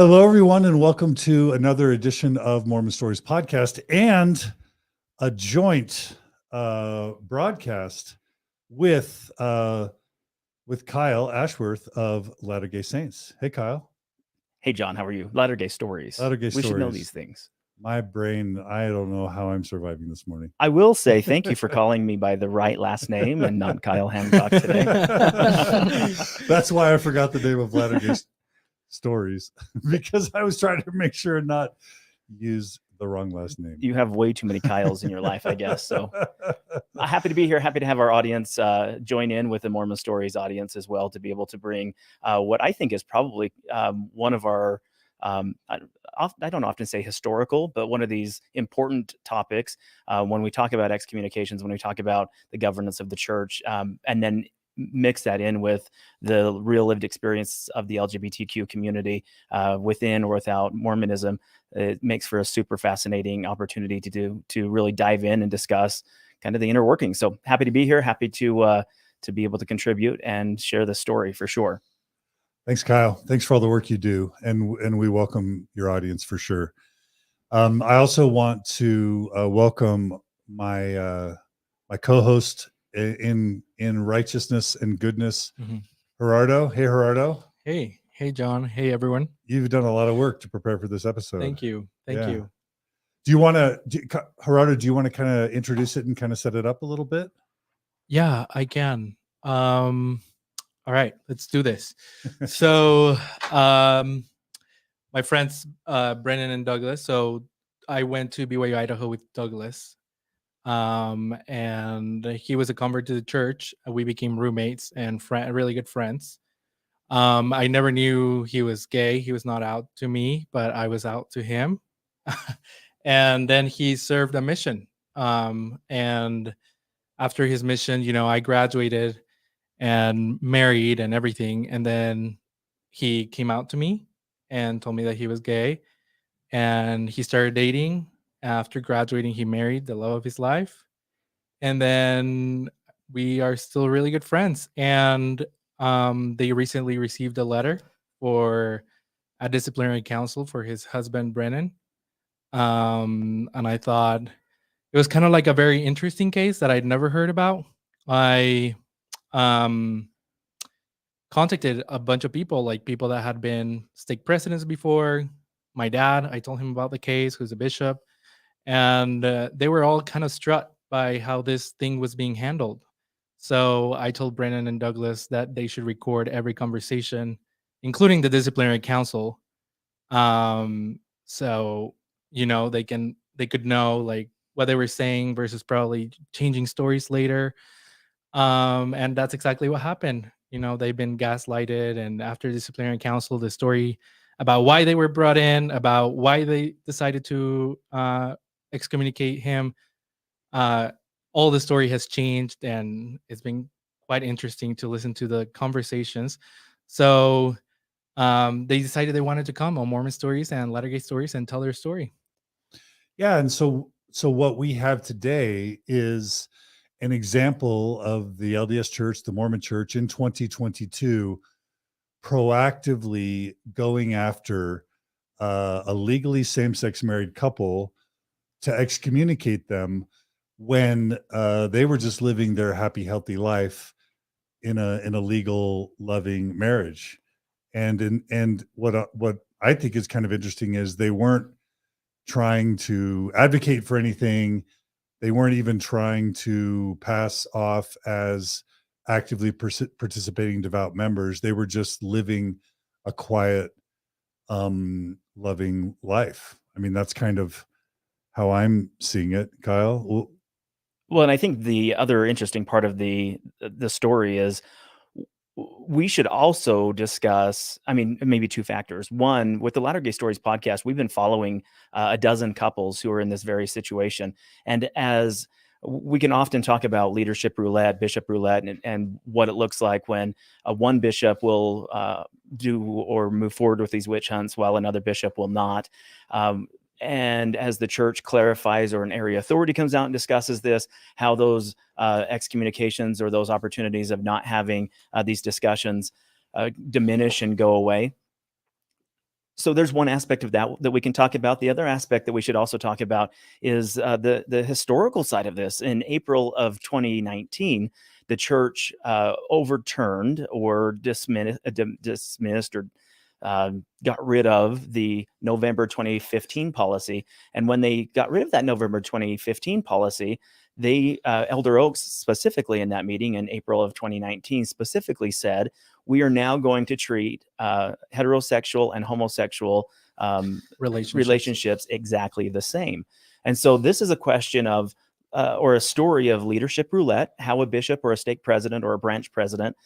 Hello, everyone, and welcome to another edition of Mormon Stories podcast and a joint broadcast with Kyle Ashworth of Latter-day Saints. Hey, Kyle. Hey, John, how are you? Latter-day Stories. Latter-day We should know Stories. these things. My brain, I don't know how I'm surviving this morning. I will say thank you for calling me by the right last name and not Kyle Hancock today. That's why I forgot the name of Latter-day Stories, because I was trying to make sure and not use the wrong last name. You have way too many Kyles in your life, I guess. So happy to be here. Happy to have our audience join in with the Mormon Stories audience as well, to be able to bring what I think is probably one of our, I don't often say historical, but one of these important topics when we talk about excommunications, when we talk about the governance of the church, and then mix that in with the real lived experience of the LGBTQ community within or without Mormonism. It makes for a super fascinating opportunity to really dive in and discuss kind of the inner workings. So happy to be here, happy to be able to contribute and share the story for sure. Thanks, Kyle. Thanks for all the work you do, and we welcome your audience for sure. I also want to welcome my my co-host in righteousness and goodness, Gerardo. Hey, Gerardo. Hey, John. Hey, everyone. You've done a lot of work to prepare for this episode. Thank you. Thank you. Do you want to, Gerardo? Do you want to kind of introduce it and kind of set it up a little bit? Yeah, I can. All right, let's do this. So, my friends, Brennan and Douglas. So I went to BYU, Idaho with Douglas. And he was a convert to the church. We became roommates and really good friends. I never knew he was gay. He was not out to me, but I was out to him. And then he served a mission. And after his mission, I graduated and married and everything. And then he came out to me and told me that he was gay. And he started dating. After graduating, he married the love of his life. And then we are still really good friends. And they recently received a letter for a disciplinary council for his husband, Brennen. And I thought it was kind of like a very interesting case that I'd never heard about. I contacted a bunch of people, like people that had been stake presidents before. My dad, I told him about the case, who's a bishop. And they were all kind of struck by how this thing was being handled. So I told Brennan and Douglas that they should record every conversation, including the disciplinary council. So, they could know like what they were saying versus probably changing stories later. And that's exactly what happened. They've been gaslighted. And after disciplinary council, the story about why they were brought in, about why they decided to excommunicate him, all the story has changed, and it's been quite interesting to listen to the conversations. So they decided they wanted to come on Mormon Stories and Latter-day Stories and tell their story. Yeah, and so what we have today is an example of the LDS Church, the Mormon Church, in 2022 proactively going after a legally same-sex married couple to excommunicate them when they were just living their happy, healthy life in a legal, loving marriage. And what I think is kind of interesting is they weren't trying to advocate for anything. They weren't even trying to pass off as actively participating devout members. They were just living a quiet, loving life. I mean, that's kind of how I'm seeing it, Kyle. Well, and I think the other interesting part of the story is we should also discuss, maybe two factors. One, with the Latter-day Stories podcast, we've been following a dozen couples who are in this very situation. And as we can often talk about leadership roulette, bishop roulette, and what it looks like when one bishop will do or move forward with these witch hunts while another bishop will not. And as the church clarifies or an area authority comes out and discusses this, how those excommunications or those opportunities of not having these discussions diminish and go away. So there's one aspect of that we can talk about. The other aspect that we should also talk about is the historical side of this. In April of 2019, the church overturned or dismissed or got rid of the November 2015 policy. And when they got rid of that November 2015 policy, they, Elder Oaks specifically in that meeting in April of 2019 specifically said, we are now going to treat heterosexual and homosexual relationships exactly the same. And so this is a question of, or a story of leadership roulette, how a bishop or a stake president or a branch president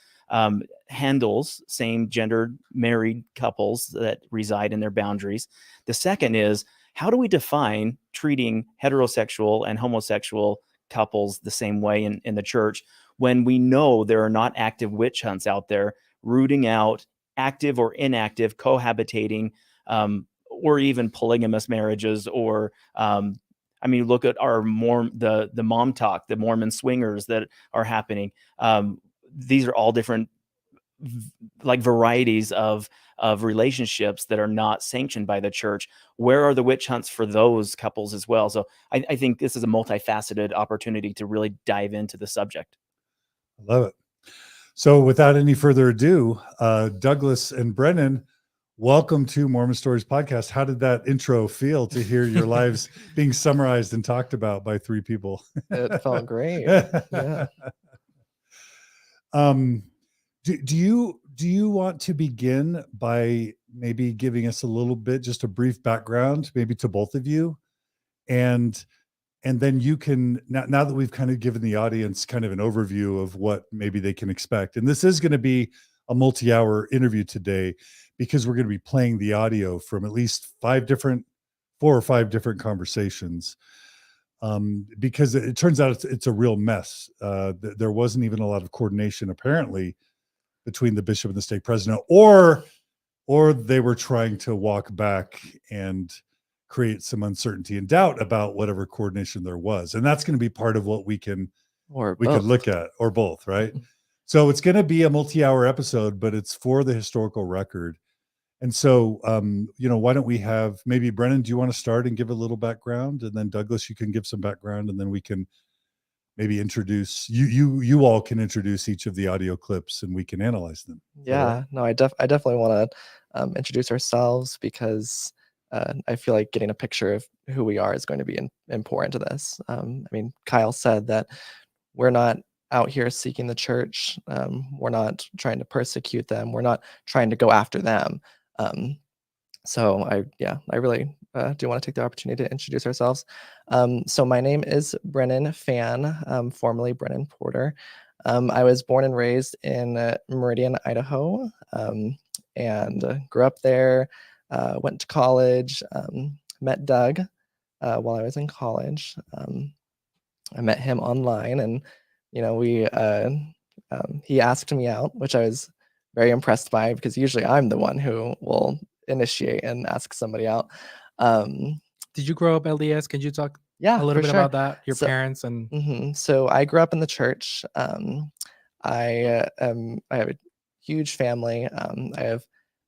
handles same gendered married couples that reside in their boundaries. The second is, how do we define treating heterosexual and homosexual couples the same way in the church when we know there are not active witch hunts out there rooting out active or inactive cohabitating or even polygamous marriages, or I mean, look at our the mom talk, the Mormon swingers that are happening. These are all different like varieties of relationships that are not sanctioned by the church. Where are the witch hunts for those couples as well? So I think this is a multifaceted opportunity to really dive into the subject. I love it. So without any further ado, Douglas and Brennan, welcome to Mormon Stories Podcast. How did that intro feel to hear your lives being summarized and talked about by three people? It felt great. Yeah. Do you want to begin by maybe giving us a little bit, just a brief background, maybe to both of you, and then you can, now that we've kind of given the audience kind of an overview of what maybe they can expect, and this is going to be a multi-hour interview today because we're going to be playing the audio from at least 4 or 5 different conversations. Because it turns out it's a real mess. There wasn't even a lot of coordination apparently between the bishop and the stake president, or they were trying to walk back and create some uncertainty and doubt about whatever coordination there was. And that's going to be part of what we could look at, or both, right? So it's going to be a multi-hour episode, but it's for the historical record. And so, why don't we have, maybe Brennan, do you want to start and give a little background? And then Douglas, you can give some background, and then we can maybe introduce, you all can introduce each of the audio clips and we can analyze them. Yeah, right? No, I definitely want to introduce ourselves, because I feel like getting a picture of who we are is going to be important to this. I mean, Kyle said that we're not out here seeking the church. We're not trying to persecute them. We're not trying to go after them. So I really do want to take the opportunity to introduce ourselves. So my name is Brennan Fan, formerly Brennan Porter. I was born and raised in Meridian, Idaho, and grew up there, went to college, met Doug while I was in college. I met him online, and he asked me out, which I was very impressed by, because usually I'm the one who will initiate and ask somebody out. Did you grow up LDS? Can you talk a little bit about that? Your parents and So I grew up in the church. I have a huge family. I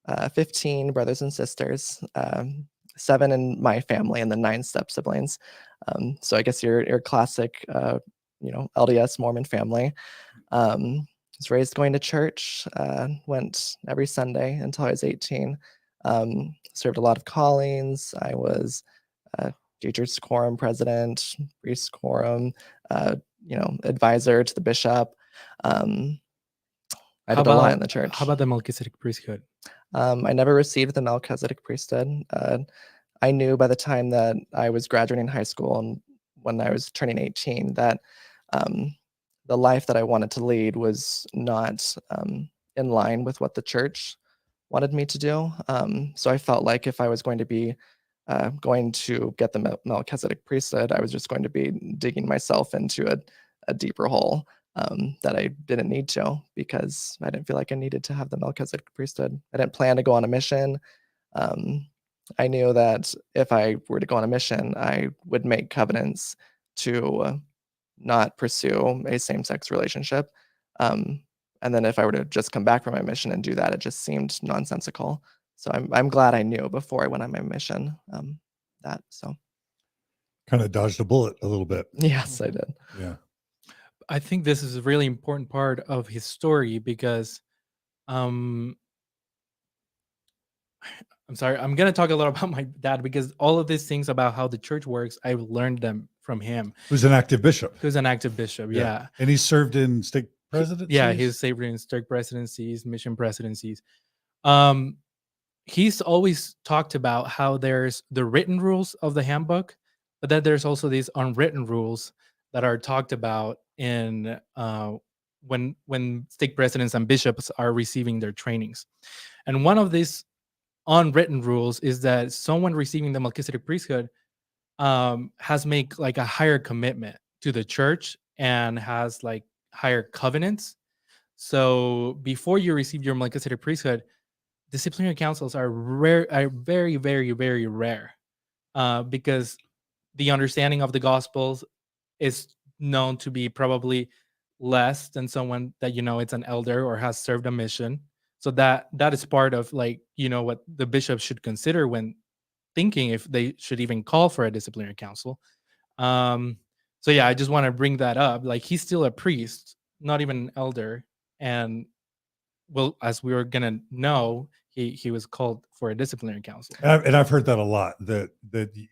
have 15 brothers and sisters, 7 in my family, and then 9 step siblings. So I guess your classic LDS Mormon family. Was raised going to church, went every Sunday until I was 18. Served a lot of callings. I was teachers quorum president, priest quorum, advisor to the bishop. I did a lot in the church. How about the Melchizedek Priesthood? I never received the Melchizedek Priesthood. I knew by the time that I was graduating high school and when I was turning 18 that the life that I wanted to lead was not in line with what the church wanted me to do. So I felt like if I was going to be going to get the Melchizedek priesthood, I was just going to be digging myself into a deeper hole that I didn't need to, because I didn't feel like I needed to have the Melchizedek priesthood. I didn't plan to go on a mission. I knew that if I were to go on a mission, I would make covenants to not pursue a same-sex relationship. And then if I were to just come back from my mission and do that, it just seemed nonsensical. So I'm glad I knew before I went on my mission. So Kind of dodged a bullet a little bit. yes, I did. Yeah. I think this is a really important part of his story because um I'm sorry, I'm gonna talk a lot about my dad because all of these things about how the church works, I learned them from him. Who's an active bishop. Who's an active bishop, yeah. And he served in stake presidencies. Yeah, he's saved in stake presidencies, mission presidencies. Um, he's always talked about how there's the written rules of the handbook, but then there's also these unwritten rules that are talked about in when stake presidents and bishops are receiving their trainings. And one of these unwritten rules is that someone receiving the Melchizedek priesthood has make like a higher commitment to the church and has like higher covenants. So before you receive your Melchizedek priesthood, disciplinary councils are rare, are very, very, very rare, because the understanding of the Gospels is known to be probably less than someone that it's an elder or has served a mission. So that is part of like what the bishop should consider when thinking if they should even call for a disciplinary council. So yeah, I just want to bring that up. Like he's still a priest, not even an elder, and well, as we were gonna know, he was called for a disciplinary council. And I've heard that a lot, that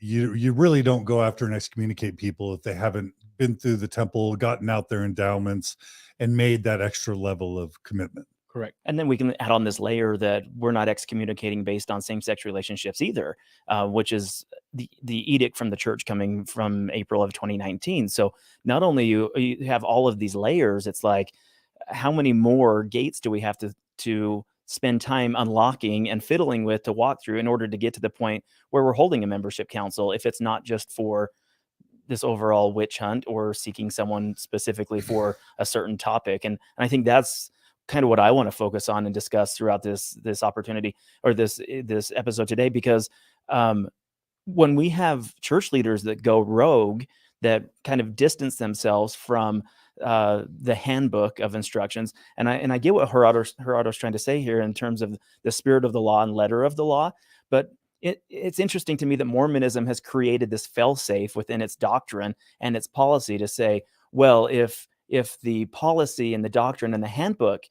you really don't go after and excommunicate people if they haven't been through the temple, gotten out their endowments, and made that extra level of commitment. Correct. And then we can add on this layer that we're not excommunicating based on same-sex relationships either, which is the edict from the church coming from April of 2019. So not only you have all of these layers, it's like, how many more gates do we have to spend time unlocking and fiddling with to walk through in order to get to the point where we're holding a membership council, if it's not just for this overall witch hunt or seeking someone specifically for a certain topic. And I think that's kind of what I want to focus on and discuss throughout this opportunity or this episode today, because when we have church leaders that go rogue, that kind of distance themselves from the handbook of instructions, and I get what Gerardo's trying to say here in terms of the spirit of the law and letter of the law, but it's interesting to me that Mormonism has created this fail-safe within its doctrine and its policy to say, well, if the policy and the doctrine and the handbook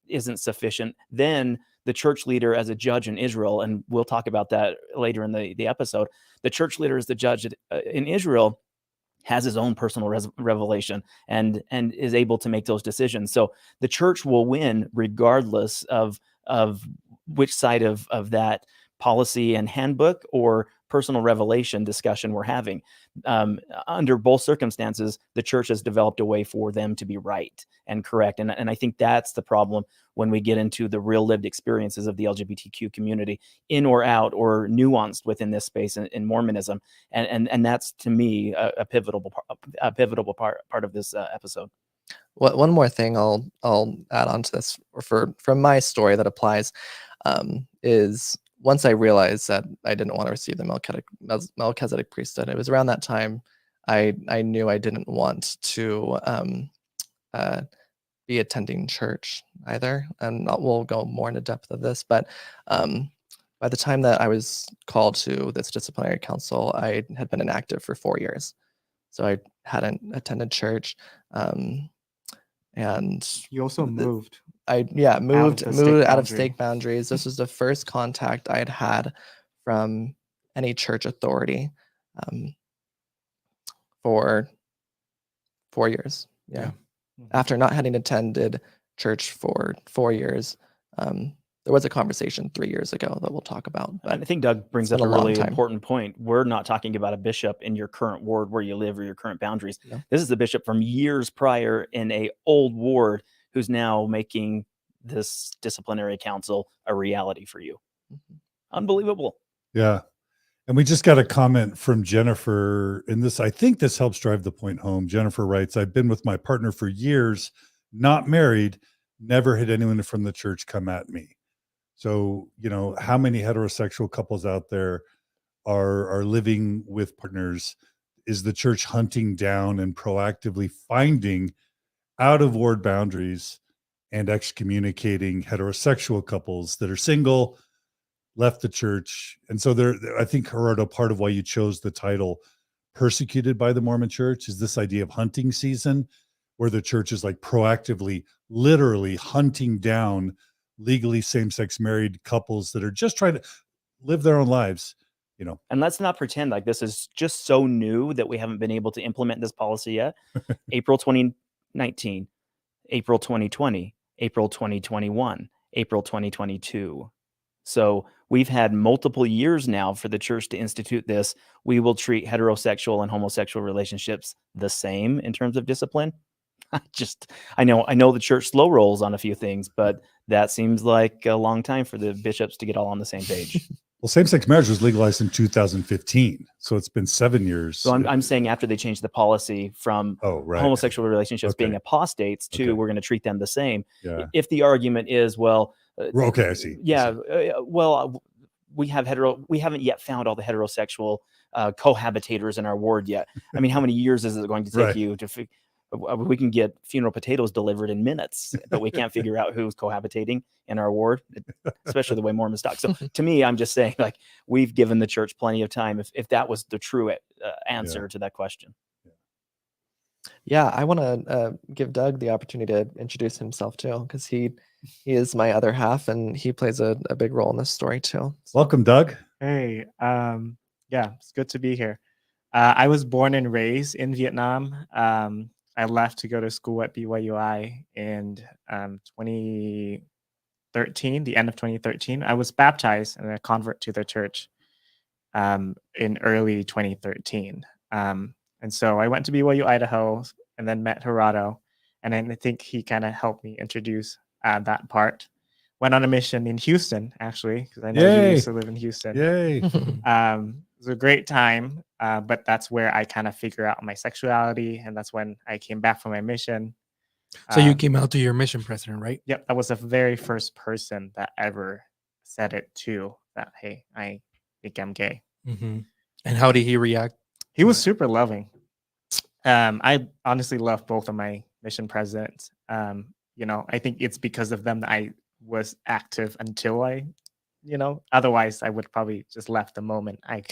isn't sufficient, then the church leader as a judge in Israel, and we'll talk about that later in the episode, the church leader as the judge in Israel has his own personal revelation and is able to make those decisions. So the church will win regardless of which side of that policy and handbook or personal revelation discussion we're having. Under both circumstances, the church has developed a way for them to be right and correct. And I think that's the problem when we get into the real lived experiences of the LGBTQ community, in or out or nuanced within this space in Mormonism. And that's, to me, a pivotal part of this episode. One more thing I'll add on to this from my story that applies is, once I realized that I didn't want to receive the Melchizedek priesthood, it was around that time I knew I didn't want to be attending church either. And we'll go more into depth of this, but by the time that I was called to this disciplinary council, I had been inactive for 4 years. So I hadn't attended church. And you also moved. Moved out of stake boundaries. This was the first contact I had from any church authority for 4 years. Yeah. After not having attended church for 4 years, there was a conversation 3 years ago that we'll talk about. But I think Doug brings up a really important point. We're not talking about a bishop in your current ward where you live or your current boundaries. No. This is the bishop from years prior in a old ward who's now making this disciplinary council a reality for you. Mm-hmm. Unbelievable. Yeah. And we just got a comment from Jennifer in this. I think this helps drive the point home. Jennifer writes, I've been with my partner for years, not married, never had anyone from the church come at me. So, how many heterosexual couples out there are living with partners? Is the church hunting down and proactively finding out of ward boundaries and excommunicating heterosexual couples that are single, left the church. And so I think, Gerardo, part of why you chose the title Persecuted by the Mormon Church is this idea of hunting season, where the church is like proactively, literally hunting down legally same-sex married couples that are just trying to live their own lives, you know. And let's not pretend like this is just so new that we haven't been able to implement this policy yet. April 2019, April 2020, April 2021, April 2022. So we've had multiple years now for the church to institute this. We will treat heterosexual and homosexual relationships the same in terms of discipline. I know the church slow rolls on a few things, but that seems like a long time for the bishops to get all on the same page. Well, same-sex marriage was legalized in 2015, so it's been 7 years. So I'm saying after they changed the policy from homosexual relationships being apostates to we're going to treat them the same. Yeah. If the argument is, well, okay, I see. Yeah, well, we haven't yet found all the heterosexual cohabitators in our ward yet. I mean, how many years is it going to take you to? We can get funeral potatoes delivered in minutes, but we can't figure out who's cohabitating in our ward, especially the way Mormons talk. So to me, I'm just saying, like, we've given the church plenty of time if that was the true answer to that question. Yeah, I want to give Doug the opportunity to introduce himself too, because he is my other half and he plays a big role in this story too. So. Welcome, Doug. Hey, yeah, it's good to be here. I was born and raised in Vietnam. I left to go to school at BYUI in 2013, the end of 2013. I was baptized and a convert to the church in early 2013. And so I went to BYU, Idaho, and then met Gerardo. And then I think he kind of helped me introduce that part. Went on a mission in Houston, actually, because I know you used to live in Houston. Yay. It was a great time, but that's where I kind of figure out my sexuality, and that's when I came back from my mission. So you came out to your mission president, right? Yep, that was the very first person that ever said it to, that, hey, I think I'm gay. Mm-hmm. And how did he react? He was super loving. I honestly love both of my mission presidents. I think it's because of them that I was active until otherwise I would probably just left the moment I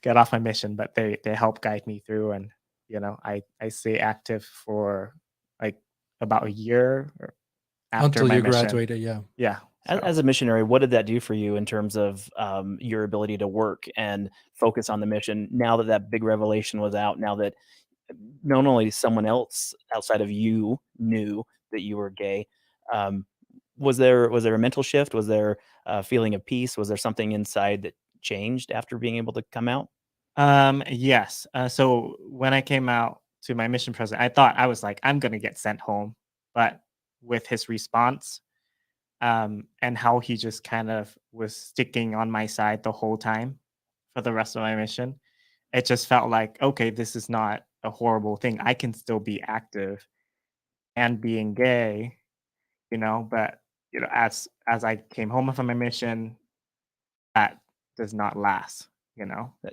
get off my mission, but they help guide me through. And, I stay active for like about a year after until my you mission. graduated. Yeah. Yeah. So. As a missionary, what did that do for you in terms of your ability to work and focus on the mission now that big revelation was out, now that not only someone else outside of you knew that you were gay, was there a mental shift? Was there a feeling of peace? Was there something inside that changed after being able to come out? Yes. So when I came out to my mission president, I was like, I'm going to get sent home. But with his response and how he just kind of was sticking on my side the whole time for the rest of my mission, it just felt like, okay, this is not a horrible thing. I can still be active and being gay, but as I came home from my mission, that does not last.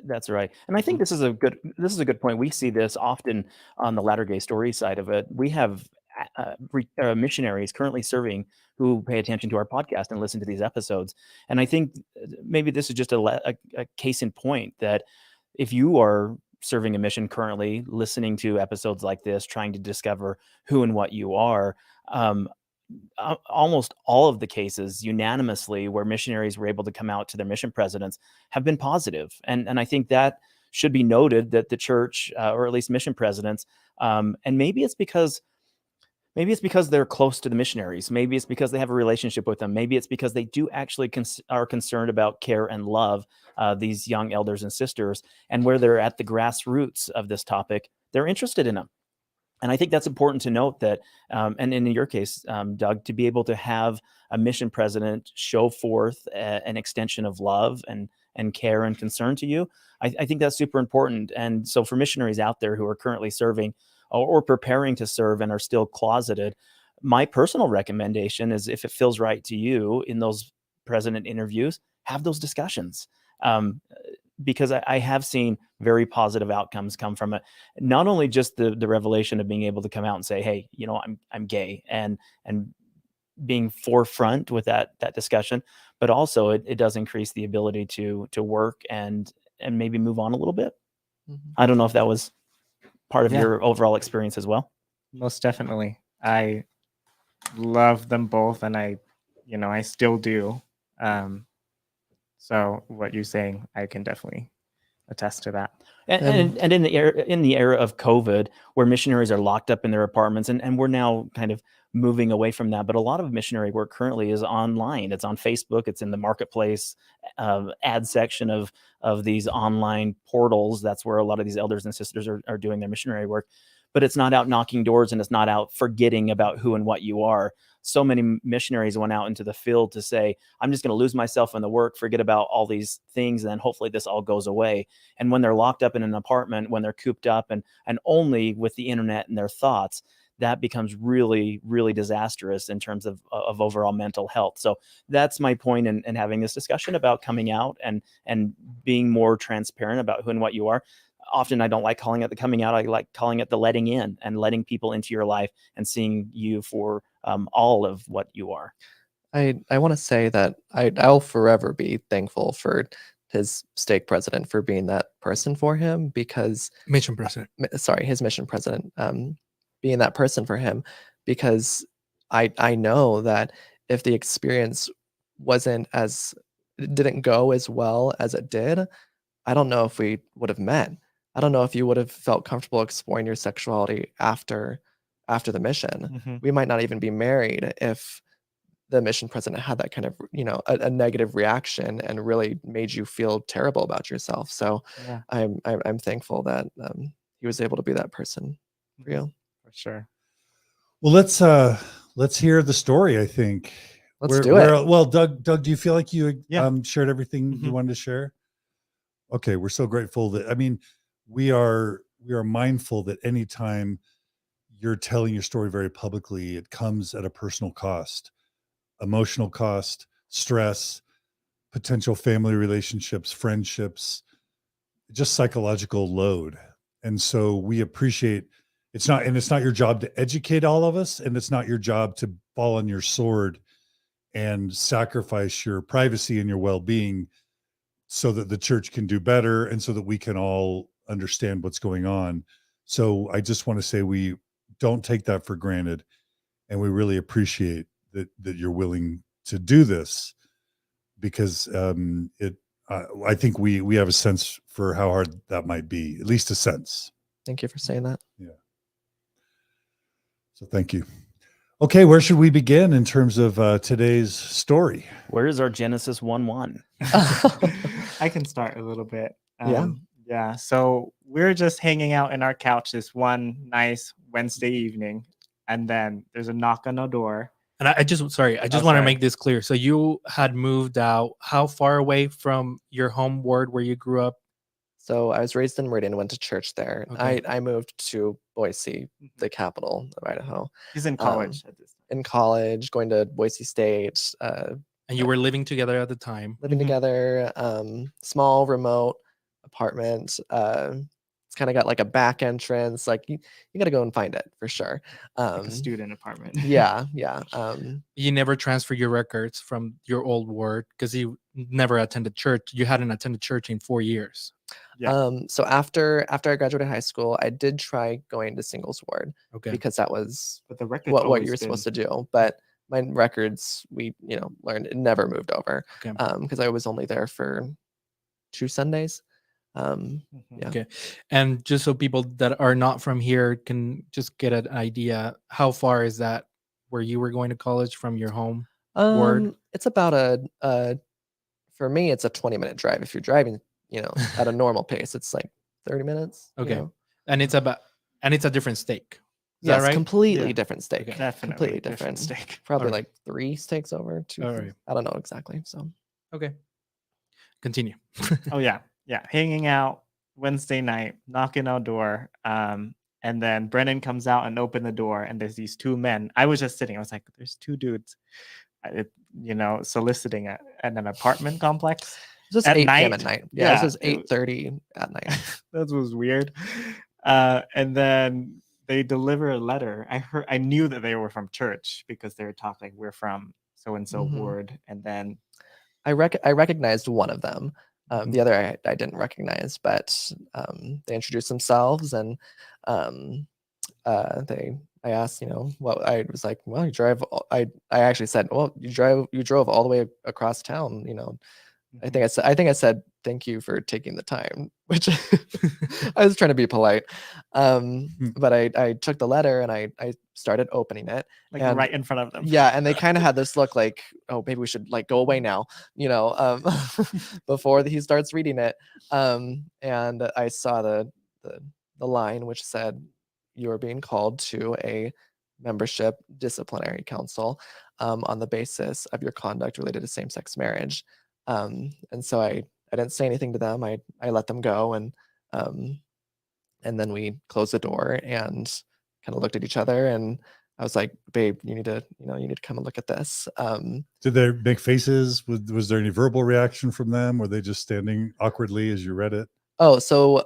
That's right. And I think this is a good point. We see this often on the Latter Gay Story side of it. We have missionaries currently serving who pay attention to our podcast and listen to these episodes. And I think maybe this is just a case in point that if you are serving a mission currently, listening to episodes like this, trying to discover who and what you are, almost all of the cases unanimously where missionaries were able to come out to their mission presidents have been positive. And I think that should be noted, that the church, or at least mission presidents, and maybe it's because they're close to the missionaries. Maybe it's because they have a relationship with them. Maybe it's because they do actually are concerned about care and love these young elders and sisters, and where they're at the grassroots of this topic, they're interested in them. And I think that's important to note that, and in your case, Doug, to be able to have a mission president show forth an extension of love and care and concern to you, I think that's super important. And so for missionaries out there who are currently serving or preparing to serve and are still closeted, my personal recommendation is, if it feels right to you in those president interviews, have those discussions. Because I have seen very positive outcomes come from it. Not only just the revelation of being able to come out and say, hey, I'm gay, and being forefront with that discussion, but also it does increase the ability to work and maybe move on a little bit. I don't know if that was part of Yeah. your overall experience as well. Most definitely. I love them both, and I still do. So what you're saying, I can definitely attest to that. And in the era of COVID, where missionaries are locked up in their apartments, and we're now kind of moving away from that, but a lot of missionary work currently is online. It's on Facebook. It's in the marketplace ad section of these online portals. That's where a lot of these elders and sisters are doing their missionary work. But it's not out knocking doors, and it's not out forgetting about who and what you are. So many missionaries went out into the field to say, I'm just going to lose myself in the work, forget about all these things, and then hopefully this all goes away. And when they're locked up in an apartment, when they're cooped up and only with the internet and their thoughts, that becomes really, really disastrous in terms of overall mental health. So that's my point in having this discussion about coming out and being more transparent about who and what you are. Often I don't like calling it the coming out. I like calling it the letting in, and letting people into your life and seeing you for all of what you are. I want to say that I'll forever be thankful for his stake president for being that person for him, because Mission president. his mission president, being that person for him, because I know that if the experience didn't go as well as it did, I don't know if we would have met. I don't know if you would have felt comfortable exploring your sexuality after the mission. We might not even be married if the mission president had that kind of, a negative reaction and really made you feel terrible about yourself. So Yeah, I'm thankful that he was able to be that person for you. for sure. Well, let's hear the story. I think Let's do it. Well, Doug, do you feel like you Yeah. shared everything you wanted to share? Okay, we're so grateful that we are mindful that anytime you're telling your story very publicly, it comes at a personal cost, emotional cost, stress, potential family relationships, friendships, just psychological load. And so we appreciate it's not your job to educate all of us, and it's not your job to fall on your sword and sacrifice your privacy and your well-being so that the church can do better and so that we can all understand what's going on. So I just want to say we don't take that for granted, and we really appreciate that you're willing to do this, because I think we have a sense for how hard that might be, at least a sense. Thank you for saying that. Yeah. So thank you. Okay, where should we begin in terms of today's story? Where is our Genesis 1:1? I can start a little bit. Yeah. Yeah. So we're just hanging out in our couch this one nice Wednesday evening, and then there's a knock on our door. And I just want to sorry. make this clear. So you had moved out. How far away from your home ward where you grew up? So I was raised in Meridian, went to church there. Okay. I moved to Boise, the capital of Idaho, He's in college at this time. in college, going to Boise State, And you were living together at the time. living together, small remote apartment. It's kind of got like a back entrance. Like you got to go and find it for sure. Like a student apartment. Yeah. You never transferred your records from your old ward because you never attended church. You hadn't attended church in 4 years. Yeah. So after I graduated high school, I did try going to singles ward Okay. because that was But the record what you were supposed to do. But my records, we learned, it never moved over. Okay. Because I was only there for 2 Sundays. Yeah. Okay. And just so people that are not from here can just get an idea, how far is that where you were going to college from your home ward? It's about for me, it's a 20-minute drive. If you're driving, at a normal pace, it's like 30 minutes. Okay. And it's a different stake. Is Yes, that right? completely Yeah. different steak. Okay. Definitely Completely different different. steak. Probably Alright. like 3 steaks over, 2. Alright. I don't know exactly. So Okay. Continue. Oh yeah. Hanging out Wednesday night, knocking our door. And then Brennan comes out and opened the door, and there's these 2 men. I was just sitting. I was like, "There's 2 dudes, soliciting at an apartment complex." it's just At 8 p.m. night? at night. Yeah, this is 8:30 at night. That was weird. And then they deliver a letter. I knew that they were from church because they were talking, we're from so and so ward, and then I recognized one of them. Mhm. The other I didn't recognize, but they introduced themselves, and I asked, what I was like. Well, you drive. I actually said, well, you drove all the way across town. I think I said thank you for taking the time, which I was trying to be polite. But I took the letter and I started opening it, like and right in front of them. yeah, and they kind of had this look like, oh, maybe we should like go away now, before he starts reading it. And I saw the line which said, you are being called to a membership disciplinary council on the basis of your conduct related to same-sex marriage. And so I didn't say anything to them. I let them go, and then we closed the door and kind of looked at each other, and I was like, babe, you need to come and look at this. Did they make faces? Was there any verbal reaction from them? Were they just standing awkwardly as you read it? Oh, so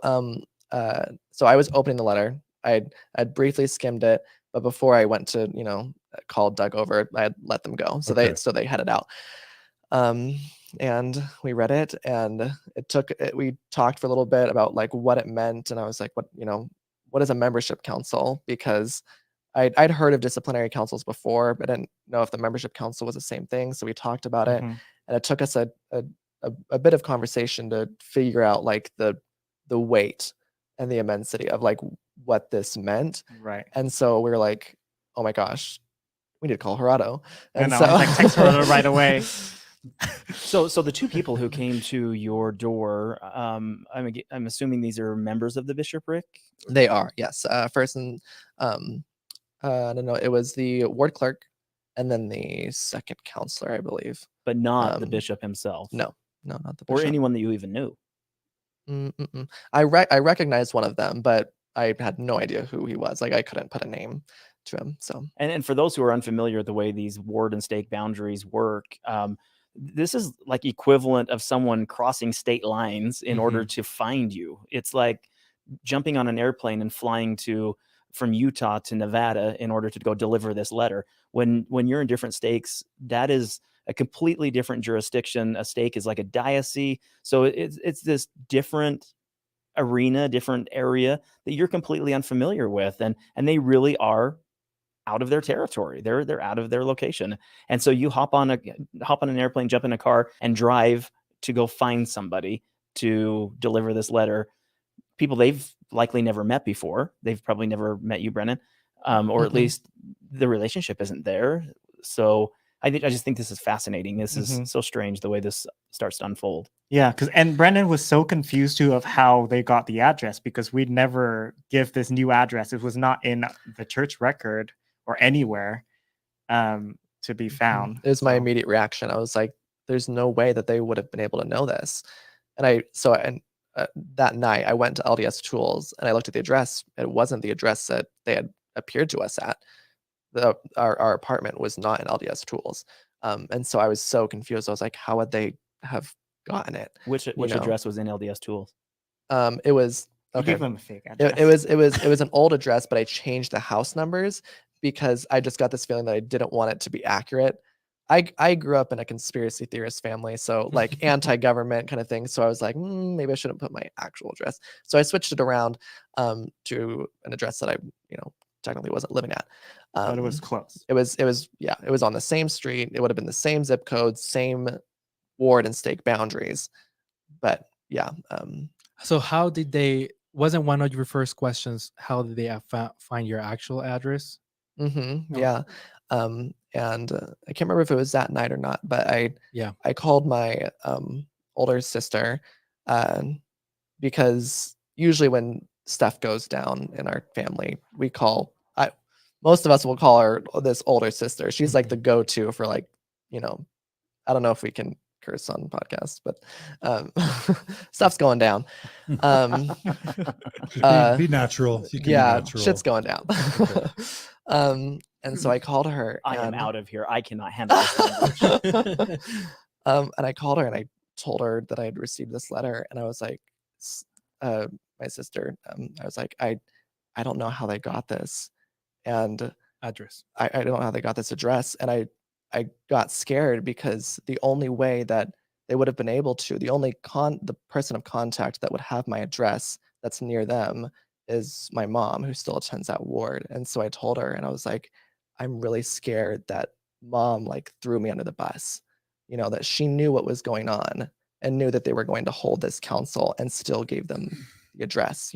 I was opening the letter. I'd briefly skimmed it, but before I went to, call Doug over, I had let them go. So Okay. they headed out. And we read it, and we talked for a little bit about like what it meant. And I was like, what is a membership council? Because I'd heard of disciplinary councils before, but I didn't know if the membership council was the same thing. So we talked about it, Mhm. and it took us a bit of conversation to figure out like the weight and the immensity of like what this meant. Right. And so we were like, oh my gosh, we need to call Gerardo. I And know, so I was like, text Gerardo right away. So the two people who came to your door, I'm assuming these are members of the bishopric. they are, yes. First, and I don't know, it was the ward clerk, and then the second counselor, I believe. But not the Um, bishop himself. No, not the Or bishop. anyone that you even knew. I recognized one of them, but I had no idea who he was. Like I couldn't put a name to him. So And for those who are unfamiliar with the way these ward and stake boundaries work, this is like equivalent of someone crossing state lines in order to find you. It's like jumping on an airplane and flying from Utah to Nevada in order to go deliver this letter. When you're in different states, that is a completely different jurisdiction. A stake is like a diocese. So it's this different arena, different area that you're completely unfamiliar with. And they really are out of their territory. They're out of their location. And so you hop on an airplane, jump in a car, and drive to go find somebody to deliver this letter. People they've likely never met before. They've probably never met you, Brennan, or at least the relationship isn't there. So I just think this is fascinating. This is so strange the way this starts to unfold. Yeah, and Brennan was so confused too of how they got the address, because we'd never give this new address. It was not in the church record or anywhere to be found. it was my immediate reaction. I was like, there's no way that they would have been able to know this. And that night I went to LDS Tools and I looked at the address. It wasn't the address that they had appeared to us at. Our apartment was not in LDS Tools. And so I was so confused. I was like, how would they have gotten it? Which address was in LDS Tools? It was You okay. gave them a fake address. It was an old address, but I changed the house numbers because I just got this feeling that I didn't want it to be accurate. I grew up in a conspiracy theorist family, so like anti-government kind of thing. So I was like, maybe I shouldn't put my actual address. So I switched it around to an address that I, technically wasn't living at. But it was close. It was on the same street. It would have been the same zip code, same ward and stake boundaries. But yeah. So how did they? Wasn't one of your first questions how did they find your actual address? No. Yeah. And I can't remember if it was that night or not, but I called my older sister because usually when stuff goes down in our family, most of us will call this older sister. She's like the go-to for like, I don't know if we can curse on podcasts, but stuff's going down. Be natural. You can be Yeah, natural. shit's going down. And so I called her. I am out of here. I cannot handle this language. And I called her and I told her that I had received this letter, and I was like, my sister, I was like, I I don't know how they got this. And Address. I don't know how they got this address. And I got scared because the only way that they would have been able to, the person of contact that would have my address that's near them is my mom, who still attends that ward. And so I told her, and I was like, I'm really scared that mom like threw me under the bus, that she knew what was going on and knew that they were going to hold this council and still gave them the address.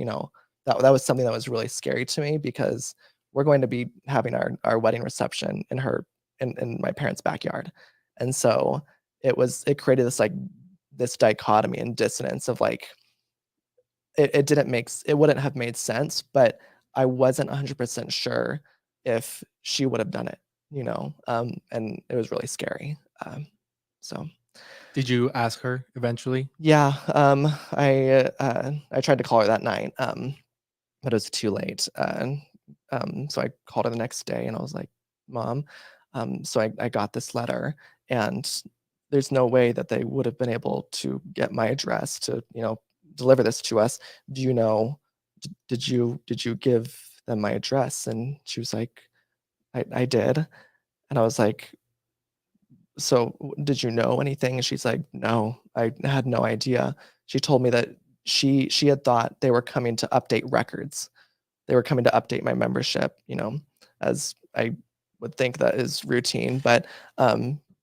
That was something that was really scary to me, because we're going to be having our wedding reception in my parents' backyard. And so it created this dichotomy and dissonance of like, it wouldn't have made sense, but I wasn't 100% sure if she would have done it, and it was really scary. So Did you ask her eventually? yeah, I tried to call her that night, but it was too late. So I called her the next day and I was like, Mom, so I got this letter, and there's no way that they would have been able to get my address to, deliver this to us. Do you know, did you give them my address? And she was like, I did. And I was like, so did you know anything? And she's like, no, I had no idea. She told me that she had thought they were coming to update records. They were coming to update my membership, as I would think that is routine, but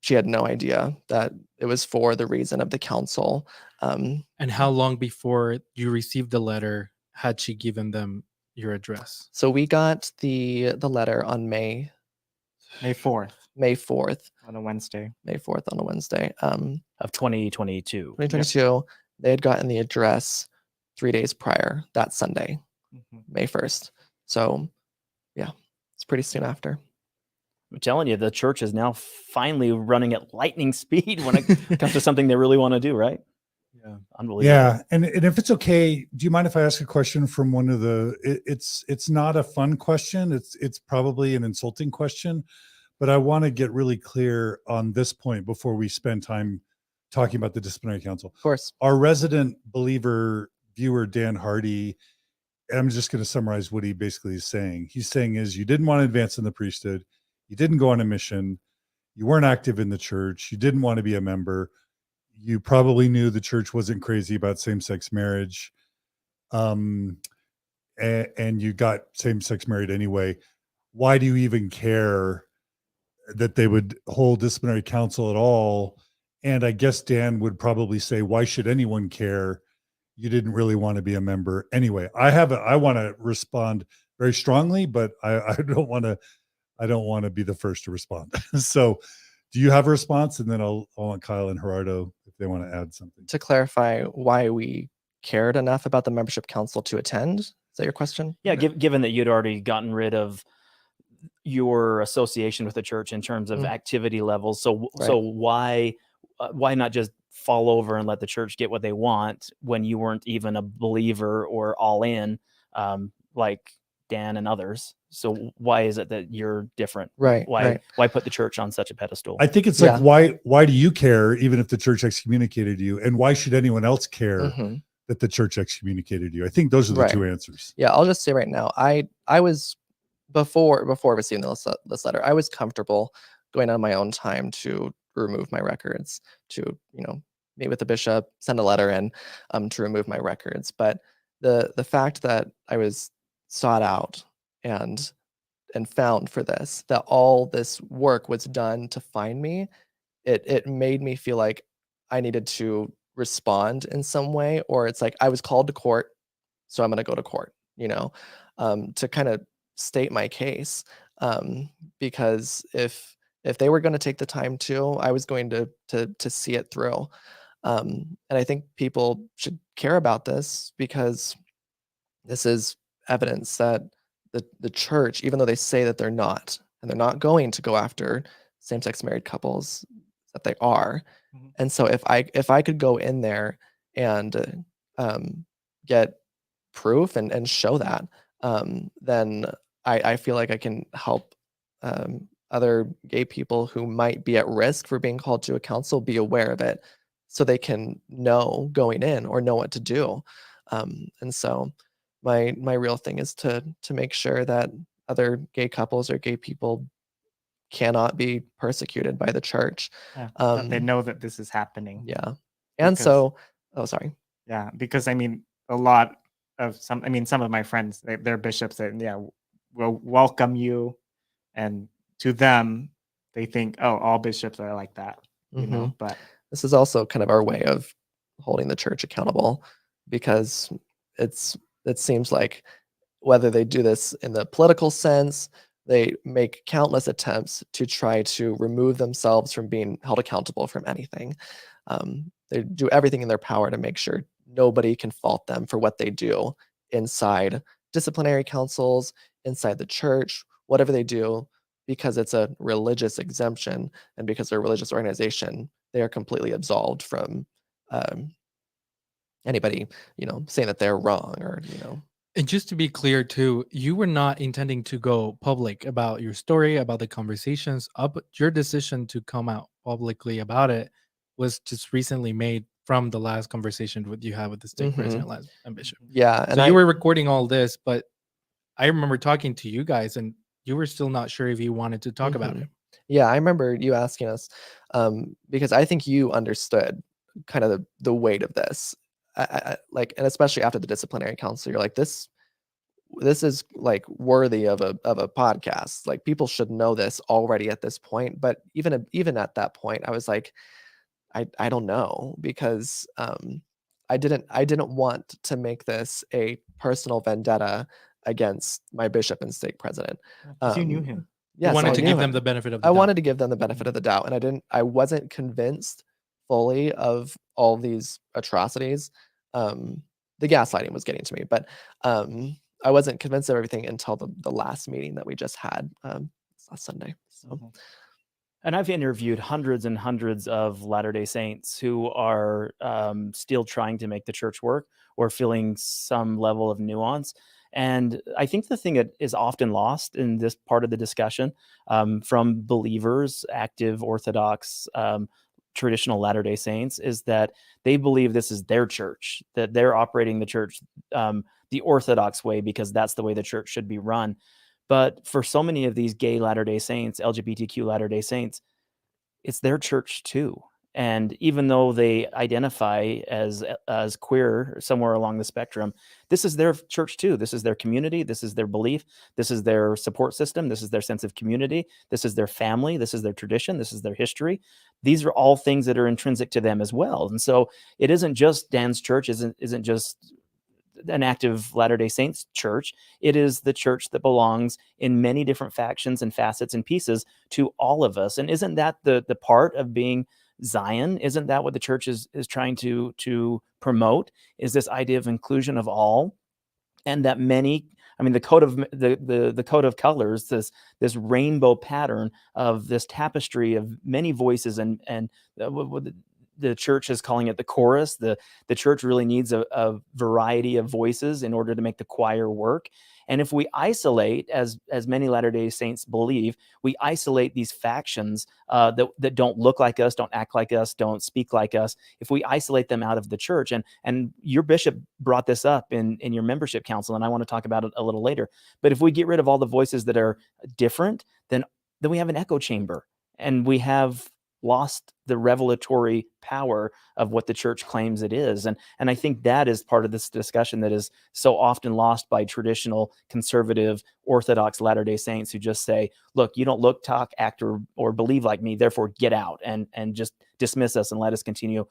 she had no idea that it was for the reason of the council. And how long before you received the letter had she given them your address? So we got the letter on May 4th May 4th, on a Wednesday. May 4th on a Wednesday. Of 2022. 2022, they had gotten the address 3 days prior, that Sunday, Mhm. May 1st. So yeah, it's pretty soon after. I'm telling you, the church is now finally running at lightning speed when it comes to something they really want to do, right? Yeah. Unbelievable. Yeah, and if it's okay, do you mind if I ask a question from one of the? It's not a fun question. It's probably an insulting question, but I want to get really clear on this point before we spend time talking about the disciplinary council. Of course. Our resident believer viewer Dan Hardy, I'm just going to summarize what he basically is saying. He's saying is you didn't want to advance in the priesthood, you didn't go on a mission, you weren't active in the church, you didn't want to be a member. You probably knew the church wasn't crazy about same-sex marriage, and you got same-sex married anyway. Why do you even care that they would hold disciplinary council at all? And I guess Dan would probably say, why should anyone care? You didn't really want to be a member anyway. I want to respond very strongly, but I don't want to be the first to respond. So do you have a response? And then I'll want Kyle and Gerardo if they want to add something. To clarify why we cared enough about the membership council to attend, is that your question? Yeah, given that you'd already gotten rid of your association with the church in terms of activity levels, so why not just fall over and let the church get what they want when you weren't even a believer or all in, like Dan and others? So why is it that you're different? Right. Why put the church on such a pedestal? I think it's like, why do you care even if the church excommunicated you? And why should anyone else care that the church excommunicated you? I think those are the two answers. Yeah, I'll just say right now, I was before receiving this letter, I was comfortable going on my own time to remove my records, to meet with the bishop, send a letter in to remove my records. But the fact that I was sought out and found for this, that all this work was done to find me, it made me feel like I needed to respond in some way, or it's like I was called to court, so I'm going to go to court, to kind of state my case, because if they were going to take the time to, I was going to see it through. And I think people should care about this, because this is evidence that the church, even though they say that they're not, and they're not going to go after same-sex married couples, that they are. And so if I could go in there and get proof and show that, then I feel like I can help other gay people who might be at risk for being called to a council be aware of it, so they can know going in or know what to do. And so my real thing is to make sure that other gay couples or gay people cannot be persecuted by the church. That they know that this is happening. Yeah. And Because- so, oh, sorry. Yeah, because I mean, a lot of some of my friends, they're bishops that, yeah, will welcome you. And to them, they think, oh, all bishops are like that, you know, but This is also kind of our way of holding the church accountable, because it seems like whether they do this in the political sense, they make countless attempts to try to remove themselves from being held accountable from anything. They do everything in their power to make sure nobody can fault them for what they do inside disciplinary councils, inside the church, whatever they do, because it's a religious exemption and because they're a religious organization, they are completely absolved from anybody, saying that they're wrong or. And just to be clear too, you were not intending to go public about your story, about the conversations. Your decision to come out publicly about it was just recently made from the last conversation you had with the stake president and bishop. Yeah, and So you were recording all this, but I remember talking to you guys, and you were still not sure if you wanted to talk about it. Yeah, I remember you asking us, because I think you understood kind of the weight of this. I like, and especially after the disciplinary council, you're like, this is like worthy of a podcast. Like, people should know this already at this point. But even at that point, I was like, I don't know, because I didn't want to make this a personal vendetta against my bishop and stake president. 'cause you knew him. Yes, You wanted I to knew give them him. the benefit of the I doubt. wanted to give them the benefit of the doubt, and I wasn't convinced fully of all these atrocities. The gaslighting was getting to me, but I wasn't convinced of everything until the last meeting that we just had last Sunday. So. And I've interviewed hundreds and hundreds of Latter-day Saints who are still trying to make the church work or feeling some level of nuance. And I think the thing that is often lost in this part of the discussion from believers, active Orthodox, traditional Latter-day Saints, is that they believe this is their church, that they're operating the church the Orthodox way because that's the way the church should be run. But for so many of these gay Latter-day Saints, LGBTQ Latter-day Saints, it's their church too. And even though they identify as queer somewhere along the spectrum, this is their church too. This is their community. This is their belief. This is their support system. This is their sense of community. This is their family. This is their tradition. This is their history. These are all things that are intrinsic to them as well. And so it isn't just Dan's church, isn't just an active Latter-day Saints church. It is the church that belongs in many different factions and facets and pieces to all of us. And isn't that the part of being Zion? Isn't that what the church is trying to promote? Is this idea of inclusion of all, and that many. I mean, the code of the code of colors, this rainbow pattern of this tapestry of many voices, and the church is calling it the chorus. The church really needs a variety of voices in order to make the choir work. And if we isolate, as many Latter-day Saints believe, we isolate these factions that don't look like us, don't act like us, don't speak like us. If we isolate them out of the church, and your bishop brought this up in your membership council, and I want to talk about it a little later. But if we get rid of all the voices that are different, then we have an echo chamber, and we have lost the revelatory power of what the church claims it is. And I think that is part of this discussion that is so often lost by traditional conservative Orthodox Latter-day Saints who just say, look, you don't look, talk, act, or believe like me, therefore get out and just dismiss us and let us continue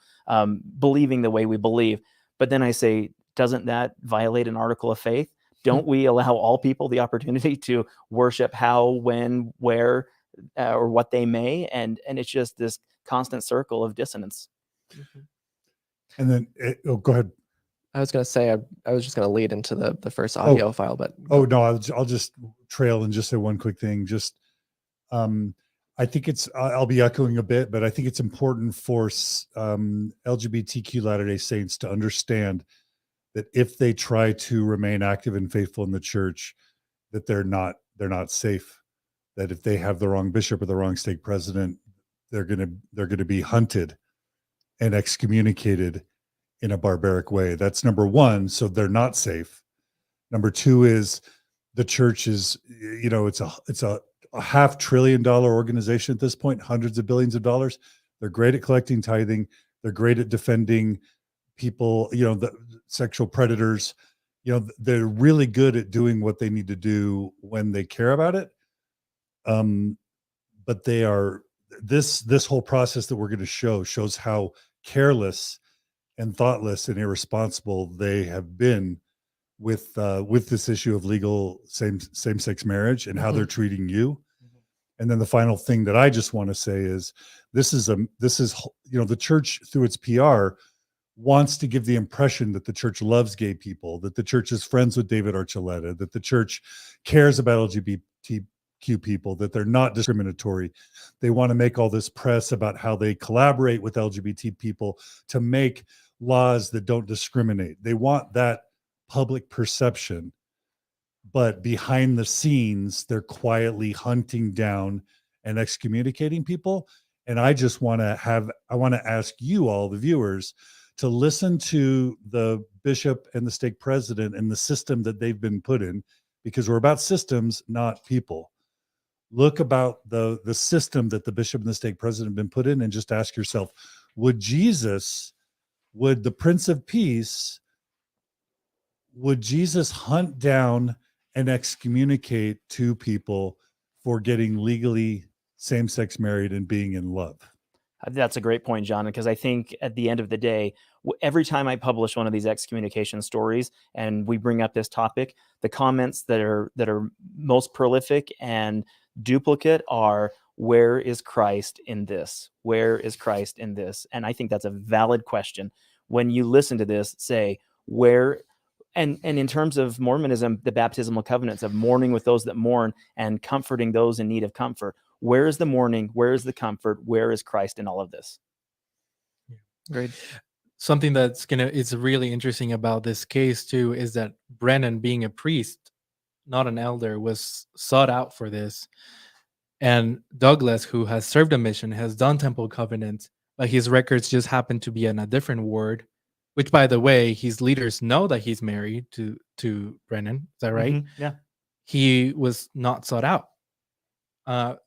believing the way we believe. But then I say, doesn't that violate an article of faith? Don't we allow all people the opportunity to worship how, when, where, or what they may, and it's just this constant circle of dissonance. And then go ahead. I was going to say, I was just going to lead into the first audio file, but no, I'll just trail and just say one quick thing. Just I think I'll be echoing a bit, but I think it's important for LGBTQ Latter-day Saints to understand that if they try to remain active and faithful in the church, that they're not safe. That if they have the wrong bishop or the wrong stake president, they're gonna be hunted and excommunicated in a barbaric way. That's number one. So they're not safe. Number two is the church is, it's a $500 billion organization at this point, hundreds of billions of dollars. They're great at collecting tithing. They're great at defending people, the sexual predators. They're really good at doing what they need to do when they care about it. But they are, this whole process that we're going to shows how careless and thoughtless and irresponsible they have been with this issue of legal same-sex marriage and how they're treating you. And then the final thing that I just want to say is this is the church through its PR wants to give the impression that the church loves gay people, that the church is friends with David Archuleta, that the church cares about LGBTQ people, that they're not discriminatory. They want to make all this press about how they collaborate with LGBT people to make laws that don't discriminate. They want that public perception, but behind the scenes, they're quietly hunting down and excommunicating people. And I want to ask you all, the viewers, to listen to the bishop and the stake president and the system that they've been put in, because we're about systems, not people. Look about the system that the bishop and the stake president have been put in and just ask yourself, would the Prince of Peace, would Jesus hunt down and excommunicate two people for getting legally same-sex married and being in love? That's a great point, John, because I think at the end of the day, every time I publish one of these excommunication stories and we bring up this topic, the comments that are most prolific and duplicate are, where is Christ in this? Where is Christ in this? And I think that's a valid question. When you listen to this, say, where, and in terms of Mormonism, the baptismal covenants of mourning with those that mourn and comforting those in need of comfort. Where is the mourning? Where is the comfort? Where is Christ in all of this? Great. Something it's really interesting about this case too is that Brennan, being a priest, not an elder, was sought out for this. And Douglas, who has served a mission, has done temple covenant, but his records just happen to be in a different ward, which, by the way, his leaders know that he's married to Brennan. Is that right? Yeah. He was not sought out.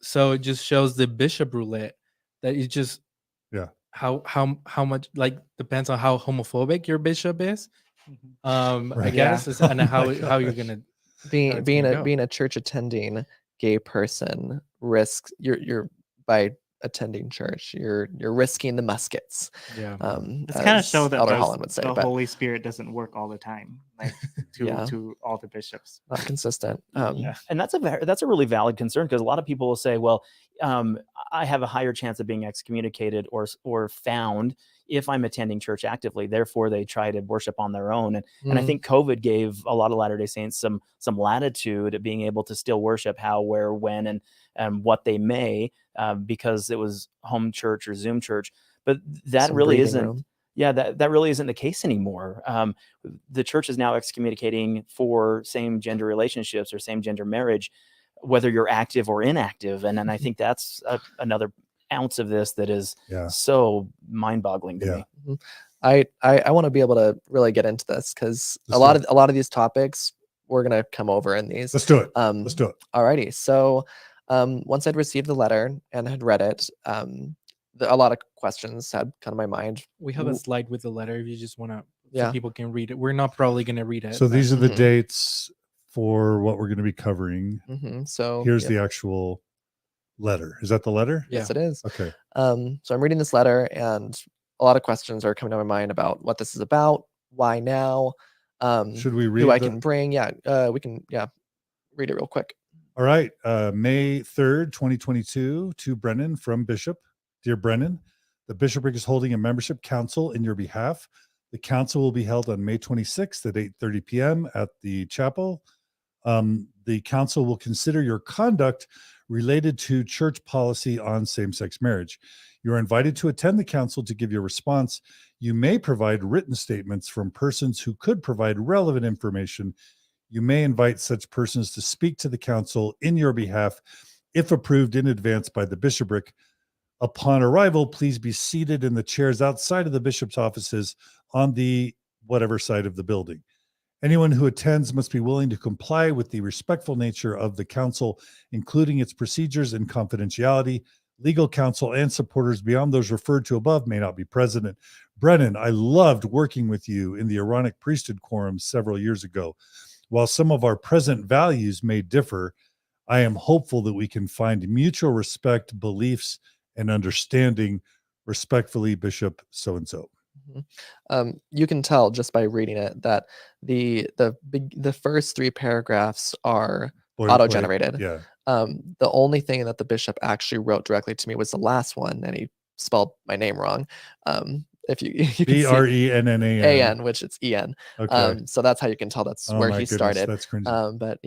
So it just shows the bishop roulette that it just how much, like, depends on how homophobic your bishop is. I guess and how you're gonna being a church attending gay person risks you're by attending church you're risking the muskets. It's kind of show that Elder Holland would say, the but Holy Spirit doesn't work all the time, like to all the bishops. not consistent. And that's a really valid concern, because a lot of people will say, well, I have a higher chance of being excommunicated or found if I'm attending church actively. Therefore, they try to worship on their own. And I think COVID gave a lot of Latter-day Saints some latitude at being able to still worship how, where, when, and what they may, because it was home church or Zoom church. But that Some really breathing isn't. room. Yeah, that really isn't the case anymore. The church is now excommunicating for same gender relationships or same gender marriage, whether you're active or inactive. And I think that's another ounce of this that is so mind-boggling to me. I want to be able to really get into this, because a lot of these topics we're gonna come over in these. Let's do it. Let's do it. Alrighty. So once I'd received the letter and had read it, a lot of questions had come to my mind. We have a slide with the letter if you just want to, Yeah. so people can read it. We're not probably going to read it. So but- these are the dates for what we're going to be covering. So Here's the actual letter. Is that the letter? yes, it is. Okay. So I'm reading this letter, and a lot of questions are coming to my mind about what this is about, why now, Should we read who I the- can bring. We can read it real quick. All right. May 3rd, 2022, to Brennan from Bishop. Dear Brennan, the bishopric is holding a membership council in your behalf. The council will be held on May 26th at 8:30 p.m. at the chapel. The council will consider your conduct related to church policy on same-sex marriage. You are invited to attend the council to give your response. You may provide written statements from persons who could provide relevant information. You may invite such persons to speak to the council in your behalf if approved in advance by the bishopric. Upon arrival, please be seated in the chairs outside of the bishop's offices on the whatever side of the building. Anyone who attends must be willing to comply with the respectful nature of the council, including its procedures and confidentiality. Legal counsel and supporters beyond those referred to above may not be present. Brennan, I loved working with you in the Aaronic priesthood quorum several years ago. While some of our present values may differ, I am hopeful that we can find mutual respect, beliefs, and understanding. Respectfully, Bishop so-and-so. You can tell just by reading it that the first 3 paragraphs are Boilerplate, auto-generated. Yeah. The only thing that the bishop actually wrote directly to me was the last one, and he spelled my name wrong. If you can see Brennan, A-N, which it's E-N. Okay. So that's how you can tell that's Oh where my he goodness, started. that's cringy. But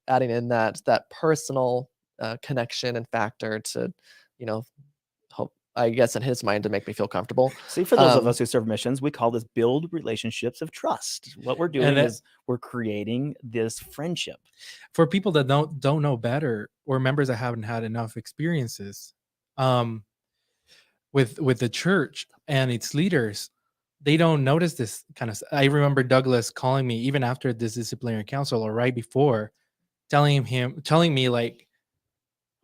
adding in that personal connection and factor to, hope, I guess in his mind, to make me feel comfortable. See, for those of us who serve missions, we call this build relationships of trust. What we're doing is we're creating this friendship. For people that don't know better, or members that haven't had enough experiences with the church and its leaders, they don't notice this kind of. I remember Douglas calling me even after this disciplinary council, or right before, telling me like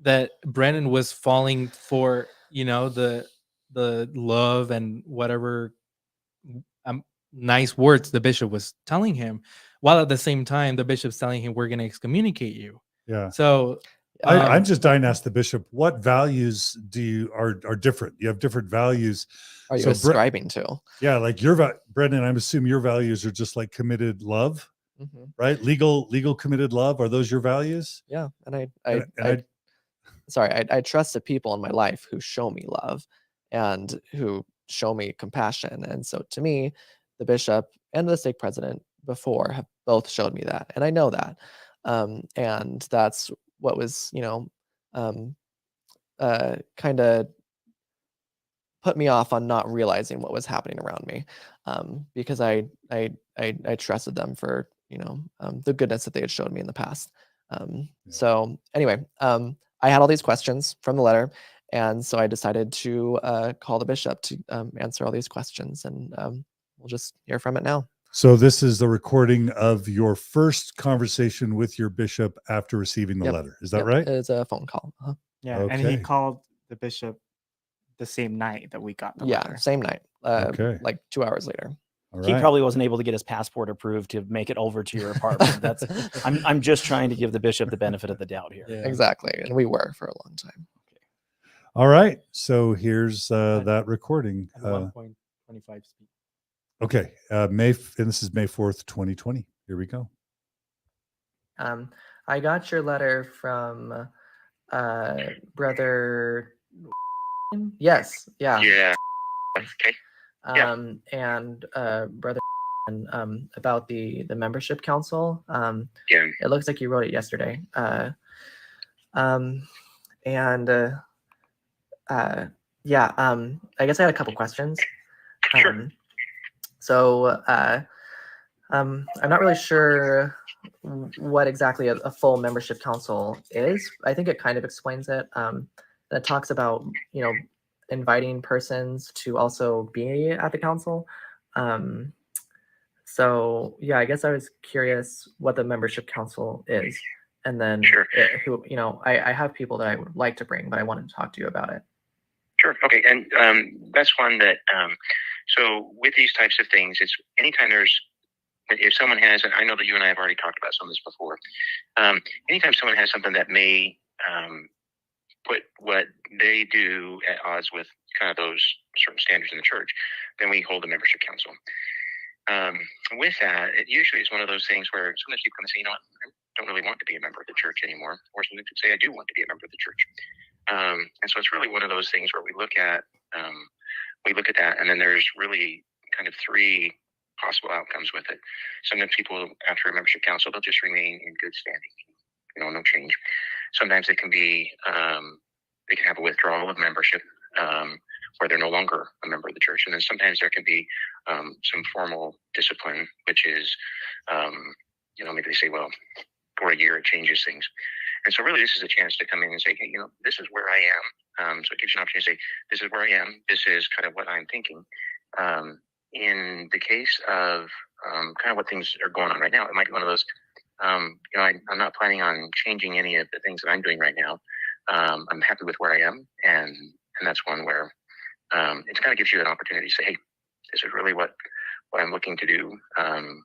that Brennan was falling for the love and whatever nice words the bishop was telling him, while at the same time the bishop's telling him, we're going to excommunicate you. Yeah. So I'm just dying to ask the bishop, what values are different? You have different values. Are you ascribing to? Yeah, like Brennan, I'm assuming your values are just like committed love, right? Legal committed love. Are those your values? Yeah, and I trust the people in my life who show me love and who show me compassion. And so to me, the bishop and the stake president before have both showed me that. And I know that. And that's what was, kind of put me off on not realizing what was happening around me, because I trusted them for, the goodness that they had showed me in the past. So anyway, I had all these questions from the letter, and so I decided to call the bishop to answer all these questions, and we'll just hear from it now. So this is the recording of your first conversation with your bishop after receiving the letter. Is that right? It's a phone call. Yeah, and he called the bishop the same night that we got the letter. Same night. Like 2 hours later. He probably wasn't able to get his passport approved to make it over to your apartment. I'm just trying to give the bishop the benefit of the doubt here. Yeah. Exactly, and we were for a long time. All right, so here's that recording. 1.25 speed. Okay, and this is May 4th, 2020. Here we go. I got your letter from Brother. Yes. Yeah. Yeah. Okay. And Brother about the membership council. Yeah. It looks like you wrote it yesterday. I guess I had a couple questions. Sure. I'm not really sure what exactly a full membership council is. I think it kind of explains it. That talks about, inviting persons to also be at the council. I guess I was curious what the membership council is. And then Sure. I have people that I would like to bring, but I wanted to talk to you about it. Sure. Okay. And that's one that, so with these types of things, it's anytime if someone has, and I know that you and I have already talked about some of this before, anytime someone has something that may put what they do at odds with kind of those certain standards in the church, then we hold a membership council. With that, it usually is one of those things where sometimes people come and say, I don't really want to be a member of the church anymore, or sometimes people say, I do want to be a member of the church. And so it's really one of those things where we look at that, and then there's really kind of 3 possible outcomes with it. Sometimes people, after a membership council, they'll just remain in good standing, no change. Sometimes it can be, they can have a withdrawal of membership, where they're no longer a member of the church. And then sometimes there can be some formal discipline, which is, maybe they say, well, for a year, it changes things. And so really, this is a chance to come in and say, hey, this is where I am. So it gives you an opportunity to say, this is where I am. This is kind of what I'm thinking. In the case of kind of what things are going on right now. It might be one of those, I'm not planning on changing any of the things that I'm doing right now. I'm happy with where I am, and that's one where it kind of gives you an opportunity to say, hey, this is really what I'm looking to do, and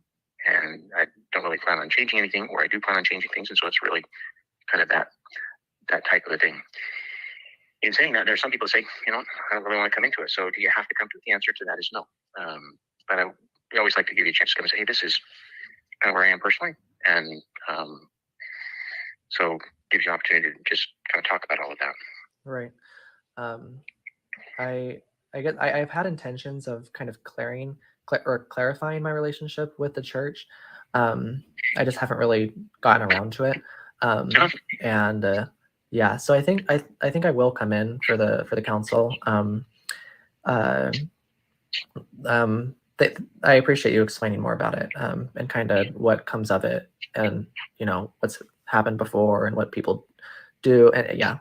I don't really plan on changing anything, or I do plan on changing things, and so it's really kind of that type of a thing. In saying that, there's some people say, I don't really want to come into it. So do you have to come to it? The answer to that is no. But we always like to give you a chance to come and say, hey, this is kind of where I am personally. And so gives you an opportunity to just kind of talk about all of that. Right. I've had intentions of kind of clarifying my relationship with the church. I just haven't really gotten around to it. Yeah, so I think I will come in for the council. I appreciate you explaining more about it, and kind of what comes of it, and what's happened before and what people do, and yeah.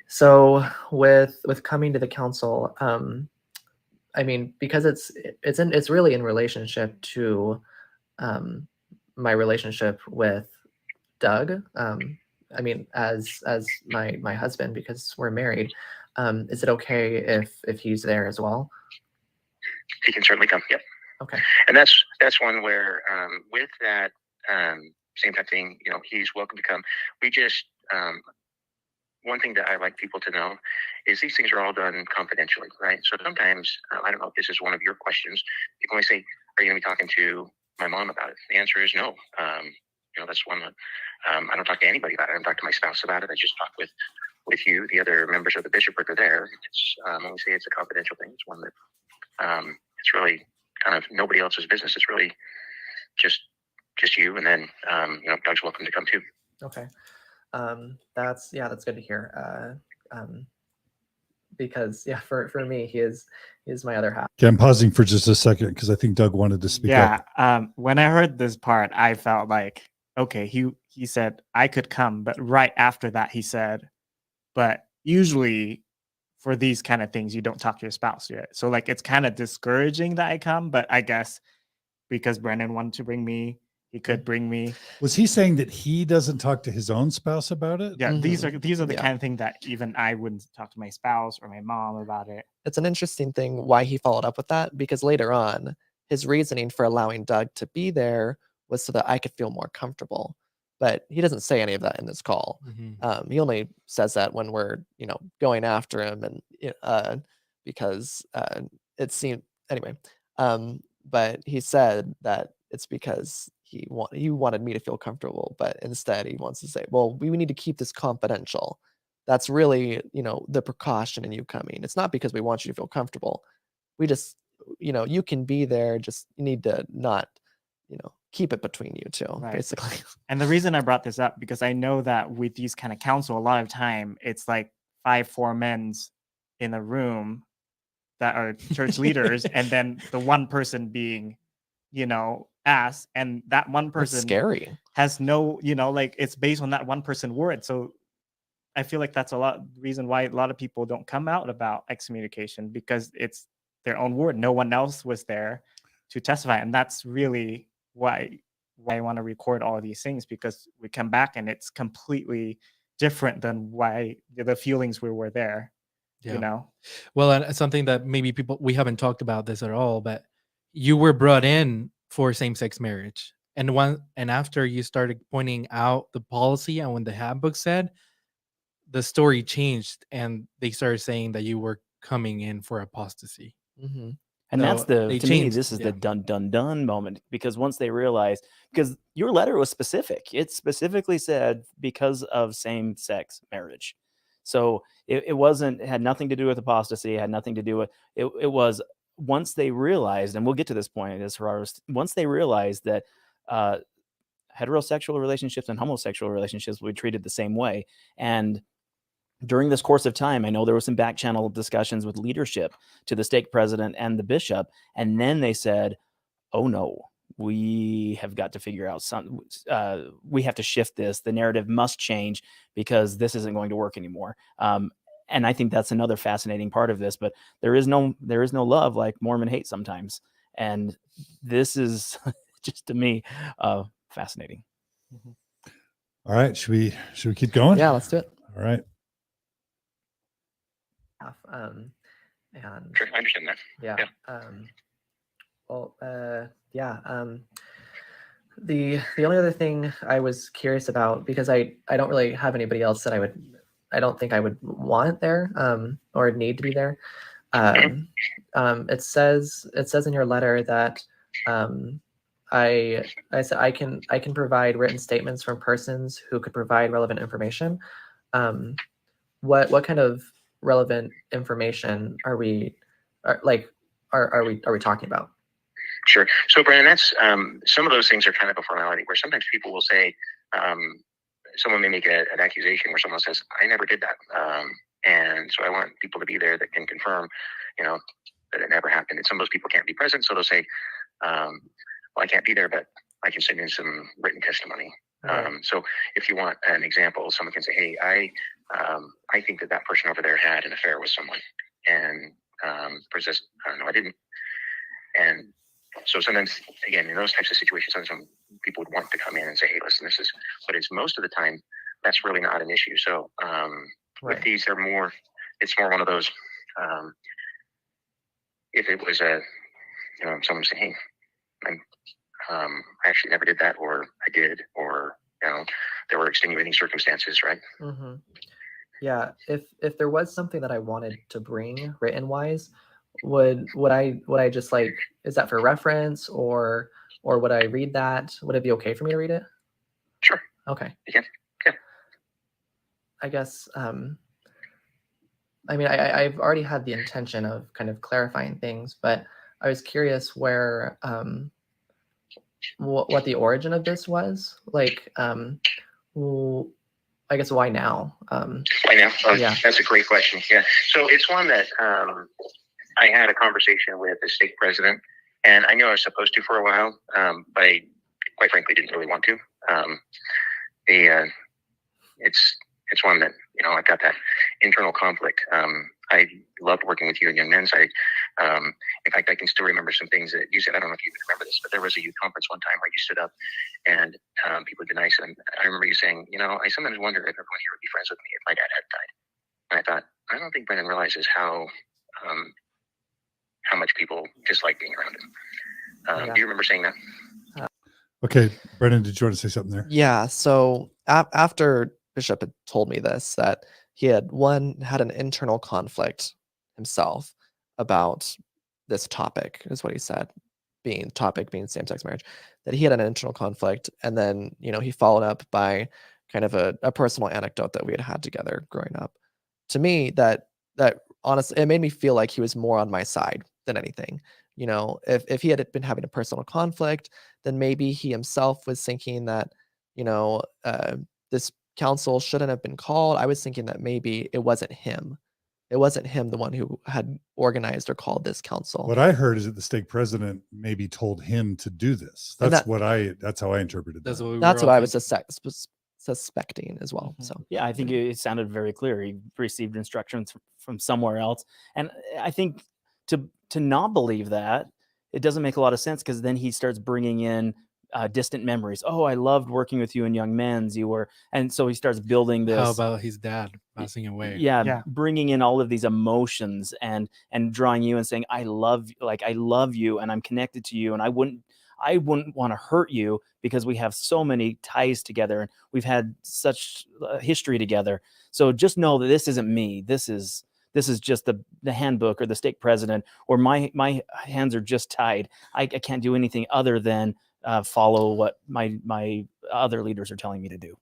So with coming to the council, I mean, because it's really in relationship to my relationship with Doug. I mean, as my husband, because we're married. Is it okay if he's there as well? He can certainly come. Yep. Okay. And that's one where with that same type of thing, he's welcome to come. We just one thing that I like people to know is these things are all done confidentially, right? So sometimes I don't know if this is one of your questions. People may say, "Are you going to be talking to my mom about it?" The answer is no. That's one that I don't talk to anybody about it. I don't talk to my spouse about it. I just talk with you, the other members of the bishopric are there. It's when we say it's a confidential thing, it's one that it's really kind of nobody else's business. It's really just you, and then Doug's welcome to come too. Okay. That's good to hear. Because for me, he is my other half. Okay, I'm pausing for just a second because I think Doug wanted to speak up. When I heard this part, I felt like, okay, he said I could come, but right after that he said, but usually for these kind of things you don't talk to your spouse yet. So like it's kind of discouraging that I come, but I guess because Brennan wanted to bring me, he could bring me. Was he saying that he doesn't talk to his own spouse about it? Yeah, these are the kind of thing that even I wouldn't talk to my spouse or my mom about it. It's an interesting thing why he followed up with that, because later on, his reasoning for allowing Doug to be there was so that I could feel more comfortable. But he doesn't say any of that in this call. He only says that when we're, going after him, and because it seemed anyway. But he said that it's because he wanted me to feel comfortable, but instead he wants to say, well, we need to keep this confidential. That's really, the precaution in you coming. It's not because we want you to feel comfortable. We just, you can be there. Just you need to not, keep it between you two, basically. And the reason I brought this up, because I know that with these kind of council, a lot of time it's like 4 men's in a room that are church leaders, and then the one person being, asked, and that one person That's scary. has no, like it's based on that one person word. So I feel like that's reason why a lot of people don't come out about excommunication, because it's their own word. No one else was there to testify. And that's really why I want to record all of these things, because we come back and it's completely different than why the feelings we were there. Well, and something that maybe we haven't talked about this at all, but you were brought in for same-sex marriage, and after you started pointing out the policy and when the handbook said, the story changed and they started saying that you were coming in for apostasy. And So that's they to changed, me, this is the done moment, because once they realized, because your letter was specific, it specifically said because of same-sex marriage. So it had nothing to do with apostasy. It had nothing to do with it. It was once they realized, and we'll get to this point, as Gerardo, once they realized that heterosexual relationships and homosexual relationships will be treated the same way. And during this course of time, I know there was some back channel discussions with leadership to the stake president and the bishop. And then they said, oh no, we have got to figure out we have to shift this. The narrative must change because this isn't going to work anymore. And I think that's another fascinating part of this, but there is no love like Mormon hate sometimes. And this is just, to me, fascinating. All right. Should we keep going? Yeah, let's do it. All right. And Sure, I understand that. yeah. Yeah. Well, yeah. The only other thing I was curious about, because I don't really have anybody else that I don't think I would want there, or need to be there. It says in your letter that I said I can provide written statements from persons who could provide relevant information. What kind of relevant information are we talking about? Sure. So, Brennan, that's some of those things are kind of a formality where sometimes people will say, someone may make an accusation where someone says, I never did that. And so I want people to be there that can confirm, that it never happened. And some of those people can't be present. So they'll say, well, I can't be there, but I can send in some written testimony. Right. So if you want an example, someone can say, hey, I think that person over there had an affair with someone. And persist, no, I didn't. And so sometimes, again, in those types of situations, sometimes people would want to come in and say, hey, listen, this is, but it's most of the time, that's really not an issue. So with these, it's more one of those, if it was someone saying, hey, I actually never did that, or I did, or, there were extenuating circumstances, right? Mm-hmm. Yeah. If there was something that I wanted to bring written wise, would I just is that for reference, or would I read that? Would it be okay for me to read it? Sure. Okay. Yeah. I guess, I've already had the intention of kind of clarifying things, but I was curious where, what the origin of this was. I guess why now? Why now? Yeah. That's a great question. Yeah. So it's one that I had a conversation with the stake president, and I knew I was supposed to for a while, but I, quite frankly, didn't really want to. It's one that, I've got that internal conflict. I loved working with you in Young Men's. In fact, I can still remember some things that you said. I don't know if you can remember this, but there was a youth conference one time where you stood up and people would be nice. And I remember you saying, I sometimes wonder if everyone here would be friends with me if my dad had died. And I thought, I don't think Brennan realizes how much people dislike being around him. Do you remember saying that? Okay. Brennan, did you want to say something there? Yeah. So after Bishop had told me this, that he had an internal conflict himself about this topic, is what he said, being same-sex marriage, that he had an internal conflict. And then, he followed up by kind of a personal anecdote that we had together growing up. To me, that honestly, it made me feel like he was more on my side than anything. If he had been having a personal conflict, then maybe he himself was thinking that, this council shouldn't have been called. I was thinking that maybe it wasn't him. It wasn't him, the one who had organized or called this council. What I heard is that the stake president maybe told him to do this. That's how I interpreted that. That's what I was suspecting as well. So yeah, I think it sounded very clear. He received instructions from somewhere else, and I think to not believe that, it doesn't make a lot of sense, because then he starts bringing in distant memories. Oh, I loved working with you in Young Men's. You were, and so he starts building this. How about his dad passing away? Yeah, bringing in all of these emotions and drawing you and saying, I love you, and I'm connected to you, and I wouldn't want to hurt you because we have so many ties together and we've had such history together. So just know that this isn't me. This is just the handbook or the stake president, or my hands are just tied. I can't do anything other than follow what my other leaders are telling me to do.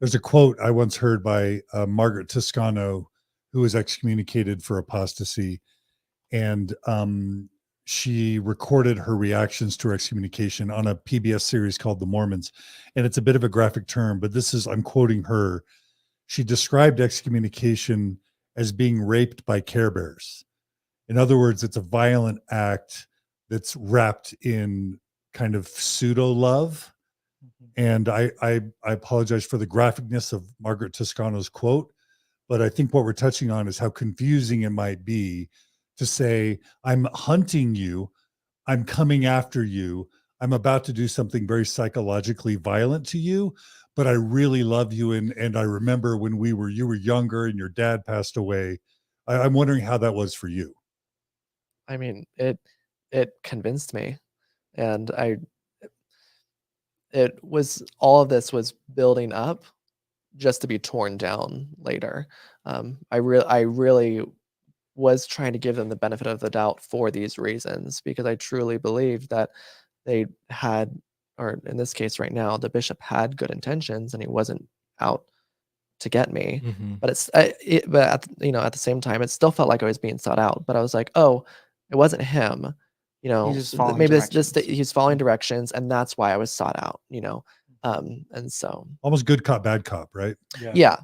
There's a quote I once heard by Margaret Toscano, who was excommunicated for apostasy. And she recorded her reactions to her excommunication on a PBS series called The Mormons. And it's a bit of a graphic term, but I'm quoting her. She described excommunication as being raped by Care Bears. In other words, it's a violent act that's wrapped in kind of pseudo love. And I apologize for the graphicness of Margaret Toscano's quote, but I think what we're touching on is how confusing it might be to say, I'm hunting you, I'm coming after you. I'm about to do something very psychologically violent to you, but I really love you. And I remember when you were younger and your dad passed away. I'm wondering how that was for you. I mean, it convinced me, and all of this was building up just to be torn down later. I really was trying to give them the benefit of the doubt for these reasons, because I truly believed that they had, or in this case right now, the bishop had good intentions and he wasn't out to get me. But at the same time, it still felt like I was being sought out. But I was like, oh, it wasn't him. He's just following Maybe directions. he's following directions, and that's why I was sought out. And so Almost good cop, bad cop, right? yeah.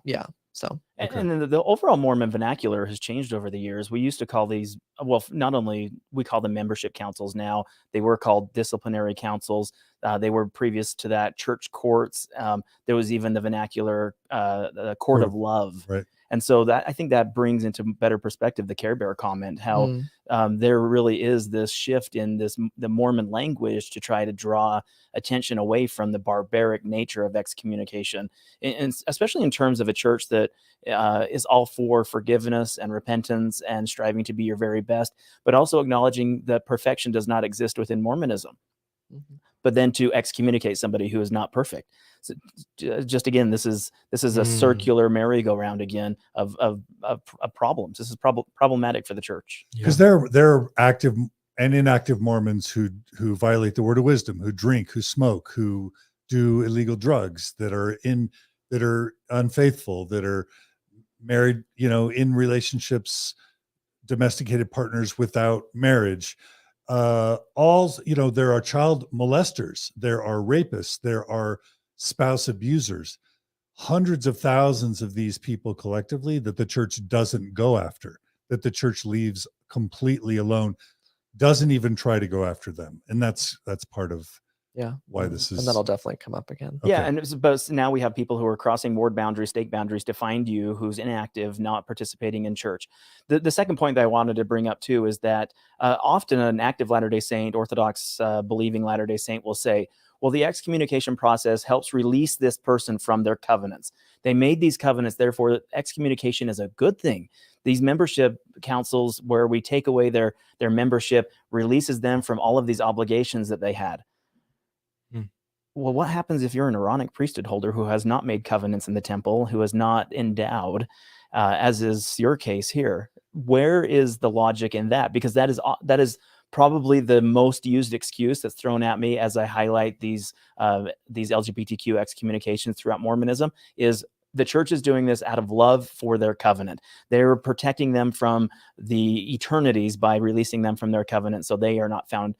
So Okay. And then the overall Mormon vernacular has changed over the years. We used to call these, well, not only we call them membership councils now, they were called disciplinary councils. They were previous to that church courts. There was even the vernacular the court of love. Right. And so that, I think that brings into better perspective the Care Bear comment, how there really is this shift in the Mormon language to try to draw attention away from the barbaric nature of excommunication, and especially in terms of a church that is all for forgiveness and repentance and striving to be your very best, but also acknowledging that perfection does not exist within Mormonism. But then to excommunicate somebody who is not perfect. So just again, this is a circular merry-go-round again of problems. This is problematic for the church. Because there are active and inactive Mormons who violate the word of wisdom, who drink, who smoke, who do illegal drugs, that are unfaithful, that are married, in relationships, domesticated partners without marriage. There are child molesters, there are rapists, there are spouse abusers, hundreds of thousands of these people collectively that the church doesn't go after, that the church leaves completely alone, doesn't even try to go after them. And that's part of why this is. And that'll definitely come up again. Yeah, and but now we have people who are crossing ward boundaries, stake boundaries to find you, who's inactive, not participating in church. The second point that I wanted to bring up too is that often an active Latter-day Saint, Orthodox believing Latter-day Saint will say, well, the excommunication process helps release this person from their covenants. They made these covenants, therefore excommunication is a good thing. These membership councils where we take away their membership releases them from all of these obligations that they had. Well, what happens if you're an Aaronic priesthood holder who has not made covenants in the temple, who is not endowed, as is your case here? Where is the logic in that? Because that is probably the most used excuse that's thrown at me as I highlight these LGBTQ excommunications throughout Mormonism is the church is doing this out of love for their covenant. They're protecting them from the eternities by releasing them from their covenant, so they are not found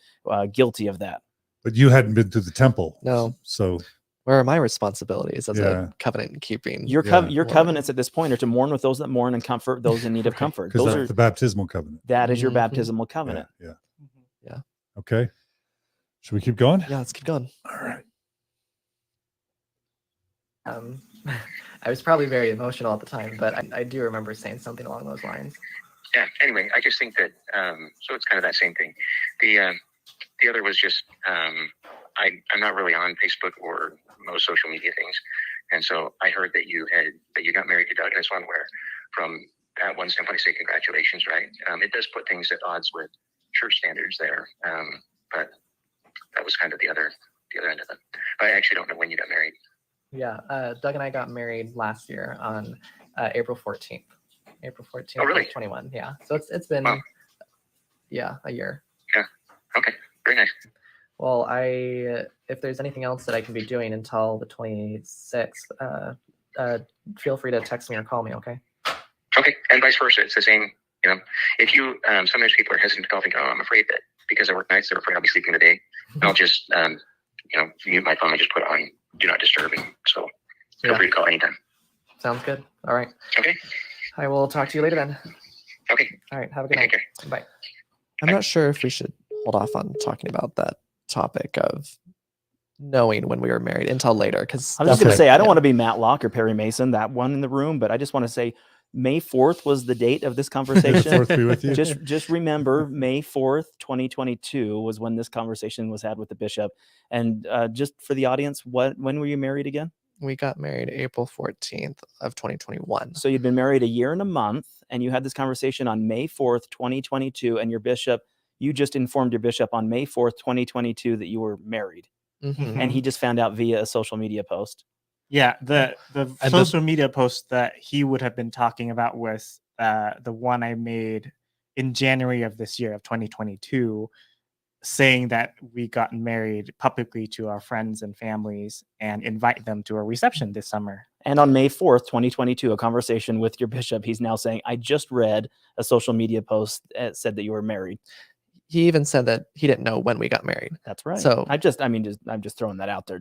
guilty of that. But you hadn't been to the temple. No. So where are my responsibilities as a covenant keeping? Your covenants at this point are to mourn with those that mourn and comfort those in need of comfort. Because that's the baptismal covenant. That is your baptismal covenant. Yeah. Okay. Should we keep going? Yeah, let's keep going. All right. I was probably very emotional at the time, but I do remember saying something along those lines. Yeah. Anyway, I just think that so it's kind of that same thing. The other was just I'm not really on Facebook or most social media things, and so I heard that you got married to Doug, and I just want to from that one standpoint, I say congratulations, right? It does put things at odds with church standards there, but that was kind of the other end of it. I actually don't know when you got married. Yeah, Doug and I got married last year on April 14th. April 14th, oh, really? 2021. Yeah, so it's been a year. Yeah. Okay. Very nice. Well, if there's anything else that I can be doing until the 26th, feel free to text me or call me, okay? Okay, and vice versa. It's the same, if you, sometimes people are hesitant to call, think, oh, I'm afraid that because I work nights, they're afraid I'll be sleeping the day. I'll just, mute my phone and just put on do not disturb. And so feel free to call anytime. Sounds good. All right. Okay. I will talk to you later then. Okay. All right. Have a good night. Take care. Bye. I'm not sure if we should hold off on talking about that topic of knowing when we were married until later, because I was just going to say I don't want to be Matlock or Perry Mason, that one in the room, but I just want to say May 4th was the date of this conversation. Fourth be with you. Just remember, May 4th, 2022 was when this conversation was had with the bishop. And just for the audience, when were you married again? We got married April 14th of 2021. So you'd been married a year and a month, and you had this conversation on May 4th, 2022, and your bishop, you just informed your bishop on May 4th, 2022 that you were married. Mhm. And he just found out via a social media post. Yeah, the And social media post that he would have been talking about was the one I made in January of this year of 2022, saying that we got married publicly to our friends and families and invite them to a reception this summer. And on May 4th, 2022, a conversation with your bishop, he's now saying, I just read a social media post that said that you were married. He even said that he didn't know when we got married. That's right. So- I'm just throwing that out there.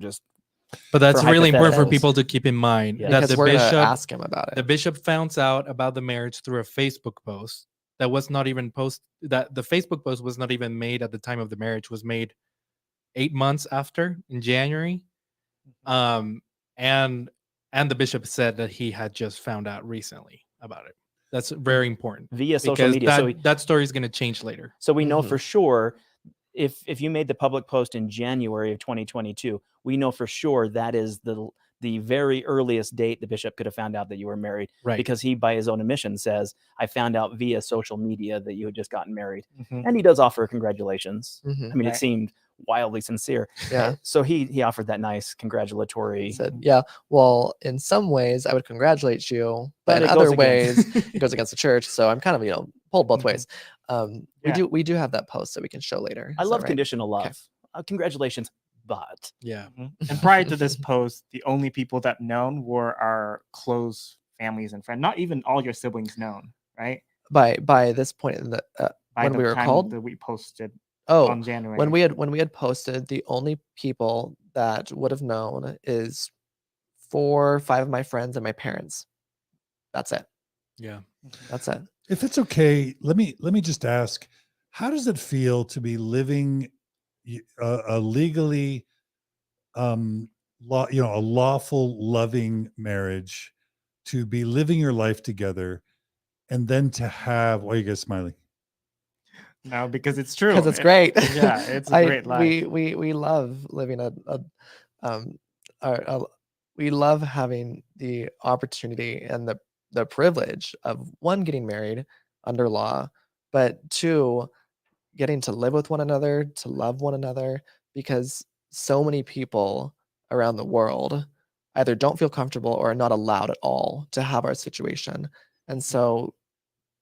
But that's For really important for hypotheticals. people to keep in mind Yeah. that Because the we're going to bishop ask him about it. the bishop found out about the marriage through a Facebook post that was not even that the Facebook post was not even made at the time of the marriage, was made 8 months after, in January. And the bishop said that he had just found out recently about it. That's very important Via social because media. that story is going to change later. So we know Mhm. for sure, if you made the public post in January of 2022, we know for sure that is the very earliest date the bishop could have found out that you were married, Right. because he, by his own admission, says, I found out via social media that you had just gotten married. Mhm. And he does offer congratulations. Mhm. I mean, Right. it seemed wildly sincere. Yeah. So he offered that nice congratulatory. He said, yeah, well, in some ways I would congratulate you, but But in it goes other ways against- it goes against the church. So I'm kind of, pulled both Mhm. ways. Yeah. We do have that post that we can show later. I Is love that right? conditional love. Okay. Congratulations, but Yeah. Mhm. And prior to this post, the only people that known were our close families and friends. Not even all your siblings known, right? By this point in the By when the we were time called, that we posted oh, on January. when we had posted, the only people that would have known is 4 or 5 of my friends and my parents. That's it. Yeah. That's it. If it's okay, let me just ask, how does it feel to be living a legally a lawful, loving marriage, to be living your life together, and then to have, why are you guys smiling? No, because it's true. Because it's great. Yeah, it's a great life. We love living we love having the opportunity and the privilege of, one, getting married under law, but 2, getting to live with one another, to love one another, because so many people around the world either don't feel comfortable or are not allowed at all to have our situation. And so,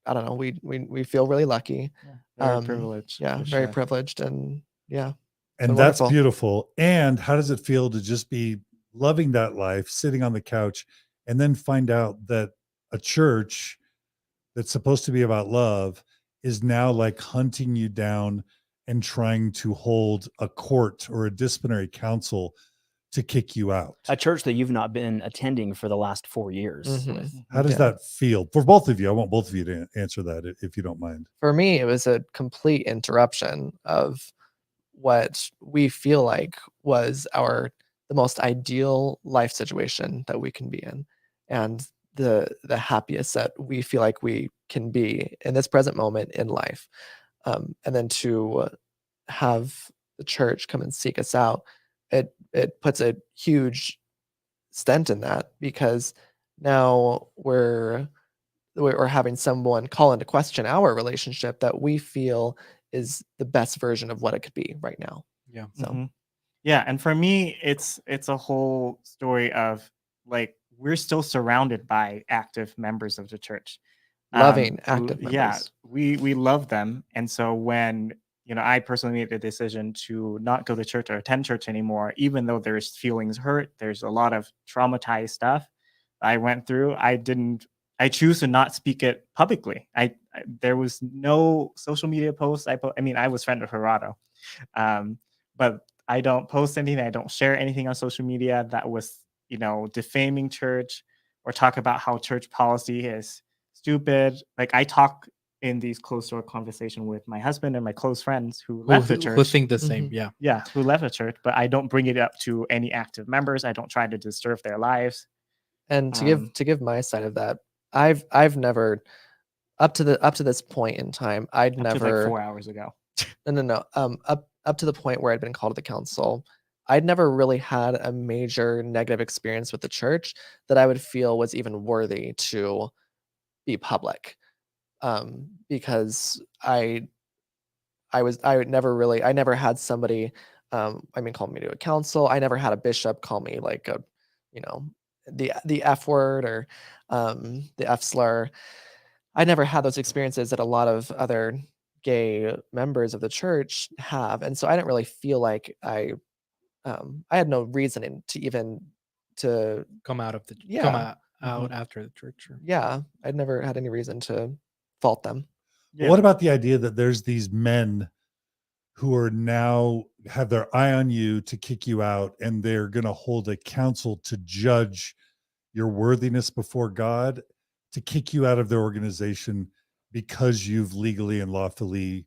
I don't know, we feel really lucky. Very privileged. Yeah, for very sure. privileged, and yeah. And been that's wonderful. beautiful. And how does it feel to just be loving that life, sitting on the couch, and then find out that a church that's supposed to be about love is now like hunting you down and trying to hold a court or a disciplinary council to kick you out? a church that you've not been attending for the last 4 years. Mhm. How does Yeah. that feel for both of you? I want both of you to answer that if you don't mind. For me, it was a complete interruption of what we feel like was the most ideal life situation that we can be in, and the happiest that we feel like we can be in this present moment in life. And then to have the church come and seek us out, it puts a huge stent in that, because now we're having someone call into question our relationship that we feel is the best version of what it could be right now. Yeah. So Mhm. Yeah, and for me, it's a whole story of, like, we're still surrounded by active members of the church. loving who- active members. Yeah, we love them, and so when I personally made the decision to not go to church or attend church anymore, even though there's feelings hurt, there's a lot of traumatized stuff I went through. I choose to not speak it publicly. There was no social media posts. I was friend with Gerardo, but I don't post anything. I don't share anything on social media that was, defaming church or talk about how church policy is stupid. Like, I talk in these closed door conversation with my husband and my close friends who left the church. Who think the same. Mhm. Yeah. Yeah, who left the church, but I don't bring it up to any active members. I don't try to disturb their lives. And to give my side of that, I've never up to this point in time, I'd Up to like never 4 hours ago. no. Up to the point where I'd been called to the council, I'd never really had a major negative experience with the church that I would feel was even worthy to be public. Because I never had somebody, call me to a council. I never had a bishop call me like a, you know, the F word or the F slur. I never had those experiences that a lot of other gay members of the church have, and so I didn't really feel like I had no reason to even to Come out of the come yeah out after the church. Or, yeah I'd never had any reason to fault them. But what about the idea that there's these men who are now have their eye on you to kick you out, and they're going to hold a council to judge your worthiness before God, to kick you out of their organization because you've legally and lawfully,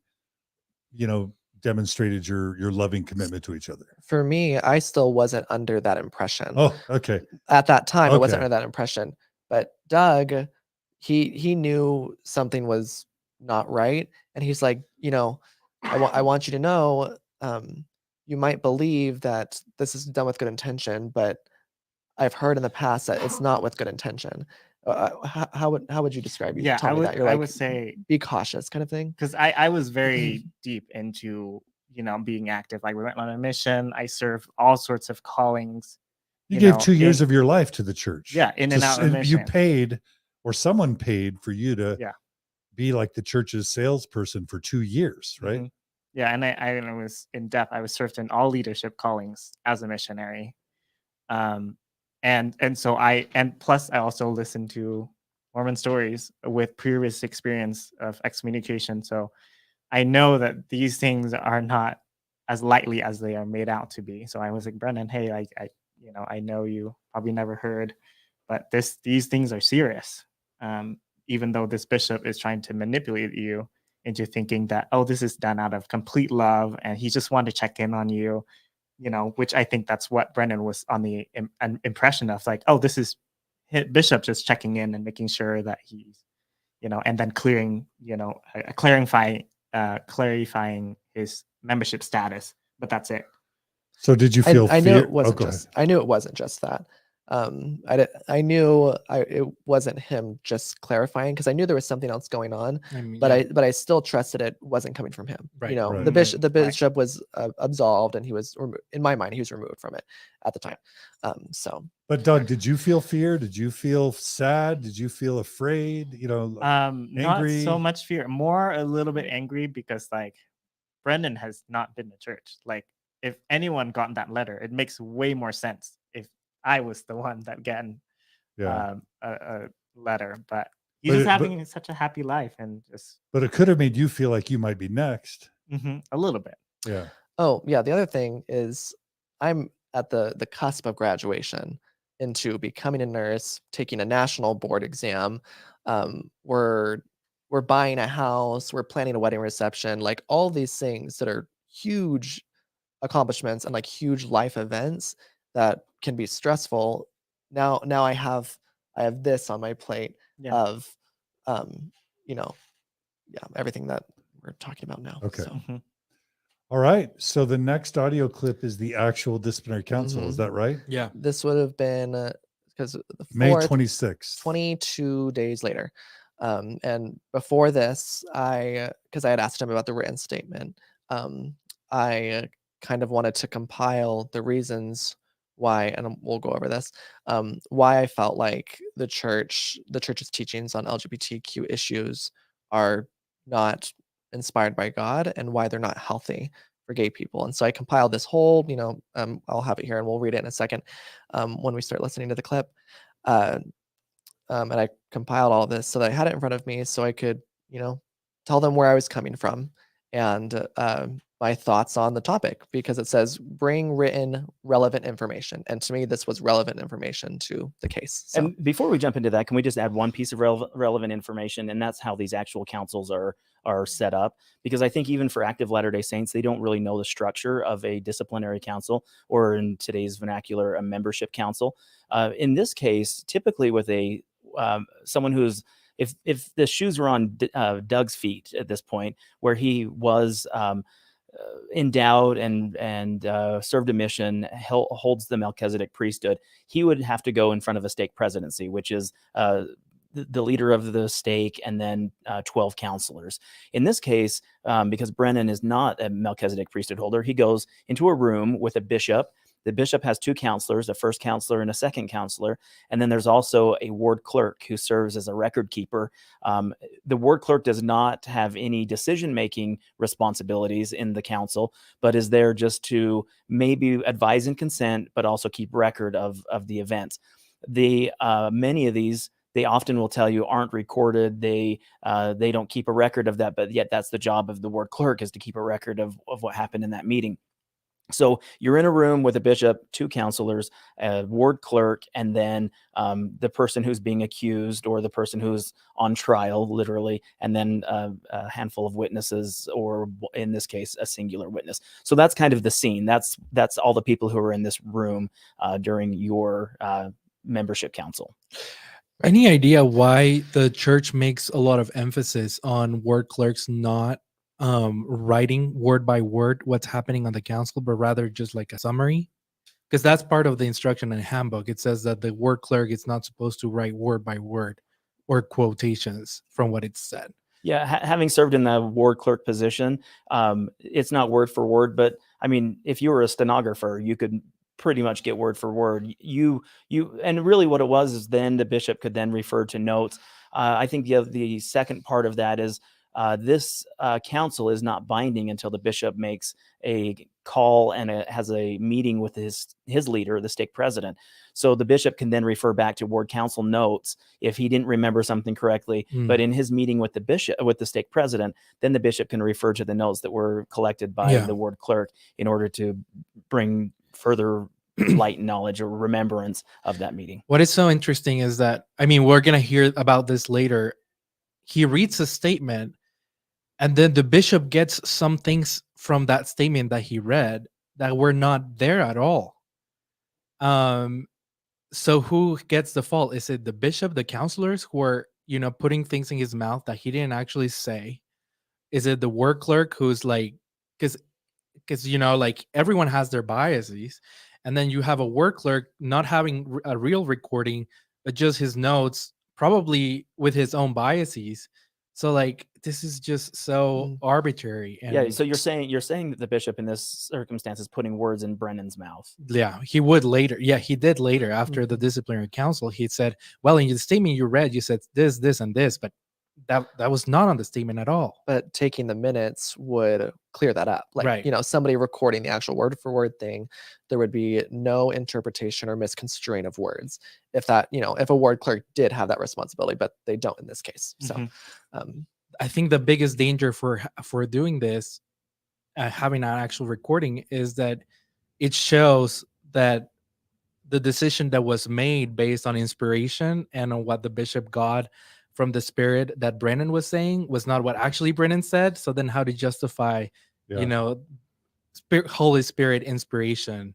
demonstrated your loving commitment to each other? For me, I still wasn't under that impression. Oh, okay. At that time, I wasn't Okay. under that impression. But Doug, he knew something was not right, and he's like, I want you to know, you might believe that this is done with good intention, but I've heard in the past that it's not with good intention. How would you describe you? Yeah, Tell me that. You're I like, would say, be cautious, kind of thing. because I was very deep into, being active. Like we went on a mission. I served all sorts of callings. You gave know, 2 years in- of your life to the church. Yeah, in and out of You mission. paid, or someone paid for you to Yeah. be like the church's salesperson for 2 years, right? Mhm. Yeah, and I was in depth. I was served in all leadership callings as a missionary. And so plus I also listened to Mormon stories with previous experience of excommunication. So I know that these things are not as lightly as they are made out to be. So I was like, Brennan, hey, I know you probably never heard, but these things are serious. Even though this bishop is trying to manipulate you into thinking that, oh, this is done out of complete love and he just wanted to check in on you, which I think that's what Brennan was on the impression of, like, oh, this is bishop just checking in and making sure that he's, and then clarifying his membership status, but that's it. So did you feel I knew fear? it wasn't go just. ahead. I knew it wasn't just that. I knew it wasn't him just clarifying, because I knew there was something else going on, I mean, but yeah, I still trusted it wasn't coming from him. Right, right. The Right. bishop was absolved, and he was in my mind he was removed from it at the time. So But Doug, did you feel fear? Did you feel sad? Did you feel afraid? Not so angry? much fear, more a little bit angry, because like Brennan has not been to church. Like if anyone got that letter, it makes way more sense if I was the one that getting Yeah. a letter. But he's But just it- having such a happy life and just But it could have made you feel like you might be next. a little bit. Yeah. oh yeah, the other thing is I'm at the cusp of graduation into becoming a nurse, taking a national board exam. We're buying a house, we're planning a wedding reception, like all these things that are huge accomplishments and like huge life events that can be stressful. Now I have this on my plate Yeah. of everything that we're talking about now. Okay. So Mhm. All right. So the next audio clip is the actual disciplinary council. Is Mhm. that right? yeah. this would have been because the May 4th, 26th. 22 days later. And before this, because I had asked him about the written statement, I kind of wanted to compile the reasons why, and we'll go over this, why I felt like the church's teachings on LGBTQ issues are not inspired by God, and why they're not healthy for gay people. And so I compiled this whole, I'll have it here and we'll read it in a second when we start listening to the clip. And I compiled all of this so that I had it in front of me so I could, tell them where I was coming from and my thoughts on the topic, because it says bring written relevant information. And to me, this was relevant information to the case. So And before we jump into that, can we just add one piece of relevant information? And that's how these actual councils are set up. Because I think even for active Latter-day Saints, they don't really know the structure of a disciplinary council, or in today's vernacular, a membership council. In this case, typically with a someone who's, if the shoes were on Doug's feet at this point, where he was endowed and served a mission, holds the Melchizedek priesthood, he would have to go in front of a stake presidency, which is the leader of the stake and then 12 counselors. In this case, because Brennan is not a Melchizedek priesthood holder, he goes into a room with a bishop. The bishop has 2 counselors, a first counselor and a second counselor. And then there's also a ward clerk who serves as a record keeper. The ward clerk does not have any decision-making responsibilities in the council, but is there just to maybe advise and consent, but also keep record of the events. Many of these, they often will tell you, aren't recorded. They don't keep a record of that, but yet that's the job of the ward clerk, is to keep a record of what happened in that meeting. So you're in a room with a bishop, 2 counselors, a ward clerk, and then the person who's being accused, or the person who's on trial, literally, and then a handful of witnesses, or in this case, a singular witness. So that's kind of the scene. That's all the people who are in this room during your membership council. Any idea why the church makes a lot of emphasis on ward clerks not writing word by word what's happening on the council, but rather just like a summary? Because that's part of the instruction in the handbook. It says that the ward clerk is not supposed to write word by word or quotations from what it's said. Yeah, having served in the ward clerk position, it's not word for word, but I mean, if you were a stenographer, you could pretty much get word for word. And really what it was is then the bishop could then refer to notes. I think the second part of that is this council is not binding until the bishop makes a call and has a meeting with his leader, the stake president. So the bishop can then refer back to ward council notes if he didn't remember something correctly. But in his meeting with the stake president, then the bishop can refer to the notes that were collected by the ward clerk in order to bring further light knowledge or remembrance of that meeting. What is so interesting is that, I mean, we're going to hear about this later. He reads a statement, and then the bishop gets some things from that statement that he read that were not there at all. So who gets the fault? Is it the bishop, the counselors who are, putting things in his mouth that he didn't actually say? Is it the word clerk who's like, because like everyone has their biases, and then you have a word clerk not having a real recording, but just his notes, probably with his own biases. So like, this is just so arbitrary. And so you're saying that the bishop in this circumstance is putting words in Brennan's mouth. Yeah, he would later. Yeah, he did later after the disciplinary council. He said, well, in the statement you read, you said this, this, and this, but that was not on the statement at all. But taking the minutes would clear that up. Like, Right. Somebody recording the actual word for word thing, there would be no interpretation or misconstruing of words if a word clerk did have that responsibility, but they don't in this case. So I think the biggest danger for doing this, having an actual recording, is that it shows that the decision that was made based on inspiration and on what the bishop got from the spirit that Brennan was saying was not what actually Brennan said. So then how to justify, Holy Spirit inspiration?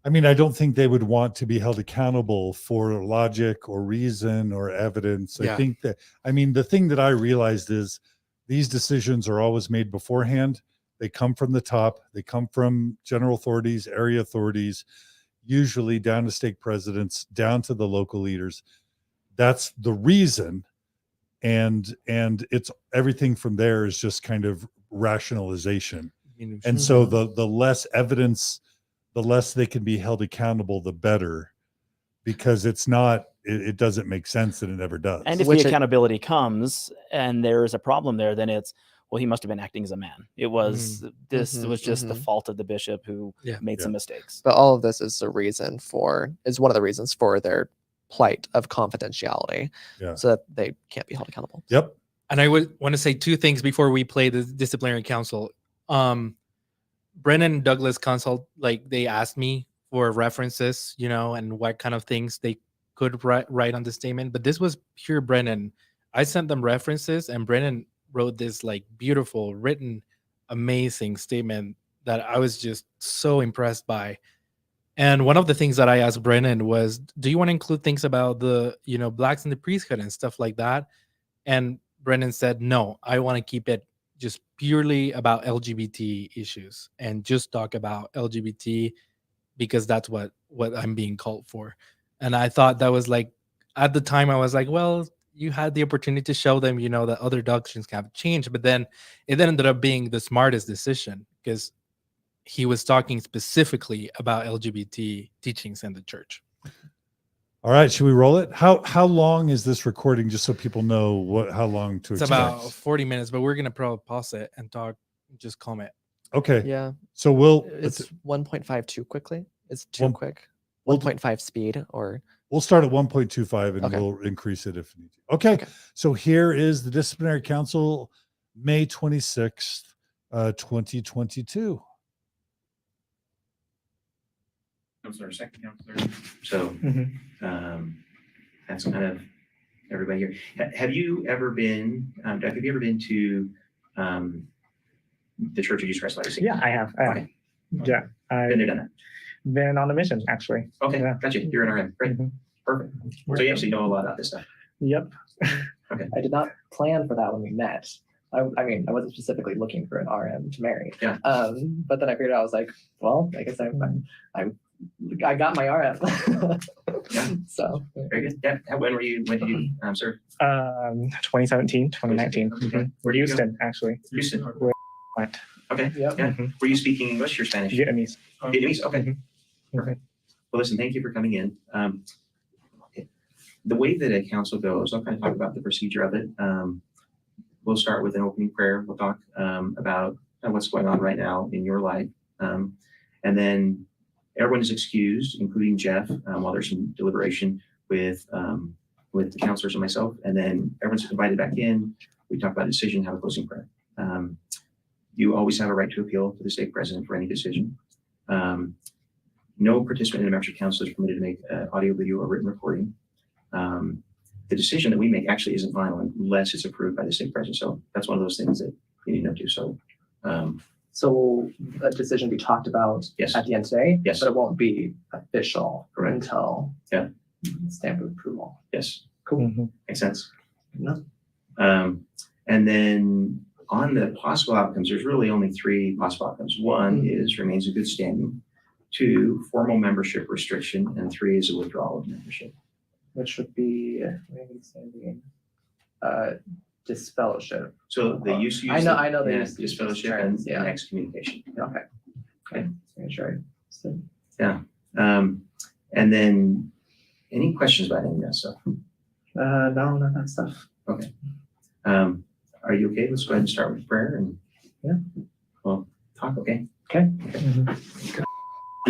I mean, I don't think they would want to be held accountable for logic or reason or evidence. I think that, the thing that I realized is these decisions are always made beforehand. They come from the top. They come from general authorities, area authorities, usually down to stake presidents, down to the local leaders. That's the reason. And it's everything from there is just kind of rationalization. And so the less evidence, the less they can be held accountable, the better, because it doesn't make sense, and it never does. And if the accountability comes and there is a problem there, then it's, well, he must have been acting as a man. It was, was just the fault of the bishop who made some mistakes. But all of this is one of the reasons for their plight of confidentiality, so that they can't be held accountable. Yep. And I would want to say 2 things before we play the disciplinary council. Brennan and Douglas consult, like, they asked me for references, and what kind of things they could write on the statement. But this was pure Brennan. I sent them references, and Brennan wrote this like beautiful, written, amazing statement that I was just so impressed by. And one of the things that I asked Brennan was, do you want to include things about the, blacks in the priesthood and stuff like that? And Brennan said, no, I want to keep it just purely about LGBT issues and just talk about LGBT because that's what I'm being called for. And I thought that was like, at the time I was like, well, you had the opportunity to show them, that other doctrines have changed, but then it ended up being the smartest decision because he was talking specifically about LGBT teachings in the church. All right, should we roll it? How long is this recording, just so people know how long to It's expect? about 40 minutes, but we're gonna probably pause it and talk, just comment. Okay. Yeah. So It's 1.5 too quickly. It's too One- quick. we'll- 1.5 speed or we'll start at 1.25 and Okay. we'll increase it if need to. Okay. Okay. So here is the Disciplinary Council, May 26th, 2022. Counselor, second counselor. So Mhm. that's kind of everybody here. Have you ever been, Doug, have you ever been to the Church of Jesus Christ of Latter-day Saints? Yeah, I have. Okay. Yeah, Been I've there, done that. been on a mission actually. Okay, Yeah. gotcha. You're an RM. Great. Mhm. Perfect. So you actually know a lot about this stuff. Yep. I did not plan for that when we met. I mean, I wasn't specifically looking for an RM to marry. Yeah. But then I figured out, I was like, well, I guess I got my RM. Yeah. So Very good. Yeah. When did you serve? 2017, 2019. Okay. Where do you go? Houston, actually. Houston. Went. Okay. Yep. Yeah. Mhm. Were you speaking English or Spanish? Vietnamese. Vietnamese. Okay. Mhm. Perfect. Well, listen, thank you for coming in. The way that a council goes, I'll kind of talk about the procedure of it. We'll start with an opening prayer. We'll talk about what's going on right now in your life. And then everyone is excused, including Jeff, while there's some deliberation with the counselors and myself. And then everyone's invited back in. We talk about a decision, have a closing prayer. You always have a right to appeal to the stake president for any decision. No participant in a membership council is permitted to make audio, video, or written recording. The decision that we make actually isn't final unless it's approved by the stake president. So that's one of those things that you need to know too. So So a decision be talked about Yes. at the end today, Yes. but it won't be official Correct. until Yeah. stamp of approval. yes, Mhm. makes sense. No. And then on the possible outcomes, there's really only three possible outcomes. One is remains in good standing. Two, formal membership restriction. And three is a withdrawal of membership. Which would be maybe standing disfellowship. So they used to use I know they used to use disfellowship terms, and excommunication. Okay. Okay. Just making sure. So, And then any questions about any of that stuff? no, not that stuff. Okay. Are you okay? Let's go ahead and start with prayer and well, talk. Okay. Okay.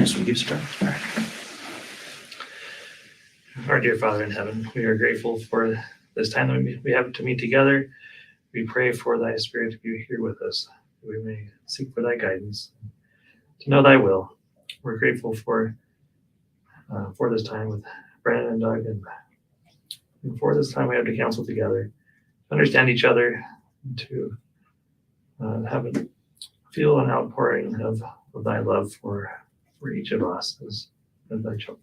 So we give us a prayer. Our dear Father in heaven, we are grateful for this time that we have to meet together. We pray for thy Spirit to be here with us, that we may seek for thy guidance, to know thy will. We're grateful for this time with Brennan and Doug, and for this time we have to counsel together, to understand each other, to feel an outpouring of thy love for each of us as thy children.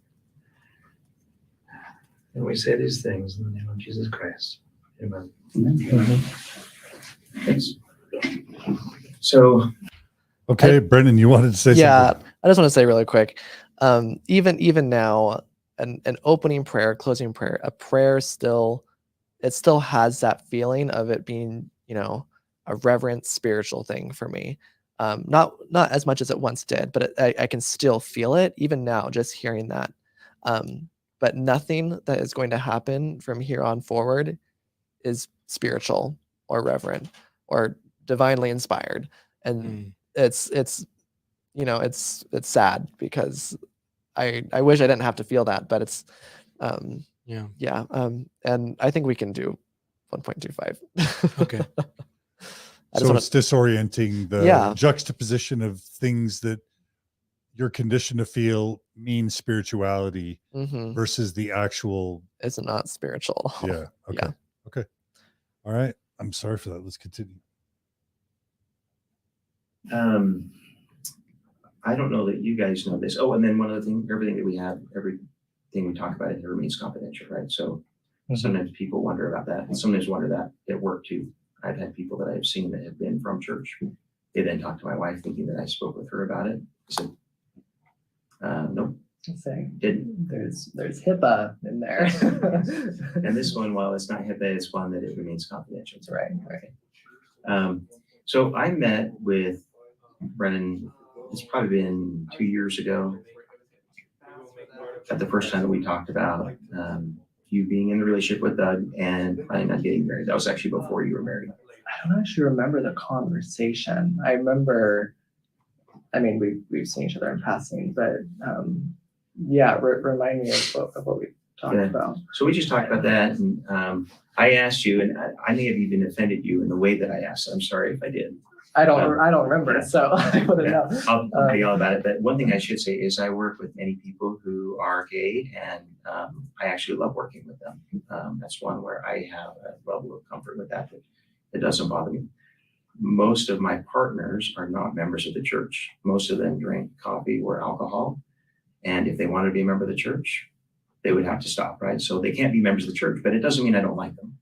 And we say these things in the name of Jesus Christ. Amen. Thanks. So, Okay, Brennan, you wanted to say Yeah, something? I just want to say really quick. Even now, an opening prayer, closing prayer, a prayer still has that feeling of it being, a reverent spiritual thing for me. Not as much as it once did, but I can still feel it even now, just hearing that. But nothing that is going to happen from here on forward is spiritual or reverent or divinely inspired. And it's sad because I wish I didn't have to feel that, but it's and I think we can do 1.25. Okay. So it's disorienting the Yeah. juxtaposition of things that you're conditioned to feel mean spirituality versus the actual. It's not spiritual. Yeah. Okay. Yeah. Okay. All right. I'm sorry for that. Let's continue. I don't know that you guys know this. Oh, and then one other thing, everything that we have, everything we talk about, it remains confidential, right? So sometimes people wonder about that, and sometimes wonder that at work too. I've had people that I've seen that have been from church. They then talk to my wife thinking that I spoke with her about it. I said, nope. Didn't. There's HIPAA in there. And this one, while it's not HIPAA, it's one that it remains confidential. That's right. So I met with Brennan, it's probably been 2 years ago, at the first time that we talked about you being in a relationship with Doug and planning on getting married. That was actually before you were married. I don't actually remember the conversation. I remember, I mean, we've seen each other in passing, but yeah, remind me of what we talked about. So we just talked about that, and I asked you, and I may have even offended you in the way that I asked. I'm sorry if I did. I don't remember, so I wouldn't know. I'll tell you all about it. But one thing I should say is I work with many people who are gay, and I actually love working with them. That's one where I have a level of comfort with that. It doesn't bother me. Most of my partners are not members of the church. Most of them drink coffee or alcohol. And if they wanted to be a member of the church, they would have to stop, right? So they can't be members of the church, but it doesn't mean I don't like them.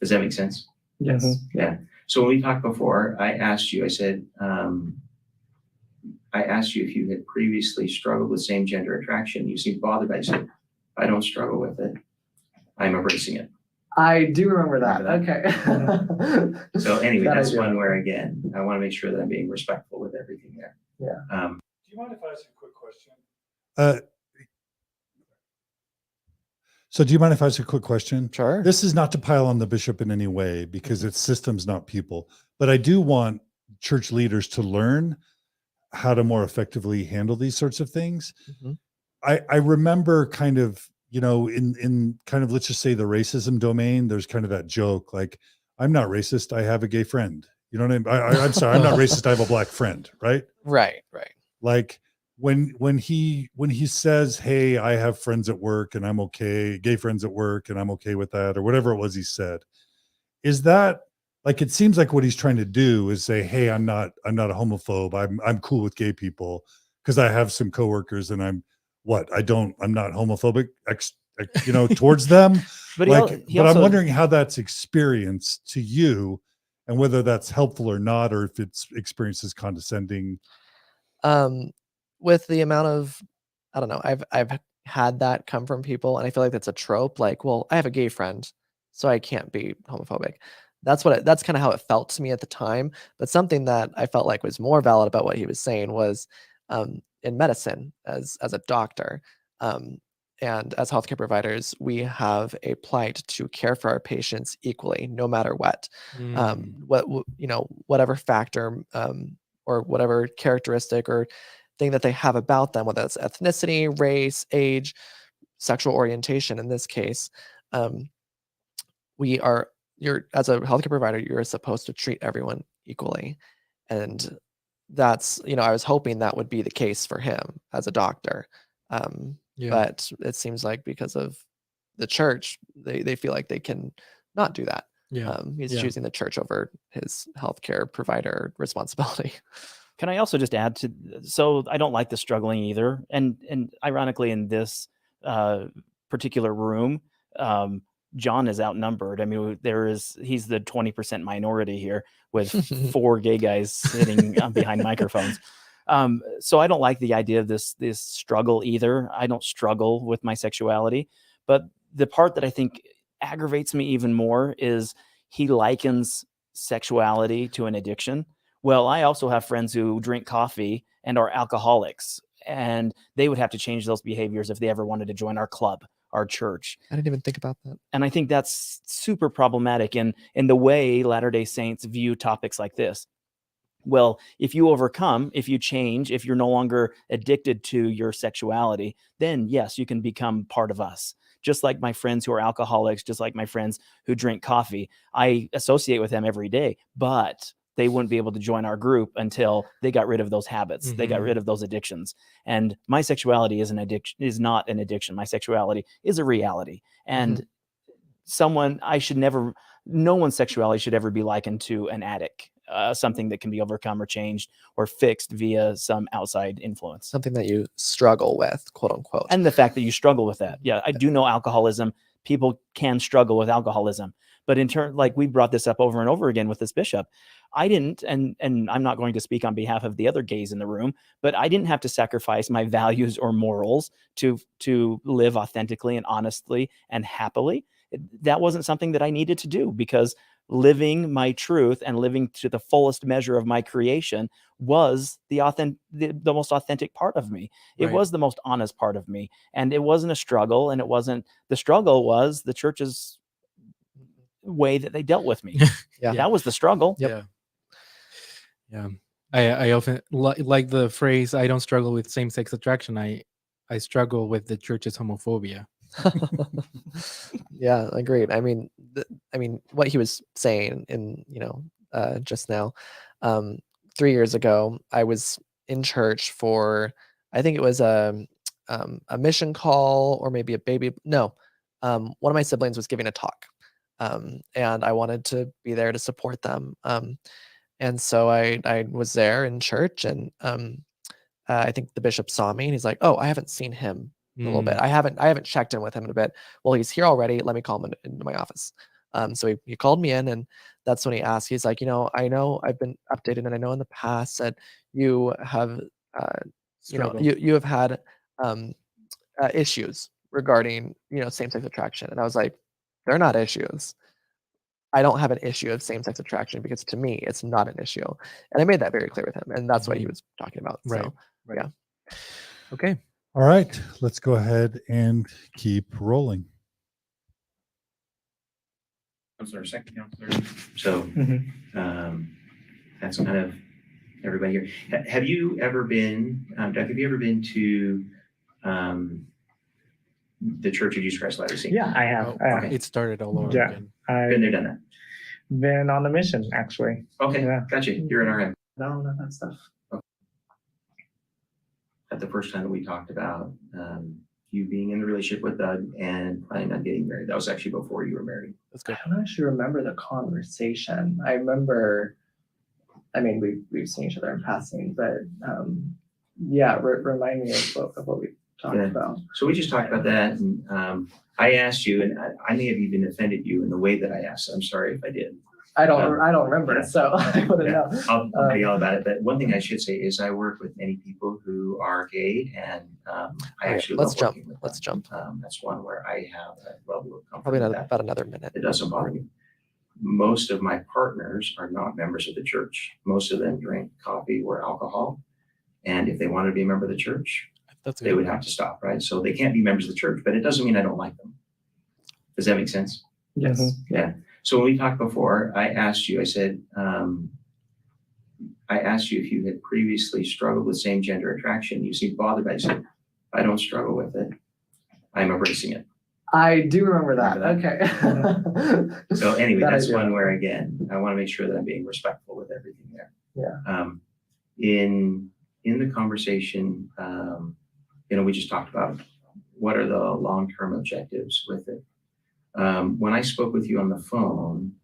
Does that make sense? Yes. Yeah. So when we talked before, I asked you, I said, I asked you if you had previously struggled with same gender attraction. You seemed bothered by it. You said, I don't struggle with it. I'm embracing it. I do remember that. Remember that? Okay. So anyway, that's one where, again, I want to make sure that I'm being respectful with everything there. Yeah. Do you mind if I ask you a quick question? So do you mind if I ask a quick question? Sure. This is not to pile on the bishop in any way, because it's systems, not people. But I do want church leaders to learn how to more effectively handle these sorts of things. Mm-hmm. I remember kind of, in kind of, let's just say the racism domain, there's kind of that joke, like, I'm not racist, I have a gay friend. You know what I mean? I'm sorry, I'm not racist, I have a black friend, right? Right. Like, when he says, hey, I have friends at work and I'm okay, gay friends at work and I'm okay with that, or whatever it was he said, is that, like, it seems like what he's trying to do is say, hey, I'm not a homophobe, I'm cool with gay people because I have some coworkers and I'm not homophobic towards them. But but I'm wondering how that's experienced to you and whether that's helpful or not, or if it's experienced as condescending. With the amount of, I don't know, I've had that come from people, and I feel like that's a trope. Like, well, I have a gay friend, so I can't be homophobic. That's kind of how it felt to me at the time. But something that I felt like was more valid about what he was saying was, in medicine, as a doctor, and as healthcare providers, we have a plight to care for our patients equally, no matter what. Whatever factor, or whatever characteristic or thing that they have about them, whether it's ethnicity, race, age, sexual orientation. In this case, you're as a healthcare provider, you're supposed to treat everyone equally. And that's, I was hoping that would be the case for him as a doctor. But it seems like because of the church, they feel like they can not do that. He's choosing the church over his healthcare provider responsibility. Can I also just add to, so I don't like the struggling either. And ironically, in this particular room, John is outnumbered. I mean, he's the 20% minority here with 4 gay guys sitting behind microphones. So I don't like the idea of this struggle either. I don't struggle with my sexuality, but the part that I think aggravates me even more is he likens sexuality to an addiction. Well, I also have friends who drink coffee and are alcoholics, and they would have to change those behaviors if they ever wanted to join our club, our church. I didn't even think about that. And I think that's super problematic in the way Latter-day Saints view topics like this. Well, if you overcome, if you change, if you're no longer addicted to your sexuality, then yes, you can become part of us. Just like my friends who are alcoholics, just like my friends who drink coffee, I associate with them every day, but they wouldn't be able to join our group until they got rid of those habits. They got rid of those addictions. And my sexuality is not an addiction. My sexuality is a reality. And no one's sexuality should ever be likened to an addict. something that can be overcome or changed or fixed via some outside influence. Something that you struggle with, quote unquote. And the fact that you struggle with that. Yeah, I do know alcoholism. People can struggle with alcoholism. But in turn, like we brought this up over and over again with this bishop, I didn't, and I'm not going to speak on behalf of the other gays in the room, but I didn't have to sacrifice my values or morals to live authentically and honestly and happily. That wasn't something that I needed to do, because living my truth and living to the fullest measure of my creation was the most authentic part of me. It Right. was the most honest part of me. And it wasn't a struggle, and the struggle was the church's way that they dealt with me. Yeah. That was the struggle. Yeah. I often like the phrase, I don't struggle with same-sex attraction. I struggle with the church's homophobia. Yeah, agreed. I mean, what he was saying in, just now, 3 years ago, I was in church for, I think it was a mission call or maybe a baby. No, one of my siblings was giving a talk, and I wanted to be there to support them. And so I was there in church, and I think the bishop saw me, and he's like, "Oh, I haven't seen him in a little bit. I haven't checked in with him in a bit. Well, he's here already. Let me call him into my office." So he called me in, and that's when he asked. He's like, I know I've been updated, and I know in the past that you have, you have had issues regarding, same-sex attraction. And I was like, they're not issues. I don't have an issue of same-sex attraction, because to me, it's not an issue. And I made that very clear with him, and that's what he was talking about. Right. So, Right. yeah. Okay. All right, let's go ahead and keep rolling. Counselor, second counselor. So Mhm. that's kind of everybody here. Have you ever been, Doug, have you ever been to the Church of Jesus Christ of Latter-day Saints? Yeah, I have. Oh, I have. it started all over Yeah. again. Been I've there, done that. been on a mission, actually. Okay, Yeah. gotcha. You're an RM. No, not that stuff. At the first time that we talked about you being in the relationship with Doug and planning on getting married. That was actually before you were married. That's good. I don't actually remember the conversation. I remember, I mean, we've seen each other in passing, but yeah, remind me of what we talked Yeah. about. So we just talked about that, and I asked you, and I may have even offended you in the way that I asked. I'm sorry if I did. I don't remember, yeah. so I wouldn't Yeah. know. I'll tell you all about it. But one thing I should say is I work with many people who are gay, and I Okay, actually let's love jump. working with Let's them. jump. That's one where I have a level of comfort. Probably with that. about another minute. It doesn't bother me. Most of my partners are not members of the church. Most of them drink coffee or alcohol. And if they wanted to be a member of the church, That's they would have to stop, right? So they can't be members of the church, but it doesn't mean I don't like them. Does that make sense? Yes. Yeah. So when we talked before, I asked you, I said, I asked you if you had previously struggled with same gender attraction. You seemed bothered by it. I said, I don't struggle with it. I'm embracing it. I do remember that. Remember Okay. So anyway, That I that's do. one where, again, I want to make sure that I'm being respectful with everything there. Yeah. In the conversation, we just talked about what are the long-term objectives with it. When I spoke with you on the phone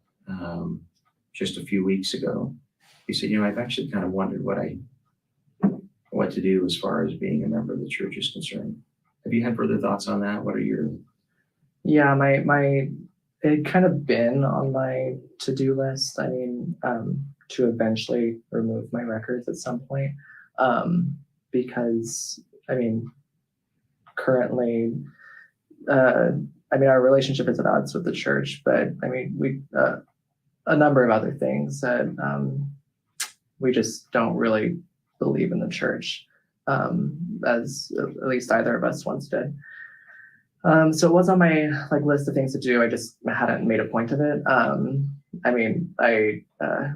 just a few weeks ago, you said, I've actually kind of wondered what to do as far as being a member of the church is concerned. Have you had further thoughts on that? What are your... Yeah, it kind of been on my to-do list. I mean, to eventually remove my records at some point, because I mean, currently, our relationship is at odds with the church, but I mean, we a number of other things that we just don't really believe in the church, as at least either of us once did. So it was on my list of things to do. I just hadn't made a point of it. Who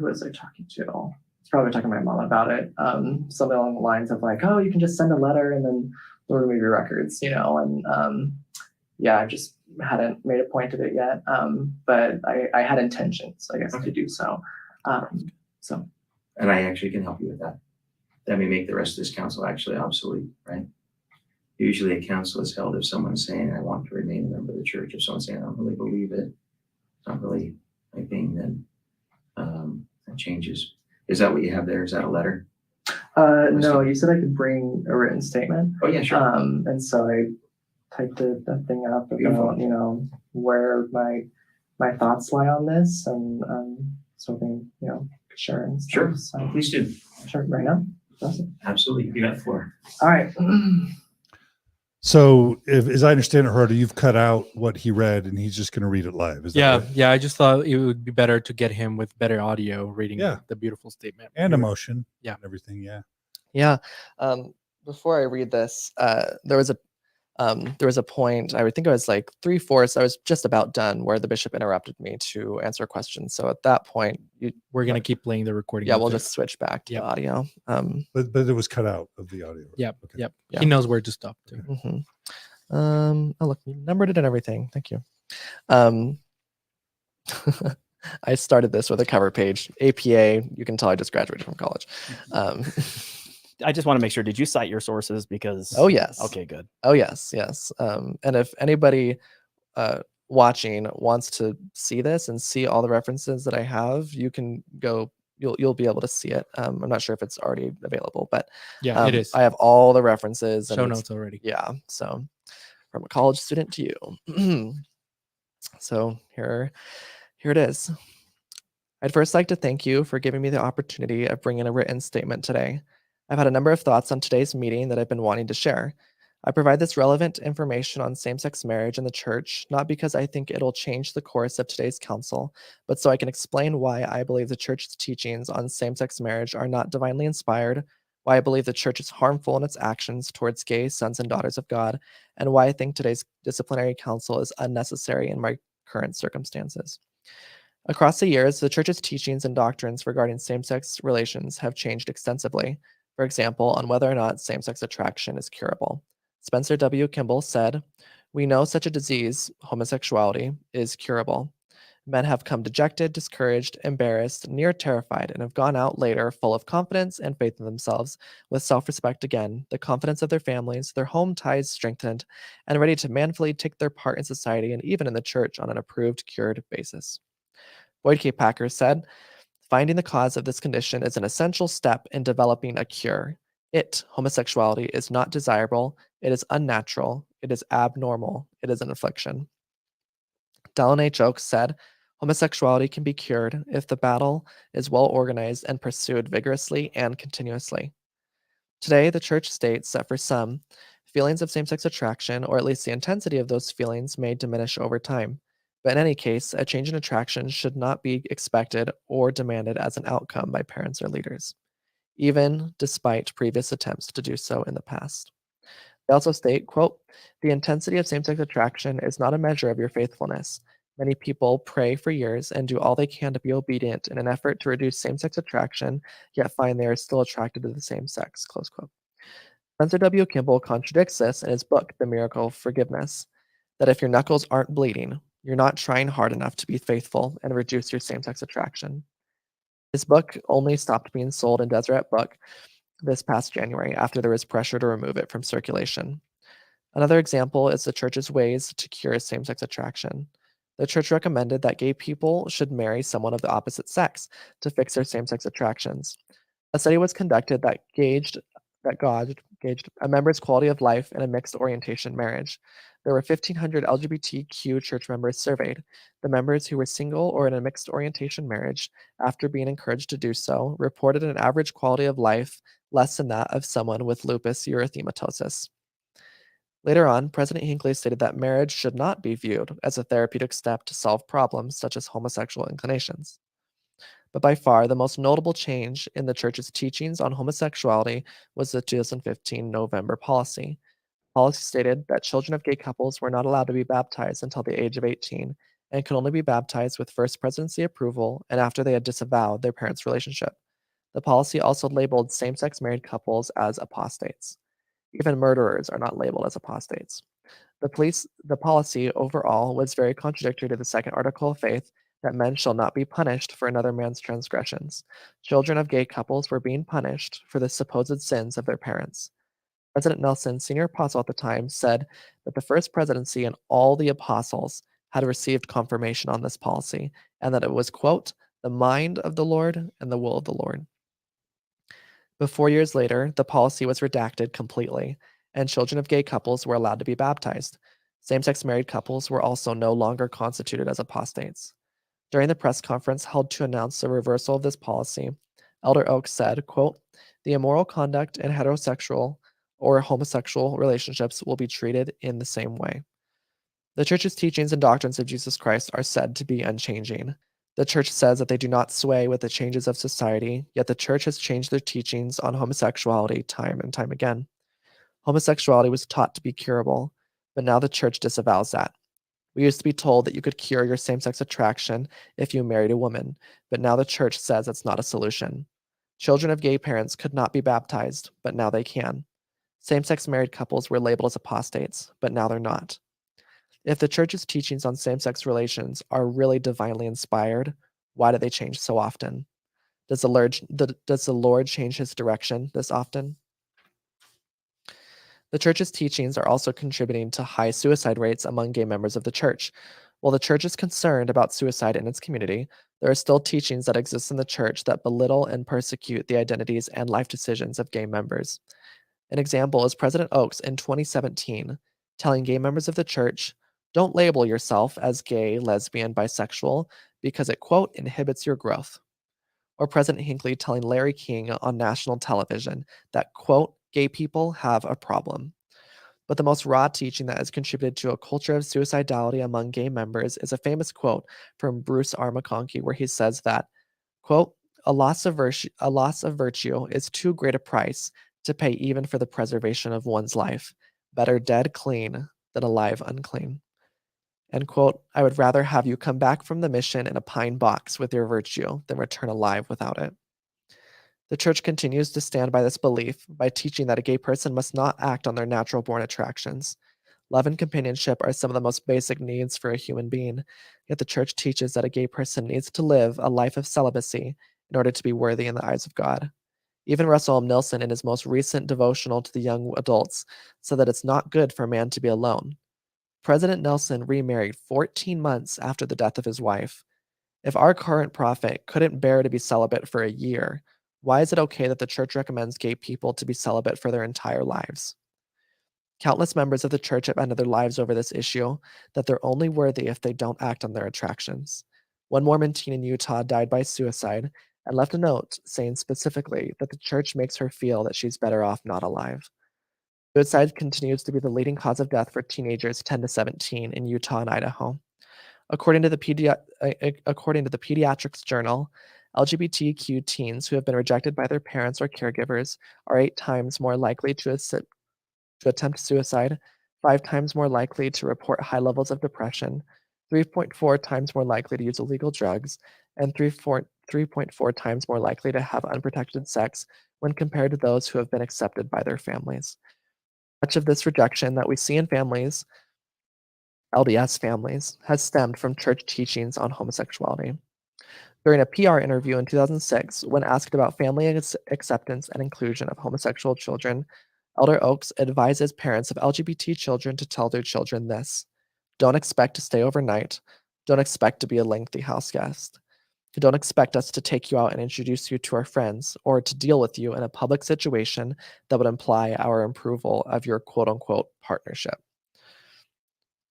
was I talking to? I was probably talking to my mom about it. Something along the lines of oh, you can just send a letter and then they'll remove your records, and yeah, I just hadn't made a point of it yet. But I had intentions, I guess, to do so. And I actually can help you with that. That may make the rest of this council actually obsolete, right? Usually a council is held if someone's saying, I want to remain a member of the church. If someone's saying, I don't really believe it, it's not really my thing, then that changes. Is that what you have there? Is that a letter? No, you said I could bring a written statement. Oh, yeah, sure. And so I typed that thing up Beautiful. about, where my thoughts lie on this, and so we can, share and stuff. Sure. So, Please do. sure, right now? Awesome. Absolutely. You got the floor. All right. So, as I understand it, Gerardo, you've cut out what he read, and he's just going to read it live. Is that Yeah, right? yeah. I just thought it would be better to get him with better audio reading Yeah. the beautiful statement. And emotion. Yeah. And everything. Yeah. Yeah. Before I read this, there was a point, I would think it was like 3/4. I was just about done, where the bishop interrupted me to answer a question. So at that point, We're gonna keep playing the recording. yeah, of we'll it. just switch back to Yep. the audio. But it was cut out of the audio. Yep. Okay. Yep. Yeah. He knows where to stop too. Mhm. Oh, look, you numbered it and everything. Thank you. I started this with a cover page. APA, you can tell I just graduated from college. I just want to make sure. Did you cite your sources? Because Oh, yes. Okay, good. Oh, yes, yes. And if anybody watching wants to see this and see all the references that I have, you can go. You'll be able to see it. I'm not sure if it's already available, but Yeah, it is. I have all the references. And Show it's- notes already. Yeah. So from a college student to you. So here it is. I'd first like to thank you for giving me the opportunity of bringing a written statement today. I've had a number of thoughts on today's meeting that I've been wanting to share. I provide this relevant information on same-sex marriage in the church, not because I think it'll change the course of today's council, but so I can explain why I believe the church's teachings on same-sex marriage are not divinely inspired, why I believe the church is harmful in its actions towards gay sons and daughters of God, and why I think today's disciplinary council is unnecessary in my current circumstances. Across the years, the church's teachings and doctrines regarding same-sex relations have changed extensively. For example, on whether or not same-sex attraction is curable. Spencer W. Kimball said, "We know such a disease, homosexuality, is curable. Men have come dejected, discouraged, embarrassed, near terrified, and have gone out later full of confidence and faith in themselves, with self-respect again, the confidence of their families, their home ties strengthened, and ready to manfully take their part in society and even in the church on an approved, cured basis." Boyd K. Packer said, "Finding the cause of this condition is an essential step in developing a cure. Homosexuality, is not desirable, it is unnatural, it is abnormal, it is an affliction." Dallin H. Oaks said, "Homosexuality can be cured if the battle is well organized and pursued vigorously and continuously." Today, the church states that for some, feelings of same-sex attraction, or at least the intensity of those feelings, may diminish over time. But in any case, a change in attraction should not be expected or demanded as an outcome by parents or leaders, even despite previous attempts to do so in the past. They also state, quote, "The intensity of same-sex attraction is not a measure of your faithfulness. Many people pray for years and do all they can to be obedient in an effort to reduce same-sex attraction, yet find they are still attracted to the same sex," close quote. Spencer W. Kimball contradicts this in his book, The Miracle of Forgiveness, that if your knuckles aren't bleeding, you're not trying hard enough to be faithful and reduce your same-sex attraction. His book only stopped being sold in Deseret Book this past January after there was pressure to remove it from circulation. Another example is the church's ways to cure same-sex attraction. The church recommended that gay people should marry someone of the opposite sex to fix their same-sex attractions. A study was conducted that gauged a member's quality of life in a mixed orientation marriage. There were 1,500 LGBTQ church members surveyed. The members who were single or in a mixed orientation marriage, after being encouraged to do so, reported an average quality of life less than that of someone with lupus erythematosus. Later on, President Hinckley stated that marriage should not be viewed as a therapeutic step to solve problems such as homosexual inclinations. But by far, the most notable change in the church's teachings on homosexuality was the 2015 November policy. Policy stated that children of gay couples were not allowed to be baptized until the age of 18 and could only be baptized with First Presidency approval and after they had disavowed their parents' relationship. The policy also labeled same-sex married couples as apostates. Even murderers are not labeled as apostates. The policy overall was very contradictory to the second article of faith, that men shall not be punished for another man's transgressions. Children of gay couples were being punished for the supposed sins of their parents. President Nelson, senior apostle at the time, said that the First Presidency and all the apostles had received confirmation on this policy, and that it was, quote, "the mind of the Lord and the will of the Lord." But 4 years later, the policy was redacted completely, and children of gay couples were allowed to be baptized. Same-sex married couples were also no longer constituted as apostates. During the press conference held to announce the reversal of this policy, Elder Oaks said, quote, "The immoral conduct in heterosexual or homosexual relationships will be treated in the same way." The church's teachings and doctrines of Jesus Christ are said to be unchanging. The church says that they do not sway with the changes of society, yet the church has changed their teachings on homosexuality time and time again. Homosexuality was taught to be curable, but now the church disavows that. We used to be told that you could cure your same-sex attraction if you married a woman, but now the church says that's not a solution. Children of gay parents could not be baptized, but now they can. Same-sex married couples were labeled as apostates, but now they're not. If the church's teachings on same-sex relations are really divinely inspired, why do they change so often? Does the Lord change his direction this often? The church's teachings are also contributing to high suicide rates among gay members of the church. While the church is concerned about suicide in its community, there are still teachings that exist in the church that belittle and persecute the identities and life decisions of gay members. An example is President Oaks in 2017 telling gay members of the church, "Don't label yourself as gay, lesbian, bisexual because it, quote, inhibits your growth." Or President Hinckley telling Larry King on national television that, quote, "Gay people have a problem." But the most raw teaching that has contributed to a culture of suicidality among gay members is a famous quote from Bruce R. McConkie, where he says that, quote, a loss of virtue is too great a price to pay even for the preservation of one's life. Better dead clean than alive unclean." And quote, "I would rather have you come back from the mission in a pine box with your virtue than return alive without it." The church continues to stand by this belief by teaching that a gay person must not act on their natural born attractions. Love and companionship are some of the most basic needs for a human being, yet the church teaches that a gay person needs to live a life of celibacy in order to be worthy in the eyes of God. Even Russell M. Nelson, in his most recent devotional to the young adults, said that it's not good for a man to be alone. President Nelson remarried 14 months after the death of his wife. If our current prophet couldn't bear to be celibate for a year, why is it okay that the church recommends gay people to be celibate for their entire lives? Countless members of the church have ended their lives over this issue, that they're only worthy if they don't act on their attractions. One Mormon teen in Utah died by suicide and left a note saying specifically that the church makes her feel that she's better off not alive. Suicide continues to be the leading cause of death for teenagers 10 to 17 in Utah and Idaho. According to the Pediatrics Journal, LGBTQ teens who have been rejected by their parents or caregivers are 8 times more likely to attempt suicide, 5 times more likely to report high levels of depression, 3.4 times more likely to use illegal drugs, and 3.4 times more likely to have unprotected sex when compared to those who have been accepted by their families. Much of this rejection that we see in families, LDS families, has stemmed from church teachings on homosexuality. During a PR interview in 2006, when asked about family acceptance and inclusion of homosexual children, Elder Oaks advises parents of LGBT children to tell their children this: "Don't expect to stay overnight. Don't expect to be a lengthy house guest. Don't expect us to take you out and introduce you to our friends or to deal with you in a public situation that would imply our approval of your quote-unquote partnership."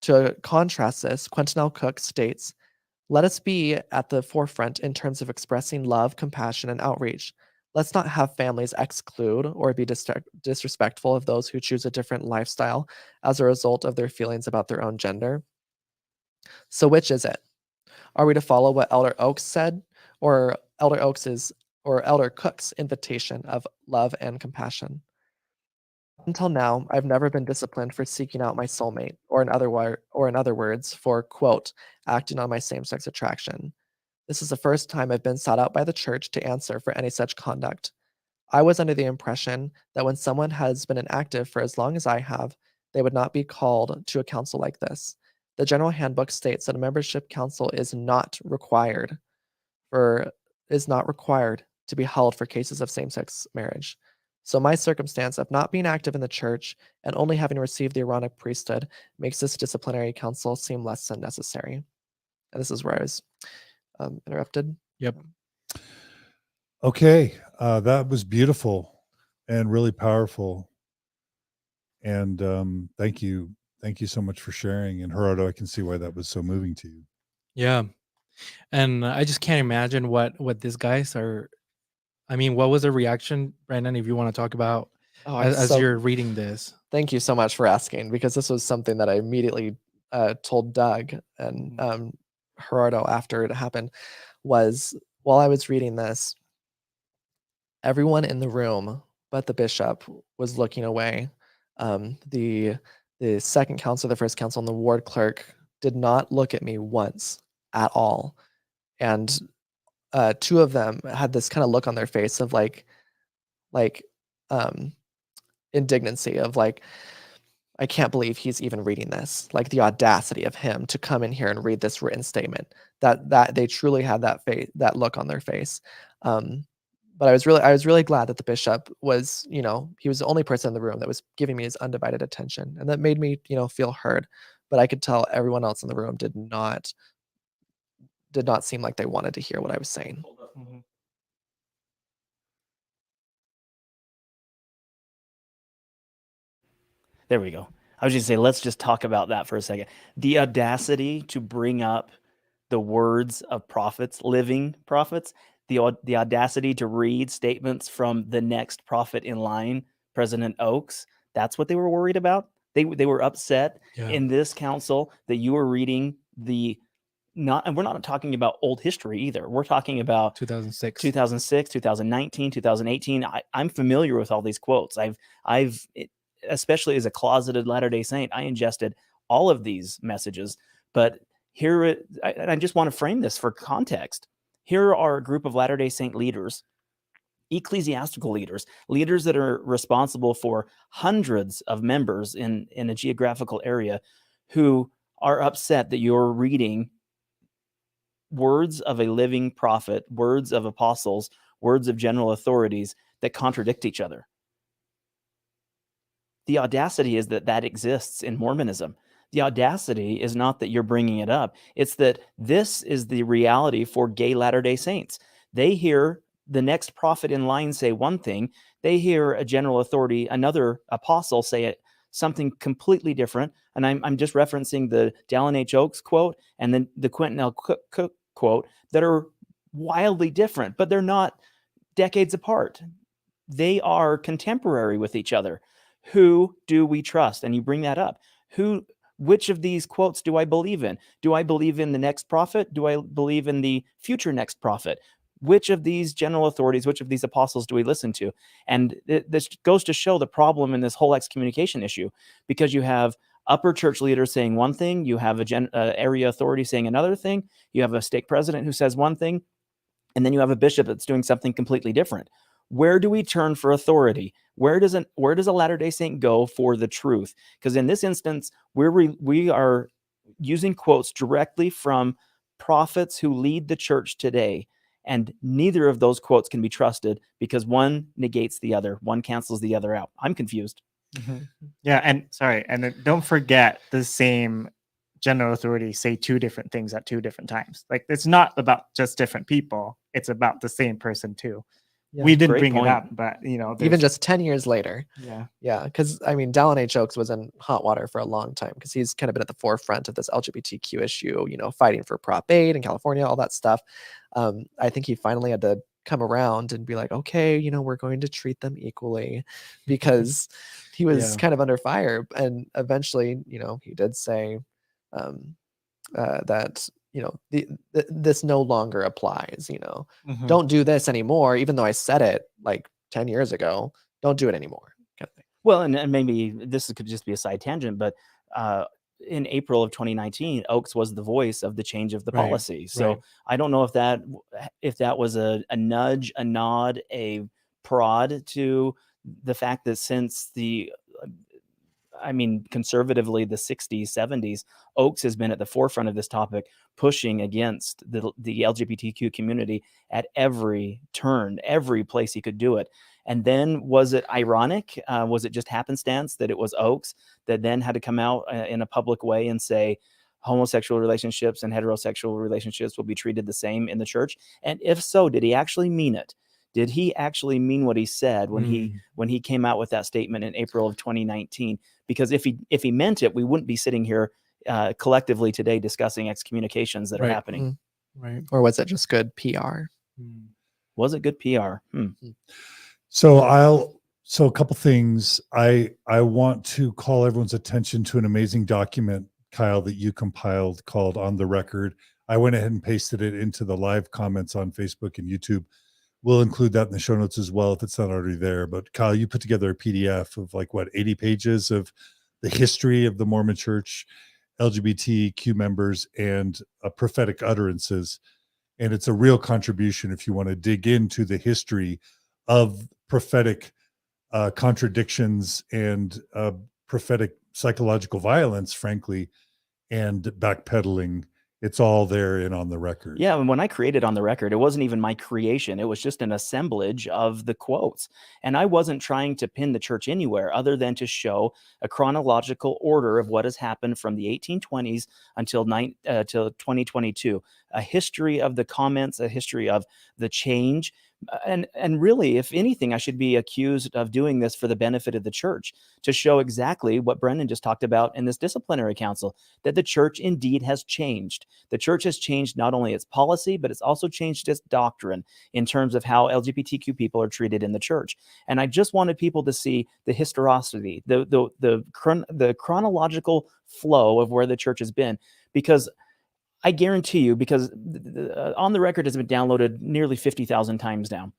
To contrast this, Quentin L. Cook states, "Let us be at the forefront in terms of expressing love, compassion, and outreach. Let's not have families exclude or be disrespectful of those who choose a different lifestyle as a result of their feelings about their own gender." So which is it? Are we to follow what Elder Oaks said, or Elder Cook's invitation of love and compassion? Until now, I've never been disciplined for seeking out my soulmate, or in other words, for, quote, acting on my same-sex attraction. This is the first time I've been sought out by the church to answer for any such conduct. I was under the impression that when someone has been inactive for as long as I have, they would not be called to a council like this. The General Handbook states that a membership council is not required to be held for cases of same-sex marriage. So my circumstance of not being active in the church and only having received the Aaronic priesthood makes this disciplinary council seem less than necessary. And this is where I was interrupted. Yep. Okay, that was beautiful. and really powerful. And thank you so much for sharing. And Gerardo, I can see why that was so moving to you. Yeah. And I just can't imagine what these guys are. I mean, what was the reaction, Brennan, if you want to talk about Oh, I'm as so you're reading this? Thank you so much for asking, because this was something that I immediately told Doug and Gerardo after it happened. Was while I was reading this, everyone in the room but the bishop was looking away. The second council, the first council, and the ward clerk did not look at me once at all, and two of them had this kind of look on their face of like indignancy of like, I can't believe he's even reading this. Like the audacity of him to come in here and read this written statement. That they truly had that look on their face. But I was really glad that the bishop was, he was the only person in the room that was giving me his undivided attention, and that made me, feel heard. But I could tell everyone else in the room did not seem like they wanted to hear what I was saying. Mhm. There we go. I was just say, let's just talk about that for a second. The audacity to bring up the words of prophets, living prophets, the audacity to read statements from the next prophet in line, President Oaks. That's what they were worried about. They were upset in this council that you were reading and we're not talking about old history either. We're talking about 2006, 2019, 2018. I'm familiar with all these quotes. Especially as a closeted Latter-day Saint, I ingested all of these messages. But I just want to frame this for context. Here are a group of Latter-day Saint leaders, ecclesiastical leaders that are responsible for hundreds of members in a geographical area, who are upset that you're reading words of a living prophet, words of apostles, words of general authorities that contradict each other. The audacity is that exists in Mormonism. The audacity is not that you're bringing it up. It's that this is the reality for gay Latter-day Saints. They hear the next prophet in line say one thing. They hear a general authority, another apostle, say something completely different. And I'm just referencing the Dallin H. Oaks quote and then the Quentin L. Cook quote that are wildly different, but they're not decades apart. They are contemporary with each other. Who do we trust? And you bring that up. Which of these quotes do I believe in? Do I believe in the next prophet? Do I believe in the future next prophet? Which of these general authorities, which of these apostles do we listen to? And this goes to show the problem in this whole excommunication issue, because you have upper church leaders saying one thing, you have area authority saying another thing, you have a stake president who says one thing, and then you have a bishop that's doing something completely different. Where do we turn for authority? Where does a Latter-day Saint go for the truth? Because in this instance, we are using quotes directly from prophets who lead the church today, and neither of those quotes can be trusted because one negates the other, one cancels the other out. I'm confused. Mm-hmm. Yeah, and then don't forget the same general authority say two different things at two different times. Like, it's not about just different people; it's about the same person too. Yeah, we didn't great bring point. it up, but even just 10 years later. Yeah, because I mean, Dallin H. Oaks was in hot water for a long time because he's kind of been at the forefront of this LGBTQ issue, fighting for Prop 8 in California, all that stuff. I think he finally had to come around and be like, okay, we're going to treat them equally, because he was kind of under fire. And eventually, he did say that this no longer applies. Mhm. Don't do this anymore, even though I said it like 10 years ago. Don't do it anymore, kind of thing. Well, and maybe this could just be a side tangent, but in April of 2019, Oaks was the voice of the change of the Right, policy. So right. I don't know if that was a nudge, a nod, a prod to the fact that since conservatively, the 60s, 70s, Oaks has been at the forefront of this topic, pushing against the LGBTQ community at every turn, every place he could do it. And then was it ironic? Was it just happenstance that it was Oaks that then had to come out in a public way and say homosexual relationships and heterosexual relationships will be treated the same in the church? And if so, did he actually mean it? Did he actually mean what he said when Mm. he came out with that statement in April of 2019? Because if he meant it, we wouldn't be sitting here collectively today discussing excommunications that are Right. happening. Right. Or was it just good PR? Mm. Was it good PR? So a couple things. I want to call everyone's attention to an amazing document, Kyle, that you compiled called On the Record. I went ahead and pasted it into the live comments on Facebook and YouTube. We'll include that in the show notes as well if it's not already there. But Kyle, you put together a PDF of 80 pages of the history of the Mormon Church, LGBTQ members, and prophetic utterances. And it's a real contribution if you want to dig into the history of prophetic contradictions and prophetic psychological violence, frankly, and backpedaling. It's all there and on the record. Yeah, and when I created On the Record, it wasn't even my creation. It was just an assemblage of the quotes. And I wasn't trying to pin the church anywhere other than to show a chronological order of what has happened from the 1820s until 2022, a history of the comments, a history of the change. And really, if anything, I should be accused of doing this for the benefit of the church, to show exactly what Brennan just talked about in this disciplinary council, that the church indeed has changed. The church has changed not only its policy, but it's also changed its doctrine in terms of how LGBTQ people are treated in the church. And I just wanted people to see the historicity, the chronological flow of where the church has been, because I guarantee you, because On the Record has been downloaded nearly 50,000 times now.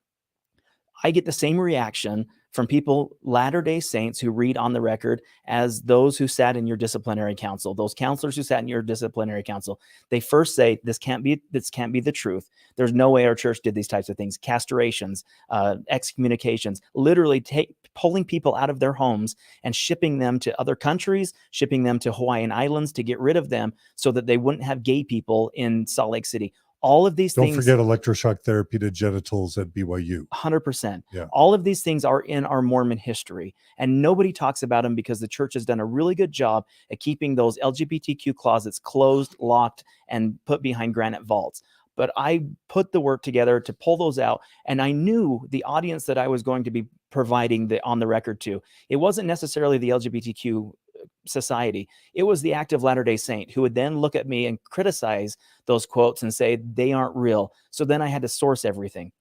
I get the same reaction from people, Latter-day Saints, who read On the Record as those who sat in your disciplinary council, those counselors who sat in your disciplinary council. They first say, this can't be the truth. There's no way our church did these types of things. Castrations, excommunications, literally pulling people out of their homes and shipping them to other countries, shipping them to Hawaiian Islands to get rid of them so that they wouldn't have gay people in Salt Lake City. All of these things. Don't forget electroshock therapy to genitals at BYU. 100%. Yeah. All of these things are in our Mormon history, and nobody talks about them because the church has done a really good job at keeping those LGBTQ closets closed, locked, and put behind granite vaults. But I put the work together to pull those out, and I knew the audience that I was going to be providing the On the Record to. It wasn't necessarily the LGBTQ society. It was the active Latter-day Saint who would then look at me and criticize those quotes and say they aren't real. So then I had to source everything.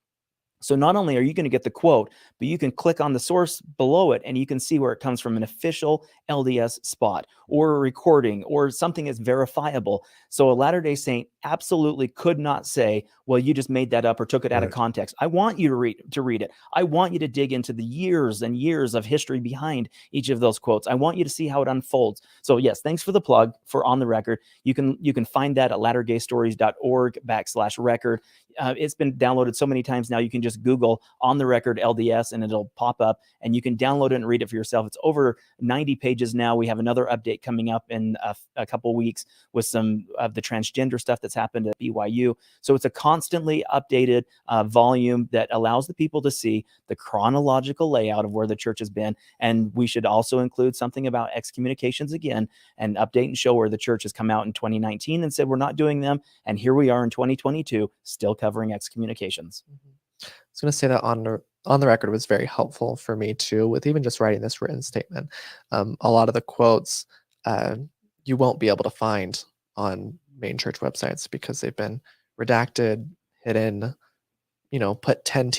So not only are you going to get the quote, but you can click on the source below it and you can see where it comes from, an official LDS spot or a recording or something that's verifiable. So a Latter-day Saint absolutely could not say, well, you just made that up or took it out of context. I want you to read it. I want you to dig into the years and years of history behind each of those quotes. I want you to see how it unfolds. So yes, thanks for the plug for On the Record. You can find that at lattergaystories.org/record. It's been downloaded so many times now. You can just Google On the Record LDS and it'll pop up and you can download it and read it for yourself. It's over 90 pages now. We have another update coming up in a couple weeks with some of the transgender stuff that's happened at BYU. So it's a constantly updated volume that allows the people to see the chronological layout of where the church has been. And we should also include something about excommunications again and update and show where the church has come out in 2019 and said we're not doing them. And here we are in 2022, still covering excommunications. I was going to say that On the Record was very helpful for me too, with even just writing this written statement. A lot of the quotes you won't be able to find on main church websites because they've been redacted, hidden, put 10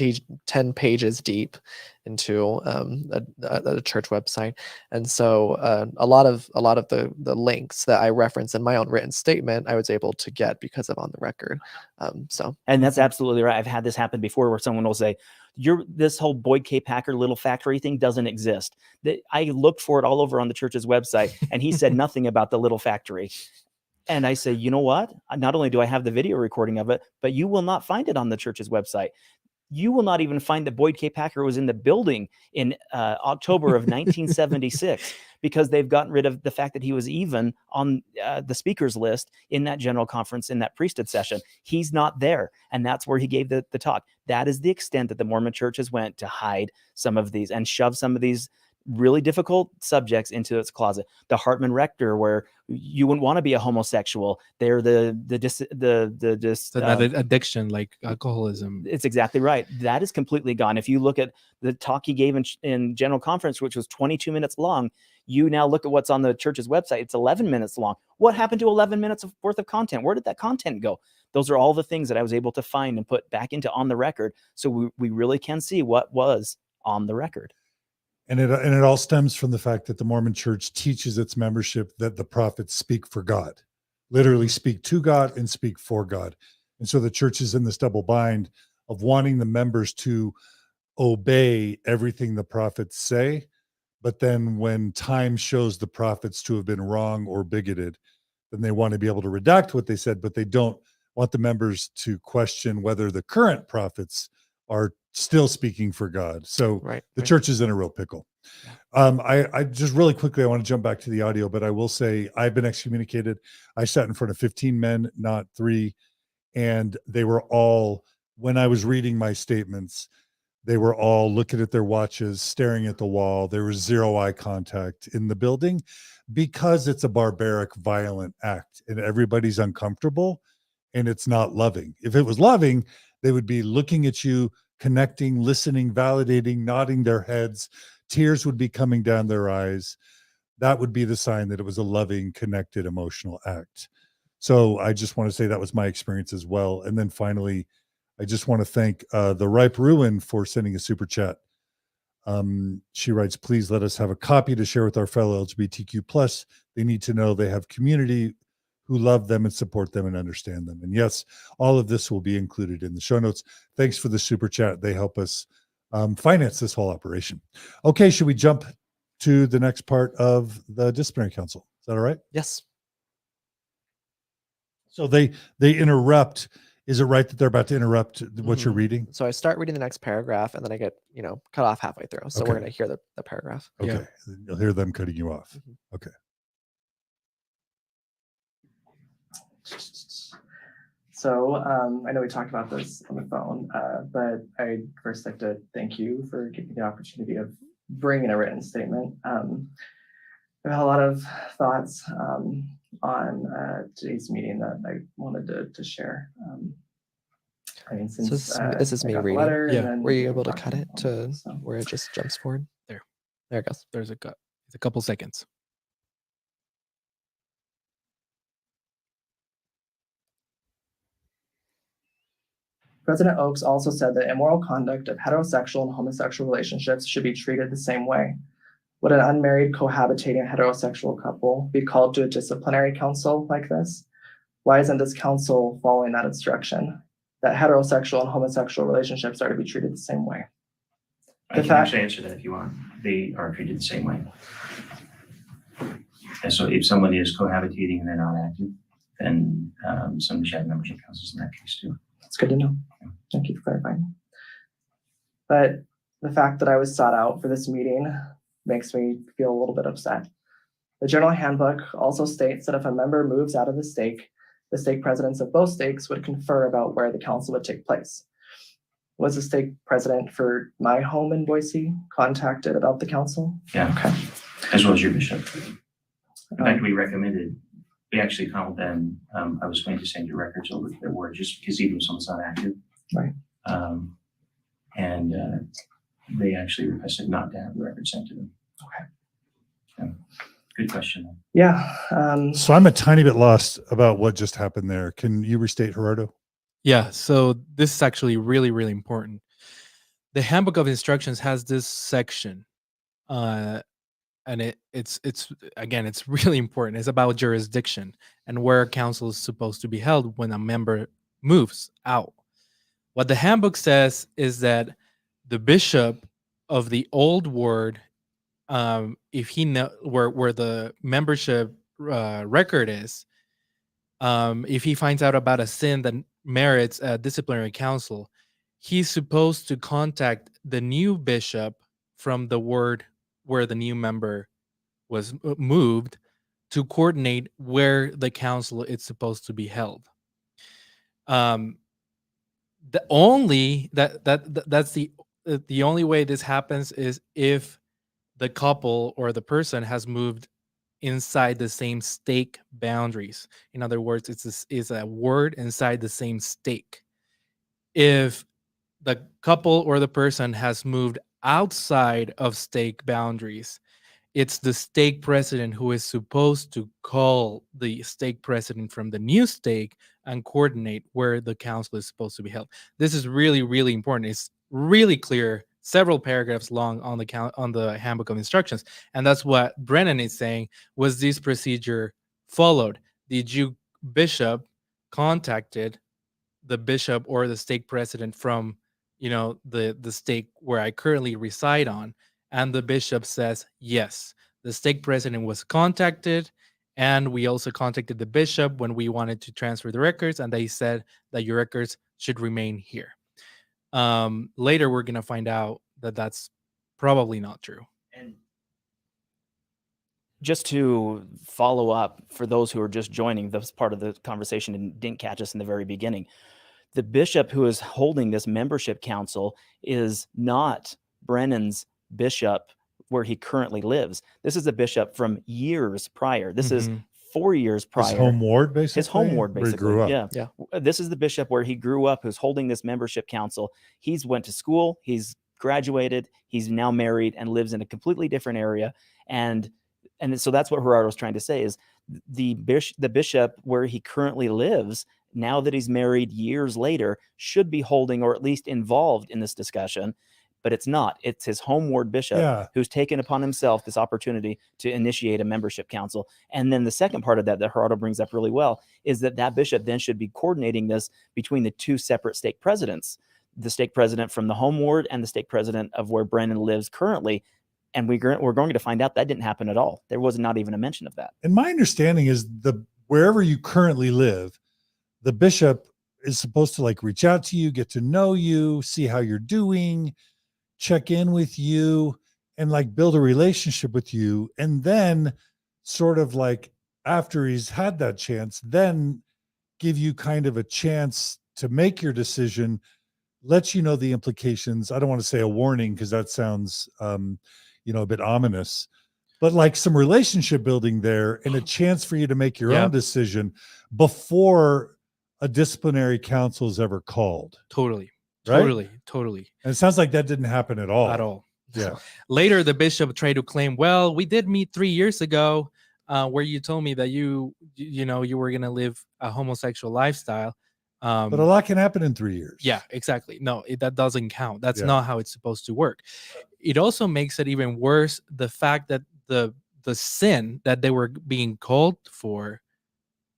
pages deep into a church website. And so a lot of the links that I reference in my own written statement, I was able to get because of On the Record. And that's absolutely right. I've had this happen before where someone will say, this whole Boyd K. Packer little factory thing doesn't exist. I looked for it all over on the church's website and he said nothing about the little factory. And I say, you know what? Not only do I have the video recording of it, but you will not find it on the church's website. You will not even find that Boyd K. Packer was in the building in October of 1976 because they've gotten rid of the fact that he was even on the speakers list in that general conference, in that priesthood session. He's not there. And that's where he gave the talk. That is the extent that the Mormon Church has went to hide some of these and shove some of these really difficult subjects into its closet. The Hartman Rector, where you wouldn't want to be a homosexual. They're Another addiction like alcoholism. It's exactly right. That is completely gone. If you look at the talk he gave in General Conference, which was 22 minutes long, you now look at what's on the church's website. It's 11 minutes long. What happened to 11 minutes worth of content? Where did that content go? Those are all the things that I was able to find and put back into On the Record. So we really can see what was on the record. And it all stems from the fact that the Mormon Church teaches its membership that the prophets speak for God, literally speak to God and speak for God. And so the church is in this double bind of wanting the members to obey everything the prophets say. But then when time shows the prophets to have been wrong or bigoted, then they want to be able to redact what they said, but they don't want the members to question whether the current prophets are still speaking for God. So the church is in a real pickle. I just really quickly, I want to jump back to the audio, but I will say I've been excommunicated. I sat in front of 15 men, not 3. And they were all, when I was reading my statements, they were all looking at their watches, staring at the wall. There was 0 eye contact in the building because it's a barbaric, violent act and everybody's uncomfortable and it's not loving. If it was loving, they would be looking at you, connecting, listening, validating, nodding their heads. Tears would be coming down their eyes. That would be the sign that it was a loving, connected, emotional act. So I just want to say that was my experience as well. And then finally, I just want to thank the Ripe Ruin for sending a super chat. She writes, please let us have a copy to share with our fellow LGBTQ+. They need to know they have community who love them and support them and understand them. And yes, all of this will be included in the show notes. Thanks for the super chat. They help us finance this whole operation. Okay, should we jump to the next part of the Disciplinary Council? Is that all right? Yes. So they interrupt. Is it right that they're about to interrupt what you're reading? So I start reading the next paragraph and then I get, cut off halfway through. So we're going to hear the paragraph. Okay. Yeah. You'll hear them cutting you off. Okay. So I know we talked about this on the phone, but I'd first like to thank you for giving me the opportunity of bringing a written statement. I've had a lot of thoughts on today's meeting that I wanted to share. Since this is me reading. Yeah. Were you able to cut it to where it just jumps forward? There it goes. There's a couple seconds. President Oakes also said that immoral conduct of heterosexual and homosexual relationships should be treated the same way. Would an unmarried cohabitating heterosexual couple be called to a disciplinary council like this? Why isn't this council following that instruction, that heterosexual and homosexual relationships are to be treated the same way? I can actually answer that if you want. They are treated the same way. And so if someone is cohabitating and they're not active, then somebody should have membership councils in that case too. That's good to know. Thank you for clarifying. But the fact that I was sought out for this meeting makes me feel a little bit upset. The General Handbook also states that if a member moves out of the stake presidents of both stakes would confer about where the council would take place. Was the stake president for my home in Boise contacted about the council? Yeah. Okay. As well as your bishop. In fact, we actually called them. I was going to send your records over to their word just because even if someone's not active. Right. And they actually requested not to have the record sent to them. Okay. Yeah. Good question. Yeah. So I'm a tiny bit lost about what just happened there. Can you restate, Gerardo? Yeah, so this is actually really, really important. The Handbook of Instructions has this section, and it's again, it's really important. It's about jurisdiction and where council is supposed to be held when a member moves out. What the handbook says is that the bishop of the old ward, if he know where the membership record is, if he finds out about a sin that merits a disciplinary council, he's supposed to contact the new bishop from the ward where the new member was moved to coordinate where the council is supposed to be held. That's the only way this happens is if the couple or the person has moved inside the same stake boundaries. In other words, it's a word inside the same stake. If the couple or the person has moved outside of stake boundaries, it's the stake president who is supposed to call the stake president from the new stake and coordinate where the council is supposed to be held. This is really, really important. It's really clear, several paragraphs long on the handbook of instructions. And that's what Brennan is saying. Was this procedure followed? Did you, bishop, contacted the bishop or the stake president from, the stake where I currently reside on? And the bishop says, yes, the stake president was contacted. And we also contacted the bishop when we wanted to transfer the records. And they said that your records should remain here. Later, we're going to find out that that's probably not true. And just to follow up for those who are just joining this part of the conversation and didn't catch us in the very beginning, the bishop who is holding this membership council is not Brennan's bishop where he currently lives. This is a bishop from years prior. This is 4 years prior. His home ward, basically? His home ward, Where he basically. grew up. Yeah. This is the bishop where he grew up, who's holding this membership council. He's went to school. He's graduated. He's now married and lives in a completely different area. And so that's what Gerardo was trying to say is the bishop where he currently lives, now that he's married years later, should be holding or at least involved in this discussion. But it's not. It's his home ward bishop who's taken upon himself this opportunity to initiate a membership council. And then the second part of that Gerardo brings up really well is that bishop then should be coordinating this between the two separate stake presidents, the stake president from the home ward and the stake president of where Brennan lives currently. And we're going to find out that didn't happen at all. There was not even a mention of that. And my understanding is wherever you currently live, the bishop is supposed to reach out to you, get to know you, see how you're doing, check in with you, and build a relationship with you. And then sort of after he's had that chance, then give you kind of a chance to make your decision, let you know the implications. I don't want to say a warning because that sounds, a bit ominous, but some relationship building there and a chance for you to make your own decision before a disciplinary council is ever called. Totally. Right? Totally. And it sounds like that didn't happen at all. At all. Yeah. Later, the bishop tried to claim, well, we did meet 3 years ago where you told me that you were going to live a homosexual lifestyle. But a lot can happen in 3 years. Yeah, exactly. No, that doesn't count. That's not how it's supposed to work. It also makes it even worse, the fact that the sin that they were being called for,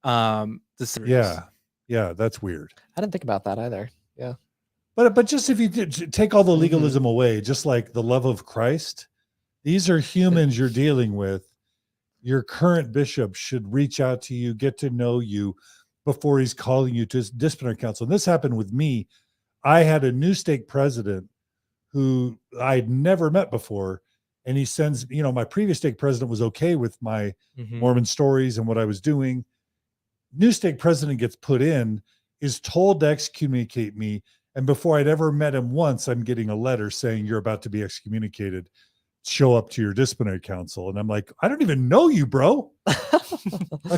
Yeah, that's weird. I didn't think about that either. Yeah. But just if you take all the legalism away, just like the love of Christ, these are humans you're dealing with. Your current bishop should reach out to you, get to know you before he's calling you to disciplinary council. And this happened with me. I had a new stake president who I'd never met before. And he sends, my previous stake president was okay with my Mormon stories and what I was doing. New stake president gets put in, is told to excommunicate me. And before I'd ever met him once, I'm getting a letter saying you're about to be excommunicated. Show up to your disciplinary council. And I'm like, I don't even know you, bro.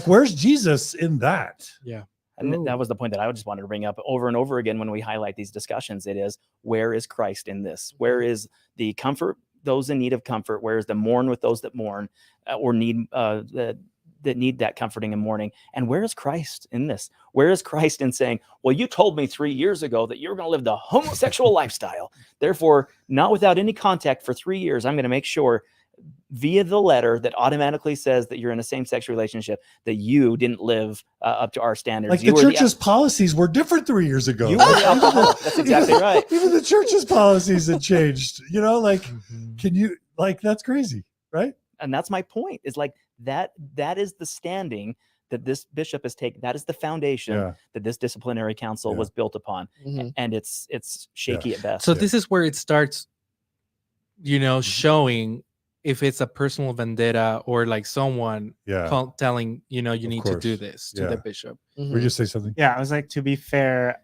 Where's Jesus in that? Yeah. And that was the point that I just wanted to bring up over and over again when we highlight these discussions. It is, where is Christ in this? Where is the comfort, those in need of comfort? Where is the mourn with those that mourn or need that need that comforting and mourning? And where is Christ in this? Where is Christ in saying, well, you told me 3 years ago that you're going to live the homosexual lifestyle. Therefore, not without any contact for 3 years, I'm going to make sure via the letter that automatically says that you're in a same-sex relationship, that you didn't live up to our standards. The church's policies were different 3 years ago. You were the alcoholic. That's exactly right. Even the church's policies had changed, can you, that's crazy, right? And that's my point, is that is the standing that this bishop has taken. That is the foundation that this disciplinary council was built upon. And it's shaky at best. So this is where it starts, showing if it's a personal vendetta or someone telling, you need to do this to the bishop. Were you say something? Yeah, I was to be fair,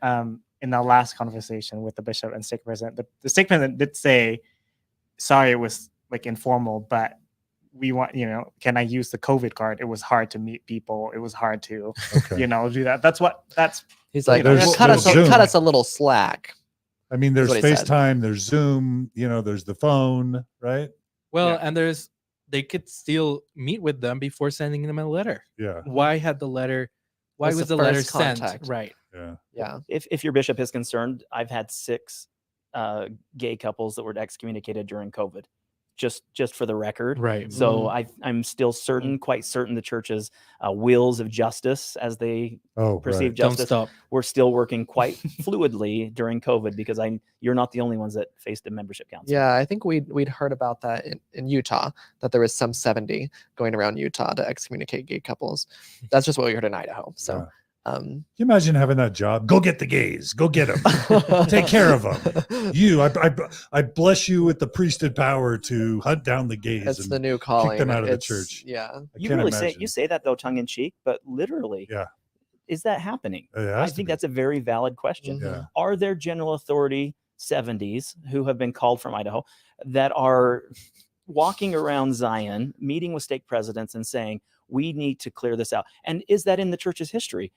in the last conversation with the bishop and stake president, the stake president did say, sorry, it was like informal, but we want, can I use the COVID card? It was hard to meet people. It was hard to, Okay. do that. That's He's like, there's- cut there's us Zoom. a little slack. I mean, there's what he said. FaceTime, there's Zoom, there's the phone, right? Well, Yeah. and they could still meet with them before sending them a letter. Yeah. Why had the letter? Why Was was the the letter first sent? contact. Right. Yeah. Yeah. If your bishop is concerned, I've had 6 gay couples that were excommunicated during COVID, just for the record. Right. So I'm still quite certain the church's wheels of justice, as they Oh, perceive right. Don't justice, stop. we're still working quite fluidly during COVID, because you're not the only ones that faced a membership council. Yeah, I think we'd heard about that in Utah, that there was some 70 going around Utah to excommunicate gay couples. That's just what we heard in Idaho. So, Can you imagine having that job? Go get the gays. Go get them. Take care of them. I bless you with the priesthood power to hunt down the gays. It's and the new calling. them out of the It's- church. Yeah. I You can't really imagine. say that though tongue in cheek, but literally, Yeah. is that happening? It has I to think be. that's a very valid question. Mhm. Yeah. Are there general authority 70s who have been called from Idaho that are walking around Zion, meeting with stake presidents and saying, we need to clear this out? And is that in the church's history?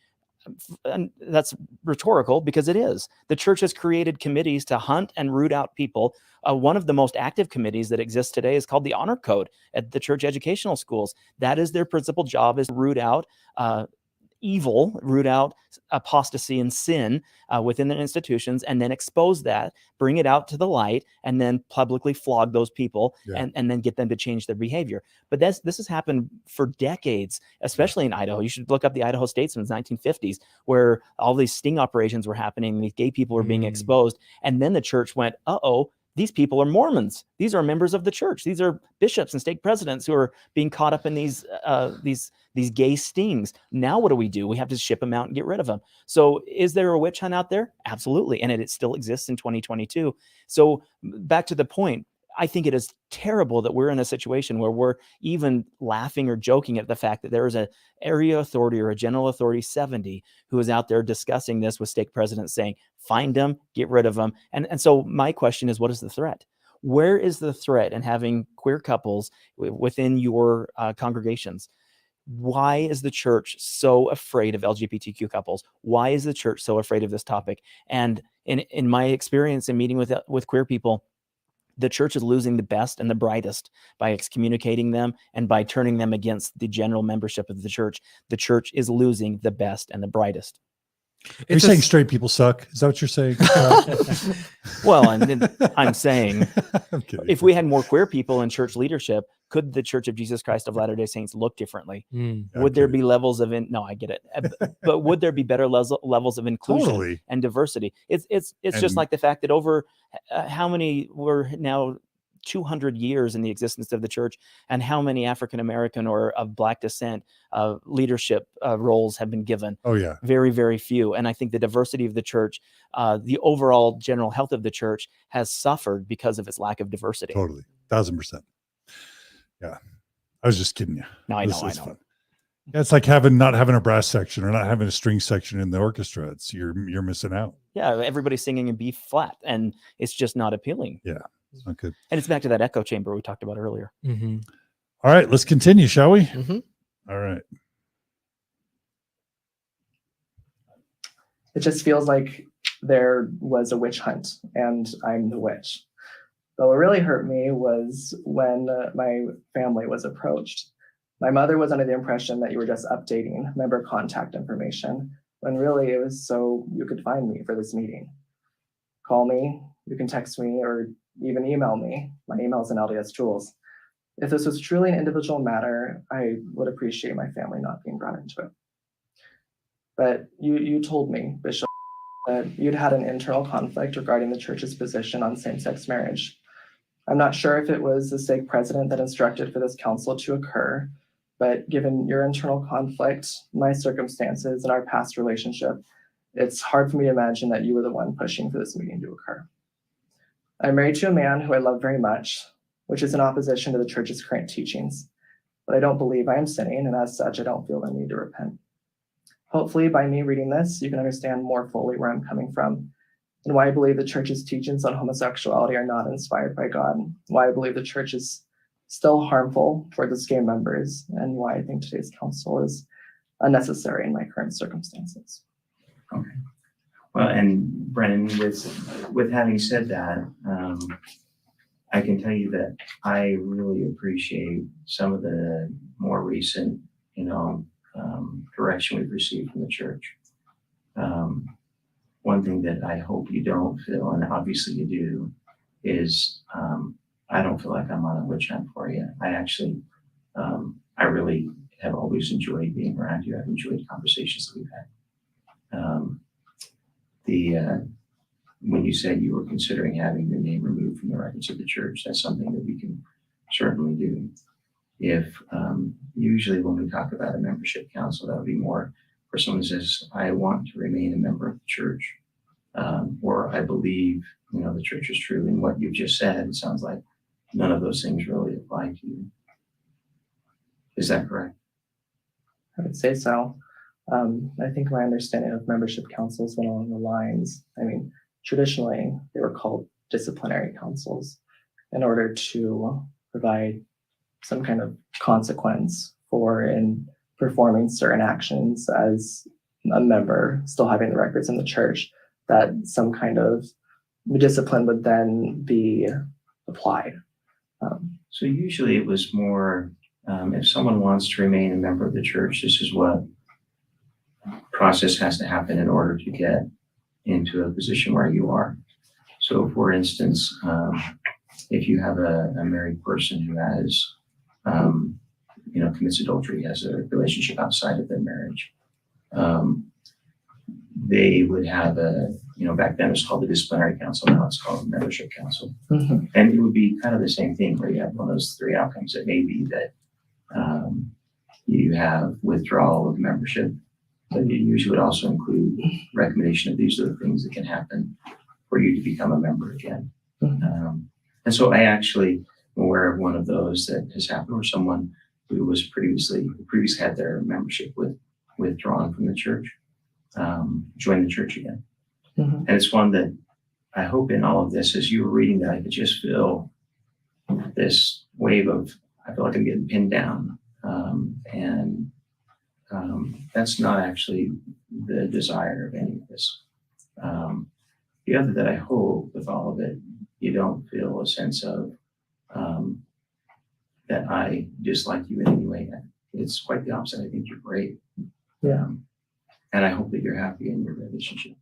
And that's rhetorical, because it is. The church has created committees to hunt and root out people. One of the most active committees that exists today is called the Honor Code at the church educational schools. That is their principal job, is to root out evil, root out apostasy and sin within their institutions, and then expose that, bring it out to the light, and then publicly flog those people, Yeah. and then get them to change their behavior. But this has happened for decades, especially in Idaho. You should look up the Idaho Statesman's 1950s, where all these sting operations were happening, these gay people were being exposed, and then the church went, these people are Mormons. These are members of the church. These are bishops and stake presidents who are being caught up in these gay stings. Now what do? We have to ship them out and get rid of them. So is there a witch hunt out there? Absolutely. And it still exists in 2022. So back to the point, I think it is terrible that we're in a situation where we're even laughing or joking at the fact that there is an area authority or a general authority 70 who is out there discussing this with stake presidents, saying, find them, get rid of them. And so my question is, what is the threat? Where is the threat in having queer couples within your congregations? Why is the church so afraid of LGBTQ couples? Why is the church so afraid of this topic? And in my experience in meeting with queer people, the church is losing the best and the brightest by excommunicating them and by turning them against the general membership of the church. The church is losing the best and the brightest. Are you saying straight people suck? Is that what you're saying? Well, I'm saying, I'm kidding. if we had more queer people in church leadership, could the Church of Jesus Christ of Latter-day Saints look differently? Mm. Would there be levels of no, I get it, but would there be better levels of inclusion Totally. and diversity? It's just And- like the fact that over how many we're now 200 years in the existence of the church, and how many African American or of Black descent leadership roles have been given? Oh yeah. Very, very few. And I think the diversity of the church, the overall general health of the church, has suffered because of its lack of diversity. Totally. 1000%. Yeah. I was just kidding you. No, I know. Fun. Yeah, it's like not having a brass section or not having a string section in the orchestra. It's you're missing out. Yeah, everybody's singing in B flat, and it's just not appealing. Yeah. It's not good. And it's back to that echo chamber we talked about earlier. Mm-hmm. All right, let's continue, shall we? Mm-hmm. All right. It just feels like there was a witch hunt and I'm the witch. But what really hurt me was when my family was approached. My mother was under the impression that you were just updating member contact information, when really it was so you could find me for this meeting. Call me, you can text me, or even email me. My email's in LDS Tools. If this was truly an individual matter, I would appreciate my family not being brought into it. But you told me, Bishop, that you'd had an internal conflict regarding the church's position on same-sex marriage. I'm not sure if it was the stake president that instructed for this council to occur, but given your internal conflict, my circumstances, and our past relationship, it's hard for me to imagine that you were the one pushing for this meeting to occur. I'm married to a man who I love very much, which is in opposition to the church's current teachings, but I don't believe I am sinning, and as such, I don't feel the need to repent. Hopefully, by me reading this, you can understand more fully where I'm coming from. and why I believe the church's teachings on homosexuality are not inspired by God, why I believe the church is still harmful for its gay members, and why I think today's council is unnecessary in my current circumstances. Okay. Well, and Brennan, with having said that, I can tell you that I really appreciate some of the more recent, direction we've received from the church. One thing that I hope you don't feel, and obviously you do, is I don't feel like I'm on a witch hunt for you. I actually, I really have always enjoyed being around you. I've enjoyed conversations that we've had. When you said you were considering having your name removed from the records of the church, that's something that we can certainly do. If usually when we talk about a membership council, that would be more for someone who says, I want to remain a member of the church, or I believe, the church is true. And what you've just said, it sounds like none of those things really apply to you. Is that correct? I would say so. I think my understanding of membership councils went along the lines, traditionally they were called disciplinary councils in order to provide some kind of consequence for in performing certain actions as a member, still having the records in the church, that some kind of discipline would then be applied. So usually it was more, if someone wants to remain a member of the church, this is what process has to happen in order to get into a position where you are. So for instance, if you have a married person who has, commits adultery, has a relationship outside of their marriage, they would have back then it was called the Disciplinary Council, now it's called the Membership Council. Mm-hmm. And it would be kind of the same thing where you have one of those three outcomes. It may be that you have withdrawal of membership, but it usually would also include recommendation of these are the things that can happen for you to become a member again. Mm-hmm. And so I actually am aware of one of those that has happened where someone who was previously had their membership withdrawn from the church, joined the church again. Mm-hmm. And it's one that I hope in all of this, as you were reading that, I could just feel this wave of, I feel like I'm getting pinned down. That's not actually the desire of any of this. The other that I hope with all of it, you don't feel a sense of that I dislike you in any way. It's quite the opposite. I think you're great. Yeah. And I hope that you're happy in your relationship.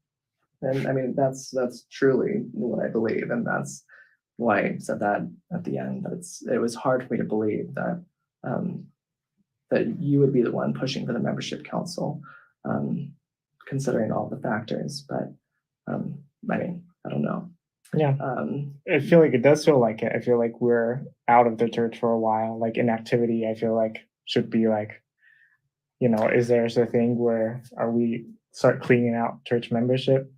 And that's truly what I believe, and that's why I said that at the end. It was hard for me to believe that that you would be the one pushing for the membership council, considering all the factors. But I don't know. Yeah. I feel like it does feel like it. I feel like we're out of the church for a while. Like inactivity, I feel like should be like, is there a thing where are we start cleaning out church membership,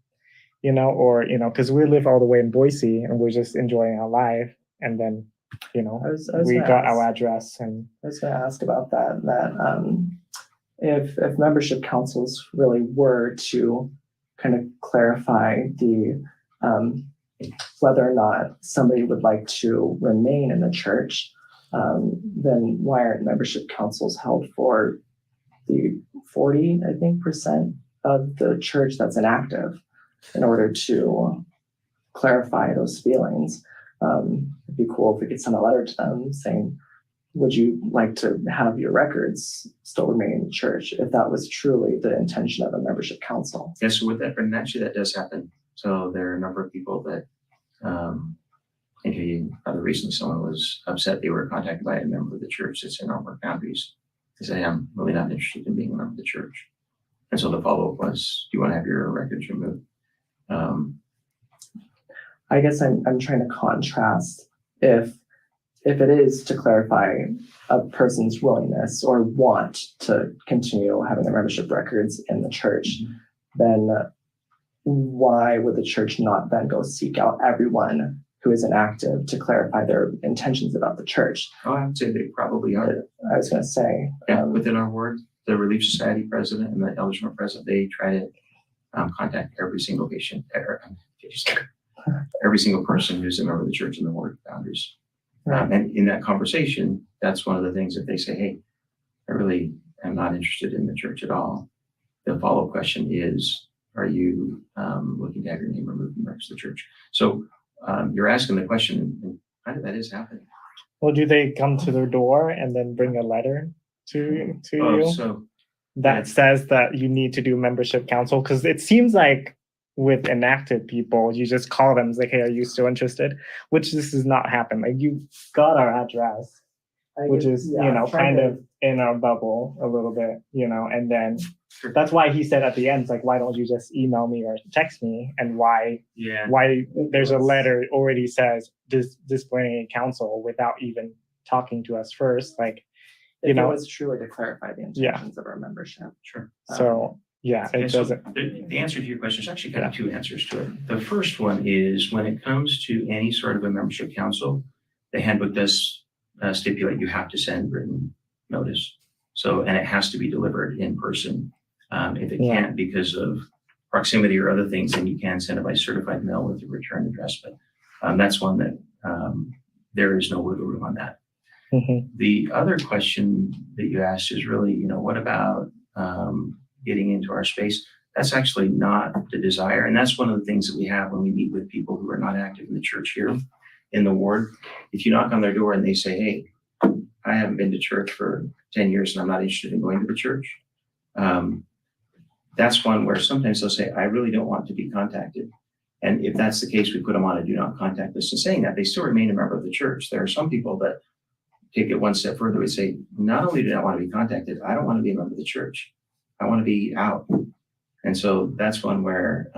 or, because we live all the way in Boise and we're just enjoying our life. And then, we got our address. And I was going to ask about that if membership councils really were to kind of clarify the whether or not somebody would like to remain in the church, then why aren't membership councils held for the 40% of the church that's inactive in order to clarify those feelings? It'd be cool if we could send a letter to them saying, would you like to have your records still remain in the church, if that was truly the intention of a membership council? Yes, so with that, Brennan, actually that does happen. So there are a number of people that I think recently someone was upset they were contacted by a member of the church that's in our work boundaries to say, I'm really not interested in being a member of the church. And so the follow-up was, do you want to have your records removed? I guess I'm trying to contrast if it is to clarify a person's willingness or want to continue having their membership records in the church, then why would the church not then go seek out everyone who is inactive to clarify their intentions about the church? Oh, I would say they probably are. I was going to say. Within our ward, the Relief Society president and the Elders Board president, they try to contact every single patient, every single person who's a member of the church in the ward boundaries. Right. And in that conversation, that's one of the things that they say, hey, I really am not interested in the church at all. The follow-up question is, are you looking to have your name removed from the rest of the church? So you're asking the question, and kind of that is happening. Well, do they come to their door and then bring a letter to you So that says that you need to do membership council? Because it seems like with inactive people, you just call them, like, hey, are you still interested? Which this does not happen. Like, you got our address, which is, kind of in our bubble a little bit, and then that's why he said at the end, like, why don't you just email me or text me? And why there's a letter already says disciplinary council without even talking to us first, like, If it was truly to clarify the intentions of our membership. Sure. So it so doesn't. the answer to your question is actually kind of two answers to it. The first one is when it comes to any sort of a membership council, the handbook does stipulate you have to send written notice. So, and it has to be delivered in person. If it can't because of proximity or other things, then you can send it by certified mail with a return address. But that's one that there is no wiggle room on that. Mm-hmm. The other question that you asked is really, what about getting into our space? That's actually not the desire. And that's one of the things that we have when we meet with people who are not active in the church here in the ward. If you knock on their door and they say, hey, I haven't been to church for 10 years and I'm not interested in going to the church. That's one where sometimes they'll say, I really don't want to be contacted. And if that's the case, we put them on a do not contact list. And saying that, they still remain a member of the church. There are some people that take it one step further. We say, not only do I want to be contacted, I don't want to be a member of the church. I want to be out. And so that's one where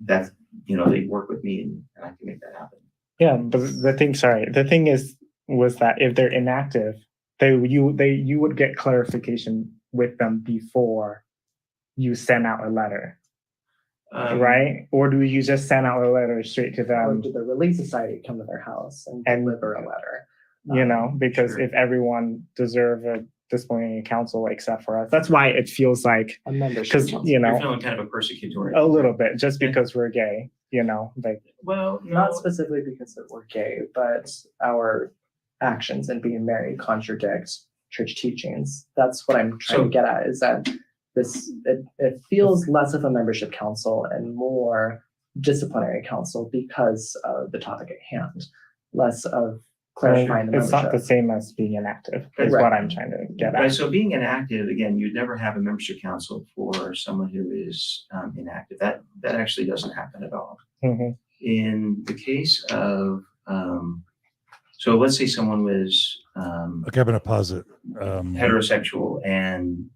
they work with me and I can make that happen. Yeah, but the thing was that if they're inactive, you would get clarification with them before you send out a letter, right? Or do you just send out a letter straight to them? Or do the Relief Society come to their house and deliver a letter? Because if everyone deserve a disciplinary council except for us, that's why it feels like a membership because council. You're feeling kind of a persecutory. A little bit, just because we're gay, like. Well, not specifically because that we're gay, but our actions and being married contradict church teachings. That's what I'm trying to get at, is that it feels less of a membership council and more disciplinary council because of the topic at hand, less of clarifying the membership. It's not the same as being inactive, is what I'm trying to get at. Right, so being inactive, again, you'd never have a membership council for someone who is inactive. That actually doesn't happen at all. Mm-hmm. In the case of, so let's say someone was okay, I'm going to pause it. Heterosexual and.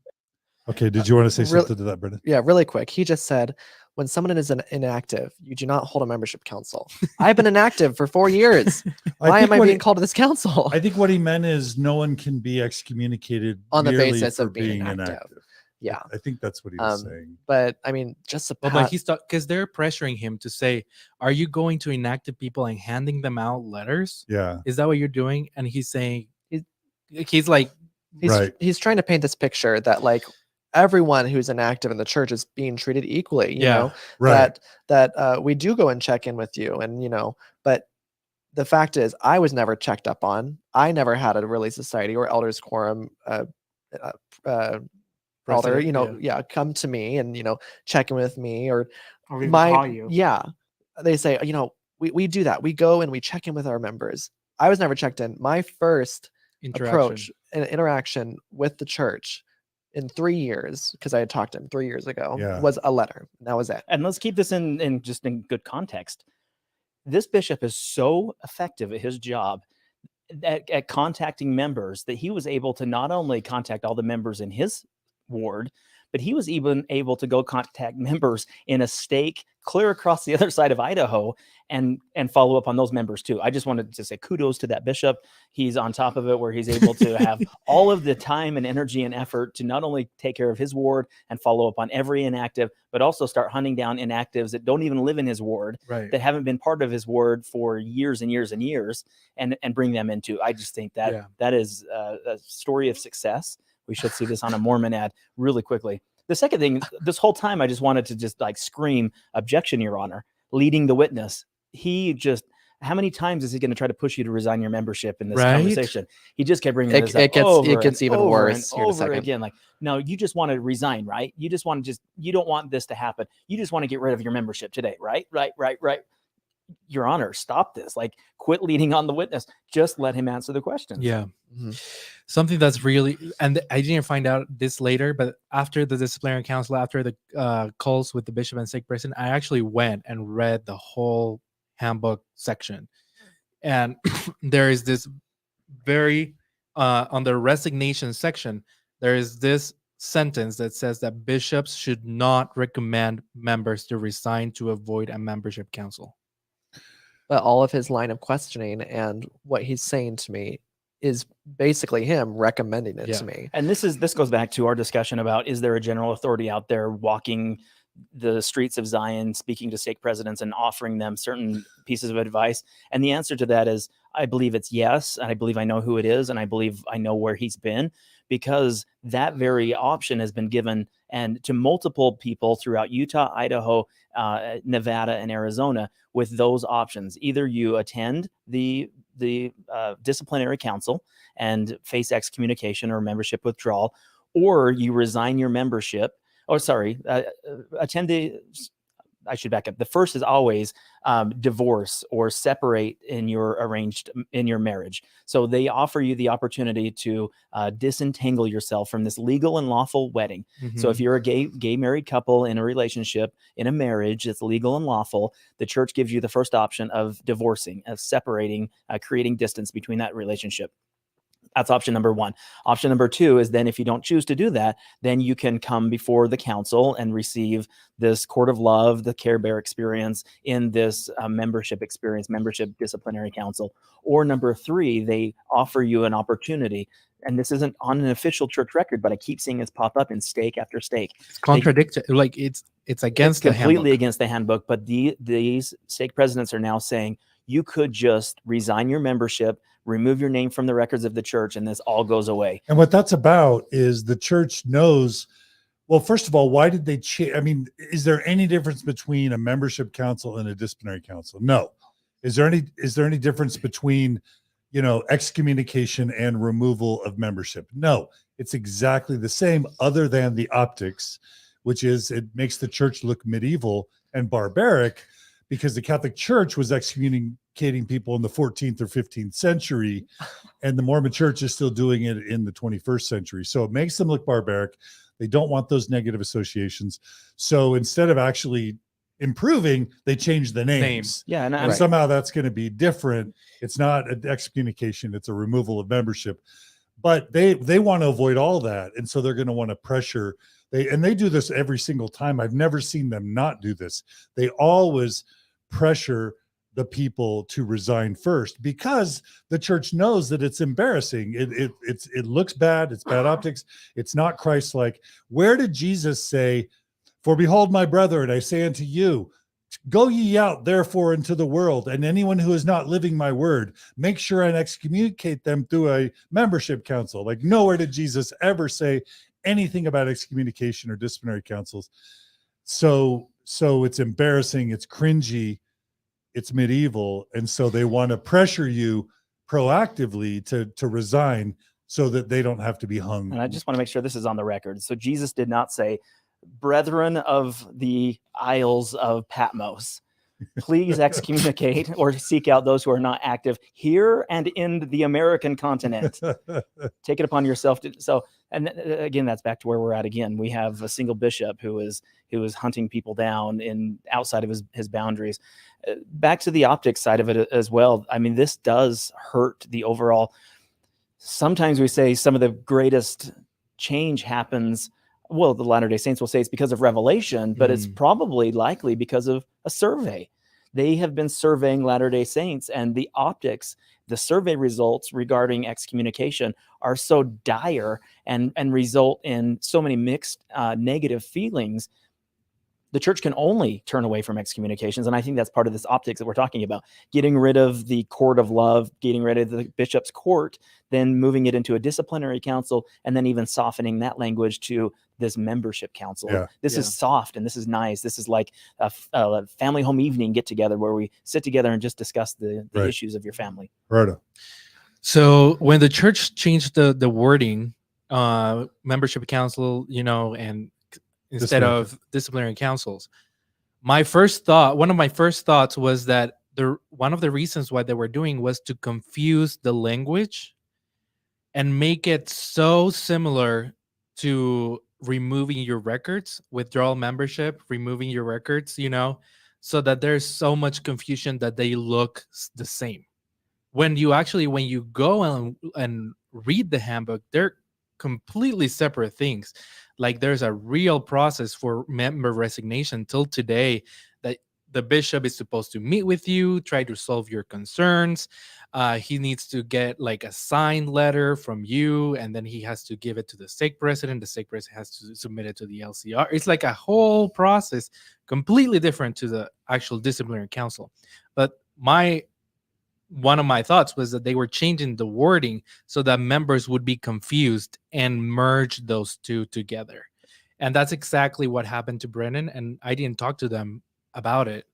Okay, did you want to say something to that, Brennan? Yeah, really quick. He just said, when someone is inactive, you do not hold a membership council. I've been inactive for 4 years. Why am I being called to this council? I think what he meant is no one can be excommunicated on the merely basis for of being inactive. Yeah, I think that's what he was saying. But I mean, just but he's because they're pressuring him to say, "Are you going to inactive people and handing them out letters? Yeah, is that what you're doing?" And he's saying, he's like, he's trying to paint this picture that like everyone who's inactive in the church is being treated equally. You know, that we do go and check in with you, and but the fact is, I was never checked up on. I never had a Relief Society or elders quorum. Elder, come to me and check in with me or call you. They say we do that. We go and we check in with our members. I was never checked in. My first approach and interaction with the church in 3 years, because I had talked to him 3 years ago, was a letter. That was it. And let's keep this in good context. This bishop is so effective at his job at contacting members that he was able to not only contact all the members in his ward, but he was even able to go contact members in a stake clear across the other side of Idaho and follow up on those members too. I just wanted to say kudos to that bishop. He's on top of it, where he's able to have all of the time and energy and effort to not only take care of his ward and follow up on every inactive, but also start hunting down inactives that don't even live in his ward, that haven't been part of his ward for years and years and years, and bring them into. I just think that that is a story of success. We should see this on a Mormon ad really quickly. The second thing, this whole time, I just wanted to just like scream, objection, Your Honor, leading the witness. How many times is he going to try to push you to resign your membership in this Right? conversation? He just kept bringing this It up gets even worse and here in a over second. again. Like, no, you just want to resign, right? You just want to you don't want this to happen. You just want to get rid of your membership today, right? Right. Your Honor, stop this. Like, quit leading on the witness. Just let him answer the questions. Yeah. Mhm. Something that's really, and I didn't find out this later, but after the disciplinary council, after the calls with the bishop and stake president, I actually went and read the whole handbook section. And there is this very, on the resignation section, there is this sentence that says that bishops should not recommend members to resign to avoid a membership council. But all of his line of questioning and what he's saying to me is basically him recommending it Yeah. to me. And this goes back to our discussion about, is there a general authority out there walking the streets of Zion, speaking to stake presidents and offering them certain pieces of advice? And the answer to that is, I believe it's yes. And I believe I know who it is. And I believe I know where he's been, because that very option has been given and to multiple people throughout Utah, Idaho, Nevada, and Arizona with those options. Either you attend the disciplinary council and face excommunication or membership withdrawal, or you resign your membership. I should back up. The first is always divorce or separate in your marriage. So they offer you the opportunity to disentangle yourself from this legal and lawful wedding. So if you're a gay married couple in a relationship, in a marriage that's legal and lawful, the church gives you the first option of divorcing, of separating, creating distance between that relationship. That's option number one. Option number two is then if you don't choose to do that, then you can come before the council and receive this court of love, the Care Bear experience in this membership disciplinary council. Or number three, they offer you an opportunity, and this isn't on an official church record, but I keep seeing this pop up in stake after stake. It's contradictory. Like it's against the completely handbook. against the handbook. But these stake presidents are now saying you could just resign your membership, remove your name from the records of the church, and this all goes away. And what that's about is the church knows, well, first of all, why did they change? I mean, is there any difference between a membership council and a disciplinary council? No. Is there any difference between, excommunication and removal of membership? No, it's exactly the same, other than the optics, which is it makes the church look medieval and barbaric, because the Catholic Church was excommunicating people in the 14th or 15th century, and the Mormon Church is still doing it in the 21st century. So it makes them look barbaric. They don't want those negative associations. So instead of actually improving, they change the names. Yeah, And somehow that's going to be different. It's not an excommunication, it's a removal of membership. But they want to avoid all that. And so they're going to want to pressure. They do this every single time. I've never seen them not do this. They always pressure the people to resign first, because the church knows that it's embarrassing. It looks bad. It's bad optics. It's not Christ-like. Where did Jesus say, "For behold, my brethren, I say unto you, go ye out therefore into the world, and anyone who is not living my word, make sure and excommunicate them through a membership council"? Like, nowhere did Jesus ever say anything about excommunication or disciplinary councils. So it's embarrassing, it's cringy, it's medieval, and so they want to pressure you proactively to resign so that they don't have to be hung. And I just want to make sure this is on the record. So Jesus did not say, "Brethren of the Isles of Patmos, please excommunicate or seek out those who are not active here and in the American continent. Take it upon yourself to." And again, that's back to where we're at again. We have a single bishop who is hunting people down outside of his boundaries. Back to the optics side of it as well. I mean, this does hurt the overall. Sometimes we say some of the greatest change happens. Well, the Latter-day Saints will say it's because of revelation, but it's probably likely because of a survey. They have been surveying Latter-day Saints, and the optics, the survey results regarding excommunication are so dire and result in so many mixed negative feelings. the church can only turn away from excommunications. And I think that's part of this optics that we're talking about, getting rid of the court of love, getting rid of the bishop's court, then moving it into a disciplinary council, and then even softening that language to this membership council. Yeah. This is soft and this is nice. This is like a family home evening get together where we sit together and just discuss the Right. issues of your family. Gerardo. So when the church changed the wording, membership council, and instead of disciplinary councils, one of my first thoughts was that one of the reasons why they were doing was to confuse the language and make it so similar to removing your records, withdrawal membership, removing your records, so that there's so much confusion that they look the same. When you go and read the handbook, they're completely separate things. Like there's a real process for member resignation till today, that the bishop is supposed to meet with you, try to solve your concerns. He needs to get like a signed letter from you, and then he has to give it to the stake president. The stake president has to submit it to the LCR. It's like a whole process, completely different to the actual disciplinary council. But one of my thoughts was that they were changing the wording so that members would be confused and merge those two together. And that's exactly what happened to Brennan. And I didn't talk to them about it.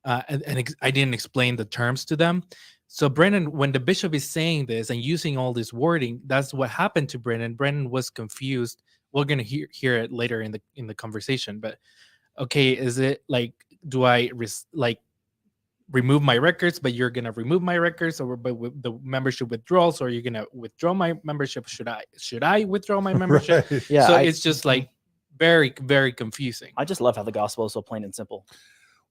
And I didn't explain the terms to them. So Brennan, when the bishop is saying this and using all this wording, that's what happened to Brennan. Brennan was confused. We're going to hear it later in the conversation. But okay, is it like, do I remove my records, but you're gonna remove my records, or but with the membership withdrawals, or you're gonna withdraw my membership? Should I withdraw my membership? Right. Yeah, So it's just like very, very confusing. I just love how the gospel is so plain and simple.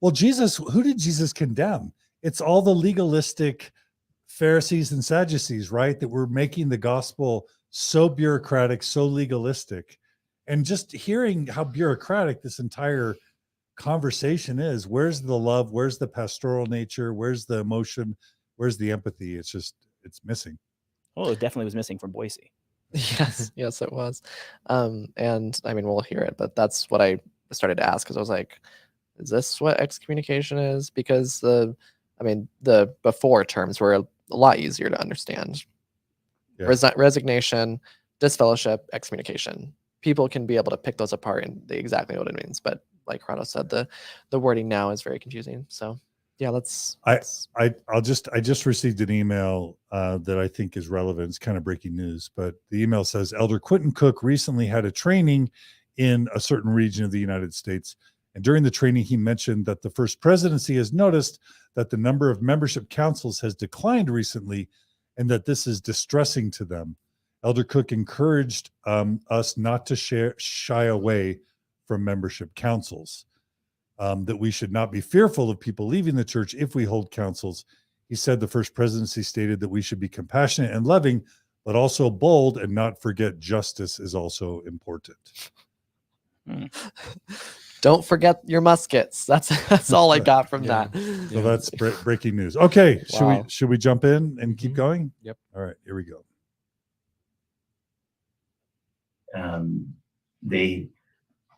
Well, who did Jesus condemn? It's all the legalistic Pharisees and Sadducees, right? That were making the gospel so bureaucratic, so legalistic. And just hearing how bureaucratic this entire conversation is, where's the love? Where's the pastoral nature? Where's the emotion? Where's the empathy? It's missing. Oh, it definitely was missing from Boise. Yes, yes, it was. And I mean, we'll hear it, but that's what I started to ask, because I was like, is this what excommunication is? Because the before terms were a lot easier to understand. Yeah. Resignation, disfellowship, excommunication. People can be able to pick those apart and they exactly know what it means. But like Gerardo said, the wording now is very confusing. So yeah, I just received an email that I think is relevant. It's kind of breaking news, but the email says Elder Quentin Cook recently had a training in a certain region of the United States. And during the training, he mentioned that the First Presidency has noticed that the number of membership councils has declined recently, and that this is distressing to them. Elder Cook encouraged us not to shy away from membership councils, that we should not be fearful of people leaving the church if we hold councils. He said the First Presidency stated that we should be compassionate and loving, but also bold, and not forget justice is also important. Don't forget your muskets. That's all I got from that. So that's breaking news. Okay, Wow. should we jump in and keep going? Yep. All right, here we go. They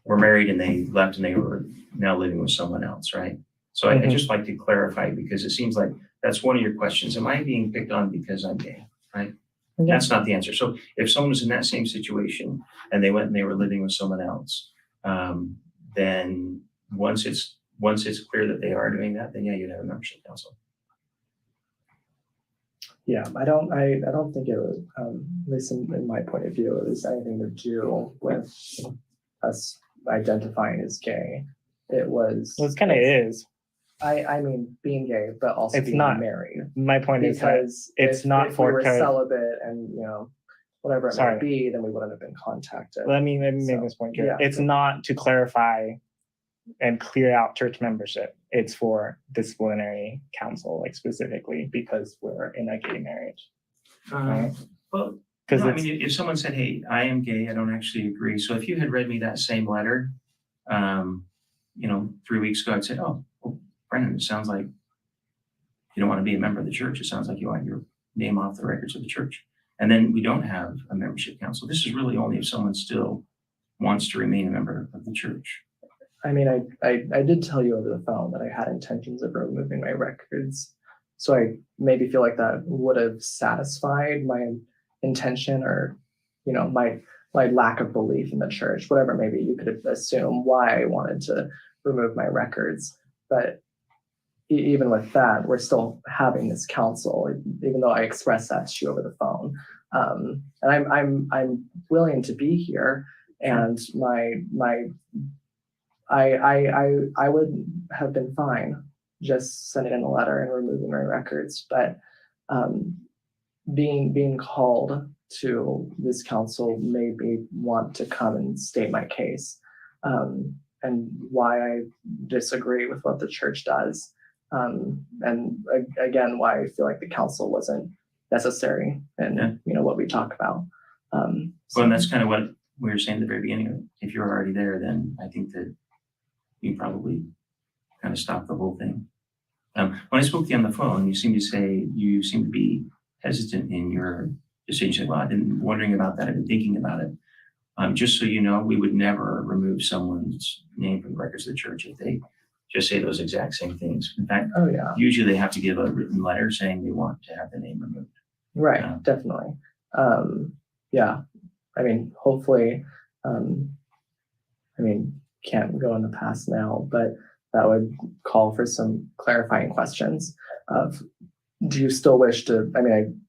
were married and they left and they were now living with someone else, right? So I just like to clarify, because it seems like that's one of your questions. Am I being picked on because I'm gay, right? That's not the answer. So if someone was in that same situation and they went and they were living with someone else, then once it's clear that they are doing that, then yeah, you'd have a membership council. Yeah, I don't think it was, at least in my point of view, it was anything to do with us identifying as gay. It was. Well, it kind of is. I mean, being gay, but also It's being not. married. My point is that Because it's not if for we were code. celibate and whatever it Sorry. might be, then we wouldn't have been contacted. Let me make So, this point clear. yeah. It's not to clarify and clear out church membership. It's for disciplinary council, like specifically because we're in a gay marriage. Right? Well, Because no, I mean, if someone said, "Hey, I am gay," I don't actually agree. So if you had read me that same letter, 3 weeks ago, I'd say, "Oh, well, Brennan, it sounds like you don't want to be a member of the church. It sounds like you want your name off the records of the church." And then we don't have a membership council. This is really only if someone still wants to remain a member of the church. I mean, I did tell you over the phone that I had intentions of removing my records. So I maybe feel like that would have satisfied my intention, or, you know, my lack of belief in the church, whatever. Maybe you could assume why I wanted to remove my records. But even with that, we're still having this council, even though I expressed that to you over the phone. And I'm willing to be here, and I would have been fine just sending in a letter and removing my records, but being called to this council made me want to come and state my case, and why I disagree with what the church does, and again why I feel like the council wasn't necessary, and you know what we talk about. Well, and that's kind of what we were saying at the very beginning. If you're already there, then I think that you probably kind of stop the whole thing. When I spoke to you on the phone, you seem to be hesitant in your decision. Well, I've been wondering about that. I've been thinking about it. Just so you know, we would never remove someone's name from the records of the church if they just say those exact same things. In fact, usually they have to give a written letter saying they want to have the name removed. Right, definitely. Yeah, I mean, hopefully, I mean, can't go in the past now, but that would call for some clarifying questions of, do you still wish to, I mean,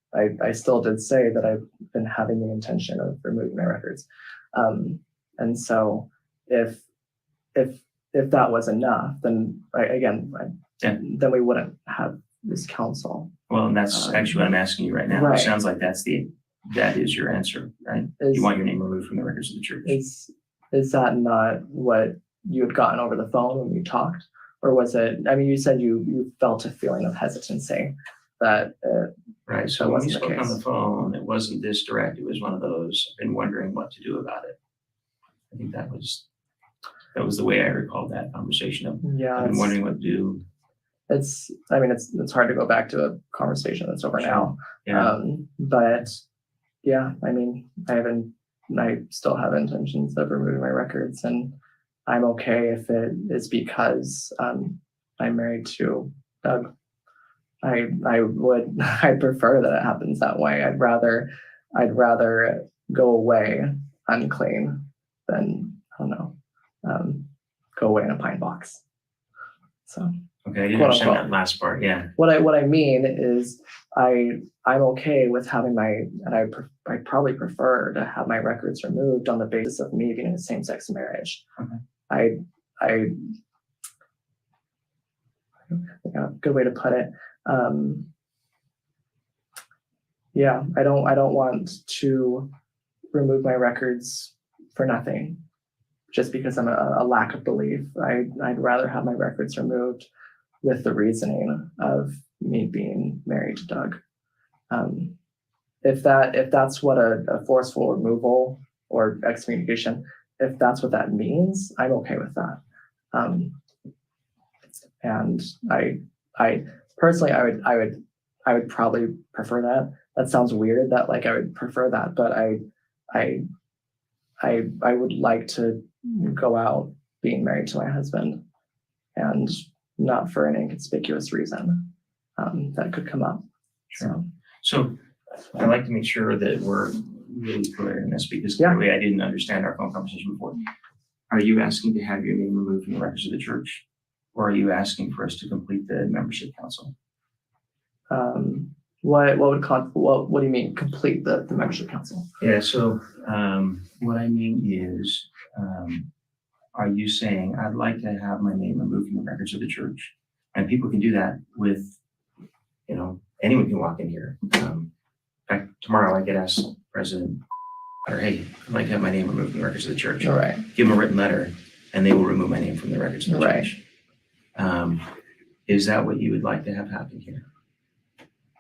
I still did say that I've been having the intention of removing my records. And so if that was enough, then then we wouldn't have this council. Well, and that's actually what I'm asking you right now. Right. It sounds like that is your answer, right? You want your name removed from the records of the church. Is that not what you had gotten over the phone when we talked? Or was it, I mean, you said you felt a feeling of hesitancy that right. So when you spoke on the phone, it wasn't this direct. It was one of those, I've been wondering what to do about it. I think that was the way I recalled that conversation of, I've been wondering what to do. It's hard to go back to a conversation that's over now. Yeah. But yeah, I mean, I still have intentions of removing my records, and I'm okay if it is because I'm married to Doug. I'd prefer that it happens that way. I'd rather go away unclean than, I don't know, go away in a pine box. So okay, I didn't understand that last part. Yeah. What I mean is I'm okay with having and I probably prefer to have my records removed on the basis of me being in a same-sex marriage. Okay. I think a good way to put it. Yeah, I don't want to remove my records for nothing, just because I'm a lack of belief. I'd rather have my records removed with the reasoning of me being married to Doug. If that's what a forceful removal or excommunication, if that's what that means, I'm okay with that. And I personally, I would probably prefer that. That sounds weird that like I would prefer that, but I would like to go out being married to my husband, and not for an inconspicuous reason that could come up. Sure. So I like to make sure that we're really clear in this, because clearly I didn't understand our phone conversation before. Are you asking to have your name removed from the records of the church, or are you asking for us to complete the membership council? What do you mean complete the membership council? Yeah. So what I mean is, are you saying I'd like to have my name removed from the records of the church? And people can do that with, anyone can walk in here. In fact, tomorrow I get asked President, or hey, I'd like to have my name removed from the records of the church. All right. Give them a written letter, and they will remove my name from the records of the church. Is that what you would like to have happen here?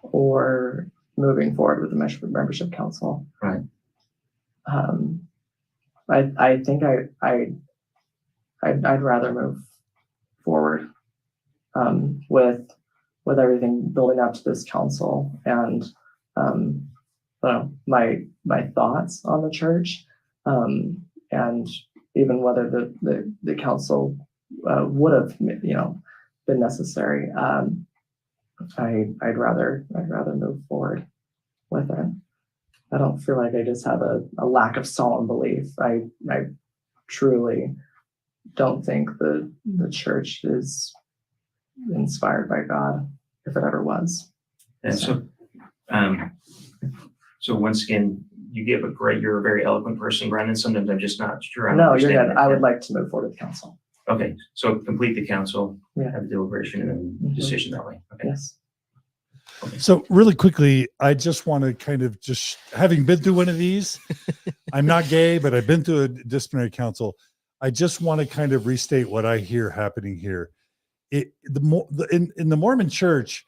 Or moving forward with the membership council? Right. I think I'd rather move forward with everything building up to this council, and my thoughts on the church, and even whether the council would have, you know, been necessary. I'd rather move forward with it. I don't feel like I just have a lack of solemn belief. I truly don't think the church is inspired by God, if it ever was. And so once again, you're a very eloquent person, Brennan. Sometimes I'm just not sure. No, you're good. I would like to move forward with council. Okay, so complete the council, Yeah. have the deliberation and then Mhm. decision that way. Okay. Yes. So really quickly, I just want to kind of having been through one of these, I'm not gay, but I've been through a disciplinary council. I just want to kind of restate what I hear happening here. In the Mormon Church,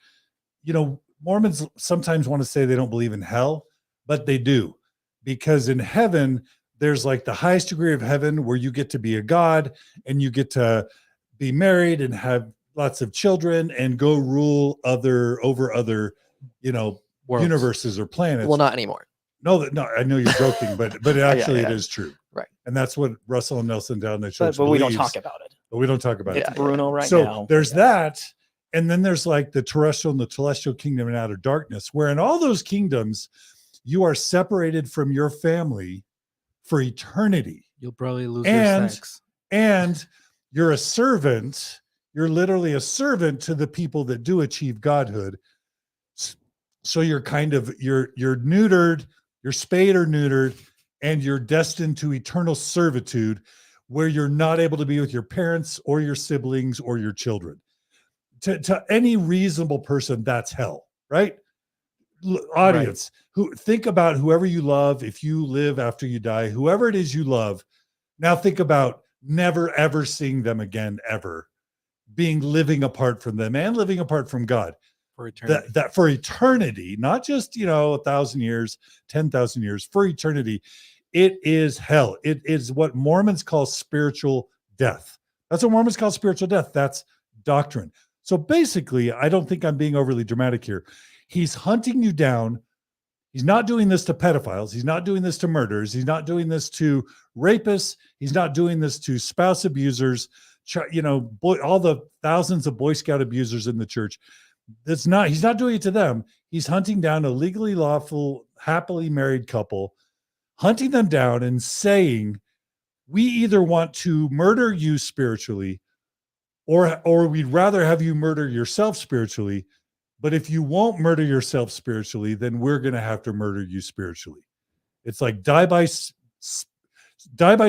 you know, Mormons sometimes want to say they don't believe in hell, but they do, because in heaven, there's like the highest degree of heaven where you get to be a god and you get to be married and have lots of children and go rule over other, you know, Worlds. universes or planets. Well, not anymore. No, I know you're joking, but actually yeah. It is true. Right. And that's what Russell and Nelson down the church But we don't believes, talk about it. But we don't talk about It's it. Bruno right So now. there's that. And then there's like the terrestrial and the celestial kingdom and outer darkness, where in all those kingdoms, you are separated from your family for eternity. You'll probably lose And- your sex. And you're a servant. You're literally a servant to the people that do achieve godhood. So you're kind of, you're neutered, you're spayed or neutered, and you're destined to eternal servitude where you're not able to be with your parents or your siblings or your children. To any reasonable person, that's hell, right? Audience, who think about whoever you love, if you live after you die, whoever it is you love, now think about never ever seeing them again, ever living apart from them and living apart from God. For eternity. That for eternity, not just, 1,000 years, 10,000 years, for eternity, it is hell. It is what Mormons call spiritual death. That's what Mormons call spiritual death. That's doctrine. So basically, I don't think I'm being overly dramatic here. He's hunting you down. He's not doing this to pedophiles. He's not doing this to murderers. He's not doing this to rapists. He's not doing this to spouse abusers, all the thousands of Boy Scout abusers in the church. He's not doing it to them. He's hunting down a legally lawful, happily married couple, hunting them down and saying, we either want to murder you spiritually or we'd rather have you murder yourself spiritually. But if you won't murder yourself spiritually, then we're going to have to murder you spiritually. It's like die by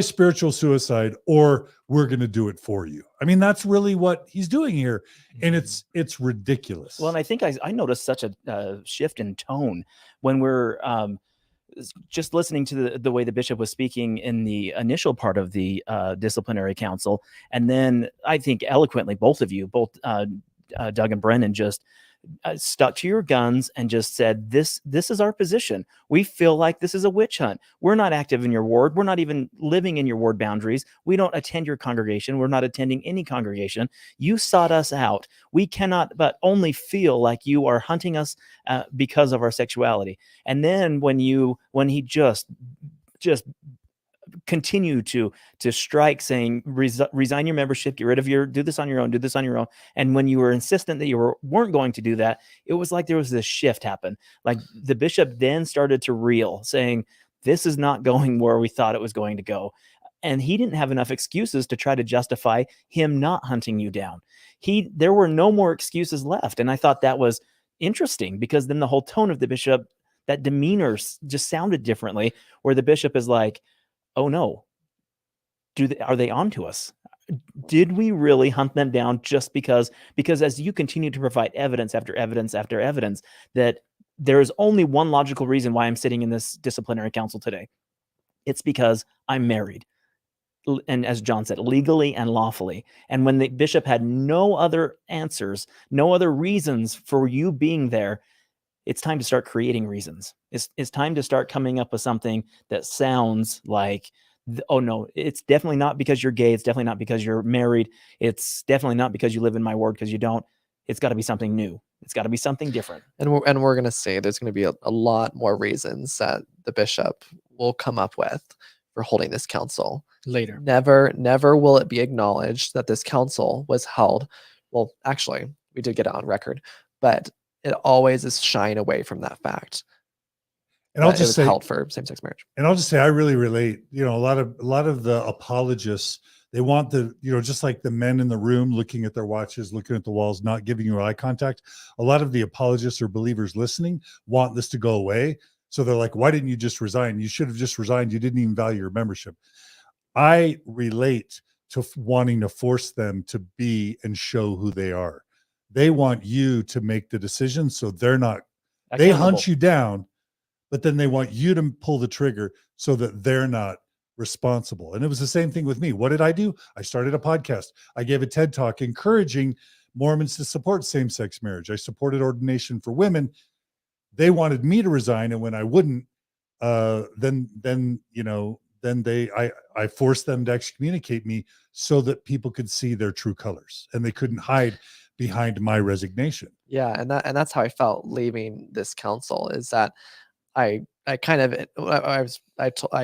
spiritual suicide, or we're going to do it for you. I mean, that's really what he's doing here. And it's ridiculous. Well, and I think I noticed such a shift in tone when we're just listening to the way the bishop was speaking in the initial part of the disciplinary council. And then I think eloquently, both of you, Doug and Brennan, just stuck to your guns and just said, this is our position. We feel like this is a witch hunt. We're not active in your ward. We're not even living in your ward boundaries. We don't attend your congregation. We're not attending any congregation. You sought us out. We cannot but only feel like you are hunting us because of our sexuality. And then when he just continue to strike, saying resign your membership, get rid of do this on your own. And when you were insistent that you weren't going to do that, it was like there was this shift happen. Like the bishop then started to reel, saying, this is not going where we thought it was going to go. And he didn't have enough excuses to try to justify him not hunting you down. There were no more excuses left. And I thought that was interesting, because then the whole tone of the bishop, that demeanor just sounded differently, where the bishop is like, oh no, are they onto us? Did we really hunt them down just because as you continue to provide evidence after evidence after evidence, that there is only one logical reason why I'm sitting in this disciplinary council today. It's because I'm married. And as John said, legally and lawfully. And when the bishop had no other answers, no other reasons for you being there, it's time to start creating reasons. It's time to start coming up with something that sounds like, oh no, it's definitely not because you're gay. It's definitely not because you're married. It's definitely not because you live in my ward, because you don't. It's got to be something new. It's got to be something different. And we're going to say there's going to be a lot more reasons that the bishop will come up with for holding this council. Later. Never will it be acknowledged that this council was held. Well, actually, we did get it on record, but it always is shying away from that fact. And I'll that it just was say, held for same-sex marriage. and I'll just say, I really relate. You know, a lot of the apologists, they want the, you know, just like the men in the room looking at their watches, looking at the walls, not giving you eye contact. A lot of the apologists or believers listening want this to go away. So they're like, why didn't you just resign? You should have just resigned. You didn't even value your membership. I relate to wanting to force them to be and show who they are. They want you to make the decision, so they're not, they hunt you down, but then they want you to pull the trigger so that they're not responsible. And it was the same thing with me. What did I do? I started a podcast. I gave a TED Talk encouraging Mormons to support same-sex marriage. I supported ordination for women. They wanted me to resign, and when I wouldn't, then I forced them to excommunicate me so that people could see their true colors and they couldn't hide behind my resignation. Yeah, and that's how I felt leaving this council, is that I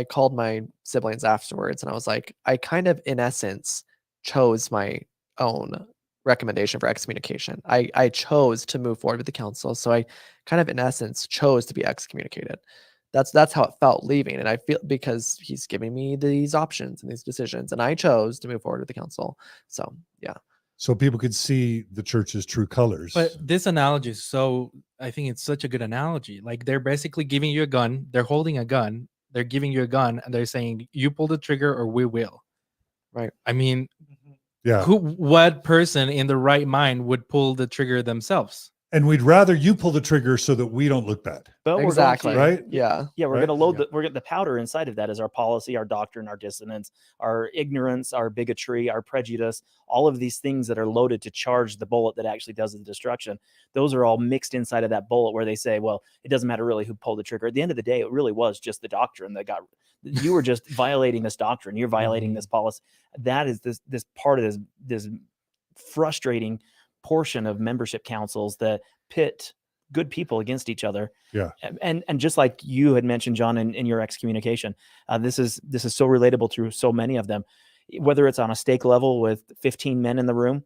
called my siblings afterwards and I was like, I kind of in essence chose my own recommendation for excommunication. I chose to move forward with the council, so I kind of in essence chose to be excommunicated. That's how it felt leaving, and I feel because he's giving me these options and these decisions, and I chose to move forward with the council. So yeah. So people could see the church's true colors. But this analogy is I think it's such a good analogy. Like they're basically giving you a gun, they're holding a gun, they're giving you a gun, and they're saying, you pull the trigger or we will. Right. I mean, yeah. What person in the right mind would pull the trigger themselves? And we'd rather you pull the trigger so that we don't look bad. But exactly. Right? Yeah. Yeah, we're Right? going to load the powder inside of that is our policy, our doctrine, our dissonance, our ignorance, our bigotry, our prejudice, all of these things that are loaded to charge the bullet that actually does the destruction. Those are all mixed inside of that bullet where they say, well, it doesn't matter really who pulled the trigger. At the end of the day, it really was just the doctrine that you were just violating this doctrine. You're violating this policy. That is this part of this frustrating portion of membership councils that pit good people against each other. Yeah. And just like you had mentioned, John, in your excommunication, this is so relatable to so many of them, whether it's on a stake level with 15 men in the room,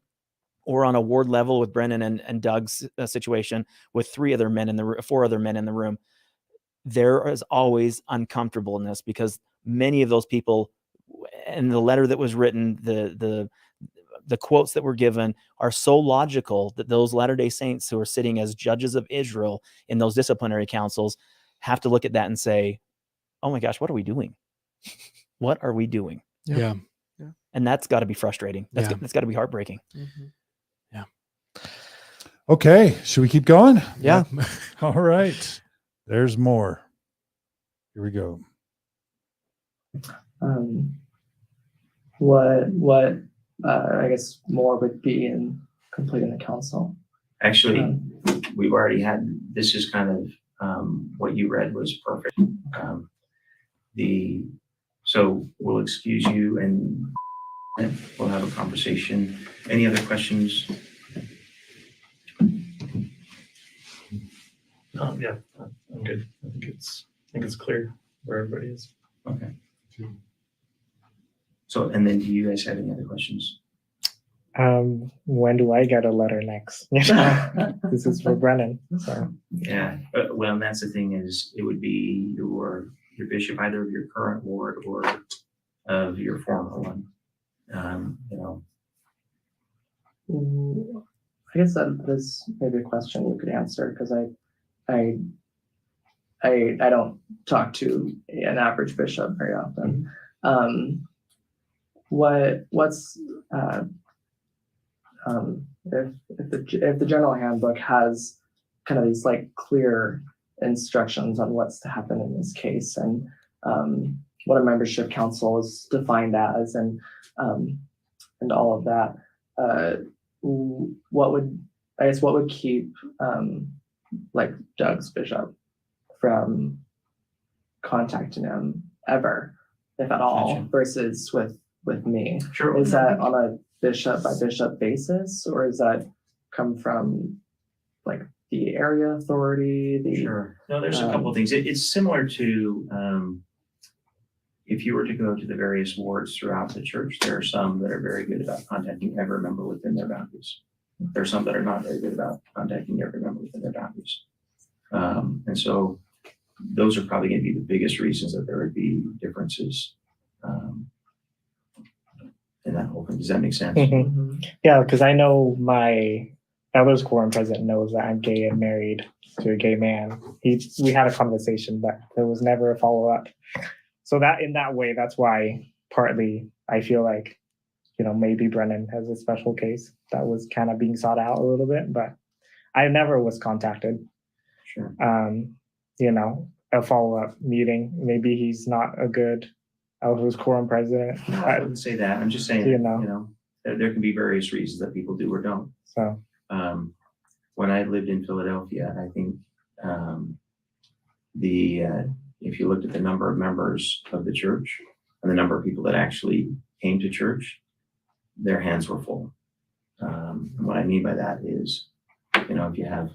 or on a ward level with Brennan and Doug's situation with 4 other men in the room. There is always uncomfortableness because many of those people, and the letter that was written, the quotes that were given are so logical that those Latter-day Saints who are sitting as judges of Israel in those disciplinary councils have to look at that and say, oh my gosh, what are we doing? What are we doing? Yeah. And that's got to be frustrating. That's got to be heartbreaking. Mm-hmm. Yeah. Okay. Should we keep going? Yeah. All right. There's more. Here we go. What I guess more would be in completing the council. Actually, we've already had, this is kind of what you read was perfect. So we'll excuse you and we'll have a conversation. Any other questions? Yeah, I'm good. I think it's clear where everybody is. Okay. So, and then do you guys have any other questions? When do I get a letter next? This is for Brennan. So Yeah, well, and that's the thing is, it would be your bishop, either of your current ward or of your former one. I guess that this may be a question you could answer, because I don't talk to an average bishop very often. What's if the general handbook has kind of these like clear instructions on what's to happen in this case, and what a membership council is defined as, and all of that, what would keep like Doug's bishop from contacting him ever, if at all, Gotcha. versus with me? Sure. Is that on a bishop by bishop basis, or does that come from like the area authority? Sure. No, there's a couple of things. It's similar to if you were to go to the various wards throughout the church, there are some that are very good about contacting every member within their boundaries. There are some that are not very good about contacting every member within their boundaries. And so those are probably going to be the biggest reasons that there would be differences in that whole thing. Does that make sense? Yeah, because I know my elders quorum president knows that I'm gay and married to a gay man. We had a conversation, but there was never a follow-up. So that in that way, that's why partly I feel like, maybe Brennan has a special case that was kind of being sought out a little bit, but I never was contacted. Sure. A follow-up meeting. Maybe he's not a good elders quorum president. No, I wouldn't say that. I'm just saying, there can be various reasons that people do or don't. So when I lived in Philadelphia, I think if you looked at the number of members of the church and the number of people that actually came to church, their hands were full. And what I mean by that is, if you have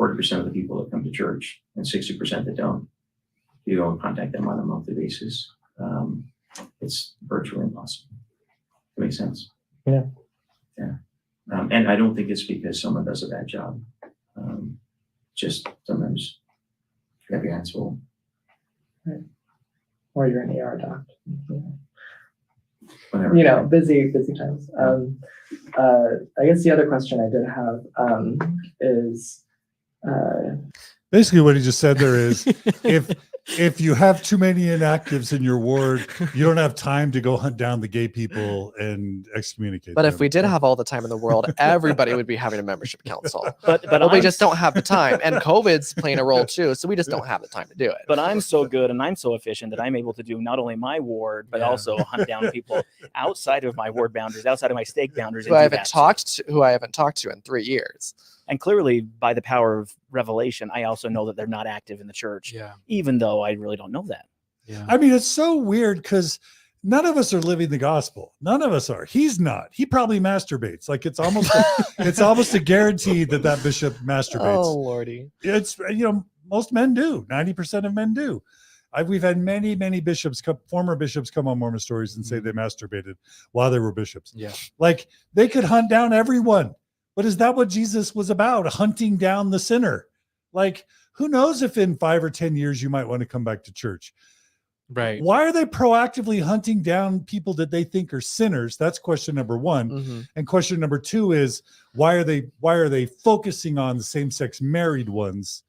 40% of the people that come to church and 60% that don't, you go and contact them on a monthly basis. It's virtually impossible. That makes sense. Yeah. Yeah. And I don't think it's because someone does a bad job. Just sometimes you have your hands full. Right. Or you're an ER doc. Whatever. Busy times. I guess the other question I did have is Basically what he just said there is if you have too many inactives in your ward, you don't have time to go hunt down the gay people and excommunicate But them. if we did have all the time in the world, everybody would be having a membership council. But we just don't have the time, and COVID's playing a role too, so we just don't have the time to do it. But I'm so good and I'm so efficient that I'm able to do not only my ward, but also hunt down people outside of my ward boundaries, outside of my stake boundaries. Who I haven't talked to in 3 years. And clearly, by the power of revelation, I also know that they're not active in the church, even though I really don't know that. Yeah. I mean, it's so weird because none of us are living the gospel. None of us are. He's not. He probably masturbates. Like it's almost a guarantee that bishop masturbates. Oh Lordy! It's most men do. 90% of men do. We've had many bishops, former bishops, come on Mormon Stories and say they masturbated while they were bishops. Yeah, like they could hunt down everyone. But is that what Jesus was about? Hunting down the sinner? Like, who knows if in 5 or 10 years you might want to come back to church? right. Why are they proactively hunting down people that they think are sinners? That's question number one. Mm-hmm. And question number two is why are they focusing on the same-sex married ones?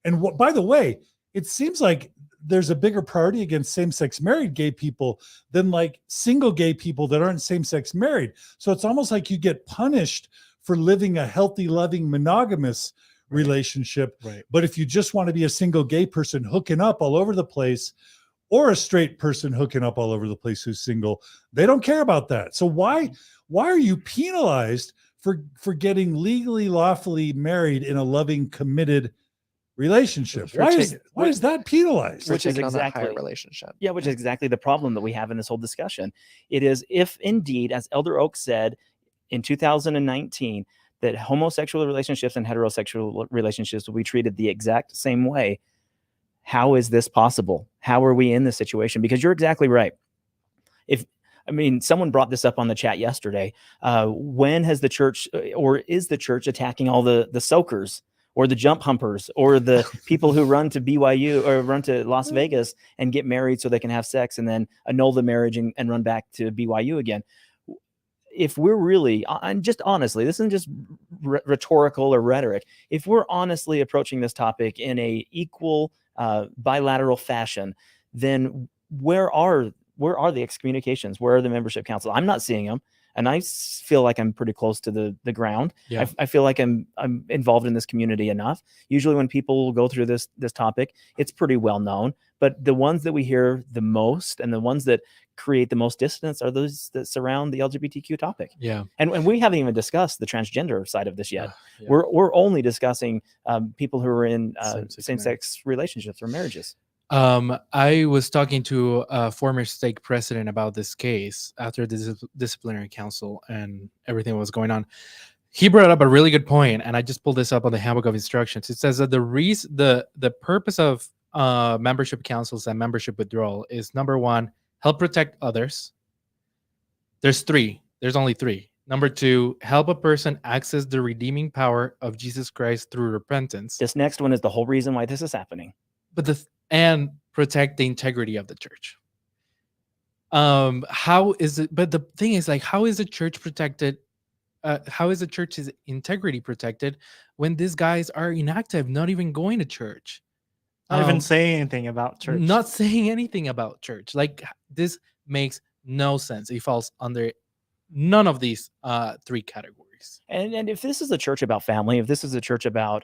And by the way, it seems like there's a bigger priority against same-sex married gay people than like single gay people that aren't same-sex married. So it's almost like you get punished for living a healthy, loving, monogamous relationship. Right. But if you just want to be a single gay person hooking up all over the place, or a straight person hooking up all over the place who's single, they don't care about that. So why are you penalized for getting legally, lawfully married in a loving, committed relationship? Why is that penalized? Which is on that exactly higher relationship. Yeah, which is exactly the problem that we have in this whole discussion. It is if indeed, as Elder Oak said in 2019, that homosexual relationships and heterosexual relationships will be treated the exact same way. How is this possible? How are we in this situation? Because you're exactly right. Someone brought this up on the chat yesterday. When has the church, or is the church attacking all the soakers or the jump humpers or the people who run to BYU or run to Las Vegas and get married so they can have sex and then annul the marriage and run back to BYU again? If we're really, and just honestly, this isn't just rhetorical or rhetoric. If we're honestly approaching this topic in a equal, bilateral fashion, then where are the excommunications? Where are the membership council? I'm not seeing them, and I feel like I'm pretty close to the ground. Yeah. I feel like I'm involved in this community enough. Usually, when people go through this topic, it's pretty well known. But the ones that we hear the most and the ones that create the most dissonance are those that surround the LGBTQ topic. Yeah. And we haven't even discussed the transgender side of this yet. Yeah. We're only discussing people who are in Same-sex same-sex relationships or marriages. I was talking to a former stake president about this case after the disciplinary council and everything that was going on. He brought up a really good point, and I just pulled this up on the handbook of instructions. It says that the purpose of membership councils and membership withdrawal is, number one, help protect others. There's only three. Number 2, help a person access the redeeming power of Jesus Christ through repentance. This next one is the whole reason why this is happening. And protect the integrity of the church. How is it? But the thing is, like, how is the church protected? How is the church's integrity protected when these guys are inactive, not even going to church? Not even saying anything about church. Not saying anything about church. Like, this makes no sense. It falls under none of these 3 categories. And if this is a church about family, if this is a church about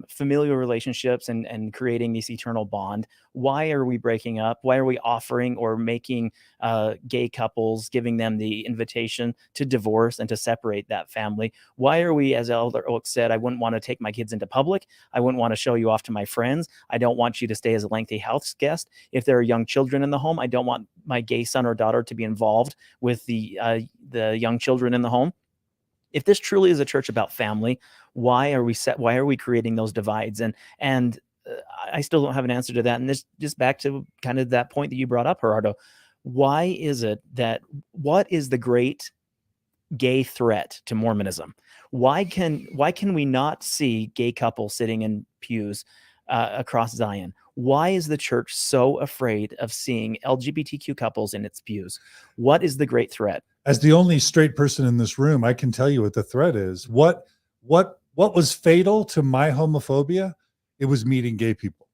familial relationships and creating this eternal bond, why are we breaking up? Why are we offering or making gay couples, giving them the invitation to divorce and to separate that family? Why are we, as Elder Oak said, I wouldn't want to take my kids into public. I wouldn't want to show you off to my friends. I don't want you to stay as a lengthy house guest. If there are young children in the home, I don't want my gay son or daughter to be involved with the young children in the home. If this truly is a church about family, why are we creating those divides? And I still don't have an answer to that. And this just back to kind of that point that you brought up, Gerardo. Why is it that what is the great gay threat to Mormonism? Why can we not see gay couples sitting in pews across Zion? Why is the church so afraid of seeing LGBTQ couples in its pews? What is the great threat? As the only straight person in this room, I can tell you what the threat is. What was fatal to my homophobia? It was meeting gay people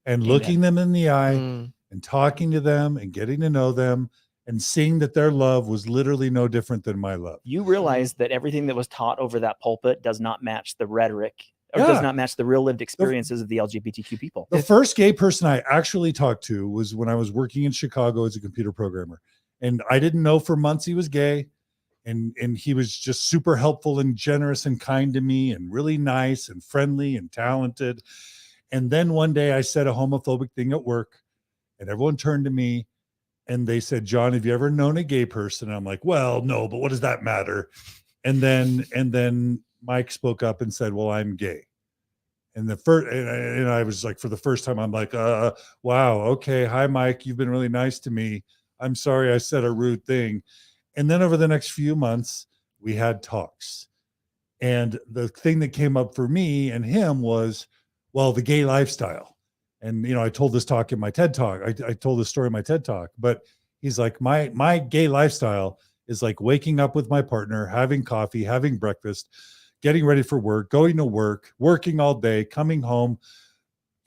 and looking them in the eye and talking to them and getting to know them and seeing that their love was literally no different than my love. You realize that everything that was taught over that pulpit does not match the rhetoric or does not match the real lived experiences of the LGBTQ people. The first gay person I actually talked to was when I was working in Chicago as a computer programmer. And I didn't know for months he was gay. And he was just super helpful and generous and kind to me and really nice and friendly and talented. And then one day I said a homophobic thing at work and everyone turned to me and they said, "John, have you ever known a gay person?" And I'm like, "Well, no, but what does that matter?" And then Mike spoke up and said, "Well, I'm gay." And and I was like, for the first time, I'm like, wow, okay. Hi, Mike. You've been really nice to me. I'm sorry I said a rude thing. And then over the next few months, we had talks. And the thing that came up for me and him was, well, the gay lifestyle. And, I told this talk in my TED Talk. I told this story in my TED Talk. But he's like, my gay lifestyle is like waking up with my partner, having coffee, having breakfast, getting ready for work, going to work, working all day, coming home,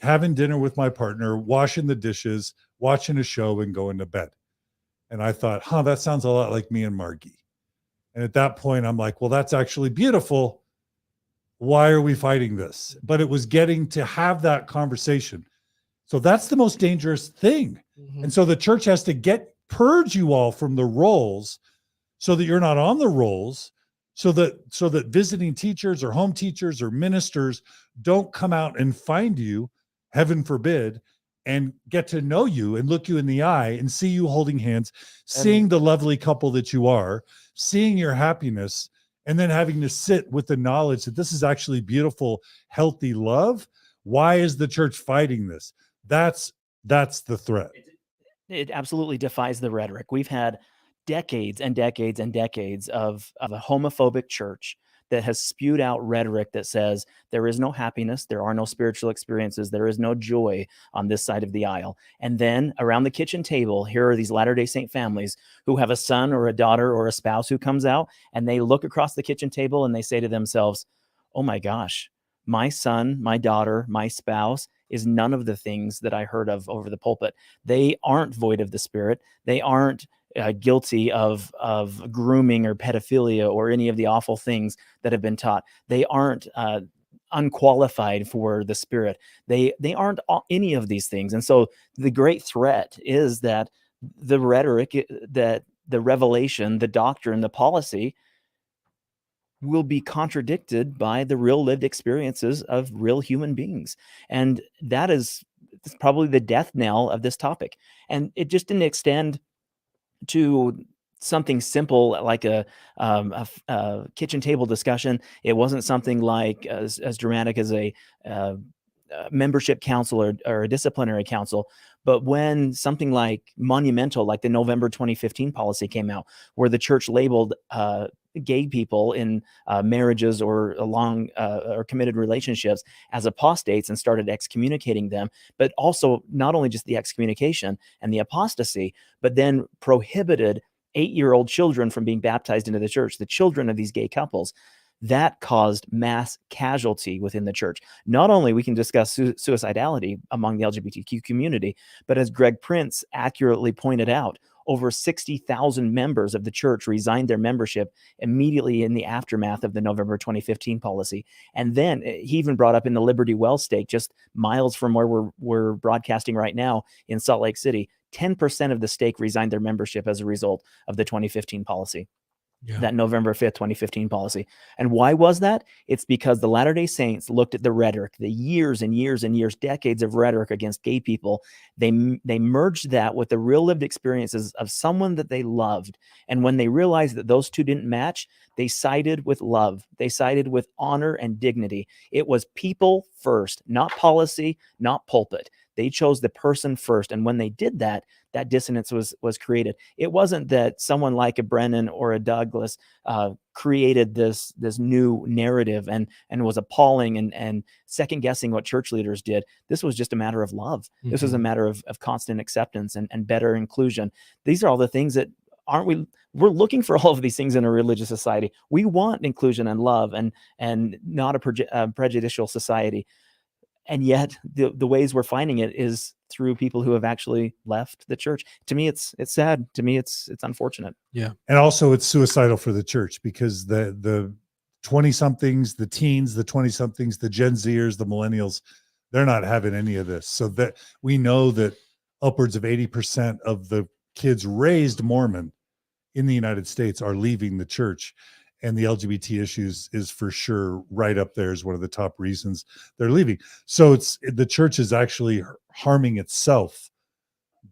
having dinner with my partner, washing the dishes, watching a show, and going to bed. And I thought, that sounds a lot like me and Margie. And at that point, I'm like, well, that's actually beautiful. Why are we fighting this? But it was getting to have that conversation. So that's the most dangerous thing. And so the church has to purge you all from the roles so that you're not on the rolls, so that visiting teachers or home teachers or ministers don't come out and find you, heaven forbid, and get to know you and look you in the eye and see you holding hands, seeing the lovely couple that you are, seeing your happiness, and then having to sit with the knowledge that this is actually beautiful, healthy love. Why is the church fighting this? That's the threat. It absolutely defies the rhetoric. We've had decades and decades and decades of a homophobic church that has spewed out rhetoric that says there is no happiness, there are no spiritual experiences, there is no joy on this side of the aisle. And then around the kitchen table, here are these Latter-day Saint families who have a son or a daughter or a spouse who comes out, and they look across the kitchen table and they say to themselves, "Oh my gosh, my son, my daughter, my spouse is none of the things that I heard of over the pulpit. They aren't void of the Spirit. They aren't guilty of grooming or pedophilia or any of the awful things that have been taught. They aren't unqualified for the Spirit. They aren't any of these things." And so the great threat is that the rhetoric, that the revelation, the doctrine, the policy will be contradicted by the real lived experiences of real human beings. And that is probably the death knell of this topic. And it just didn't extend to something simple like a kitchen table discussion. It wasn't something like as dramatic as a membership council or a disciplinary council, But when something like monumental, like the November 2015 policy came out, where the church labeled gay people in marriages or or committed relationships as apostates and started excommunicating them, but also not only just the excommunication and the apostasy, but then prohibited 8-year-old children from being baptized into the church, the children of these gay couples, that caused mass casualty within the church. Not only we can discuss suicidality among the LGBTQ community, but as Greg Prince accurately pointed out, over 60,000 members of the church resigned their membership immediately in the aftermath of the November 2015 policy. And then he even brought up in the Liberty Well stake, just miles from where we're broadcasting right now in Salt Lake City, 10% of the stake resigned their membership as a result of the 2015 policy. Yeah. That November 5th, 2015 policy. And why was that? It's because the Latter-day Saints looked at the rhetoric, the years and years and years, decades of rhetoric against gay people. They merged that with the real lived experiences of someone that they loved. And when they realized that those two didn't match, they sided with love. They sided with honor and dignity. It was people first, not policy, not pulpit. They chose the person first. And when they did that, that dissonance was created. It wasn't that someone like a Brennan or a Douglas created this new narrative and was appalling and second guessing what church leaders did. This was just a matter of love. Mm-hmm. This was a matter of constant acceptance and better inclusion. These are all the things that we're looking for all of these things in a religious society. We want inclusion and love and not a prejudicial society. And yet the ways we're finding it is through people who have actually left the church. To me, it's sad. To me, it's unfortunate. Yeah. And also it's suicidal for the church because the 20-somethings, the teens, the 20-somethings, the Gen Zers, the millennials, they're not having any of this. So that we know that upwards of 80% of the kids raised Mormon in the United States are leaving the church. And the LGBT issues is for sure right up there as one of the top reasons they're leaving. So the church is actually harming itself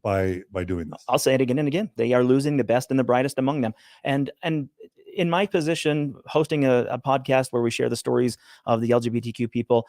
by doing this. I'll say it again and again. They are losing the best and the brightest among them. And in my position, hosting a podcast where we share the stories of the LGBTQ people,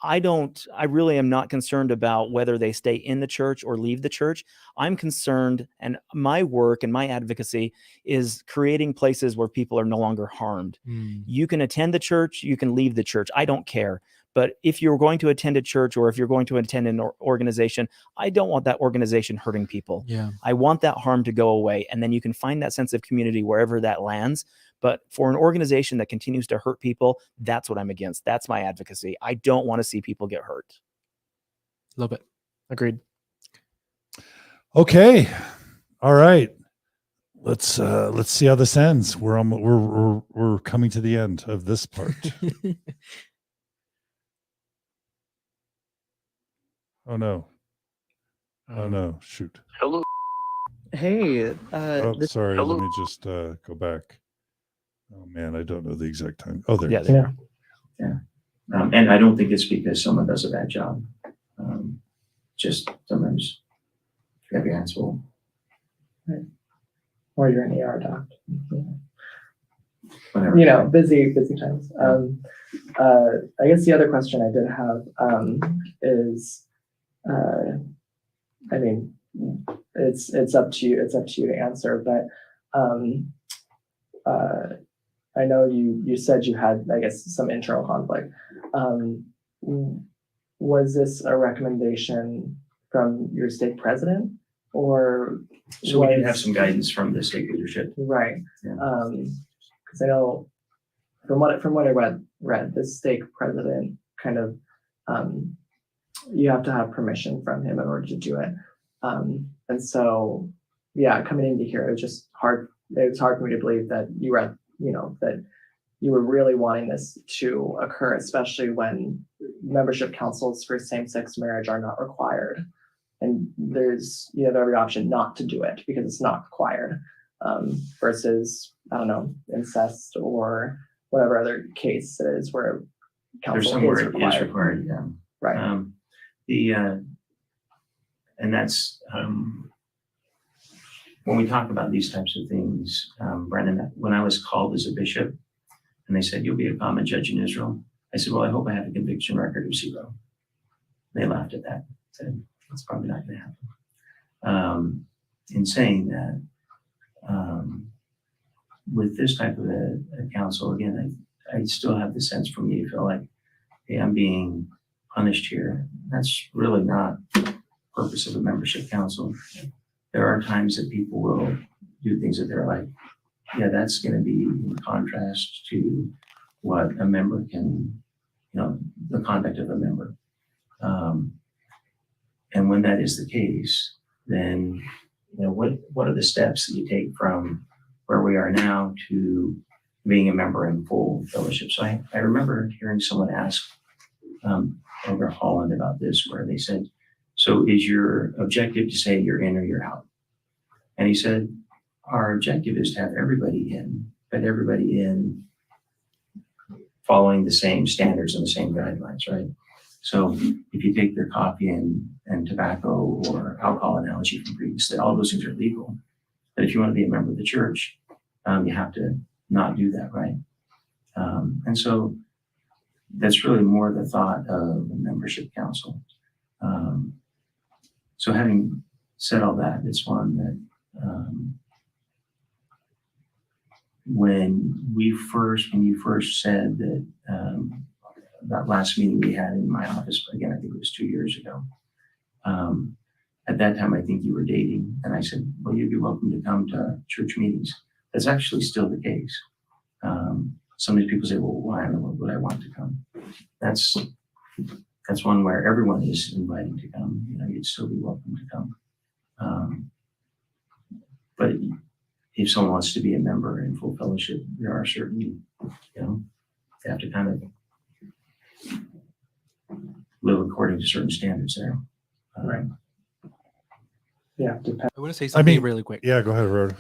I really am not concerned about whether they stay in the church or leave the church. I'm concerned, and my work and my advocacy is creating places where people are no longer harmed. You can attend the church, you can leave the church. I don't care. But if you're going to attend a church or if you're going to attend an organization, I don't want that organization hurting people. Yeah. I want that harm to go away. And then you can find that sense of community wherever that lands. But for an organization that continues to hurt people, that's what I'm against. That's my advocacy. I don't want to see people get hurt. Love it. Agreed. Okay. All right. Let's see how this ends. We're coming to the end of this part. Oh no. Oh no. Shoot. Hello. Hey, Sorry. hello. Let me just go back. Oh man, I don't know the exact time. Oh, there. Yeah, it is. Yeah. And I don't think it's because someone does a bad job. Just sometimes you have your hands full. Right. Or you're an ER doc. Whatever. Busy times. I guess the other question I did have is, I mean, it's up to you. It's up to you to answer. But I know you said you had, I guess, some internal conflict. Was this a recommendation from your stake president, or So we did have some guidance from the state leadership. right? Yeah. Because I know from what I read, this stake president kind of you have to have permission from him in order to do it. And so, yeah, coming into here, it was just hard. It was hard for me to believe that you were, that you were really wanting this to occur, especially when membership councils for same-sex marriage are not required. And you have every option not to do it because it's not required, versus, I don't know, incest or whatever other case it is where There's council somewhere is it is required. required, yeah. Right. And that's when we talk about these types of things, Brennan, when I was called as a bishop and they said, you'll be a common judge in Israel, I said, well, I hope I have a conviction record of 0. They laughed at that. Said, it's probably not going to happen. In saying that, with this type of a council, again, I still have the sense from you feel like, hey, I'm being punished here. That's really not the purpose of a membership council. There are times that people will do things that they're like, yeah, that's going to be in contrast to what a member can, the conduct of a member. And when that is the case, then, what are the steps that you take from where we are now to being a member in full fellowship? So I remember hearing someone ask over Holland about this, where they said, so is your objective to say you're in or you're out? And he said, our objective is to have everybody in, but everybody in following the same standards and the same guidelines, right? So if you take their coffee and tobacco or alcohol analogy from previously, all those things are legal. But if you want to be a member of the church, you have to not do that, right? And so that's really more the thought of a membership council. So having said all that, it's one that when you first said that that last meeting we had in my office, again, I think it was 2 years ago. At that time, I think you were dating, and I said, well, you'd be welcome to come to church meetings. That's actually still the case. Some of these people say, well, why would I want to come? That's one where everyone is invited to come. You'd still be welcome to come. But if someone wants to be a member in full fellowship, there are certain, they have to kind of live according to certain standards there. Right. Yeah. I want to say something really quick. Yeah, go ahead, Rod.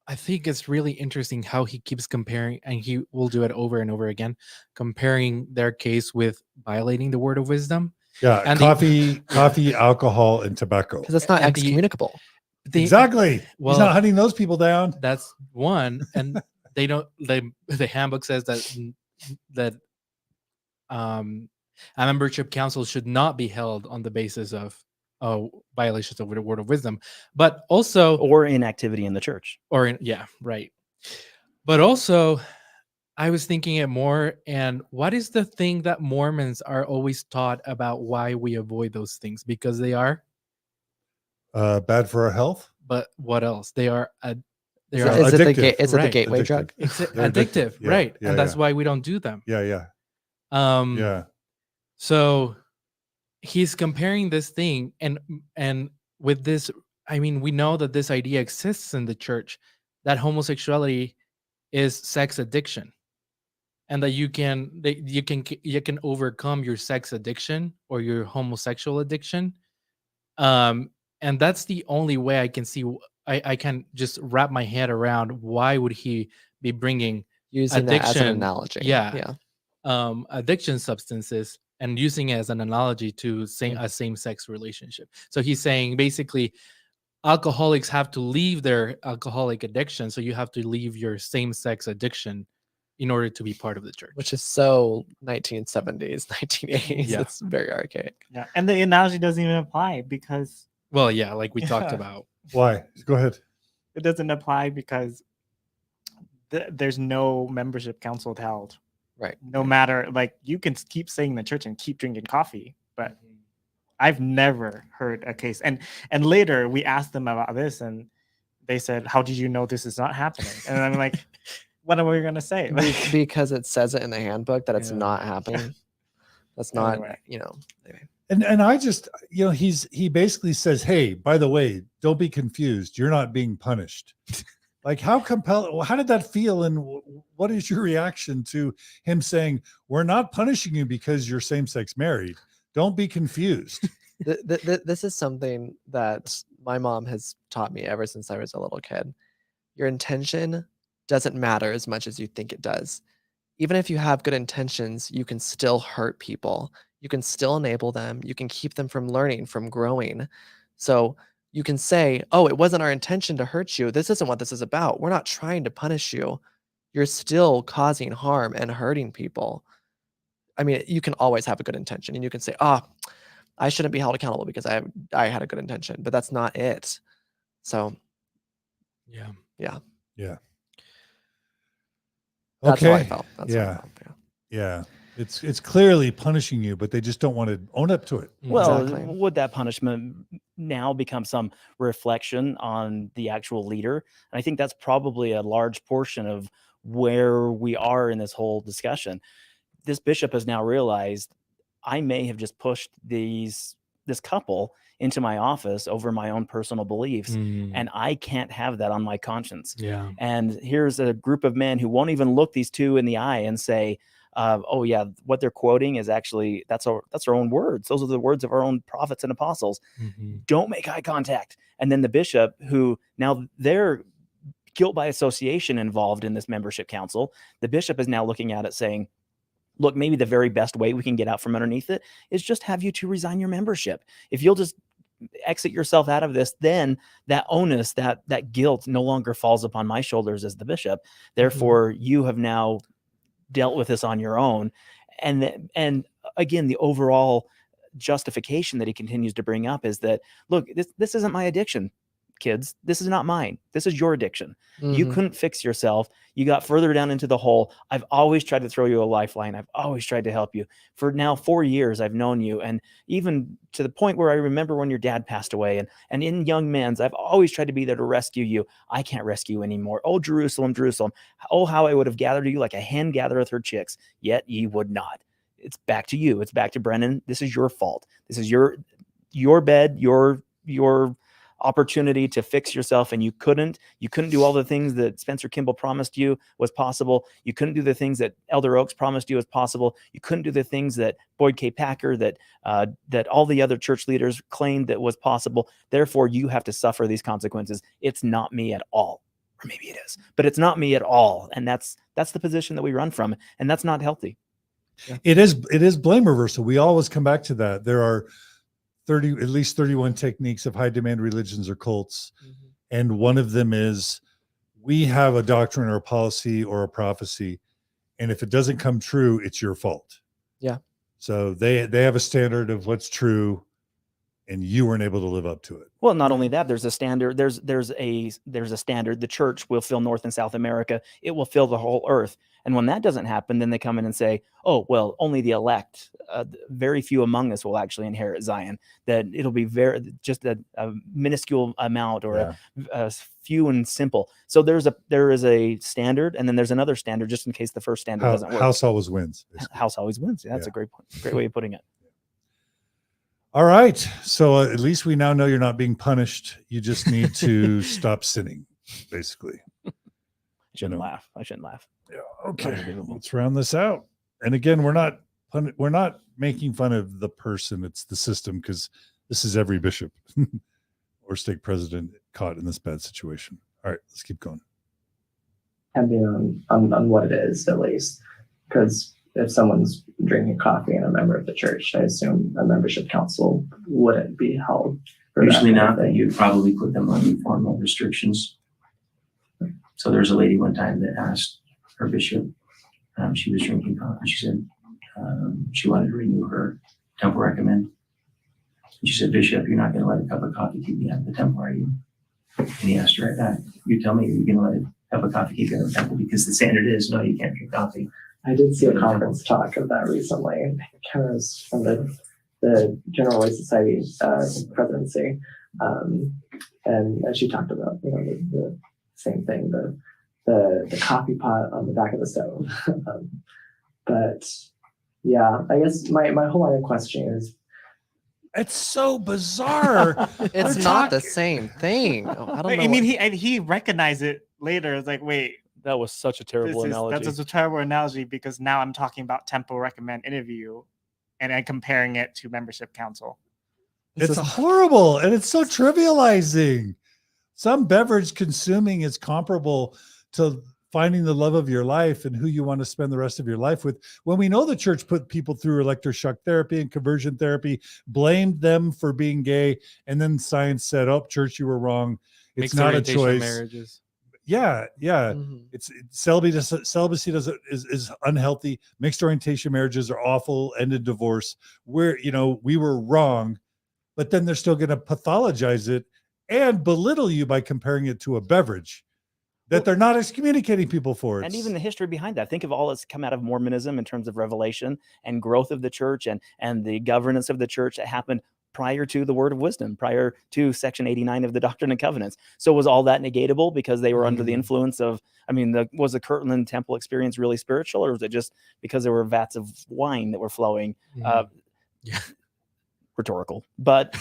I think it's really interesting how he keeps comparing, and he will do it over and over again, comparing their case with violating the word of wisdom. Yeah, and coffee, alcohol, and tobacco. Because it's not And excommunicable. Exactly. Well, he's not hunting those people down. That's one, and they don't. The handbook says that a membership council should not be held on the basis of violations of the word of wisdom, but also or inactivity in the church, right. But also, I was thinking it more, and what is the thing that Mormons are always taught about why we avoid those things? Because they are bad for our health. But what else? They are Is it the gateway Addictive. drug? addictive, Yeah, right? yeah, And that's yeah. why we don't do them. Yeah. Yeah. So he's comparing this thing, and with this, I mean, we know that this idea exists in the church, that homosexuality is sex addiction, and that you can overcome your sex addiction or your homosexual addiction. And that's the only way I can see. I can just wrap my head around why would he be bringing Using that as an analogy. Yeah. Addiction substances and using it as an analogy to a same-sex relationship. So he's saying basically alcoholics have to leave their alcoholic addiction, so you have to leave your same-sex addiction in order to be part of the church. Which is so 1970s, 1980s. Yeah. It's very archaic. Yeah, and the analogy doesn't even apply because Well, yeah, like we talked about. Why? Go ahead. it doesn't apply because there's no membership council held. Right. No matter, like, you can keep staying in the church and keep drinking coffee, but I've never heard a case. And later we asked them about this, and they said, "How did you know this is not happening?" And I'm like, "What are we gonna say?" Because it says it in the handbook that it's Yeah. not happening. That's not, Anyway. Anyway. And I just, he basically says, hey, by the way, don't be confused. You're not being punished. Like, how did that feel? And what is your reaction to him saying, we're not punishing you because you're same-sex married. Don't be confused. This is something that my mom has taught me ever since I was a little kid. Your intention doesn't matter as much as you think it does. Even if you have good intentions, you can still hurt people. You can still enable them. You can keep them from learning, from growing. So you can say, oh, it wasn't our intention to hurt you. This isn't what this is about. We're not trying to punish you. You're still causing harm and hurting people. I mean, you can always have a good intention, and you can say, I shouldn't be held accountable because I had a good intention, but that's not it. So Yeah. Yeah. that's how I Okay. felt. That's how I Yeah. felt. Yeah. Yeah. It's clearly punishing you, but they just don't want to own up to it. Well, Exactly. would that punishment now become some reflection on the actual leader? And I think that's probably a large portion of where we are in this whole discussion. This bishop has now realized I may have just pushed this couple into my office over my own personal beliefs, and I can't have that on my conscience. Yeah. And here's a group of men who won't even look these two in the eye and say, oh yeah, what they're quoting is actually that's our own words. Those are the words of our own prophets and apostles. Don't make eye contact. And then the bishop, who now they're guilt by association involved in this membership council, the bishop is now looking at it saying, look, maybe the very best way we can get out from underneath it is just have you to resign your membership. If you'll just exit yourself out of this, then that onus, that guilt no longer falls upon my shoulders as the bishop. Therefore, you have now dealt with this on your own. And again, the overall justification that he continues to bring up is that, look, this isn't my addiction, kids. This is not mine. This is your addiction. You couldn't fix yourself. You got further down into the hole. I've always tried to throw you a lifeline. I've always tried to help you. For now 4 years, I've known you. And even to the point where I remember when your dad passed away, and in young men's, I've always tried to be there to rescue you. I can't rescue you anymore. Oh, Jerusalem, Jerusalem. Oh, how I would have gathered you like a hen gathereth her chicks, yet ye would not. It's back to you. It's back to Brennan. This is your fault. This is your bed, your opportunity to fix yourself, and you couldn't do all the things that Spencer Kimball promised you was possible. You couldn't do the things that Elder Oaks promised you was possible. You couldn't do the things that Boyd K. Packer, that all the other church leaders claimed that was possible. Therefore, you have to suffer these consequences. It's not me at all. Or maybe it is, but it's not me at all. And that's the position that we run from, and that's not healthy. Yeah. It is blame reversal. We always come back to that. There are at least 31 techniques of high demand religions or cults. And one of them is, we have a doctrine or a policy or a prophecy, and if it doesn't come true, it's your fault. Yeah. So they have a standard of what's true, and you weren't able to live up to it. Well, not only that, there's a standard. There's a standard. The church will fill North and South America. It will fill the whole earth. And when that doesn't happen, then they come in and say, oh, well, only the elect, very few among us will actually inherit Zion. That it'll be just a minuscule amount, or a few and simple. So there is a standard, and then there's another standard just in case the first standard doesn't work. House always wins. House always wins. Yeah, that's a great point. Great way of putting it. All right. So at least we now know you're not being punished. You just need to stop sinning, basically. I shouldn't laugh. Yeah. Okay. Let's round this out. And again, we're not making fun of the person. It's the system, because this is every bishop or stake president caught in this bad situation. All right, let's keep going. Depending on what it is, at least, because if someone's drinking coffee and a member of the church, I assume a membership council wouldn't be held. Usually not, but you'd probably put them on formal restrictions. So there's a lady one time that asked her bishop, she was drinking coffee. She said she wanted to renew her temple recommend. And she said, Bishop, you're not going to let a cup of coffee keep me out of the temple, are you? And he asked her right back, you tell me, you're going to let a cup of coffee keep you out of the temple? Because the standard is, no, you can't drink coffee. I did see a conference talk of that recently. I think it was from the General Way Society presidency, and she talked about the same thing, the coffee pot on the back of the stove. But yeah, I guess my whole line of questioning is, it's so bizarre. It's not the same thing. I don't know. I mean, he recognized it later. It's like, wait, that was such a terrible analogy. That's a terrible analogy, because now I'm talking about temple recommend interview, and I'm comparing it to membership council. It's horrible, and it's so trivializing. Some beverage consuming is comparable to finding the love of your life and who you want to spend the rest of your life with. When we know the church put people through electroshock therapy and conversion therapy, blamed them for being gay, and then science said, oh, church, you were wrong. It's not a choice. Marriages. Yeah, yeah. Mhm. Celibacy is unhealthy. Mixed orientation marriages are awful. End in divorce. We were wrong, but then they're still going to pathologize it and belittle you by comparing it to a beverage that Well, they're not excommunicating people for. and even the history behind that. Think of all that's come out of Mormonism in terms of revelation and growth of the church and the governance of the church that happened prior to the word of wisdom, prior to section 89 of the Doctrine and Covenants. So was all that negatable because they were under the influence of, was the Kirtland Temple experience really spiritual, or was it just because there were vats of wine that were flowing? Yeah. Rhetorical, but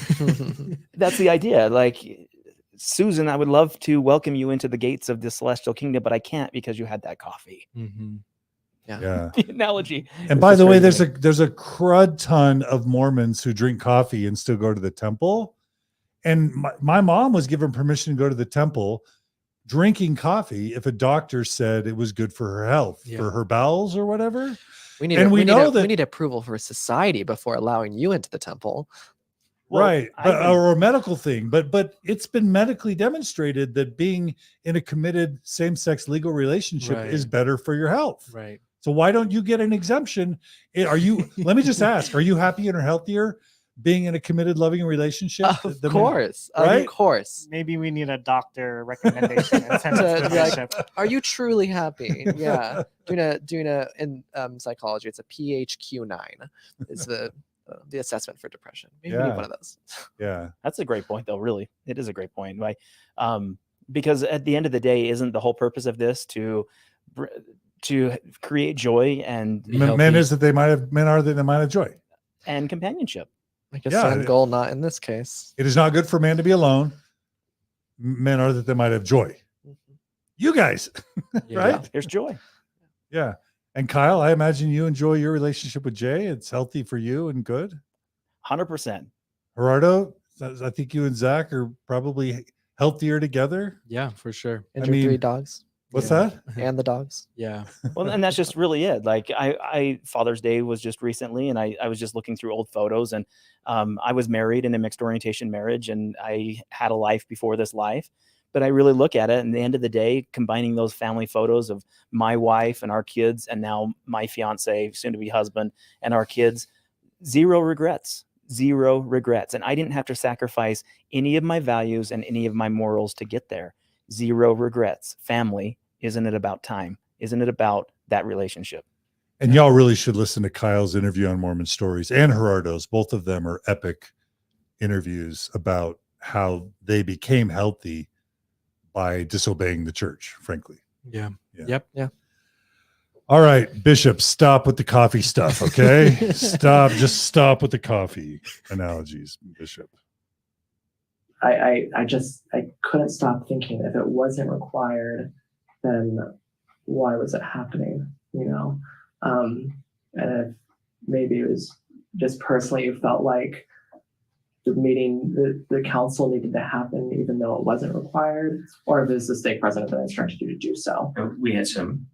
that's the idea. Like, Susan, I would love to welcome you into the gates of the celestial kingdom, but I can't because you had that coffee. Yeah. The analogy. And by the way, there's a crud ton of Mormons who drink coffee and still go to the temple. And my mom was given permission to go to the temple drinking coffee if a doctor said it was good for her health, for her bowels or whatever. We need approval for society before allowing you into the temple. Well, right, or a medical thing, but it's been medically demonstrated that being in a committed same-sex legal relationship is better for your health. Right. So why don't you get an exemption? Let me just ask, are you happier or healthier being in a committed, loving relationship? Of course. Maybe we need a doctor recommendation and send it to membership. Are you truly happy? Yeah. Doing a in psychology, it's a PHQ-9 is the assessment for depression. Maybe we need one of those. Yeah. That's a great point, though. Really, it is a great point. Right? Because at the end of the day, isn't the whole purpose of this to create joy and men are that they might have joy and companionship? I guess end goal, not in this case. It is not good for man to be alone. Men are that they might have joy. You guys, right? There's joy. Yeah. And Kyle, I imagine you enjoy your relationship with Jay. It's healthy for you and good. 100%. Gerardo, I think you and Zach are probably healthier together. Yeah, for sure. And your 3 dogs. What's that? And the dogs. Yeah. Well, and that's just really it. Like I Father's Day was just recently, and I was just looking through old photos, and I was married in a mixed orientation marriage, and I had a life before this life. But I really look at it, and at the end of the day, combining those family photos of my wife and our kids, and now my fiance, soon to be husband, and our kids, zero regrets. And I didn't have to sacrifice any of my values and any of my morals to get there. Zero regrets. Family, isn't it about time? Isn't it about that relationship? And y'all really should listen to Kyle's interview on Mormon Stories and Gerardo's. Both of them are epic interviews about how they became healthy by disobeying the church, frankly. Yeah. Yep. Yeah. All right, Bishop, stop with the coffee stuff, okay? Just stop with the coffee analogies, Bishop. I couldn't stop thinking, if it wasn't required, then why was it happening? And if maybe it was just personally you felt like the meeting, the council needed to happen even though it wasn't required, or if it was the stake president that instructed you to do so. We had some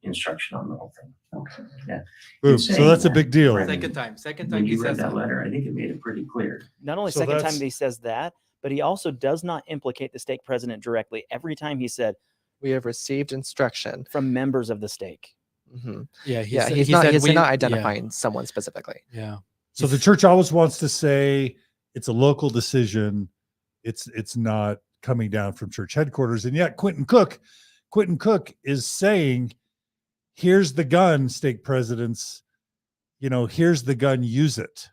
instruction on the whole thing. Okay. Yeah. Boom. So that's a big deal. Second time When he you read says that that. letter, I think it made it pretty clear. Not only So second time that's- that he says that, but he also does not implicate the stake president directly. Every time he said, We have received instruction from members of the stake. Mm-hmm. Yeah. He's not identifying someone specifically. Yeah. So the church always wants to say it's a local decision. It's not coming down from church headquarters. And yet Quentin Cook is saying, here's the gun, stake presidents, here's the gun, use it.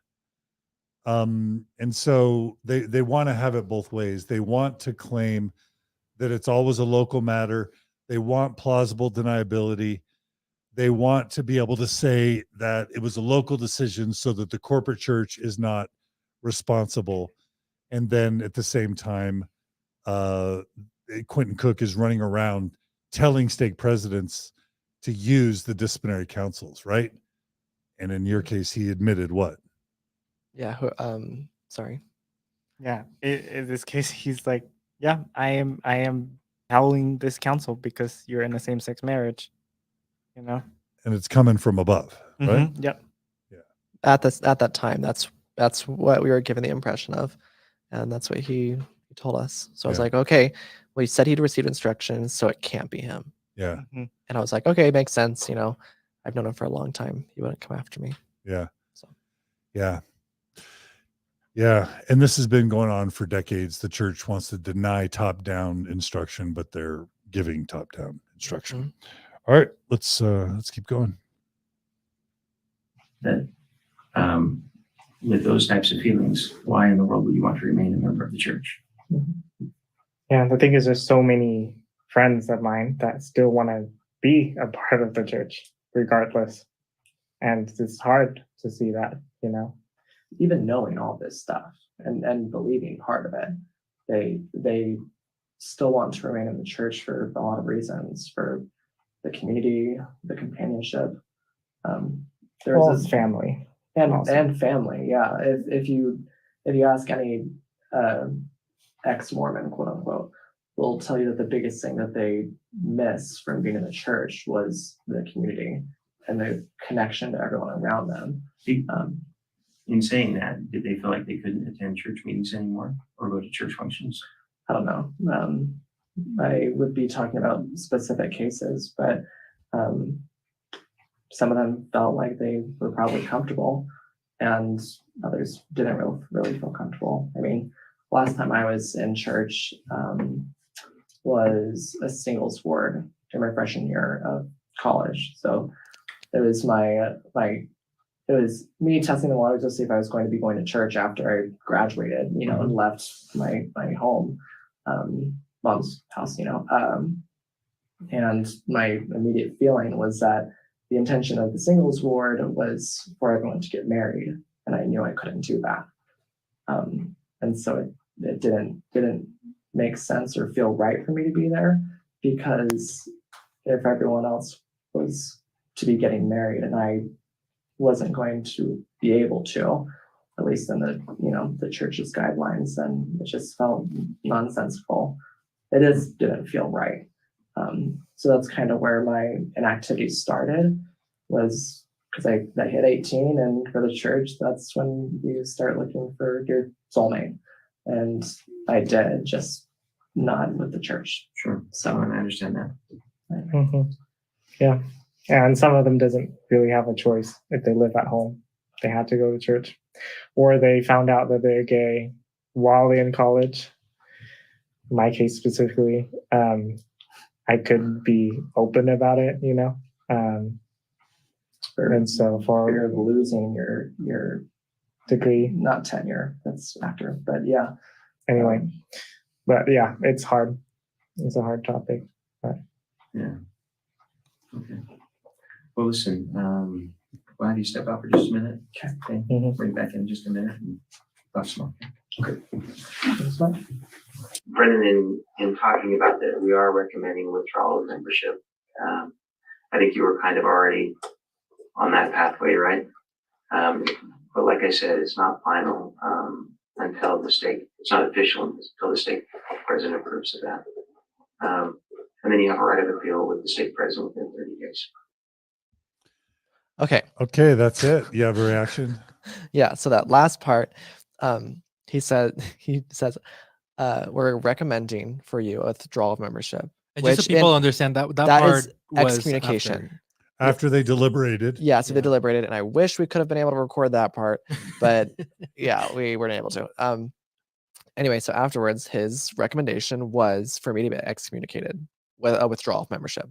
And so they want to have it both ways. They want to claim that it's always a local matter. They want plausible deniability. They want to be able to say that it was a local decision so that the corporate church is not responsible. And then at the same time, Quentin Cook is running around telling stake presidents to use the disciplinary councils, right? And in your case, he admitted what? Yeah. Sorry. Yeah. In this case, he's like, yeah, I am howling this council because you're in a same-sex marriage. And it's coming from above, right? Mm-hmm. Yep. Yeah. At that time, that's what we were given the impression of, and that's what he told us. So I was like, okay, well, he said he'd received instructions, so it can't be him. Yeah. Mhm. And I was like, okay, makes sense. You know, I've known him for a long time. He wouldn't come after me. Yeah. So. Yeah. Yeah. And this has been going on for decades. The church wants to deny top-down instruction, but they're giving top-down instruction. All right, let's keep going. That with those types of feelings, why in the world would you want to remain a member of the church? Yeah, the thing is, there's so many friends of mine that still want to be a part of the church, regardless. And it's hard to see that, you know. Even knowing all this stuff and believing part of it, they still want to remain in the church for a lot of reasons, for the community, the companionship. There's Well, this it's family. and family. Yeah. If you ask any ex-Mormon, quote unquote, will tell you that the biggest thing that they miss from being in the church was the community and the connection to everyone around them. In saying that, did they feel like they couldn't attend church meetings anymore or go to church functions? I don't know. I would be talking about specific cases, but some of them felt like they were probably comfortable and others didn't really feel comfortable. I mean, last time I was in church was a singles ward in my freshman year of college. So it was it was me testing the waters to see if I was going to be going to church after I graduated, you know, and left my home, mom's house, you know. And my immediate feeling was that the intention of the singles ward was for everyone to get married, and I knew I couldn't do that. And so it didn't make sense or feel right for me to be there, because if everyone else was to be getting married and I wasn't going to be able to, at least in the church's guidelines, then it just felt nonsensical. It didn't feel right. So that's kind of where my inactivity started, was because I hit 18, and for the church, that's when you start looking for your soulmate. And I did, just not with the church. Sure. So I understand that. Yeah. And some of them doesn't really have a choice if they live at home. They had to go to church. Or they found out that they're gay while they're in college. In my case specifically, I couldn't be open about it, you know. And so for fear of losing your degree, not tenure, that's after, but yeah. Anyway, but yeah, it's hard. It's a hard topic. But. Yeah. Okay. Well, listen, we'll have you step out for just a minute. Okay. Bring back in just a minute and lots more. Okay. Brennan, in talking about that, we are recommending withdrawal of membership. I think you were kind of already on that pathway, right? But like I said, it's not final until it's not official until the stake president approves of that. And then you have a right of appeal with the stake president within 30 days. Okay, that's it. You have a reaction? Yeah, so that last part, he says we're recommending for you a withdrawal of membership. And just so people understand that part is was excommunication. After they deliberated. Yeah, so they deliberated, and I wish we could have been able to record that part, but yeah, we weren't able to. Anyway, so afterwards, his recommendation was for me to be excommunicated with a withdrawal of membership,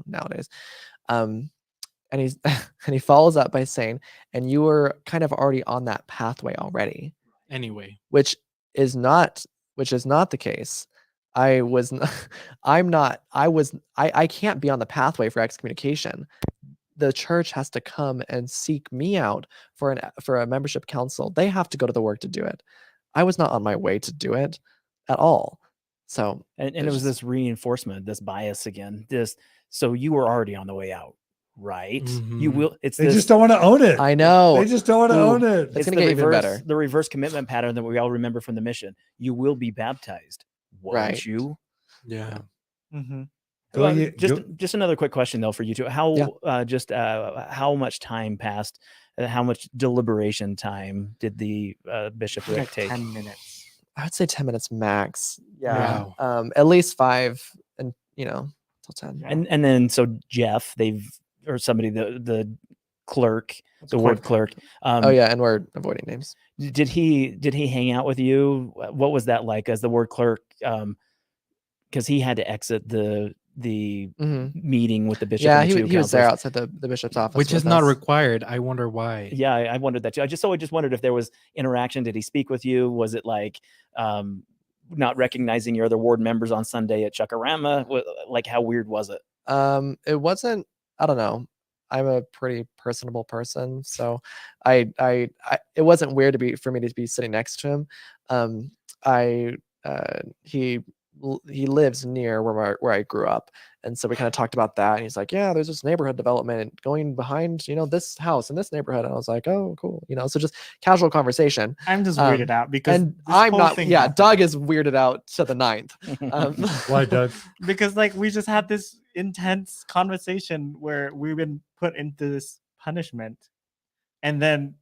nowadays. And he follows up by saying, and you were kind of already on that pathway already. Anyway. Which is not the case. I can't be on the pathway for excommunication. The church has to come and seek me out for a membership council. They have to go to the work to do it. I was not on my way to do it at all. So and it was this reinforcement, this bias again. So you were already on the way out, right? Mm-hmm. You will. They just don't want to own it. I know. They just don't want to own it. It's going to get even better. The reverse commitment pattern that we all remember from the mission. You will be baptized, won't you? Yeah. Mm-hmm. Well, just another quick question though for you two. How much time passed? How much deliberation time did the bishop take? 10 minutes. I would say 10 minutes max. Yeah. Wow. At least 5 and, till 10. And then so Jeff, or somebody, the clerk, That's the quite ward the- clerk. Oh yeah, and we're avoiding names. Did he hang out with you? What was that like as the ward clerk? Because he had to exit the Mhm. meeting with the bishop. Yeah, and the two he was there counselors. outside the bishop's office. Which is with not us. required. I wonder why. Yeah, I wondered that too. I just wondered if there was interaction. Did he speak with you? Was it like not recognizing your other ward members on Sunday at Chuckarama? Like, how weird was it? It wasn't. I don't know. I'm a pretty personable person, so I it wasn't weird for me to be sitting next to him. He lives near where I grew up, and so we kind of talked about that. And he's like, "Yeah, there's this neighborhood development going behind, this house in this neighborhood." And I was like, "Oh, cool." So just casual conversation. I'm just weirded out because And this I'm whole not. thing Yeah, happened. Doug is weirded out to the ninth. Why, Doug? Because like we just had this intense conversation where we've been put into this punishment, and then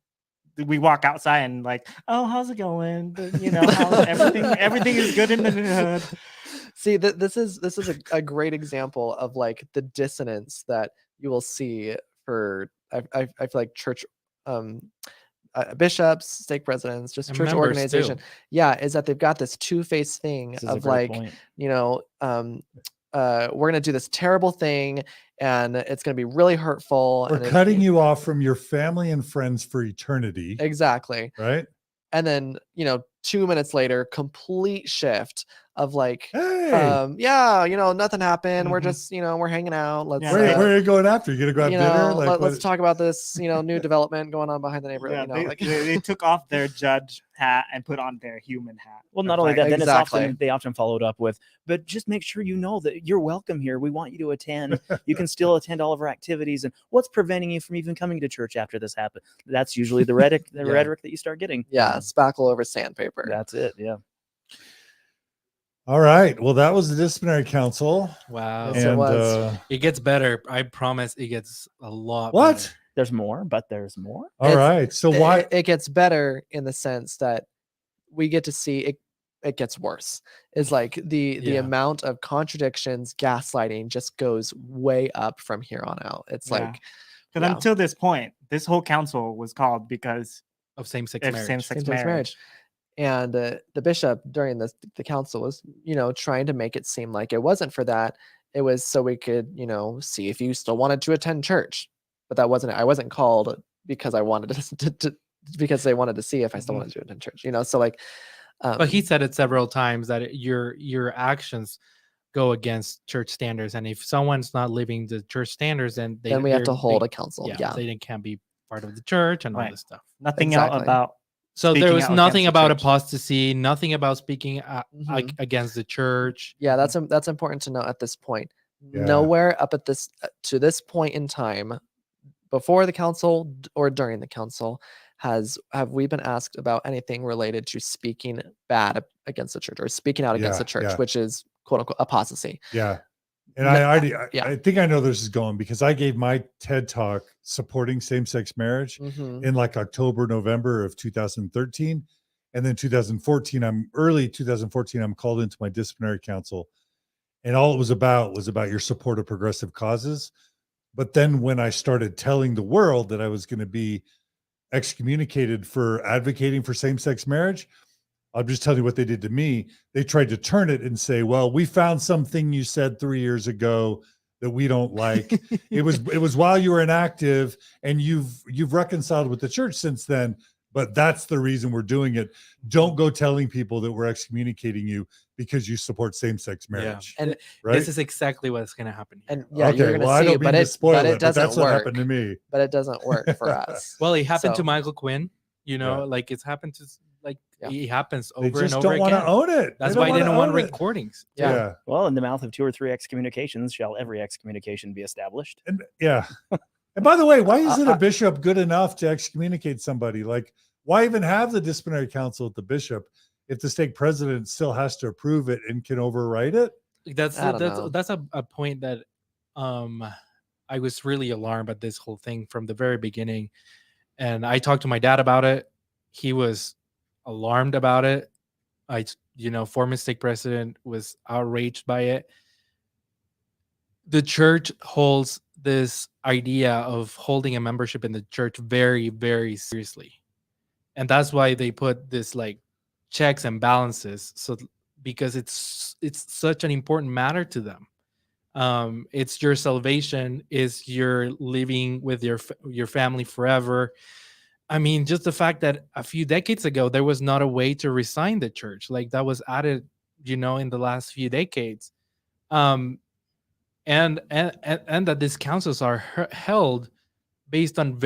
we walk outside and like, oh, how's it going? How's everything is good in the neighborhood. See, this is a great example of like the dissonance that you will see for I feel like church bishops, stake presidents, just And church members, organization. too. Yeah, is that they've got this two-faced thing This is a of great like, point. we're gonna do this terrible thing and it's gonna be really hurtful. We're and cutting you off from your family and friends for eternity, exactly. right? And then 2 minutes later, complete shift of like, Hey, nothing happened. We're Mhm. just we're hanging out. Let's Yeah, where are you going after? You gonna go have dinner? Like, let's what? talk about this new development going on behind the neighborhood. Yeah, Like they took off their judge hat and put on their human hat. Well, Of not only like, that, then Exactly. they often followed up with, but just make sure you know that you're welcome here. We want you to attend. You can still attend all of our activities. And what's preventing you from even coming to church after this happened? That's usually the rhetoric, Yeah. rhetoric that you start getting. yeah, spackle over sandpaper. That's it. Yeah. All right. Well, that was the disciplinary council. Wow. Yes, it And was. It gets better. I promise it gets a lot what? better. There's more, but there's more. All right. So why? It gets better in the sense that we get to see it. It gets worse. Is like the Yeah. amount of contradictions, gaslighting just goes way up from here on out. It's Yeah. like Because Yeah. until this point, this whole council was called because Of same-sex of marriage. same-sex same-sex marriage. And the bishop during the council was, trying to make it seem like it wasn't for that. It was so we could, see if you still wanted to attend church. But that wasn't it. I wasn't called because I wanted to because they wanted to see if I still Mhm. wanted to attend church. So like. But he said it several times that your actions go against church standards, and if someone's not living the church standards, then then we have to they're- hold they, a council. yeah, Yeah. they can't be part of the church and all Right. this stuff. Nothing Exactly. out about So there speaking was out nothing against the about church. apostasy, nothing about speaking Mhm. against the church. Yeah, that's important to know at this point. Yeah. Nowhere up at this to this point in time, before the council or during the council, have we been asked about anything related to speaking bad against the church or speaking out against Yeah, the church, yeah. which is quote unquote apostasy. Yeah. And No, I already, yeah. I think I know this is going because I gave my TED talk supporting same-sex marriage Mhm. in like October, November of 2013. And then 2014, early 2014, I'm called into my disciplinary council. And all it was about your support of progressive causes. But then when I started telling the world that I was going to be excommunicated for advocating for same-sex marriage, I'll just tell you what they did to me. They tried to turn it and say, well, we found something you said 3 years ago that we don't like. It was while you were inactive and you've reconciled with the church since then, but that's the reason we're doing it. Don't go telling people that we're excommunicating you because you support same-sex marriage. And Right? This is exactly what's going to happen here. and yeah, you're gonna well, I see, don't mean to spoil but it, it but doesn't that's what work. happened to me. But it doesn't work for us. Well, it happened to So- Michael Quinn. Yeah. Like it's happened to Yeah. it happens They over and just over don't want to again. own it. That's don't why they wanna didn't want own it. recordings. Yeah. Well, in the mouth of 2 or 3 excommunications shall every excommunication be established. And yeah. And by the way, why isn't a bishop good enough to excommunicate somebody? Like, why even have the disciplinary council at the bishop if the stake president still has to approve it and can override it? That's I don't know. that's a point that I was really alarmed at this whole thing from the very beginning. And I talked to my dad about it. He was alarmed about it. Former stake president was outraged by it. The church holds this idea of holding a membership in the church very, very seriously. And that's why they put this like checks and balances. So because it's such an important matter to them. It's your salvation, is you're living with your family forever. I mean, just the fact that a few decades ago there was not a way to resign the church, like that was added, in the last few decades, and that these councils are held based on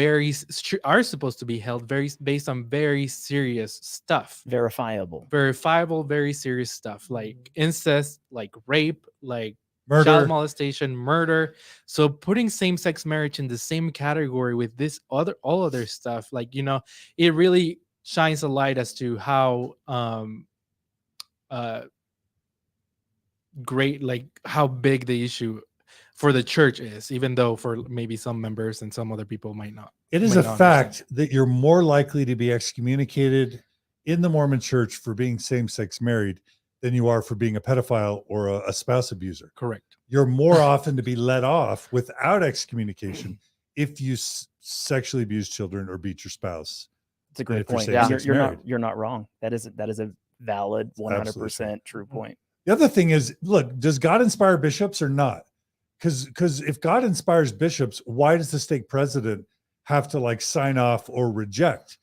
are supposed to be held based on very serious stuff, Verifiable, very serious stuff, like incest, like rape, like Murder. child molestation, murder. So putting same-sex marriage in the same category with all other stuff, like, it really shines a light as to how great, like how big the issue for the church is, even though for maybe some members and some other people might not. It is a fact that you're more likely to be excommunicated in the Mormon Church for being same-sex married than you are for being a pedophile or a spouse abuser. Correct. You're more often to be let off without excommunication if you sexually abuse children or beat your spouse. It's a great point. Yeah, you're not wrong. That is a valid 100% true point. The other thing is, look, does God inspire bishops or not? Because if God inspires bishops, why does the stake president have to like sign off or reject?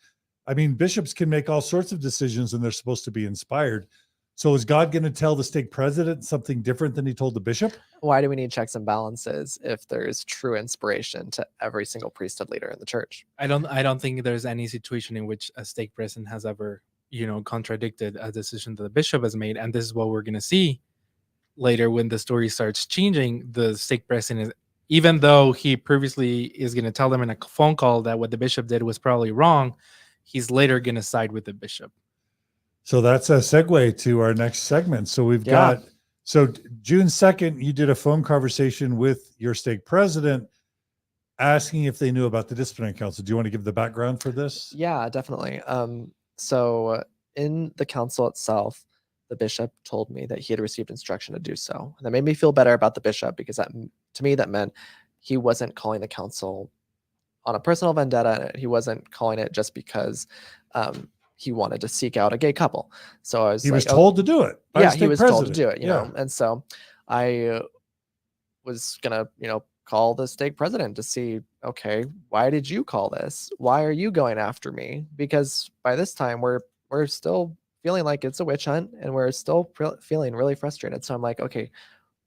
I mean, bishops can make all sorts of decisions and they're supposed to be inspired. So is God going to tell the stake president something different than he told the bishop? Why do we need checks and balances if there's true inspiration to every single priesthood leader in the church? I don't think there's any situation in which a stake president has ever, contradicted a decision that the bishop has made. And this is what we're going to see later when the story starts changing. The stake president, even though he previously is going to tell them in a phone call that what the bishop did was probably wrong, he's later going to side with the bishop. So that's a segue to our next segment. So we've got, so June 2nd, you did a phone conversation with your stake president asking if they knew about the Disciplinary Council. Do you want to give the background for this? Yeah, definitely. So in the council itself, the bishop told me that he had received instruction to do so. And that made me feel better about the bishop, because to me, that meant he wasn't calling the council on a personal vendetta. He wasn't calling it just because he wanted to seek out a gay couple. So he was told to do it. Yeah, he was told to do it, you know. And so I was gonna, call the stake president to see, okay, why did you call this? Why are you going after me? Because by this time we're still feeling like it's a witch hunt, and we're still feeling really frustrated. So I'm like, okay,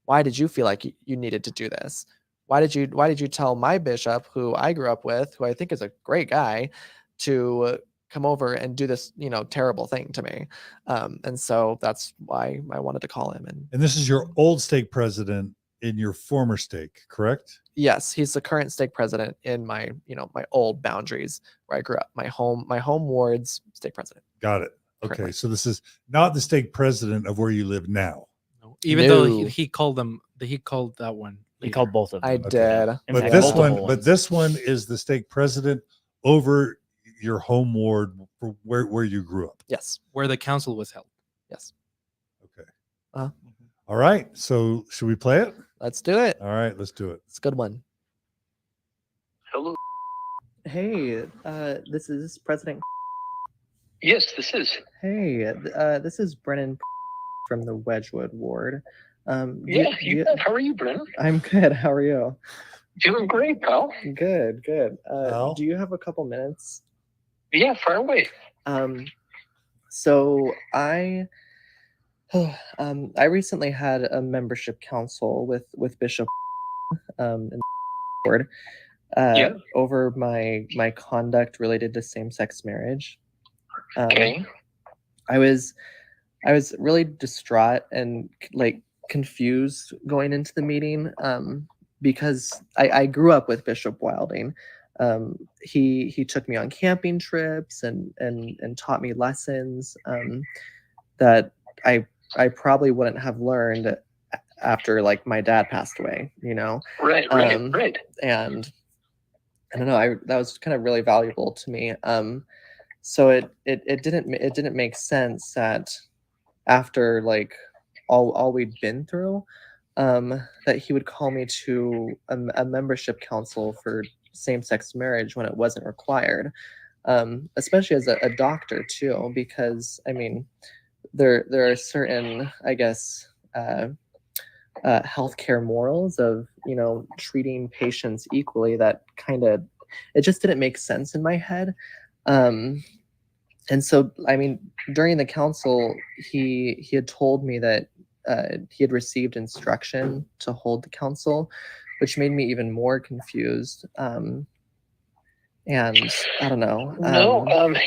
why did you feel like you needed to do this? Why did you tell my bishop, who I grew up with, who I think is a great guy, to come over and do this, terrible thing to me? And so that's why I wanted to call him. And this is your old stake president in your former stake, correct? Yes, he's the current stake president in my, my old boundaries where I grew up. My home ward's stake president. Got it. Okay, Currently. so this is not the stake president of where you live now. No. Even though he called that one. He called both of them. I did. But this one is the stake president over your home ward for where you grew up. Yes. Where the council was held. Yes. Okay. All right. So should we play it? Let's do it. All right, let's do it. It's a good one. Hello. Hey, this is President. Yes, this is. Hey, this is Brennan from the Wedgwood ward. How are you, Brennan? I'm good. How are you? Doing great, pal. Good. Pal? Do you have a couple minutes? Yeah, far away. So I recently had a membership council with Bishop in the board over my conduct related to same-sex marriage. Okay. I was really distraught and like confused going into the meeting because I grew up with Bishop Wilding. He took me on camping trips and taught me lessons that I probably wouldn't have learned after like my dad passed away, Right. And I don't know, that was kind of really valuable to me. So it didn't make sense that after like all we'd been through, that he would call me to a membership council for same-sex marriage when it wasn't required, especially as a doctor too, because I mean, there are certain, I guess, healthcare morals of, you know, treating patients equally that kind of, it just didn't make sense in my head. And so, I mean, during the council, he had told me that he had received instruction to hold the council, which made me even more confused. And I don't know.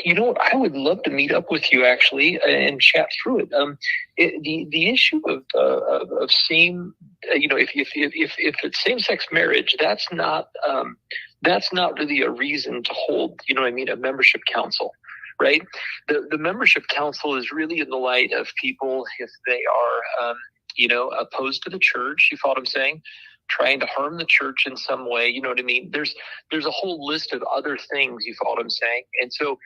You know, I would love to meet up with you actually and chat through it. The issue of same, you know, if it's same-sex marriage, that's not really a reason to hold, you know what I mean, a membership council, right? The membership council is really in the light of people if they are, you know, opposed to the church. You follow what I'm saying? Trying to harm the church in some way, you know what I mean? There's a whole list of other things, you follow what I'm saying? And so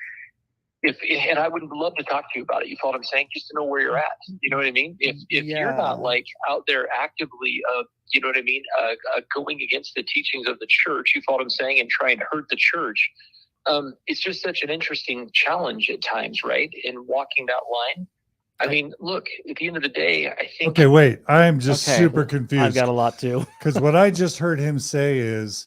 and I would love to talk to you about it, you follow what I'm saying? Just to know where you're at, you know what I mean? If you're not like out there actively, you know what I mean, going against the teachings of the church, you follow what I'm saying, and trying to hurt the church, it's just such an interesting challenge at times, right? In walking that line. I mean, look, at the end of the day, I think. Okay, wait. I'm just Okay. super confused. I've got a lot too. Because what I just heard him say is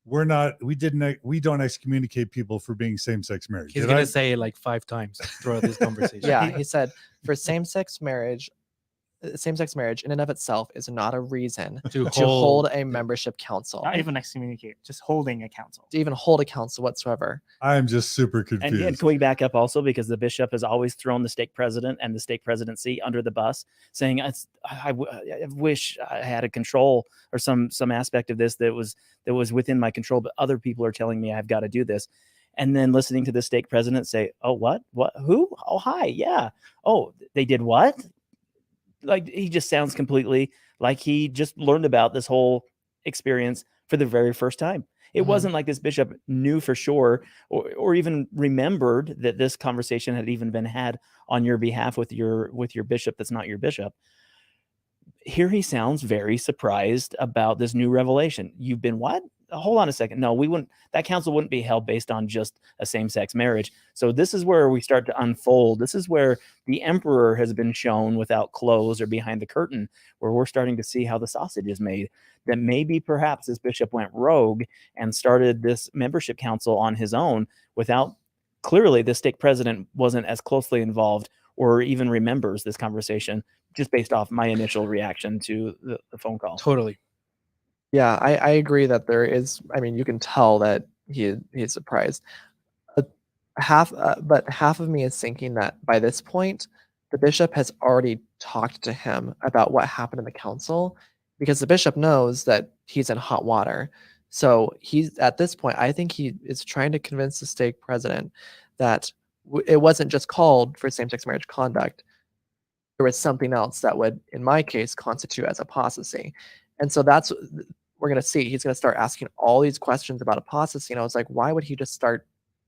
we don't excommunicate people for being same-sex marriage. He's going to say it like 5 times throughout this conversation. Yeah, he said for same-sex marriage in and of itself is not a reason to to hold a membership council, Not even excommunicate, just holding a council. to even hold a council whatsoever. I'm just super confused. And can we back up also, because the bishop has always thrown the stake president and the stake presidency under the bus, saying I wish I had a control or some aspect of this that was within my control, but other people are telling me I've got to do this. And then listening to the stake president say, "Oh, what? Who? Oh, hi, yeah. Oh, they did what?" Like, he just sounds completely like he just learned about this whole experience for the very first time. It wasn't like this bishop knew for sure or even remembered that this conversation had even been had on your behalf with your bishop that's not your bishop. Here he sounds very surprised about this new revelation. You've been what? Hold on a second. No, that council wouldn't be held based on just a same-sex marriage. So this is where we start to unfold. This is where the emperor has been shown without clothes or behind the curtain, where we're starting to see how the sausage is made. That maybe perhaps this bishop went rogue and started this membership council on his own without, clearly the stake president wasn't as closely involved or even remembers this conversation, just based off my initial reaction to the phone call. Totally. Yeah, I agree that there is. I mean, you can tell that he's surprised. But half of me is thinking that by this point, the bishop has already talked to him about what happened in the council, because the bishop knows that he's in hot water. So he's at this point, I think he is trying to convince the stake president that it wasn't just called for same-sex marriage conduct. There was something else that would, in my case, constitute as apostasy. And so that's, we're going to see, he's going to start asking all these questions about apostasy. And I was like, why would he just start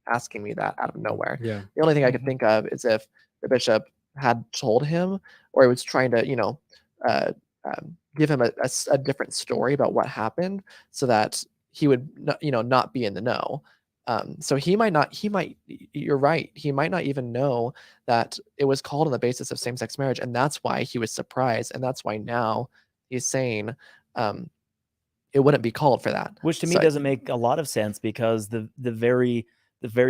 asking me that out of nowhere? Yeah. The only thing I could think of is if the bishop had told him, or he was trying to, you know, give him a different story about what happened so that he would, not be in the know. So you're right. He might not even know that it was called on the basis of same-sex marriage. And that's why he was surprised. And that's why now he's saying it wouldn't be called for that. Which to me doesn't make a lot of sense, because the very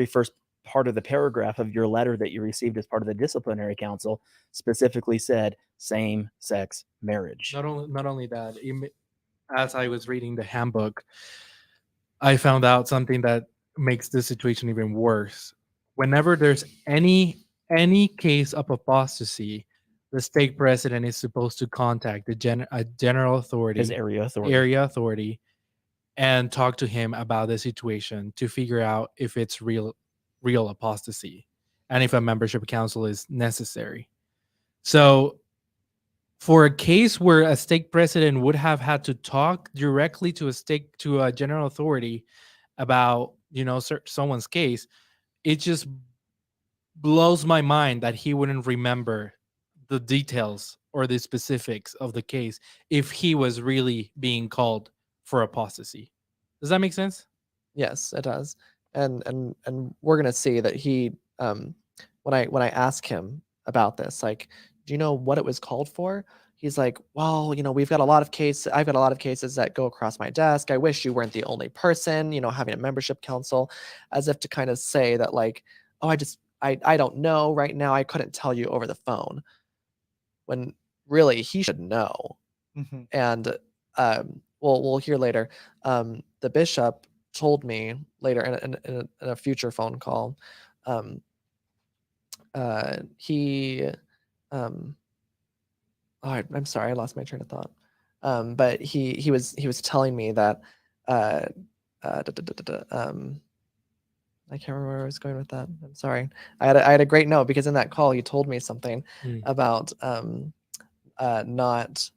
first part of the paragraph of your letter that you received as part of the disciplinary council specifically said same-sex marriage. Not only that, as I was reading the handbook, I found out something that makes this situation even worse. Whenever there's any case of apostasy, the stake president is supposed to contact a general authority, His area authority, and talk to him about the situation to figure out if it's real apostasy and if a membership council is necessary. So for a case where a stake president would have had to talk directly to a general authority about, someone's case, it just blows my mind that he wouldn't remember the details or the specifics of the case if he was really being called for apostasy. Does that make sense? Yes, it does. And we're gonna see that he when I ask him about this, like, do you know what it was called for? He's like, well, we've got a lot of cases. I've got a lot of cases that go across my desk. I wish you weren't the only person, having a membership council, as if to kind of say that, like, oh, I don't know right now. I couldn't tell you over the phone. When really he should know. Mhm. And we'll hear later. The bishop told me later in a future phone call. He I'm sorry, I lost my train of thought. But he was telling me that I can't remember where I was going with that. I'm sorry. I had a great note because in that call he told me something about not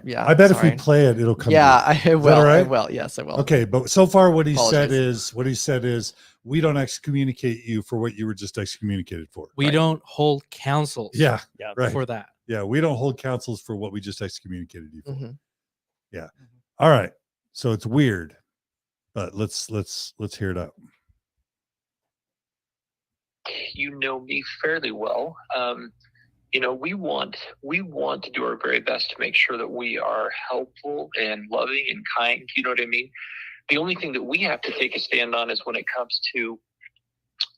yeah. I bet if we sorry. play it, it'll come. Yeah, to you. I Is that will. all right? I will. Yes, I will. Okay, but so far what he said Apologies. is we don't excommunicate you for what you were just excommunicated for. We don't hold councils Yeah, Yeah. right. for that. Yeah, we don't hold councils for what we just excommunicated you for. Mhm. Yeah. All right. So it's weird, but let's hear it out. You know me fairly well. We want to do our very best to make sure that we are helpful and loving and kind. You know what I mean? The only thing that we have to take a stand on is when it comes to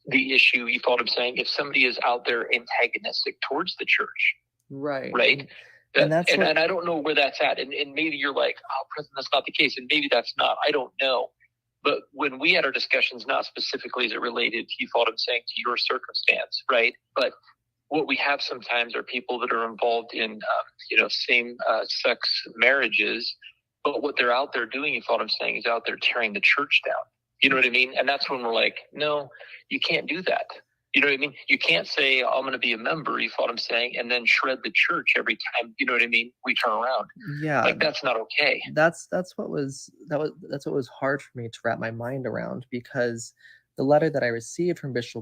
the issue. You follow what I'm saying? If somebody is out there antagonistic towards the church, Right. right? And that's and I don't know where that's at. And maybe you're like, oh, President, that's not the case. And maybe that's not. I don't know. But when we had our discussions, not specifically as it related, you thought I'm saying, to your circumstance, right? But what we have sometimes are people that are involved in, same sex marriages. But what they're out there doing, you thought I'm saying, is out there tearing the church down. You know what I mean? And that's when we're like, no, you can't do that. You know what I mean? You can't say, I'm going to be a member, you thought I'm saying, and then shred the church every time, you know what I mean, we turn around. Yeah. Like, that's not okay. That's what was hard for me to wrap my mind around, because the letter that I received from Bishop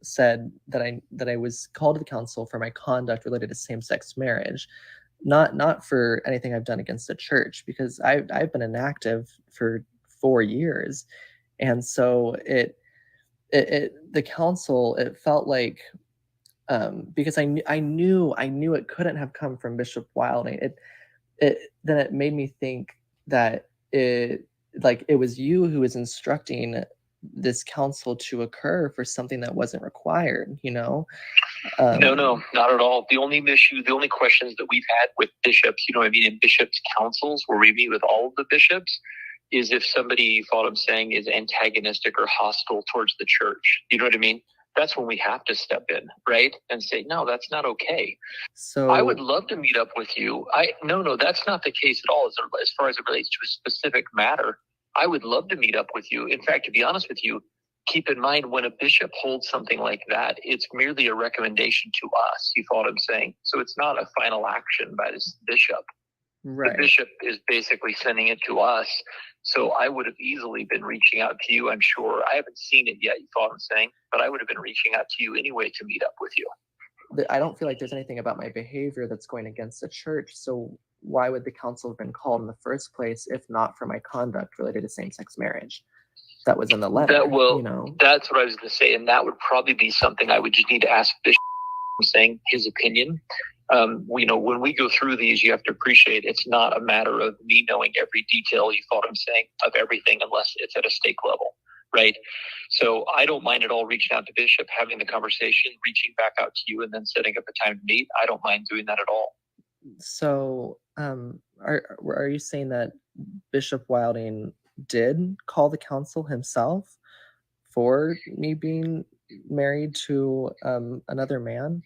said that I was called to the council for my conduct related to same-sex marriage, not for anything I've done against the church, because I've been inactive for 4 years. And so the council, it felt like, because I knew it couldn't have come from Bishop Wilding. Then it made me think that it was you who was instructing this council to occur for something that wasn't required. No, not at all. The only questions that we've had with bishops, in bishops' councils, where we meet with all of the bishops, is if somebody, thought I'm saying, is antagonistic or hostile towards the church. You know what I mean? That's when we have to step in, right? And say, no, that's not okay. So I would love to meet up with you. No, that's not the case at all. As far as it relates to a specific matter, I would love to meet up with you. In fact, to be honest with you, keep in mind, when a bishop holds something like that, it's merely a recommendation to us. You follow what I'm saying? So it's not a final action by this bishop. right. The bishop is basically sending it to us. So I would have easily been reaching out to you, I'm sure. I haven't seen it yet, you follow what I'm saying? But I would have been reaching out to you anyway to meet up with you. I don't feel like there's anything about my behavior that's going against the church. So why would the council have been called in the first place if not for my conduct related to same-sex marriage? That was in the letter. That's what I was going to say. And that would probably be something I would just need to ask Bishop saying his opinion. When we go through these, you have to appreciate it's not a matter of me knowing every detail, you thought I'm saying, of everything, unless it's at a stake level, right? So I don't mind at all reaching out to Bishop, having the conversation, reaching back out to you, and then setting up a time to meet. I don't mind doing that at all. So are you saying that Bishop Wilding did call the council himself for me being married to another man?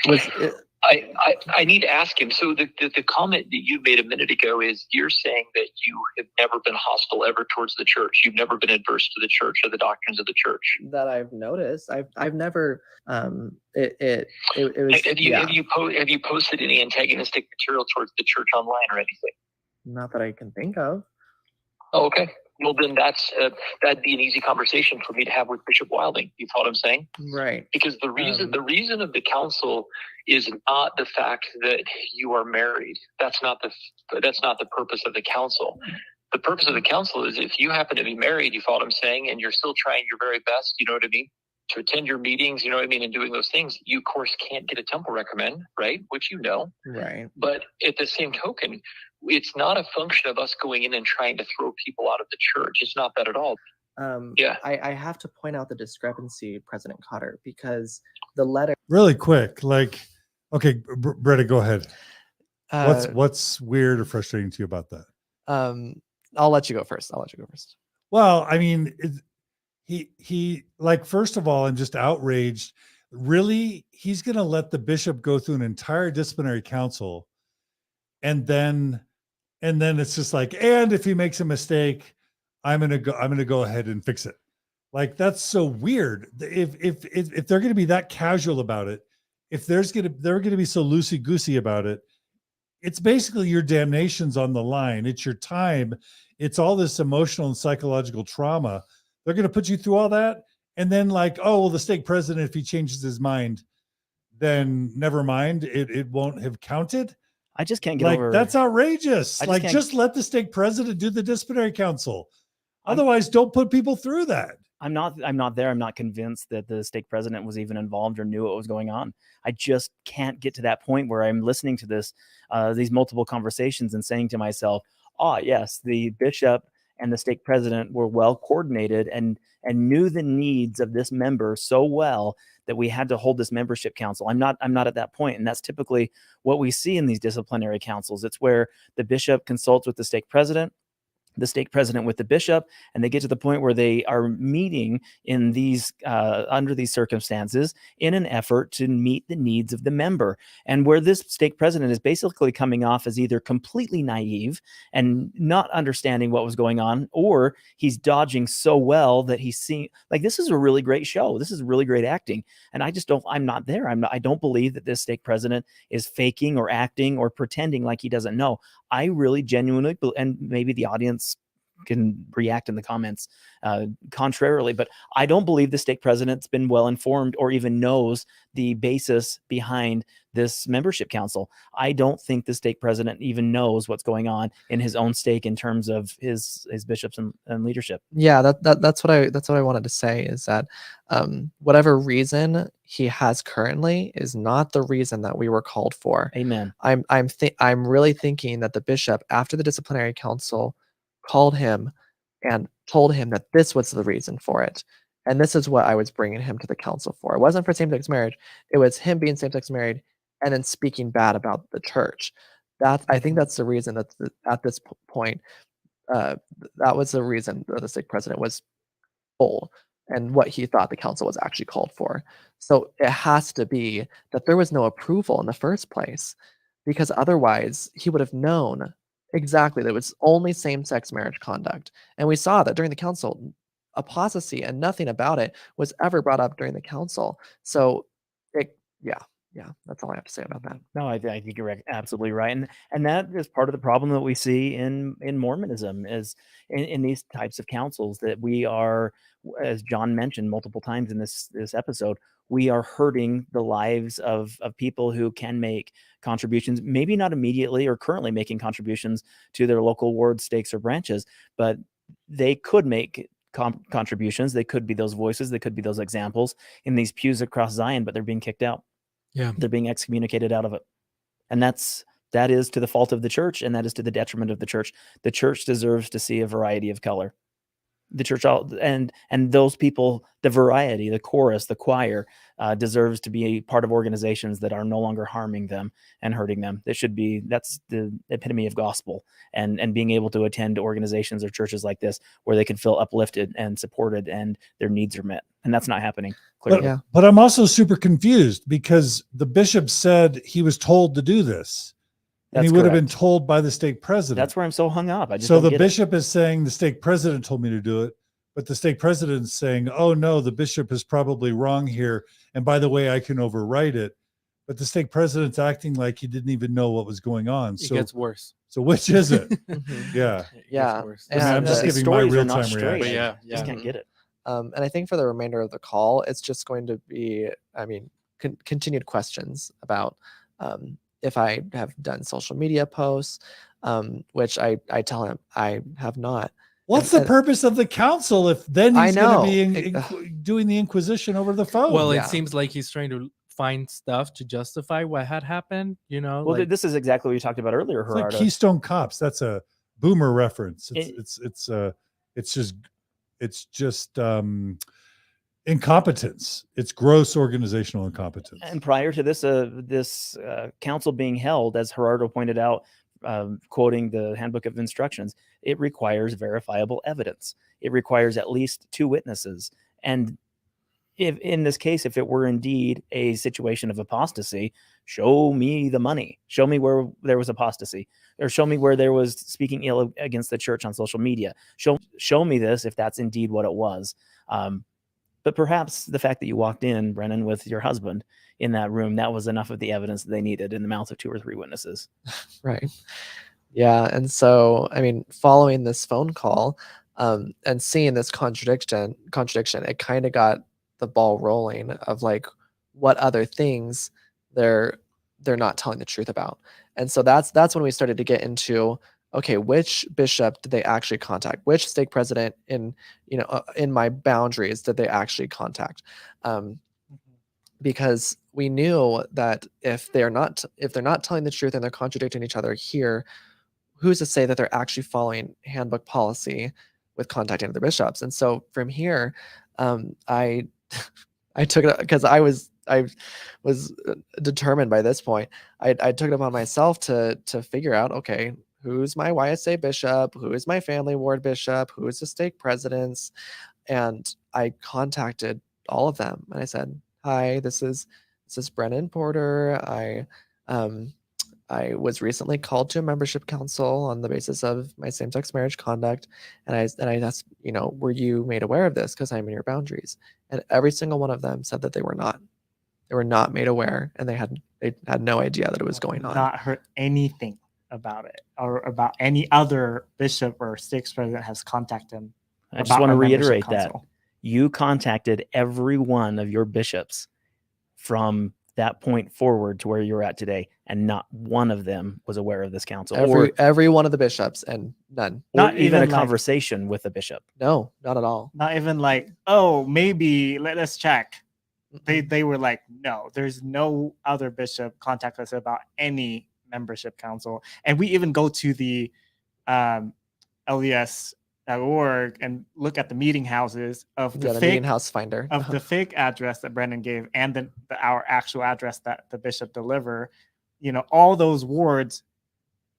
Was it? I need to ask him. So the comment that you made a minute ago is you're saying that you have never been hostile ever towards the church. You've never been adverse to the church or the doctrines of the church. That I've noticed. I've never. It was. Have you posted any antagonistic material towards the church online or anything? Not that I can think of. Oh, okay. well, then that'd be an easy conversation for me to have with Bishop Wilding. You follow what I'm saying? Right. Because the reason of the council is not the fact that you are married. That's not the purpose of the council. The purpose of the council is if you happen to be married, you follow what I'm saying, and you're still trying your very best, you know what I mean, to attend your meetings, you know what I mean, and doing those things, you of course can't get a temple recommend, right? Which you know. Right. But at the same token, it's not a function of us going in and trying to throw people out of the church. It's not that at all. Yeah. I have to point out the discrepancy, President Cotter, because the letter. Really quick, like, okay, Brenna, go ahead. What's weird or frustrating to you about that? I'll let you go first. Well, I mean, he like, first of all, I'm just outraged. Really, he's going to let the bishop go through an entire disciplinary council, and then it's just like, and if he makes a mistake, I'm going to go ahead and fix it. Like, that's so weird. If they're going to be that casual about it, if they're going to be so loosey goosey about it, it's basically your damnation's on the line. It's your time. It's all this emotional and psychological trauma. They're going to put you through all that. And then like, oh, well, the stake president, if he changes his mind, then never mind. It won't have counted. I just can't get like, over. That's outrageous. Just let the stake president do the disciplinary council. Otherwise, don't put people through that. I'm not there. I'm not convinced that the stake president was even involved or knew what was going on. I just can't get to that point where I'm listening to these multiple conversations and saying to myself, oh, yes, the bishop and the stake president were well coordinated and knew the needs of this member so well that we had to hold this membership council. I'm not at that point. And that's typically what we see in these disciplinary councils. It's where the bishop consults with the stake president with the bishop, and they get to the point where they are meeting in these under these circumstances in an effort to meet the needs of the member. And where this stake president is basically coming off as either completely naive and not understanding what was going on, or he's dodging so well that he's seeing like, this is a really great show. This is really great acting. And I'm not there. I don't believe that this stake president is faking or acting or pretending like he doesn't know. I really genuinely, and maybe the audience can react in the comments contrarily, but I don't believe the stake president's been well informed or even knows the basis behind this membership council. I don't think the stake president even knows what's going on in his own stake in terms of his bishops and leadership. Yeah, that's what I wanted to say is that whatever reason he has currently is not the reason that we were called for. Amen. I'm really thinking that the bishop, after the disciplinary council called him and told him that this was the reason for it, and this is what I was bringing him to the council for. It wasn't for same-sex marriage. It was him being same-sex married and then speaking bad about the church. I think that's the reason that at this point, that was the reason that the stake president was told and what he thought the council was actually called for. So it has to be that there was no approval in the first place, because otherwise he would have known exactly that it was only same-sex marriage conduct. And we saw that during the council, apostasy and nothing about it was ever brought up during the council. So yeah, that's all I have to say about that. No, I think you're absolutely right, and that is part of the problem that we see in Mormonism is in these types of councils, that we are, as John mentioned multiple times in this episode, we are hurting the lives of people who can make contributions, maybe not immediately or currently making contributions to their local ward, stakes, or branches, but they could make contributions. They could be those voices. They could be those examples in these pews across Zion, but they're being kicked out. Yeah, they're being excommunicated out of it. And that is to the fault of the church, and that is to the detriment of the church. The church deserves to see a variety of color. The church and those people, the variety, the chorus, the choir deserves to be part of organizations that are no longer harming them and hurting them. That's the epitome of gospel, and being able to attend organizations or churches like this where they can feel uplifted and supported and their needs are met. And that's not happening. Clearly. But I'm also super confused because the bishop said he was told to do this. And he would have been told by the stake president. That's where I'm so hung up. So the bishop is saying the stake president told me to do it, but the stake president is saying, oh no, the bishop is probably wrong here. And by the way, I can overwrite it. but the stake president's acting like he didn't even know what was going on. It So, gets worse. so which is it? Mhm. Yeah. It gets Yeah. worse. I mean, I'm And, just These giving my stories are real-time not straight. reaction. But I yeah, just yeah. can't get it. and I think for the remainder of the call, it's just going to be, I mean, continued questions about if I have done social media posts, which I tell him I have not. What's And- the purpose of the council if then I he's going to know. be doing the inquisition over the phone? Well, yeah. it seems like he's trying to find stuff to justify what had happened. You know, Well, like, this is exactly what we talked about earlier, It's like Gerardo. Keystone Cops. That's a boomer reference. It- It's just incompetence. It's gross organizational incompetence. And prior to this council being held, as Gerardo pointed out, quoting the handbook of instructions, it requires verifiable evidence. It requires at least 2 witnesses. And if in this case, if it were indeed a situation of apostasy, show me the money. Show me where there was apostasy, or show me where there was speaking ill against the church on social media. Show me this if that's indeed what it was. But perhaps the fact that you walked in, Brennan, with your husband in that room, that was enough of the evidence that they needed in the mouth of 2 or 3 witnesses. Right. Yeah. And so, I mean, following this phone call and seeing this contradiction, it kind of got the ball rolling of like what other things they're not telling the truth about. And so that's when we started to get into, okay, which bishop did they actually contact? Which stake president in my boundaries did they actually contact? Because we knew that if they're not telling the truth and they're contradicting each other here, who's to say that they're actually following handbook policy with contacting other bishops? And so from here, I took it because I was determined by this point. I took it upon myself to figure out, okay, who's my YSA bishop, who is my family ward bishop, who is the stake presidents, and I contacted all of them and I said, "Hi, this is Brennan Porter. I was recently called to a membership council on the basis of my same-sex marriage conduct, and I asked, were you made aware of this because I'm in your boundaries?" And every single one of them said that they were not. They were not made aware, and they had no idea that it was going on. Not heard anything about it or about any other bishop or stake president has contacted him. I just about want to our membership reiterate that council. you contacted every one of your bishops from that point forward to where you're at today, and not one of them was aware of this council, Every one of the bishops, and none. or Not even a even like- conversation with a bishop. No, not at all. Not even like, oh, maybe let us check. They were like, no, there's no other bishop contact us about any membership council. And we even go to the LES.org and look at the meeting houses of the meeting fake house finder of the fake address that Brennan gave and our actual address that the bishop deliver. All those wards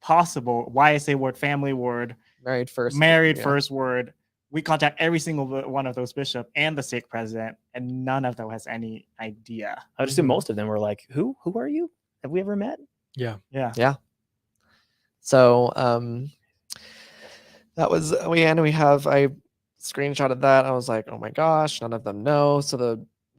possible, YSA ward, family ward, married first ward. We contact every single one of those bishops and the stake president, and none of them has any idea. I would assume most of them were like, "Who are you? Have we ever met?" Yeah. So that was I screenshotted that. I was like, oh my gosh, none of them know. So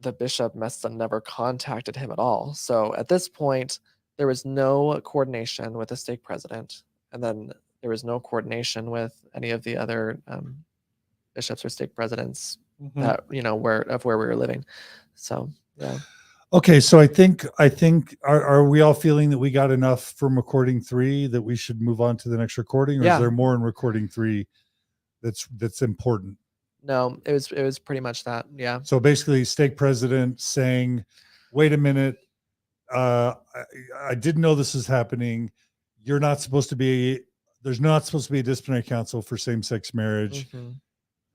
the bishop must have never contacted him at all. So at this point, there was no coordination with the stake president, and then there was no coordination with any of the other bishops or stake presidents that where we were living. So yeah. Okay, so I think are we all feeling that we got enough from recording 3 that we should move on to the next recording, or is there more in recording 3 that's important? No, it was pretty much that. Yeah. So basically, stake president saying, "Wait a minute, I didn't know this was happening. You're not supposed to be. There's not supposed to be a disciplinary council for same-sex marriage.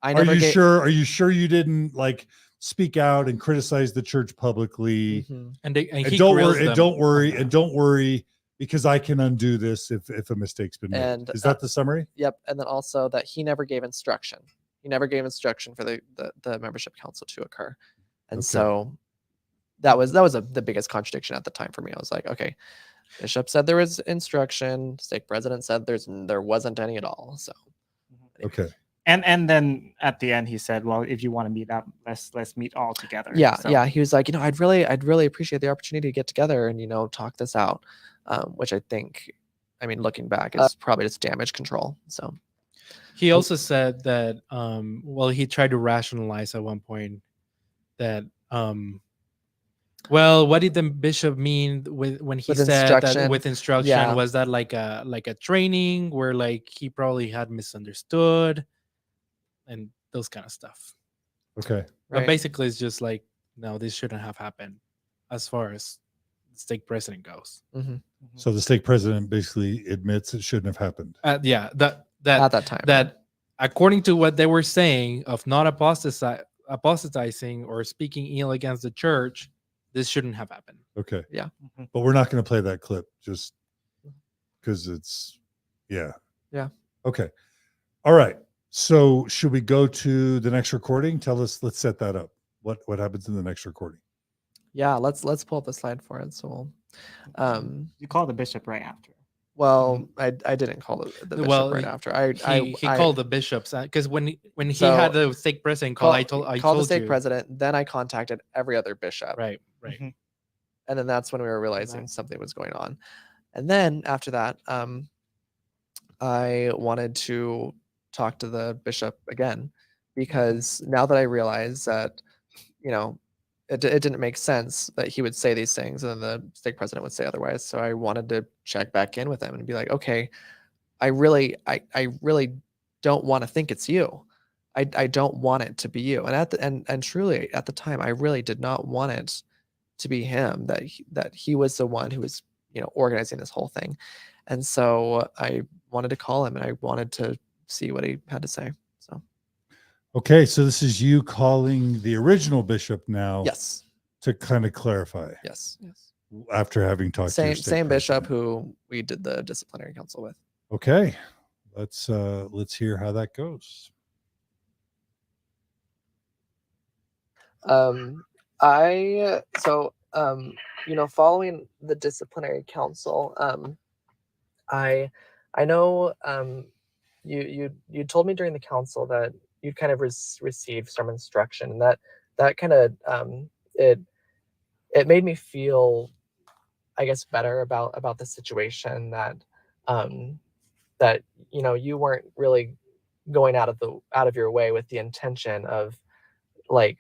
Are you sure? Are you sure you didn't speak out and criticize the church publicly? And don't worry, because I can undo this if a mistake's been made." And is that the summary? Yep. And then also that he never gave instruction. He never gave instruction for the membership council to occur. And so that was the biggest contradiction at the time for me. I was like, okay, bishop said there was instruction. Stake president said there wasn't any at all. So okay. And then at the end he said, well, if you want to meet up, let's meet all together. Yeah, So, yeah. He was like, I'd really appreciate the opportunity to get together and talk this out, which I think, I mean, looking back, is probably just damage control. So He also said that well, he tried to rationalize at one point that well, what did the bishop mean when he With said that instruction? with instruction? Yeah. Was that like a training where like he probably had misunderstood and those kind of stuff? Okay. But Right. basically, it's just like, no, this shouldn't have happened as far as the stake president goes. Mm-hmm. So the stake president basically admits it shouldn't have happened. Yeah, that At that time. that according to what they were saying of not apostatizing or speaking ill against the church, this shouldn't have happened. Okay. Yeah. But we're not going to play that clip just because it's, yeah. Yeah. Okay. All right. So should we go to the next recording? Let's set that up. What happens in the next recording? Yeah, let's pull up the slide for it. So you call the bishop right after. well, I didn't call the bishop Well, right after. He called the bishops because when he So, had the stake president call, I called the told stake you. president, then I contacted every other bishop. Right. Mhm. And then that's when we were realizing something was going on. And then after that, I wanted to talk to the bishop again, because now that I realized that, it didn't make sense that he would say these things and then the stake president would say otherwise. So I wanted to check back in with him and be like, okay, I really don't want to think it's you. I don't want it to be you. And and truly at the time, I really did not want it to be him, that he was the one who was, organizing this whole thing. And so I wanted to call him and I wanted to see what he had to say. So Okay. So this is you calling the original bishop now. yes. To kind of clarify Yes. after having talked to your Same stake bishop president. who we did the disciplinary council with. Okay. Let's hear how that goes. Following the disciplinary council, I know you told me during the council that you kind of received some instruction, and that kind of it made me feel, I guess, better about the situation, that that you weren't really going out of your way with the intention of like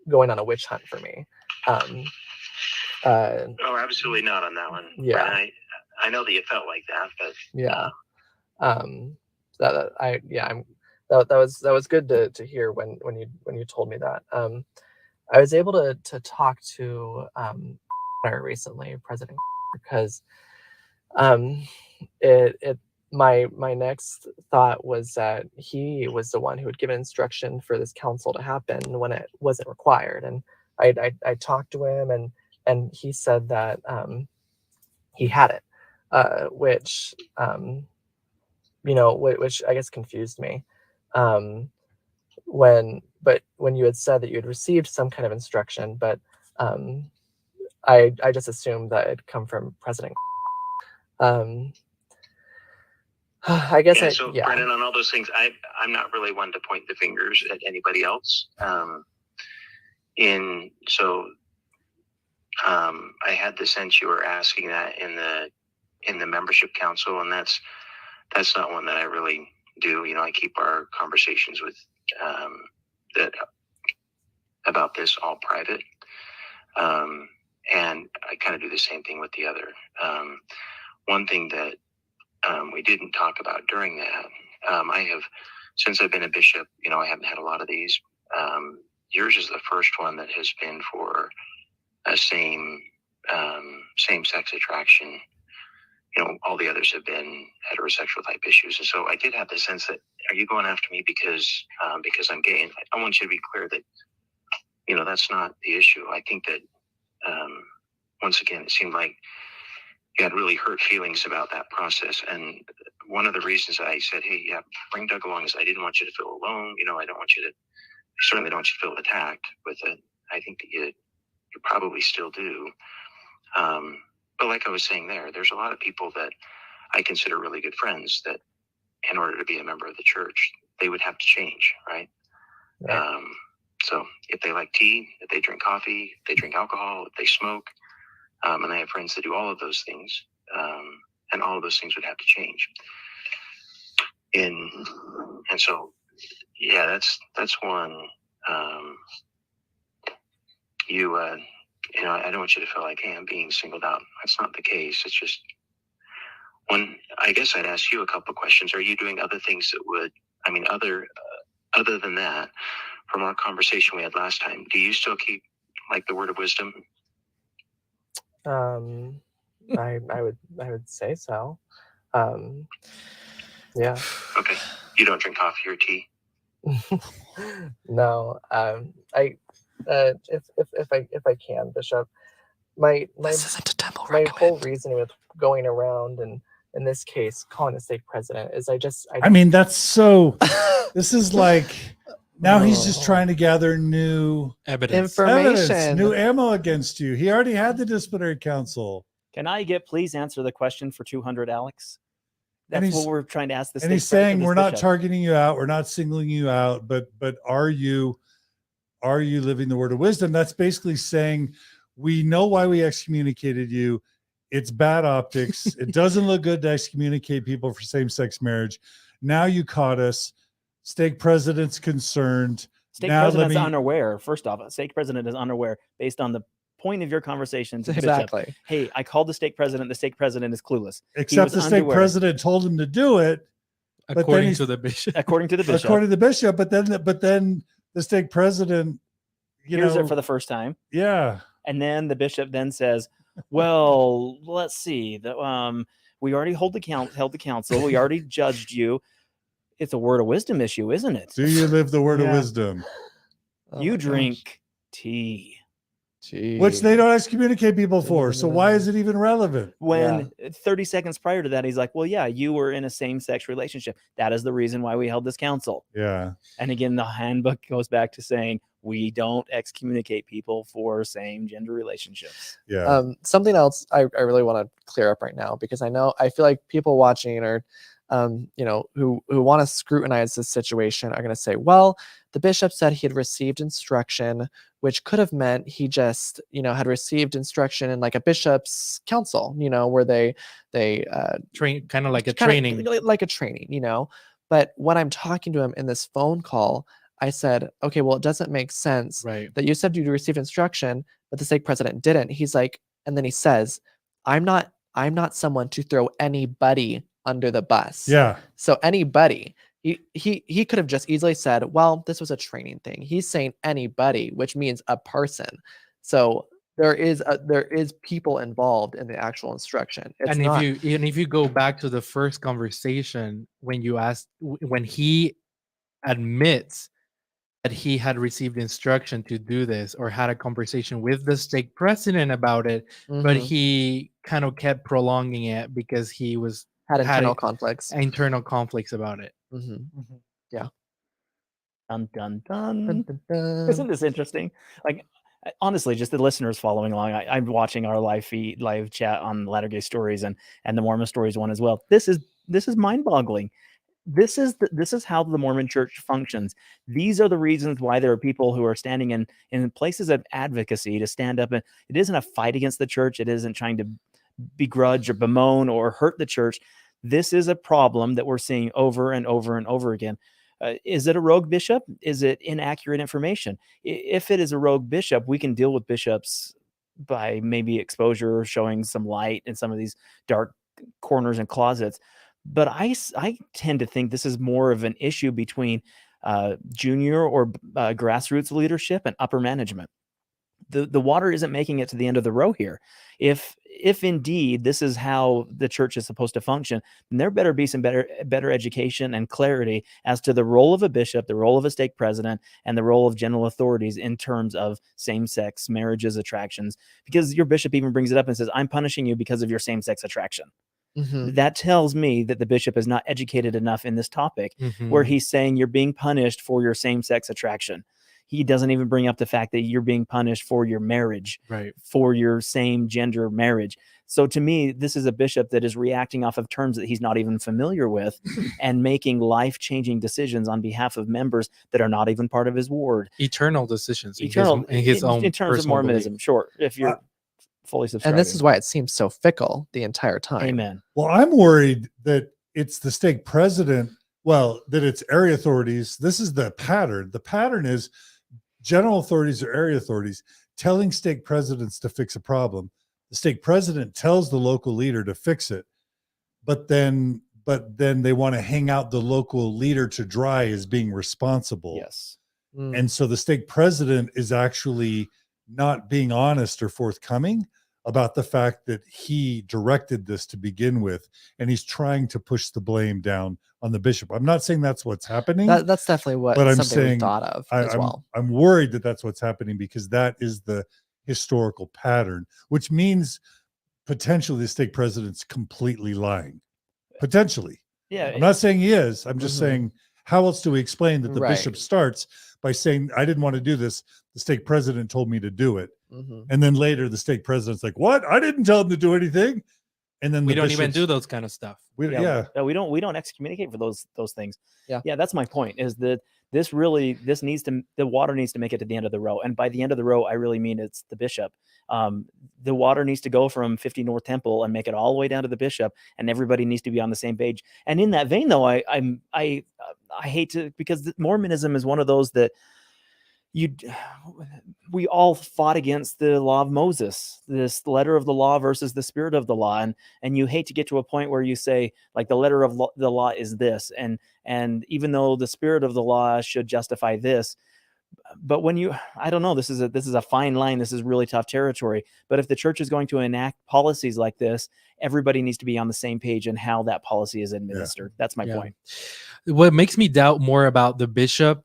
going on a witch hunt for me. Oh, absolutely not on that one. Yeah. Brennan, I know that you felt like that, but Yeah. That was good to hear when you told me that. I was able to talk to recently, President, because my next thought was that he was the one who had given instruction for this council to happen when it wasn't required. And I talked to him and he said that he had it, which which I guess confused me. When you had said that you had received some kind of instruction, but I just assumed that it'd come from President. I guess Brennan, on all those things, I'm not really one to point the fingers at anybody else. I had the sense you were asking that in the membership council, and that's not one that I really do. I keep our conversations with about this all private, and I kind of do the same thing with the other. One thing that we didn't talk about during that, I have, since I've been a bishop, I haven't had a lot of these. Yours is the first one that has been for a same-sex attraction. All the others have been heterosexual type issues. And so I did have the sense that, are you going after me because I'm gay? And I want you to be clear that, that's not the issue. I think that, once again, it seemed like you had really hurt feelings about that process. And one of the reasons I said, hey, yeah, bring Doug along, is I didn't want you to feel alone. I certainly don't want you to feel attacked with it. I think that you probably still do. But like I was saying there's a lot of people that I consider really good friends that, in order to be a member of the church, they would have to change, right? Right. So if they like tea, if they drink coffee, if they drink alcohol, if they smoke, and I have friends that do all of those things, and all of those things would have to change. And so, yeah, that's one. I don't want you to feel like, hey, I'm being singled out. That's not the case. It's just one. I guess I'd ask you a couple of questions. Are you doing other things that would, other than that, from our conversation we had last time, do you still keep like the word of wisdom? I would say so. Yeah. Okay. You don't drink coffee or tea? No. If I can, Bishop, my whole reason with going around and in this case calling the stake president is that's so. This is like now he's just trying to gather new information, new ammo against you. He already had the disciplinary council. Can I please answer the question for 200, Alex? And That's what we're trying to ask the And he's saying we're not targeting you out, we're not singling you out, but are you living the word of wisdom? That's basically saying we know why we excommunicated you. It's bad optics. It doesn't look good to excommunicate people for same-sex marriage. Now you caught us. Stake president's concerned. Stake president's unaware. First off, stake president is unaware based on the point of your conversation to exactly. Bishop. Hey, I called the stake president. The stake president is clueless. Except the stake president told him to do it. According to the bishop. According to the bishop. According to the bishop. But then the stake president hears it for the first time. Yeah. And then the bishop then says, well, let's see. We already held the council. We already judged you. It's a word of wisdom issue, isn't it? Do you live the word of wisdom? You drink tea. Jeez. Which they don't excommunicate people for. So why is it even relevant? When 30 seconds prior to that, he's like, well, yeah, you were in a same-sex relationship. That is the reason why we held this council. Yeah. And again, the handbook goes back to saying we don't excommunicate people for same-gender relationships. Yeah. Something else I really want to clear up right now, because I feel like people watching or who want to scrutinize this situation are going to say, well, the bishop said he had received instruction, which could have meant he just, had received instruction in like a bishop's council, where they train, kind of like a training. But when I'm talking to him in this phone call, I said, okay, well, it doesn't make sense that you said you received instruction, but the stake president didn't. He's like, and then he says, I'm not someone to throw anybody under the bus. Yeah. So anybody, he could have just easily said, well, this was a training thing. He's saying anybody, which means a person. So there is people involved in the actual instruction. If you go back to the first conversation, when he admits that he had received instruction to do this or had a conversation with the stake president about it, but he kind of kept prolonging it because he had internal conflicts about it. Yeah. Dun, dun, dun. Dun, dun, dun. Isn't this interesting? Like, honestly, just the listeners following along, I'm watching our live chat on Latter-day Stories and the Mormon Stories one as well. This is mind-boggling. This is how the Mormon Church functions. These are the reasons why there are people who are standing in places of advocacy to stand up. And it isn't a fight against the church. It isn't trying to begrudge or bemoan or hurt the church. This is a problem that we're seeing over and over and over again. Is it a rogue bishop? Is it inaccurate information? If it is a rogue bishop, we can deal with bishops by maybe exposure, showing some light in some of these dark corners and closets. But I tend to think this is more of an issue between junior or grassroots leadership and upper management. The water isn't making it to the end of the row here. If indeed this is how the church is supposed to function, then there better be some better education and clarity as to the role of a bishop, the role of a stake president, and the role of general authorities in terms of same-sex marriages, attractions. Because your bishop even brings it up and says, I'm punishing you because of your same-sex attraction. That tells me that the bishop is not educated enough in this topic, where he's saying you're being punished for your same-sex attraction. He doesn't even bring up the fact that you're being punished for your marriage, for your same gender marriage. So to me, this is a bishop that is reacting off of terms that he's not even familiar with and making life-changing decisions on behalf of members that are not even part of his ward. Eternal decisions Eternal in his own in terms of personal Mormonism, belief. sure. If you're fully subscribing. And this is why it seems so fickle the entire time. Amen. Well, I'm worried that it's the stake president, that it's area authorities. This is the pattern. The pattern is general authorities or area authorities telling stake presidents to fix a problem. The stake president tells the local leader to fix it, but then they want to hang out the local leader to dry as being responsible. Yes. And so the stake president is actually not being honest or forthcoming about the fact that he directed this to begin with, and he's trying to push the blame down on the bishop. I'm not saying that's what's happening. That's definitely what but I'm something saying we thought of as well. I'm worried that that's what's happening, because that is the historical pattern, which means potentially the stake president's completely lying. Potentially. Yeah. I'm not saying he is. I'm just saying, how else do we explain that the Right. bishop starts by saying, I didn't want to do this. The stake president told me to do it. Mhm. And then later the stake president's like, what? I didn't tell him to do anything. And then We the don't even bishops- do those kind of stuff. We, Yeah, yeah. No, we don't excommunicate for those things. Yeah. That's my point, is that the water needs to make it to the end of the row. And by the end of the row, I really mean it's the bishop. The water needs to go from 50 North Temple and make it all the way down to the bishop, and everybody needs to be on the same page. And in that vein, though, I hate to, because Mormonism is one of those that we all fought against the law of Moses, this letter of the law versus the spirit of the law, and you hate to get to a point where you say, like, the letter of the law is this, and even though the spirit of the law should justify this, but when I don't know, this is a fine line. This is really tough territory. But if the church is going to enact policies like this, everybody needs to be on the same page in how that policy is administered. That's my point. What makes me doubt more about the bishop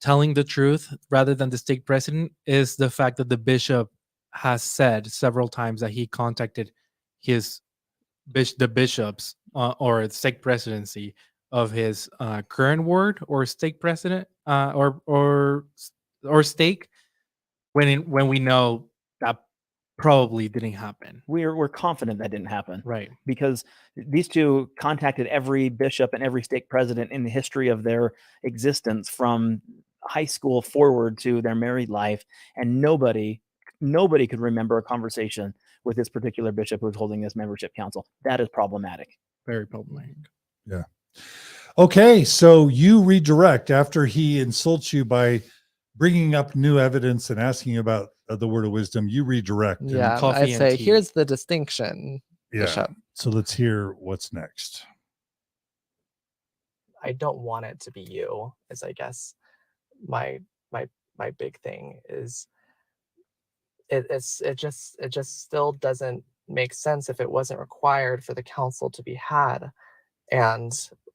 telling the truth rather than the stake president is the fact that the bishop has said several times that he contacted the bishops or the stake presidency of his current ward or stake president or stake when we know that probably didn't happen. We're confident that didn't happen, right? Because these two contacted every bishop and every stake president in the history of their existence, from high school forward to their married life, and nobody could remember a conversation with this particular bishop who was holding this membership council. That is problematic. Very problematic. Yeah. Okay, so you redirect after he insults you by bringing up new evidence and asking about the word of wisdom. You redirect. and- Yeah, coffee I'd and say tea. here's the distinction, yeah. Bishop. So let's hear what's next. I don't want it to be you, is I guess my big thing is it just still doesn't make sense if it wasn't required for the council to be had. And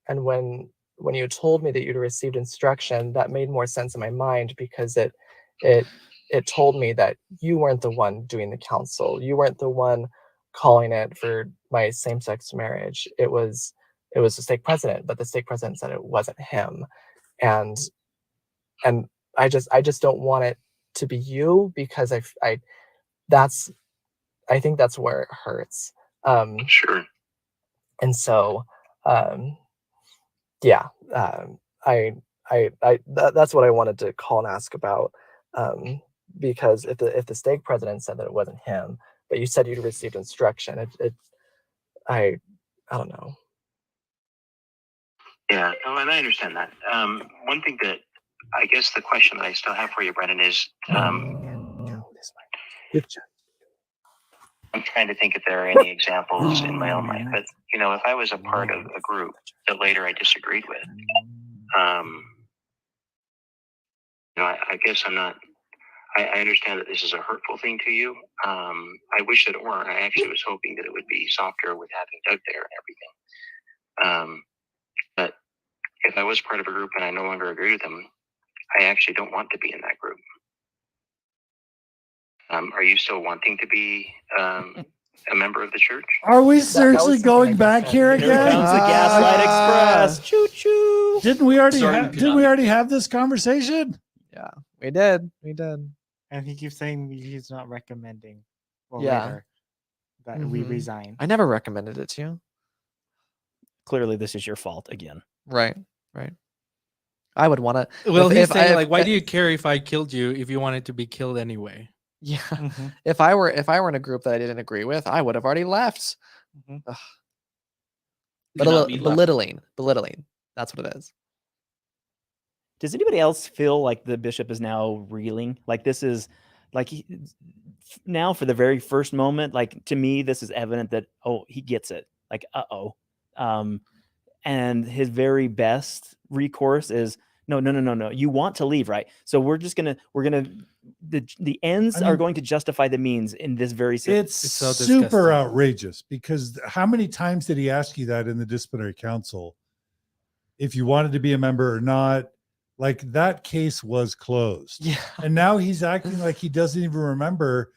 when you told me that you'd received instruction, that made more sense in my mind, because it told me that you weren't the one doing the council. You weren't the one calling it for my same-sex marriage. It was the stake president, but the stake president said it wasn't him. And I just don't want it to be you, because I think that's where it hurts. Sure. And so, that's what I wanted to call and ask about. Because if the stake president said that it wasn't him, but you said you'd received instruction, I don't know. Yeah, no, and I understand that. One thing that I guess the question that I still have for you, Brennan, is I'm trying to think if there are any examples in my own life. But, if I was a part of a group that later I disagreed with, I guess I'm not, I understand that this is a hurtful thing to you. I wish that it weren't. I actually was hoping that it would be softer with having Doug there and everything. But if I was part of a group and I no longer agree with them, I actually don't want to be in that group. Are you still wanting to be a member of the church? Are we was seriously something going I back just here said. Here again? comes the Gaslight Express. Choo choo. Didn't we already Sorry, didn't we already have this conversation? Yeah, we did. And he keeps saying he's not recommending. Well, Yeah. later. that we Mhm. resign. I never recommended it to you. Clearly, this is your fault again. Right. I would want to. Well, he's saying like, why do you care if I killed you if you wanted to be killed anyway? Yeah. Mhm. If I were in a group that I didn't agree with, I would have already left. Mhm. Ugh. Do not be left. Belittling. That's what it is. Does anybody else feel like the bishop is now reeling? Like this is like now for the very first moment, like to me, this is evident that, oh, he gets it. Like, and his very best recourse is no. You want to leave, right? So we're gonna the ends are going to justify the means in this very It's so super disgusting. outrageous, because how many times did he ask you that in the disciplinary council? If you wanted to be a member or not, like that case was closed. Yeah. And now he's acting like he doesn't even remember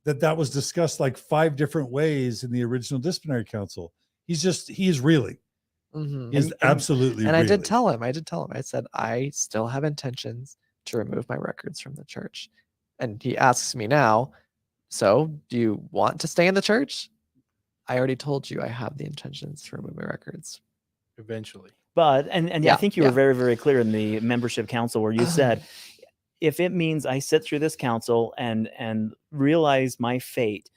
that was discussed like 5 different ways in the original disciplinary council. He is reeling. Mhm. He's absolutely And I reeling. did tell him. I said, I still have intentions to remove my records from the church. And he asks me now, so do you want to stay in the church? I already told you I have the intentions to remove my records. Eventually. But and Yeah, I think you were very, very clear in the membership council where you said, if it means I sit through this council and realize my fate,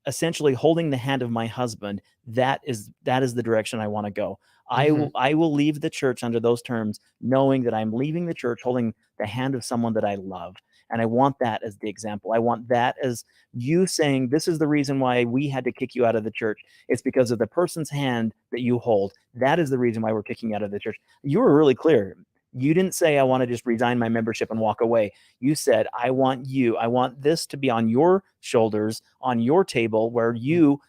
essentially holding the hand of my husband, that is the direction I want to go. I will leave the church under those terms, knowing that I'm leaving the church holding the hand of someone that I love. And I want that as the example. I want that as you saying, this is the reason why we had to kick you out of the church. It's because of the person's hand that you hold. That is the reason why we're kicking you out of the church. You were really clear. You didn't say, I want to just resign my membership and walk away. You said, I want this to be on your shoulders, on your table, where you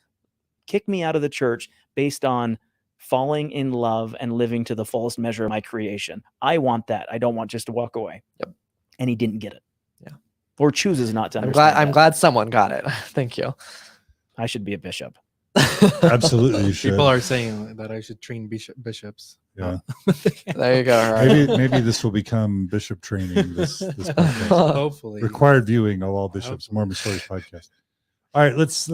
kick me out of the church based on falling in love and living to the fullest measure of my creation. I want that. I don't want just to walk away. Yep. And he didn't get it. Yeah. Or chooses not to understand. I'm glad someone got it. Thank you. I should be a bishop. Absolutely, you should. People are saying that I should train bishops. Yeah. There you go. Maybe this will become bishop training. This podcast. Hopefully. Required viewing of all bishops. Mormon Stories podcast. All right, let's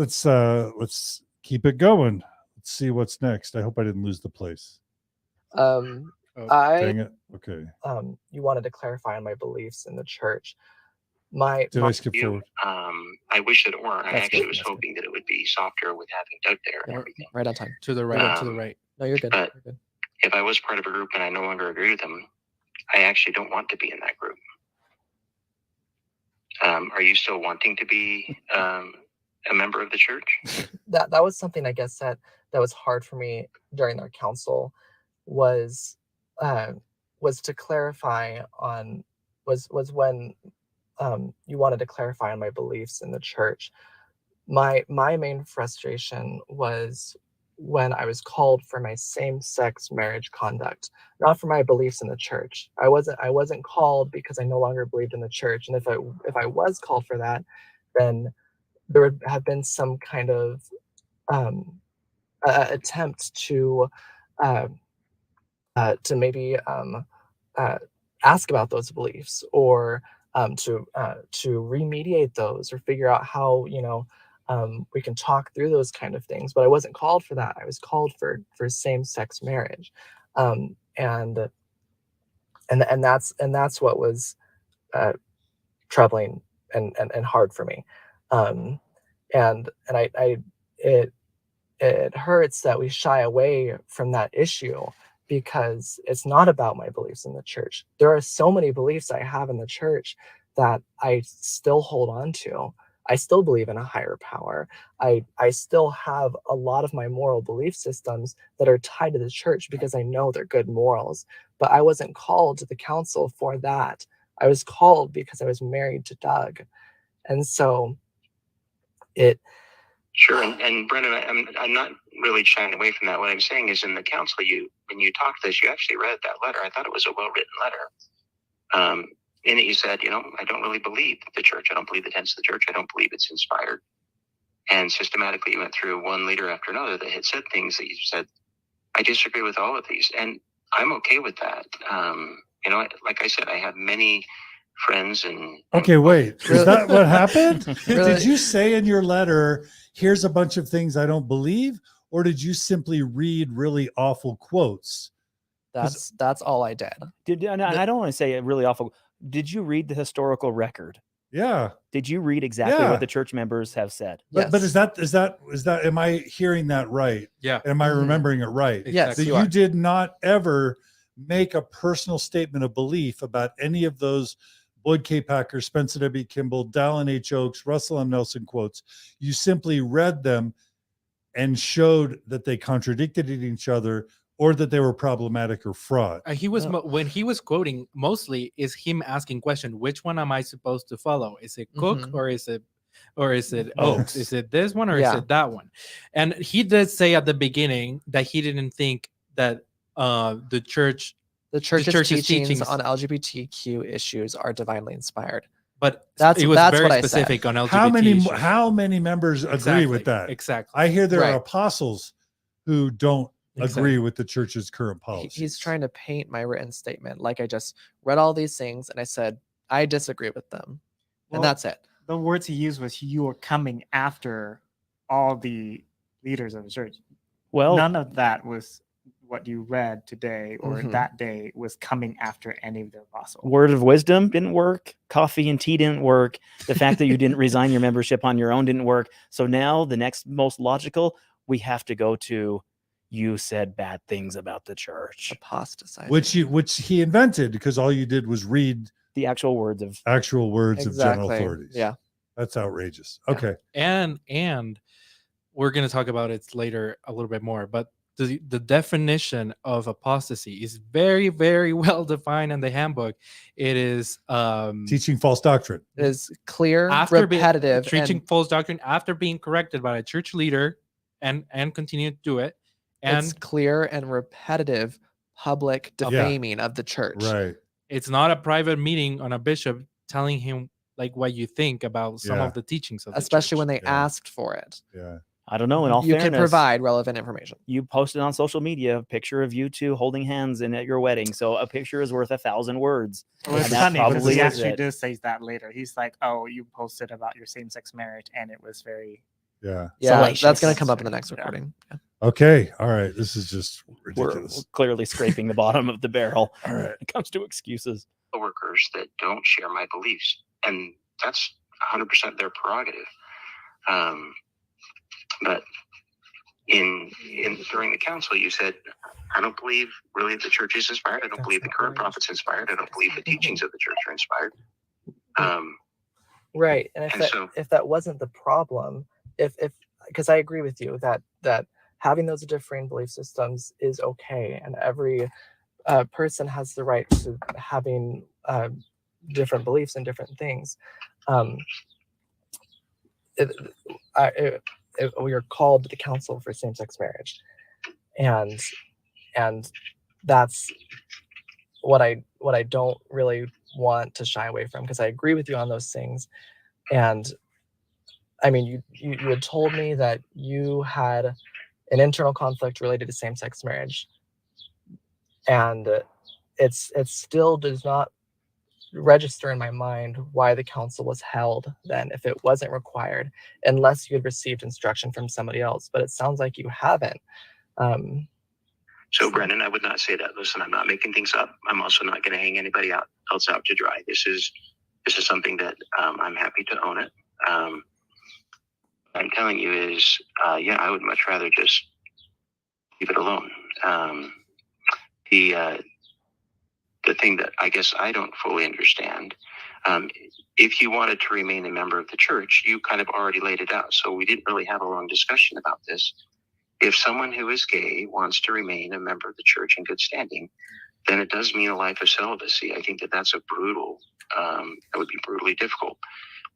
keep it going. Let's see what's next. I hope I didn't lose the place. Dang it. Okay. You wanted to clarify on my beliefs in the church. Did I skip forward? I wish it were. I That's actually good, was that's good. hoping that it would be softer with having Doug there and everything. Right on time. To the right. To the right. No, you're good. But- You're good. If I was part of a group and I no longer agree with them, I actually don't want to be in that group. Are you still wanting to be a member of the church? That was something, I guess, that was hard for me during our council was to clarify on was when you wanted to clarify on my beliefs in the church. My main frustration was when I was called for my same-sex marriage conduct, not for my beliefs in the church. I wasn't called because I no longer believed in the church. And if I was called for that, then there would have been some kind of attempt to maybe ask about those beliefs, or to remediate those, or figure out how we can talk through those kind of things. But I wasn't called for that. I was called for same-sex marriage, and that's what was troubling and hard for me. And it hurts that we shy away from that issue, because it's not about my beliefs in the church. There are so many beliefs I have in the church that I still hold on to. I still believe in a higher power. I still have a lot of my moral belief systems that are tied to the church because I know they're good morals. But I wasn't called to the council for that. I was called because I was married to Doug. And so Sure, and Brennan, I'm not really shying away from that. What I'm saying is, in the council, when you talked this, you actually read that letter. I thought it was a well-written letter. In it, you said, I don't really believe the church. I don't believe the tenets of the church. I don't believe it's inspired. And systematically, you went through one leader after another that had said things that you said, I disagree with all of these, and I'm okay with that. Like I said, I have many friends and Okay, wait. Is that what happened? Really? Did you say in your letter here's a bunch of things I don't believe, or did you simply read really awful quotes? That's all I did. And I don't want to say it really awful. Did you read the historical record? Yeah. Did you read exactly what the church members have said? But is that am I hearing that right? Yeah. Am I remembering it right? Yes, That you did not ever make a personal statement of belief about any of those Boyd K. Packer, Spencer W. Kimball, Dallin H. Oaks, Russell M. Nelson quotes. You simply read them and showed that they contradicted each other or that they were problematic or fraud. He was when he was quoting, mostly is him asking question, which one am I supposed to follow? Is it Cook or is it Oaks? Is it this one or is it that one? And he did say at the beginning that he didn't think that the church's teachings on LGBTQ issues are divinely inspired. But that's it was that's very what specific on LGBT how many members agree with that? Exactly. I hear there are apostles who don't agree with the church's current policy. He's trying to paint my written statement like I just read all these things and I said I disagree with them, and that's it. The words he used was you are coming after all the leaders of the church. Well, none of that was what you read today or that day was coming after any of the apostles. Word of wisdom didn't work. Coffee and tea didn't work. The fact that you didn't resign your membership on your own didn't work. So now the next most logical, we have to go to, you said bad things about the church. Apostatizing. Which he invented because all you did was read the actual words of general authorities. Yeah. That's outrageous. Okay. And we're going to talk about it later a little bit more, but the definition of apostasy is very, very well defined in the handbook. It is teaching false doctrine. It is clear, repetitive, teaching false doctrine after being corrected by a church leader and continue to do it. And it's clear and repetitive public defaming of the church. Right. It's not a private meeting on a bishop telling him like what you think about some of the teachings of the especially church. when they asked for it. Yeah. I don't know. In all fairness, you can provide relevant information. You posted on social media a picture of you two holding hands and at your wedding. So a picture is worth 1,000 words. Well, it's funny because he actually does say that later. He's like, "Oh, you posted about your same-sex marriage, and it was very That's going to come up in the next recording." Yeah. Okay, all right. This is just ridiculous. We're clearly scraping the bottom of the barrel. All right, when it comes to excuses. Coworkers that don't share my beliefs, and that's 100% their prerogative. But during the council, you said, I don't believe really the church is inspired. I don't believe the current prophet's inspired. I don't believe the teachings of the church are inspired. Right. And if that wasn't the problem, if because I agree with you that having those differing belief systems is okay, and every person has the right to having different beliefs and different things. We are called to the council for same-sex marriage, and that's what I don't really want to shy away from, because I agree with you on those things. And I mean, you had told me that you had an internal conflict related to same-sex marriage, and it still does not register in my mind why the council was held then, if it wasn't required, unless you had received instruction from somebody else. But it sounds like you haven't. So Brennan, I would not say that. Listen, I'm not making things up. I'm also not going to hang anybody else out to dry. This is something that I'm happy to own it. I'm telling you is, I would much rather just leave it alone. The thing that I guess I don't fully understand, if you wanted to remain a member of the church, you kind of already laid it out. So we didn't really have a long discussion about this. If someone who is gay wants to remain a member of the church in good standing, then it does mean a life of celibacy. I think that's that would be brutally difficult.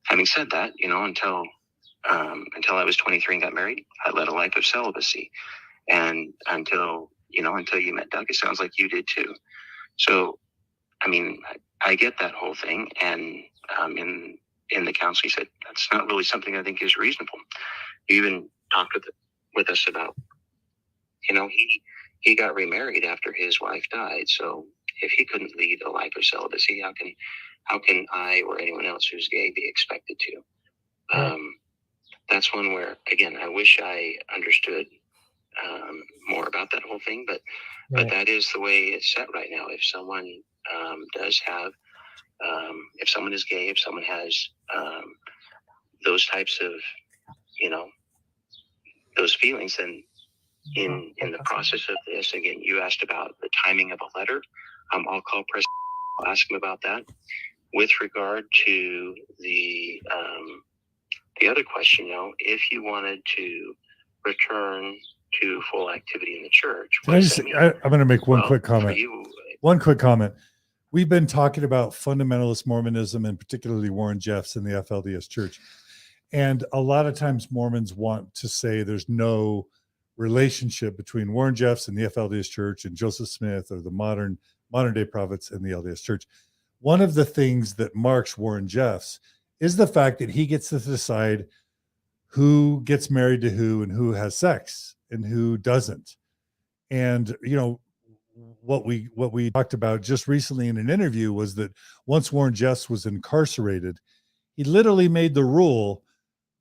Having said that, until I was 23 and got married, I led a life of celibacy. And until you met Doug, it sounds like you did too. So, I mean, I get that whole thing. And in the council, he said, that's not really something I think is reasonable. He even talked with us about, he got remarried after his wife died. So if he couldn't lead a life of celibacy, how can I or anyone else who's gay be expected to? that's one where, again, I wish I understood more about that whole thing, but that is the way it's set right now. If someone does have, if someone is gay, if someone has those types of, those feelings, then in the process of this, again, you asked about the timing of a letter. I'll call President, I'll ask him about that. With regard to the other question, if you wanted to return to full activity in the church, I'm going to make one quick comment. One quick comment. We've been talking about fundamentalist Mormonism and particularly Warren Jeffs in the FLDS Church. And a lot of times Mormons want to say there's no relationship between Warren Jeffs and the FLDS Church and Joseph Smith or the modern day prophets and the LDS Church. One of the things that marks Warren Jeffs is the fact that he gets to decide who gets married to who and who has sex and who doesn't. And, what we talked about just recently in an interview was that once Warren Jeffs was incarcerated, he literally made the rule,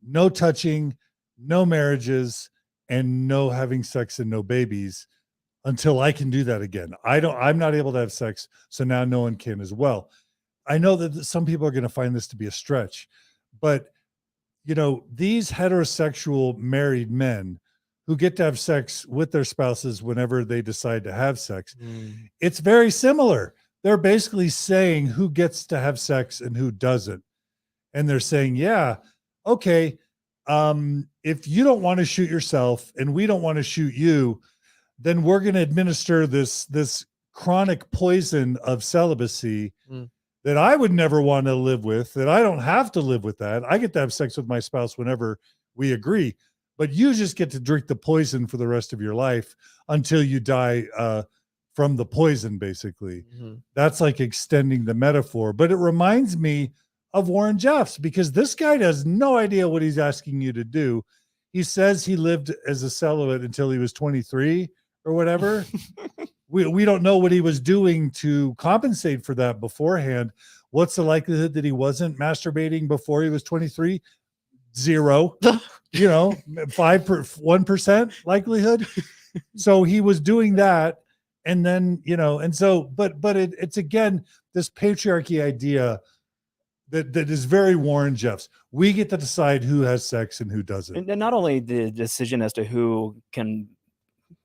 no touching, no marriages, and no having sex and no babies until I can do that again. I'm not able to have sex, so now no one can as well. I know that some people are going to find this to be a stretch, but these heterosexual married men who get to have sex with their spouses whenever they decide to have sex, it's very similar. They're basically saying who gets to have sex and who doesn't. And they're saying, yeah, okay, if you don't want to shoot yourself and we don't want to shoot you, then we're going to administer this chronic poison of celibacy that I would never want to live with, that I don't have to live with that. I get to have sex with my spouse whenever we agree, but you just get to drink the poison for the rest of your life until you die from the poison, basically. That's like extending the metaphor, but it reminds me of Warren Jeffs because this guy has no idea what he's asking you to do. He says he lived as a celibate until he was 23 or whatever. We don't know what he was doing to compensate for that beforehand. What's the likelihood that he wasn't masturbating before he was 23? 0. 1% likelihood. So he was doing that, and then and so, but it's again this patriarchy idea that is very Warren Jeffs. We get to decide who has sex and who doesn't. And not only the decision as to who can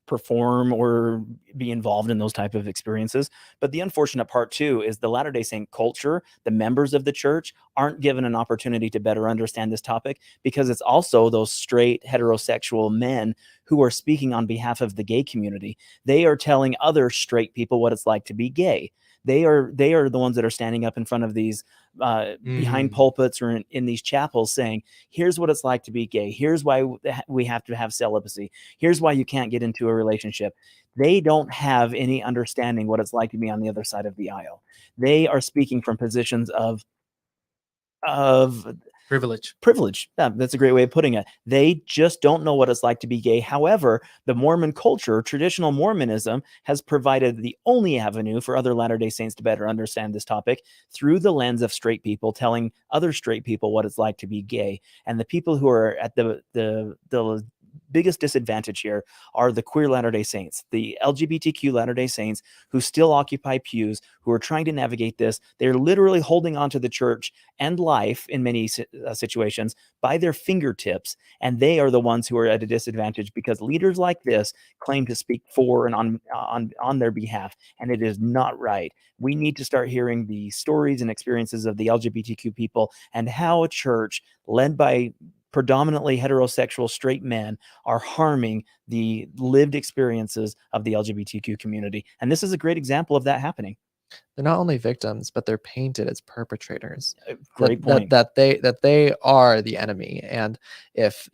perform or be involved in those type of experiences, but the unfortunate part too is the Latter-day Saint culture, the members of the church aren't given an opportunity to better understand this topic, because it's also those straight heterosexual men who are speaking on behalf of the gay community. They are telling other straight people what it's like to be gay. They are the ones that are standing up in front of these behind pulpits or in these chapels saying, here's what it's like to be gay. Here's why we have to have celibacy. Here's why you can't get into a relationship. They don't have any understanding what it's like to be on the other side of the aisle. They are speaking from positions of privilege. That's a great way of putting it. They just don't know what it's like to be gay. However, the Mormon culture, traditional Mormonism, has provided the only avenue for other Latter-day Saints to better understand this topic through the lens of straight people telling other straight people what it's like to be gay. And the people who are at the biggest disadvantage here are the queer Latter-day Saints, the LGBTQ Latter-day Saints who still occupy pews, who are trying to navigate this. They're literally holding on to the church and life in many situations by their fingertips, and they are the ones who are at a disadvantage because leaders like this claim to speak for and on their behalf, and it is not right. We need to start hearing the stories and experiences of the LGBTQ people and how a church led by predominantly heterosexual straight men are harming the lived experiences of the LGBTQ community. And this is a great example of that happening. They're not only victims, but they're painted as perpetrators. Great point. That they are the enemy. And if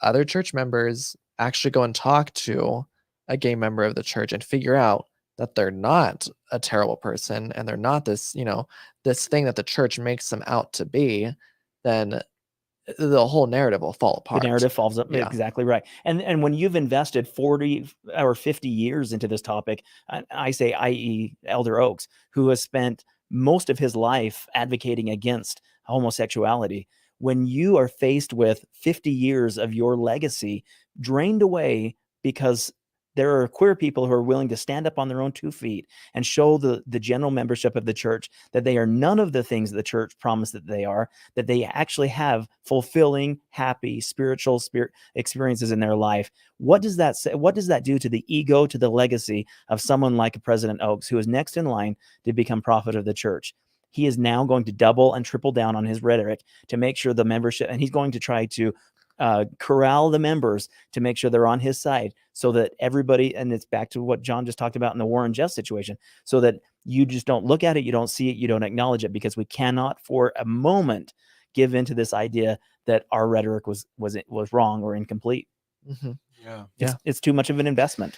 other church members actually go and talk to a gay member of the church and figure out that they're not a terrible person and they're not this thing that the church makes them out to be, then the whole narrative will fall apart. The narrative falls up. Yeah. Exactly right. And when you've invested 40 or 50 years into this topic, I say, i.e. Elder Oaks, who has spent most of his life advocating against homosexuality, when you are faced with 50 years of your legacy drained away because there are queer people who are willing to stand up on their own 2 feet and show the general membership of the church that they are none of the things that the church promised that they are, that they actually have fulfilling, happy, spiritual experiences in their life. What does that say? What does that do to the ego, to the legacy of someone like President Oaks, who is next in line to become prophet of the church? He is now going to double and triple down on his rhetoric to make sure the membership, and he's going to try to corral the members to make sure they're on his side, so that everybody, and it's back to what John just talked about in the Warren Jeffs situation, so that you just don't look at it, you don't see it, you don't acknowledge it, because we cannot for a moment give into this idea that our rhetoric was wrong or incomplete. It's too much of an investment.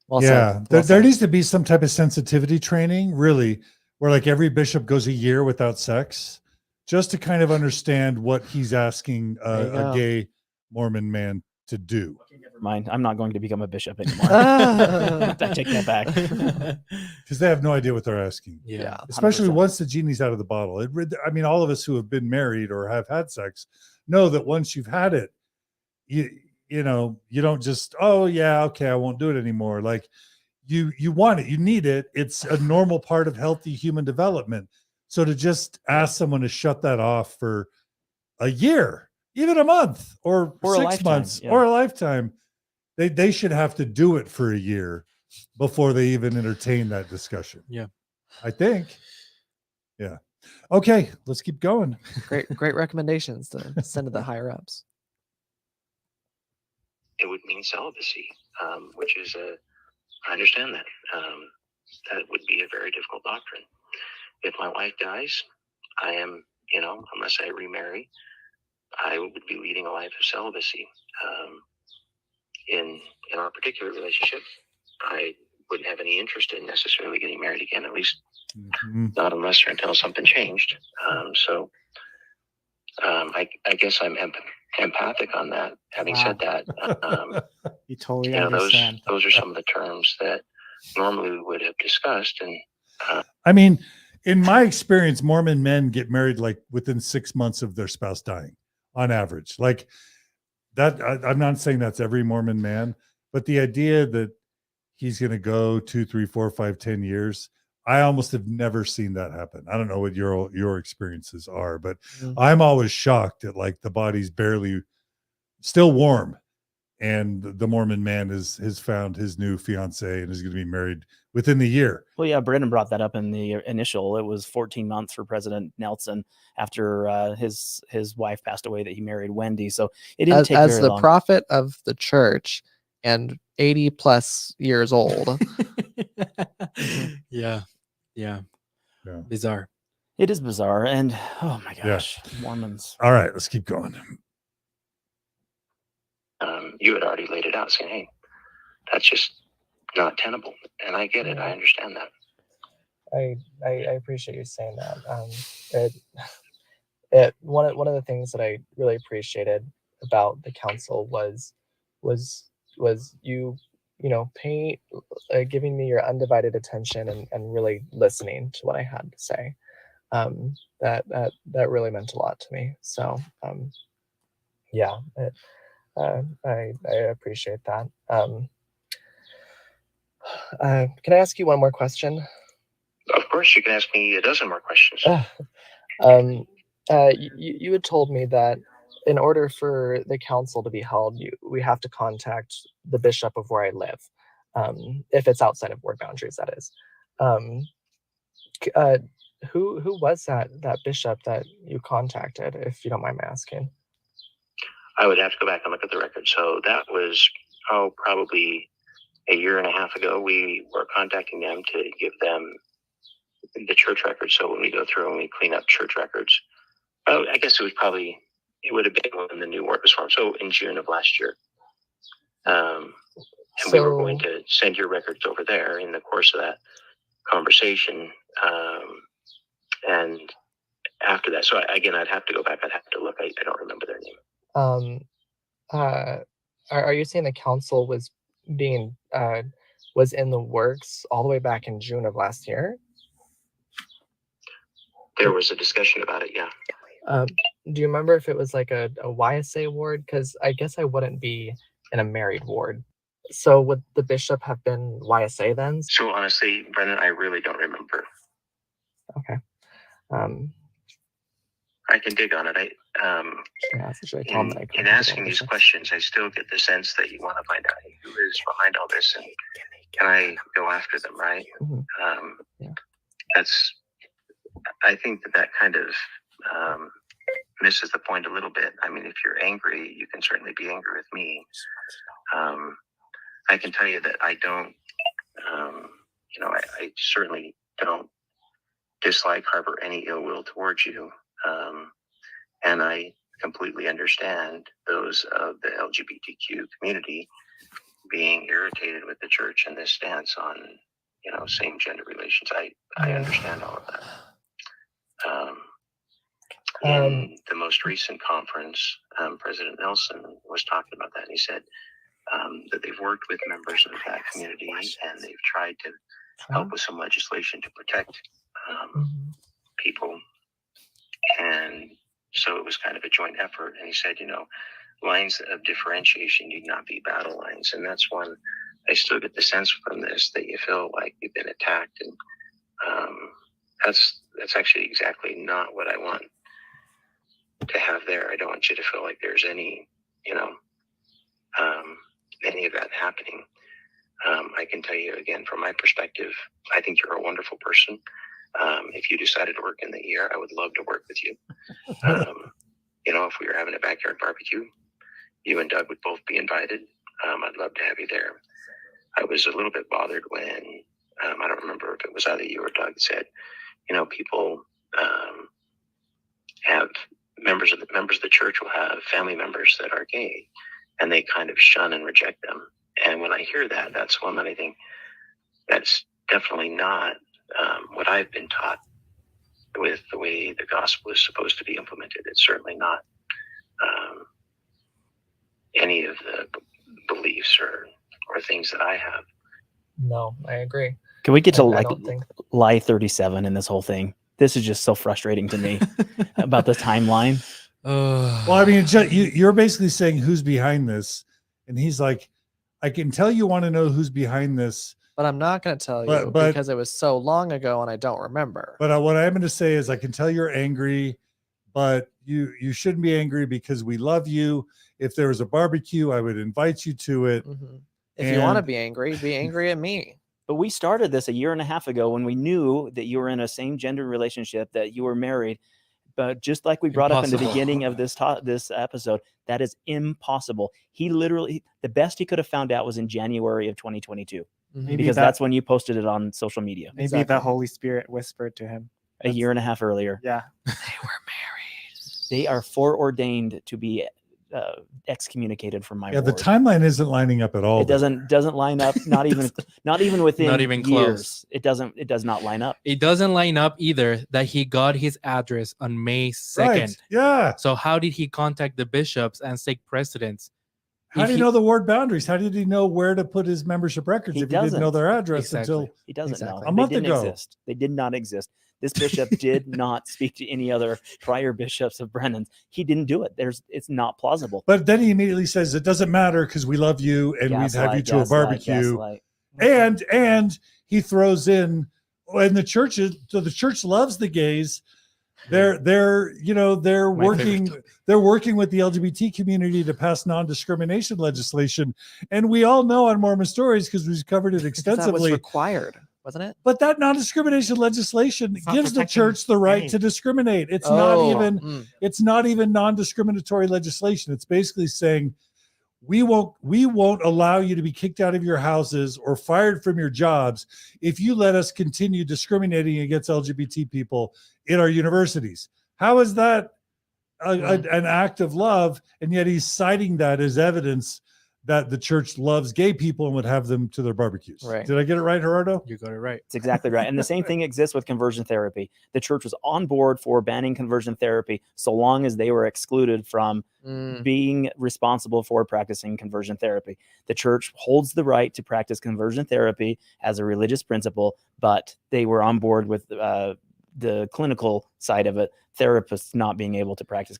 Well Yeah, said. there needs to be some type of sensitivity training, really, where like every bishop goes a year without sex, just to kind of understand what he's asking a gay Mormon man to do. Never mind, I'm not going to become a bishop anymore. I take that back. Because they have no idea what they're asking. Yeah. Especially 100%. once the genie's out of the bottle. I mean, all of us who have been married or have had sex know that once you've had it, you know, you don't just, oh yeah, okay, I won't do it anymore. Like you want it, you need it. It's a normal part of healthy human development. So to just ask someone to shut that off for a year, even a month or 6 months or a lifetime, they should have to do it for a year before they even entertain that discussion. Yeah. I think. Yeah. Okay, let's keep going. Great recommendations to send to the higher ups. It would mean celibacy, which is I understand that. That would be a very difficult doctrine. If my wife dies, I am, unless I remarry, I would be leading a life of celibacy. In our particular relationship, I wouldn't have any interest in necessarily getting married again, at least not unless or until something changed. I guess I'm empathic on that. Having said that, you totally understand. Those are some of the terms that normally we would have discussed. And I mean, in my experience, Mormon men get married like within 6 months of their spouse dying on average. Like that, I'm not saying that's every Mormon man, but the idea that he's going to go 2, 3, 4, 5, 10 years, I almost have never seen that happen. I don't know what your experiences are, but I'm always shocked at like the body's barely still warm, and the Mormon man has found his new fiance and is going to be married within the year. Well, yeah, Brennan brought that up in the initial. It was 14 months for President Nelson after his wife passed away that he married Wendy. So it didn't take very long. As the prophet of the church and 80 plus years old. Yeah. Bizarre. It is bizarre. And oh my gosh, Mormons. All right, let's keep going. You had already laid it out, saying, hey, that's just not tenable. And I get it. I understand that. I appreciate you saying that. One of the things that I really appreciated about the council was you giving me your undivided attention and really listening to what I had to say. That really meant a lot to me. So I appreciate that. Can I ask you one more question? Of course, you can ask me a dozen more questions. You had told me that in order for the council to be held, we have to contact the bishop of where I live, if it's outside of ward boundaries, that is. Who was that bishop that you contacted, if you don't mind my asking? I would have to go back and look at the record. So that was probably a year and a half ago. We were contacting them to give them the church records. So when we go through and we clean up church records, I guess it would have been when the new word was formed. So in June of last year. And we were going to send your records over there in the course of that conversation. And after that, so again, I'd have to go back. I'd have to look. I don't remember their name. Are you saying the council was in the works all the way back in June of last year? there was a discussion about it. Yeah. Do you remember if it was like a YSA ward? Because I guess I wouldn't be in a married ward. So would the bishop have been YSA then? So honestly, Brennan, I really don't remember. Okay. I can dig on it. In asking these questions, I still get the sense that you want to find out who is behind all this and can I go after them, right? I think that kind of misses the point a little bit. I mean, if you're angry, you can certainly be angry with me. I can tell you that I don't, I certainly don't dislike, harbor any ill will towards you. And I completely understand those of the LGBTQ community being irritated with the church and this stance on, same gender relations. I understand all of that. In the most recent conference, President Nelson was talking about that, and he said that they've worked with members of that community and they've tried to help with some legislation to protect people. And so it was kind of a joint effort. And he said, lines of differentiation need not be battle lines. And that's one I still get the sense from this that you feel like you've been attacked. And that's actually exactly not what I want to have there. I don't want you to feel like there's any of that happening. I can tell you again, from my perspective, I think you're a wonderful person. If you decided to work in the ER, I would love to work with you. If we were having a backyard barbecue, you and Doug would both be invited. I'd love to have you there. I was a little bit bothered when, I don't remember if it was either you or Doug said, people have members of the church will have family members that are gay and they kind of shun and reject them. And when I hear that, that's one that I think that's definitely not what I've been taught with the way the gospel is supposed to be implemented. It's certainly not any of the beliefs or things that I have. No, I agree. Can we get to lie 37 in this whole thing? This is just so frustrating to me about the timeline. Well, I mean, you're basically saying who's behind this. And he's like, I can tell you want to know who's behind this. But I'm not going to tell you because it was so long ago and I don't remember. But what I'm going to say is I can tell you're angry, but you shouldn't be angry because we love you. If there was a barbecue, I would invite you to it. Mm-hmm. If you want to be angry at me. But we started this a year and a half ago when we knew that you were in a same gender relationship, that you were married. But just like we brought up in the beginning of this episode, that is impossible. He literally, the best he could have found out was in January of 2022, because that's when you posted it on social media. Maybe the Holy Spirit whispered to him a year and a half earlier. Yeah, they were married. They are foreordained to be excommunicated from my ward. The timeline isn't lining up at all. It doesn't line up. Not even within not even years. close. It does not line up. It doesn't line up either that he got his address on May 2nd. Right. Yeah. So how did he contact the bishops and stake precedents? How do you know the ward boundaries? How did he know where to put his membership records if he didn't know their address until he doesn't know a month ago? Exist. They did not exist. This bishop did not speak to any other prior bishops of Brennan's. He didn't do it. It's not plausible. But then he immediately says it doesn't matter because we love you and we'd have you to a barbecue. And he throws in, and the church loves the gays. They're working with the LGBT community to pass non-discrimination legislation, and we all know on Mormon Stories because we've covered it extensively. That was required, wasn't it? But that non-discrimination legislation gives the church the right to discriminate. It's not even non-discriminatory legislation. It's basically saying we won't allow you to be kicked out of your houses or fired from your jobs if you let us continue discriminating against LGBT people in our universities. How is that an act of love? And yet he's citing that as evidence that the church loves gay people and would have them to their barbecues. Right. Did I get it right, Gerardo? You got it right. It's exactly right. And the same thing exists with conversion therapy. The church was on board for banning conversion therapy so long as they were excluded from being responsible for practicing conversion therapy. The church holds the right to practice conversion therapy as a religious principle, but they were on board with the clinical side of it, therapists not being able to practice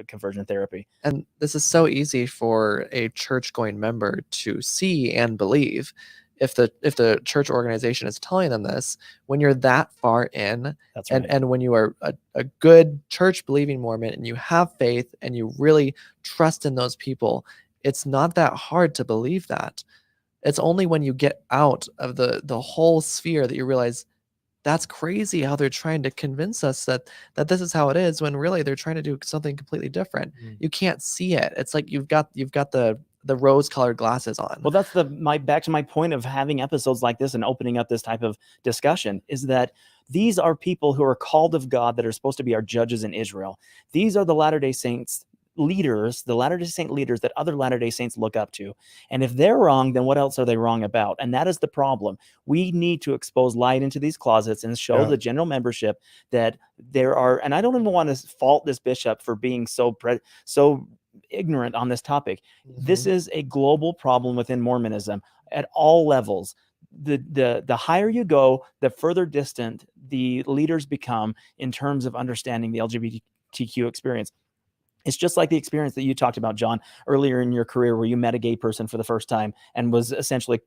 conversion therapy. And this is so easy for a church-going member to see and believe. If the church organization is telling them this, when you're that far in, That's right. and when you are a good church-believing Mormon and you have faith and you really trust in those people, it's not that hard to believe that. It's only when you get out of the whole sphere that you realize that's crazy how they're trying to convince us that this is how it is, when really they're trying to do something completely different. You can't see it. It's like you've got the rose-colored glasses on. Well, that's back to my point of having episodes like this and opening up this type of discussion, is that these are people who are called of God that are supposed to be our judges in Israel. These are the Latter-day Saints leaders, the Latter-day Saint leaders that other Latter-day Saints look up to. And if they're wrong, then what else are they wrong about? And that is the problem. We need to expose light into these closets and show the general membership that there are, and I don't even want to fault this bishop for being so ignorant on this topic. This is a global problem within Mormonism at all levels. The higher you go, the further distant the leaders become in terms of understanding the LGBTQ experience. It's just like the experience that you talked about, John, earlier in your career, where you met a gay person for the first time and was essentially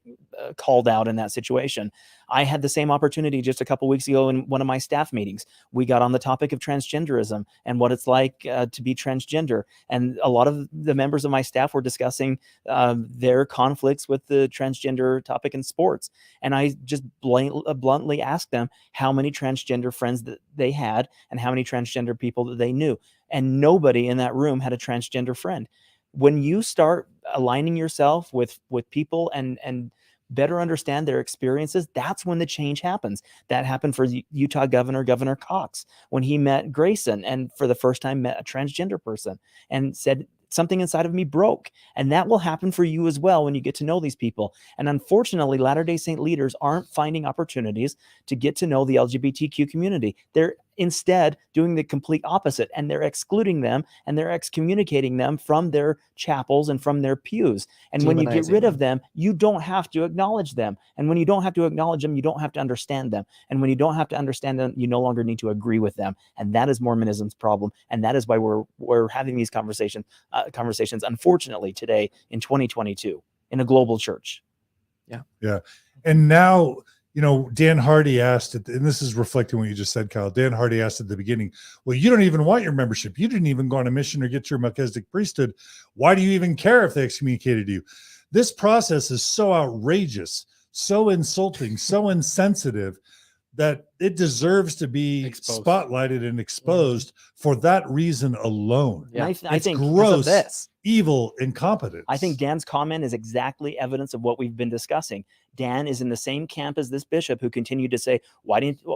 called out in that situation. I had the same opportunity just a couple weeks ago in one of my staff meetings. We got on the topic of transgenderism and what it's like to be transgender. And a lot of the members of my staff were discussing their conflicts with the transgender topic in sports. And I just bluntly asked them how many transgender friends that they had and how many transgender people that they knew. And nobody in that room had a transgender friend. When you start aligning yourself with people and better understand their experiences, that's when the change happens. That happened for Utah Governor Cox when he met Grayson and for the first time met a transgender person and said, something inside of me broke. And that will happen for you as well when you get to know these people. And unfortunately, Latter-day Saint leaders aren't finding opportunities to get to know the LGBTQ community. They're instead doing the complete opposite, and they're excluding them and they're excommunicating them from their chapels and from their pews. And when you get rid of them, you don't have to acknowledge them. And when you don't have to acknowledge them, you don't have to understand them. And when you don't have to understand them, you no longer need to agree with them. And that is Mormonism's problem. And that is why we're having these conversations, unfortunately, today in 2022 in a global church. Yeah. And now, Dan Hardy asked, and this is reflecting what you just said, Kyle. Dan Hardy asked at the beginning, well, you don't even want your membership. You didn't even go on a mission or get your Melchizedek priesthood. Why do you even care if they excommunicated you? This process is so outrageous, so insulting, so insensitive that it deserves to be spotlighted and exposed for that reason alone. Yeah. I think gross, evil, incompetent. I think Dan's comment is exactly evidence of what we've been discussing. Dan is in the same camp as this bishop who continued to say,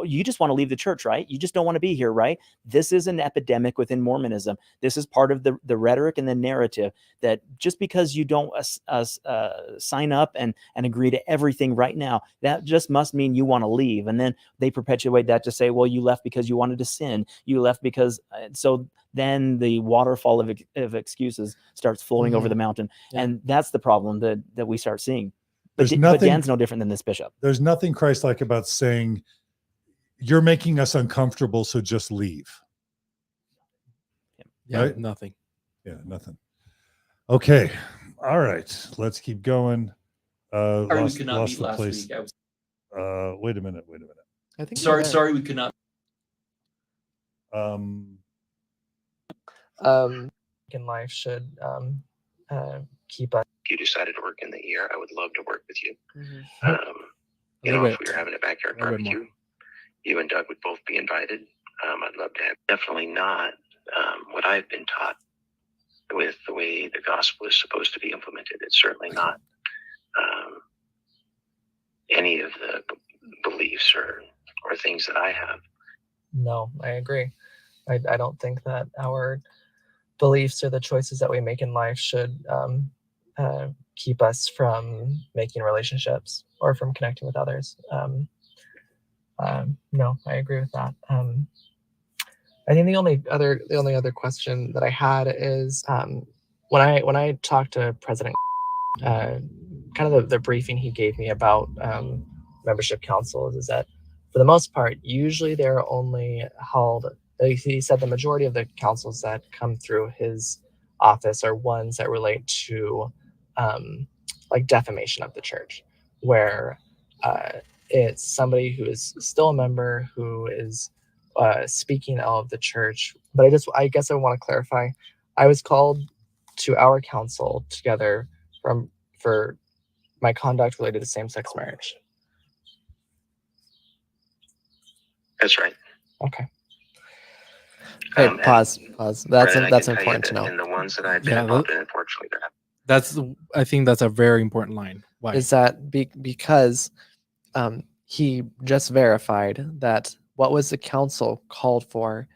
you just want to leave the church, right? You just don't want to be here, right? This is an epidemic within Mormonism. This is part of the rhetoric and the narrative that just because you don't sign up and agree to everything right now, that just must mean you want to leave. And then they perpetuate that to say, well, you left because you wanted to sin. You left because, so then the waterfall of excuses starts flowing over the mountain. Yeah. And that's the problem that we start seeing. But Dan's no different than this bishop. There's nothing Christ-like about saying, you're making us uncomfortable, so just leave. Yeah, right? Nothing. Yeah, nothing. Okay. All right. Let's keep going. Lost the place. Wait a minute. I think sorry, we could not. In life should keep us. If you decided to work in the ER, I would love to work with you. Mm-hmm. If we were having a backyard barbecue, you and Doug would both be invited. I'd love to have. Definitely not what I've been taught with the way the gospel is supposed to be implemented. It's certainly not any of the beliefs or things that I have. No, I agree. I don't think that our beliefs or the choices that we make in life should keep us from making relationships or from connecting with others. No, I agree with that. I think the only other question that I had is when I talked to President, kind of the briefing he gave me about membership councils is that for the most part, usually they're only held. He said the majority of the councils that come through his office are ones that relate to like defamation of the church, where it's somebody who is still a member who is speaking ill of the church. But I guess I want to clarify. I was called to our council together for my conduct related to same-sex marriage. That's right. Okay. Hey, pause. Brennan, That's I can important tell to you know. that in the ones that I've been involved in, unfortunately, I think that's a very important line. Why? Is that because he just verified that what was the council called for?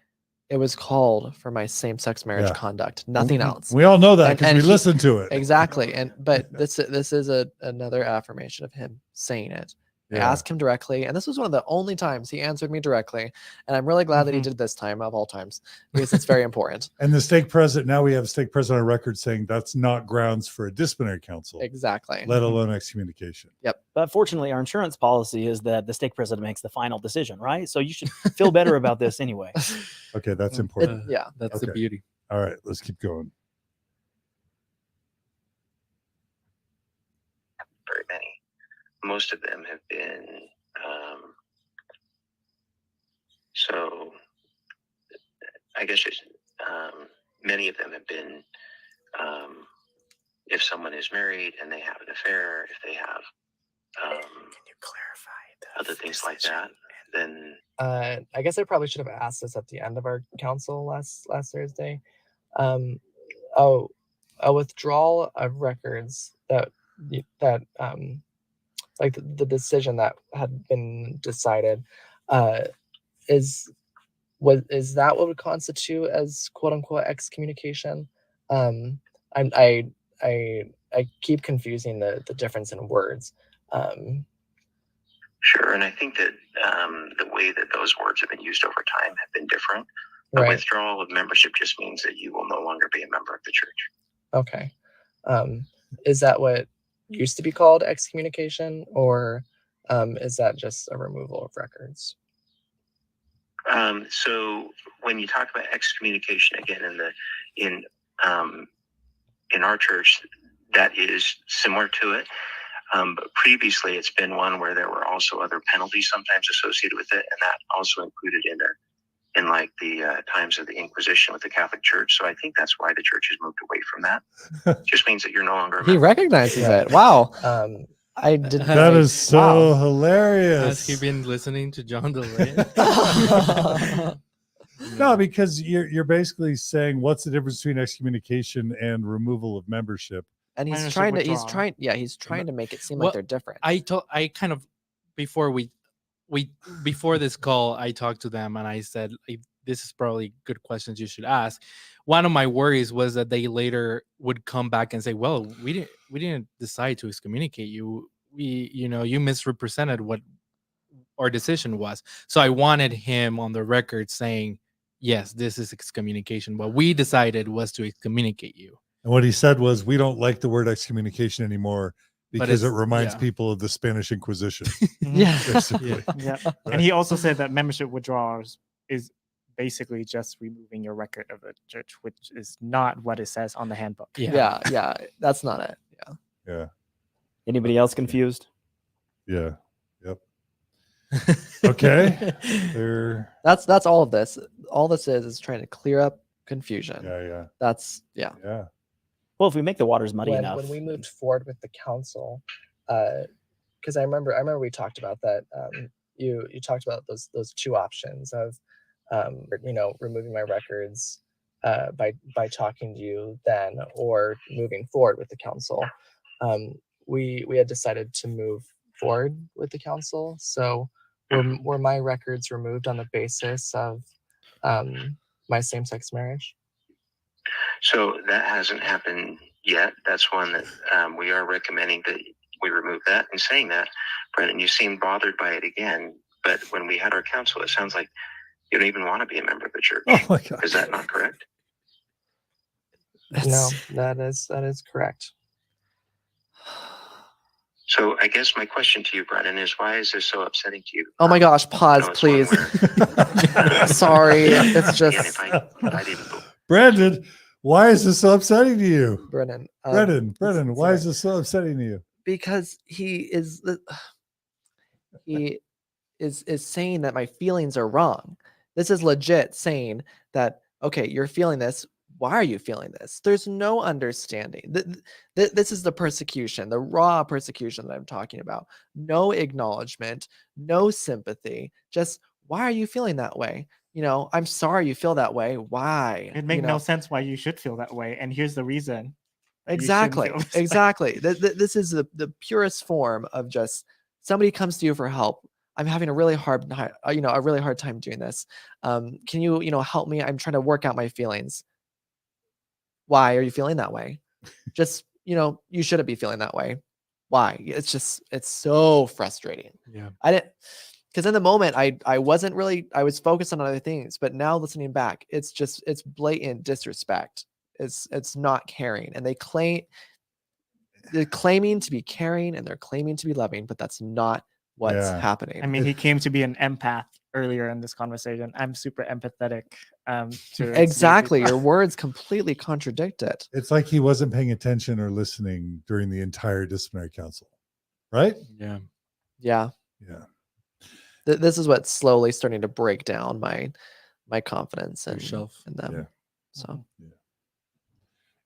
It was called for my same-sex marriage conduct, nothing else. We all know that because we listened to it. Exactly. But this is another affirmation of him saying it. I asked him directly, and this was one of the only times he answered me directly. And I'm really glad that he did this time of all times, because it's very important. And the stake president, now we have a stake president on record saying that's not grounds for a disciplinary council. Exactly. Let alone excommunication. Yep. But fortunately, our insurance policy is that the stake president makes the final decision, right? So you should feel better about this anyway. Okay, that's important. That's the beauty. All right, let's keep going. very many. Most of them have been, so I guess it's, many of them have been, if someone is married and they have an affair, if they have, can you clarify other things like that, then I guess I probably should have asked this at the end of our council last Thursday. A withdrawal of records that like the decision that had been decided, is that what would constitute as quote unquote excommunication? I keep confusing the difference in words. Sure, and I think that the way that those words have been used over time have been different. A withdrawal of membership just means that you will no longer be a member of the church. Okay. Is that what used to be called excommunication, or is that just a removal of records? So when you talk about excommunication, again, in our church, that is similar to it. But previously, it's been one where there were also other penalties sometimes associated with it, and that also included in like the times of the Inquisition with the Catholic Church. So I think that's why the church has moved away from that. Just means that you're no longer a He member. recognizes it. Wow. I did. That is so hilarious. Has he been listening to John DeLay? No, because you're basically saying what's the difference between excommunication and removal of membership? And he's trying to make it seem like they're different. I kind of before before this call, I talked to them and I said, this is probably good questions you should ask. One of my worries was that they later would come back and say, well, we didn't decide to excommunicate you. You misrepresented what our decision was. So I wanted him on the record saying, yes, this is excommunication. What we decided was to excommunicate you. And what he said was, we don't like the word excommunication anymore because it reminds people of the Spanish Inquisition. Basically. Yeah. Right. And he also said that membership withdrawals is basically just removing your record of a church, which is not what it says on the handbook. Yeah. That's not it. Yeah. Anybody else confused? Yeah. Yep. Okay. That's all of this. All this is trying to clear up confusion. Yeah. That's Yeah. Well, if we make the waters muddy enough. When we moved forward with the council, because I remember we talked about that. You talked about those two options of removing my records by talking to you then, or moving forward with the council. We had decided to move forward with the council. So were my records removed on the basis of my same-sex marriage? So that hasn't happened yet. That's one that we are recommending that we remove that. And saying that, Brennan, you seem bothered by it again. But when we had our council, it sounds like you don't even want to be a member of the church. Oh my God. Is that not correct? No, that is correct. So I guess my question to you, Brennan, is why is this so upsetting to you? Oh my gosh, pause, it's one please. where, Sorry, it's again, just if I didn't Brandon, why is this so upsetting to you? Brennan. Brennan, it's why is okay. this so upsetting to you? Because he is saying that my feelings are wrong. This is legit saying that, okay, you're feeling this. Why are you feeling this? There's no understanding. This is the persecution, the raw persecution that I'm talking about. No acknowledgement, no sympathy. Just, why are you feeling that way? You know, I'm sorry you feel that way. Why? It makes You know, no sense why you should feel that way. And here's the reason. that you shouldn't exactly. feel this way. Exactly. This is the purest form of just somebody comes to you for help. I'm having a really hard time doing this. Can you, help me? I'm trying to work out my feelings. Why are you feeling that way? Just, you shouldn't be feeling that way. Why? It's so frustrating. Yeah. Because in the moment I wasn't really, I was focused on other things, but now listening back, it's blatant disrespect. It's not caring. And they're claiming to be caring and they're claiming to be loving, but that's not what's happening. I mean, he came to be an empath earlier in this conversation. I'm super empathetic to Exactly. Your words completely contradict it. It's like he wasn't paying attention or listening during the entire disciplinary council, right? Yeah. Yeah. Yeah. This is what's slowly starting to break down my confidence in them. Yeah. So. Yeah.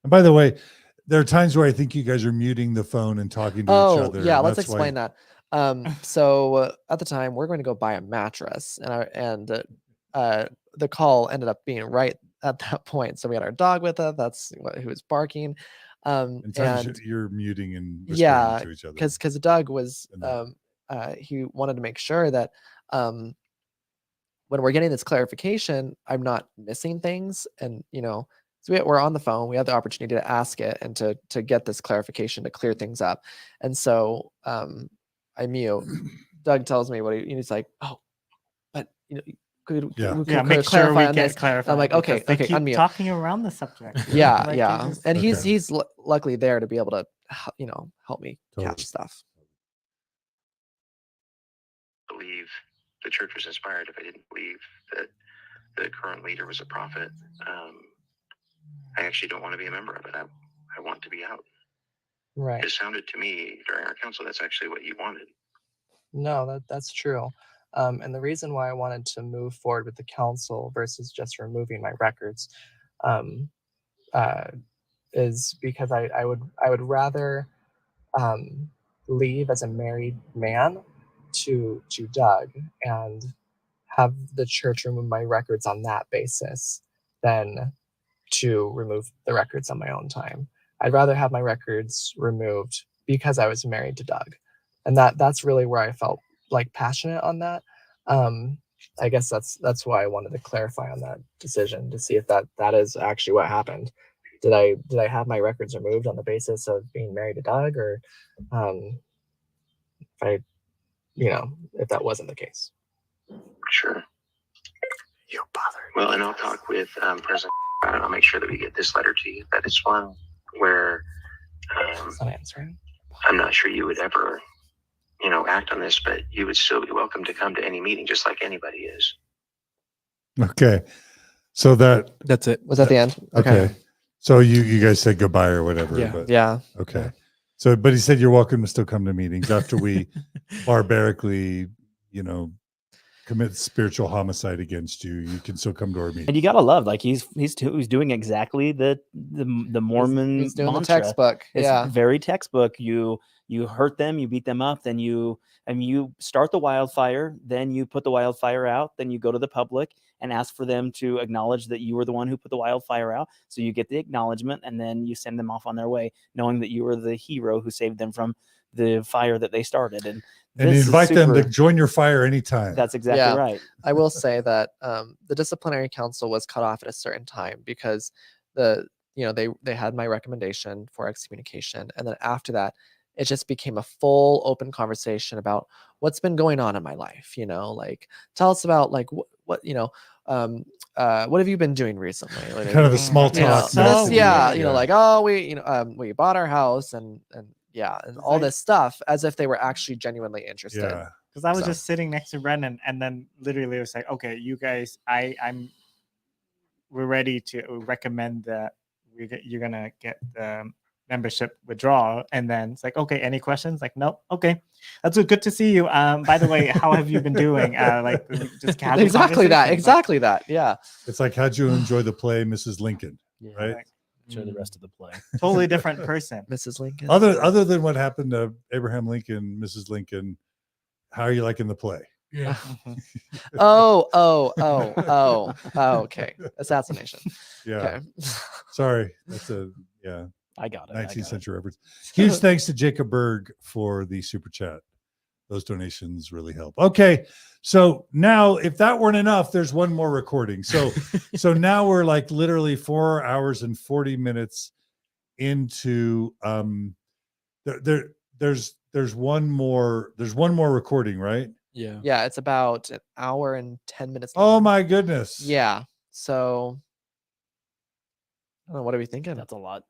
And by the way, there are times where I think you guys are muting the phone and talking to each other. Yeah, let's explain that. So at the time, we're going to go buy a mattress, and the call ended up being right at that point. So we had our dog with us. That's who was barking. And you're muting and whispering to each other. Because Doug was he wanted to make sure that when we're getting this clarification, I'm not missing things, and so we're on the phone. We had the opportunity to ask it and to get this clarification to clear things up. And so I mute. Doug tells me he's like, oh, but could make clarify sure we on get this? clarified. I'm like, okay, They keep unmute. talking around the subject. Yeah. And he's luckily there to be able to help me catch stuff. Believe the church was inspired if I didn't believe that the current leader was a prophet. I actually don't want to be a member of it. I want to be out. Right. It sounded to me during our council that's actually what you wanted. No, that's true. And the reason why I wanted to move forward with the council versus just removing my records is because I would rather leave as a married man to Doug and have the church remove my records on that basis than to remove the records on my own time. I'd rather have my records removed because I was married to Doug. And that's really where I felt like passionate on that. I guess that's why I wanted to clarify on that decision to see if that is actually what happened. Did I have my records removed on the basis of being married to Doug, or if that wasn't the case? Sure. You're bothered. Well, and I'll talk with President. I'll make sure that we get this letter to you. That it's one where It's not answering. I'm not sure you would ever, act on this, but you would still be welcome to come to any meeting, just like anybody is. Okay. So that's it. Was that the end? Okay. So you guys said goodbye or whatever. Yeah. But, Yeah. Okay. Yeah. So, but he said you're welcome to still come to meetings after we barbarically, commit spiritual homicide against you. You can still come to our meeting. And you gotta love, like he's doing exactly the Mormon He's doing mantra. the textbook. It's very textbook. You hurt them, you beat them up, then you start the wildfire, then you put the wildfire out, then you go to the public and ask for them to acknowledge that you were the one who put the wildfire out. So you get the acknowledgement, and then you send them off on their way, knowing that you were the hero who saved them from the fire that they started. And you invite them to join your fire anytime. That's exactly right. I will say that the disciplinary council was cut off at a certain time because they had my recommendation for excommunication, and then after that, it just became a full open conversation about what's been going on in my life. Like tell us about like what have you been doing recently? Like, kind of a small talk. like, oh, we bought our house and yeah, and all this stuff as if they were actually genuinely interested. Yeah. Because I was So- just sitting next to Brennan, and then literally it was like, okay, you guys, we're ready to recommend that you're gonna get the membership withdrawal, and then it's like, okay, any questions? Like, no, okay, that's good to see you. By the way, how have you been doing? Like, just casual Exactly that. conversation, Exactly that. Yeah. It's like, how'd you enjoy the play, Mrs. Lincoln? Yeah, Right. like, enjoy the rest of the play. totally different person. Mrs. Lincoln. Other than what happened to Abraham Lincoln, Mrs. Lincoln, how are you liking the play? Yeah. Oh, okay. Assassination. Yeah. Okay. Sorry. That's I got it. 19th century reference. Huge thanks to Jacob Berg for the super chat. Those donations really help. Okay. So now, if that weren't enough, there's one more recording. So now we're like literally 4 hours and 40 minutes into there's one more recording, right? Yeah. Yeah, it's about an hour and 10 minutes Oh long. my goodness. Yeah. So I don't know, what are we thinking? That's a lot.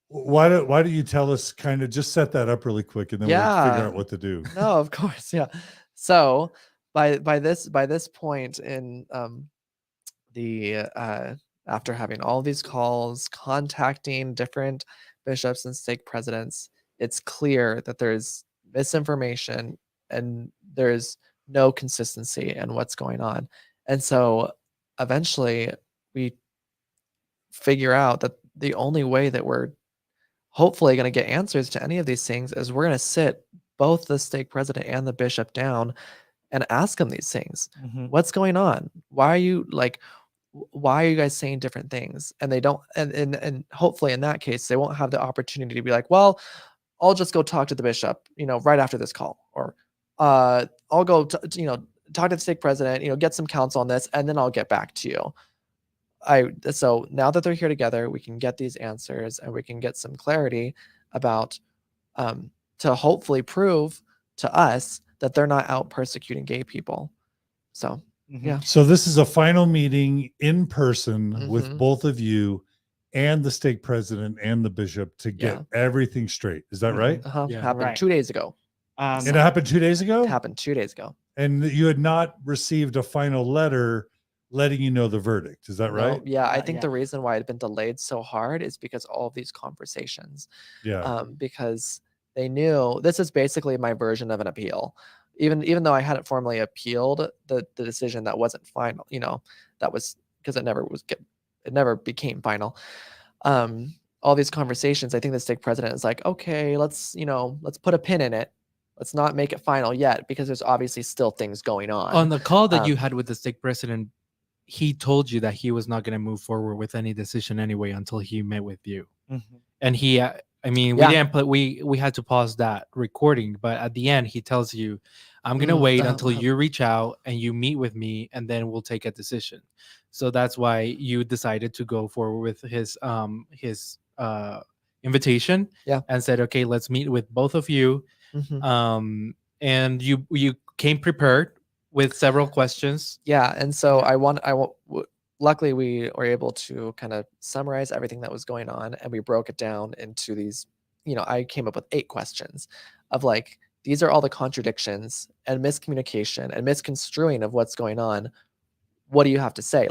Why don't you tell us, kind of just set that up really quick, and then we'll figure Yeah. out what to do. No, of course, yeah. So by this point in the after having all these calls, contacting different bishops and stake presidents, it's clear that there's misinformation and there's no consistency in what's going on. And so eventually we figure out that the only way that we're hopefully going to get answers to any of these things is we're going to sit both the stake president and the bishop down and ask them these things. What's going on? Why are you guys saying different things? And they don't, and hopefully in that case, they won't have the opportunity to be like, well, I'll just go talk to the bishop, right after this call, or I'll go, talk to the stake president, get some counsel on this, and then I'll get back to you. So now that they're here together, we can get these answers and we can get some clarity about to hopefully prove to us that they're not out persecuting gay people. So yeah. So this is a final meeting in person with both of you and the stake president and the bishop to get everything straight. Is that right? Yeah. Happened Right. 2 days ago. And it happened 2 days ago? It happened 2 days ago. And you had not received a final letter letting you know the verdict. Is that right? No, yeah, I think yeah. the reason why it had been delayed so hard is because all of these conversations. Yeah. Because they knew this is basically my version of an appeal. Even though I hadn't formally appealed the decision that wasn't final, that was because it never became final. All these conversations, I think the stake president is like, okay, let's put a pin in it. Let's not make it final yet because there's obviously still things going on. On the call that you had with the stake president, he told you that he was not going to move forward with any decision anyway until he met with you. And he, we didn't put, we had to pause that recording, but at the end he tells you, I'm going to wait until you reach out and you meet with me, and then we'll take a decision. So that's why you decided to go forward with his invitation and said, okay, let's meet with both of you. And you came prepared with several questions. Yeah, and so luckily we were able to kind of summarize everything that was going on, and we broke it down into these, I came up with 8 questions of like, these are all the contradictions and miscommunication and misconstruing of what's going on. What do you have to say?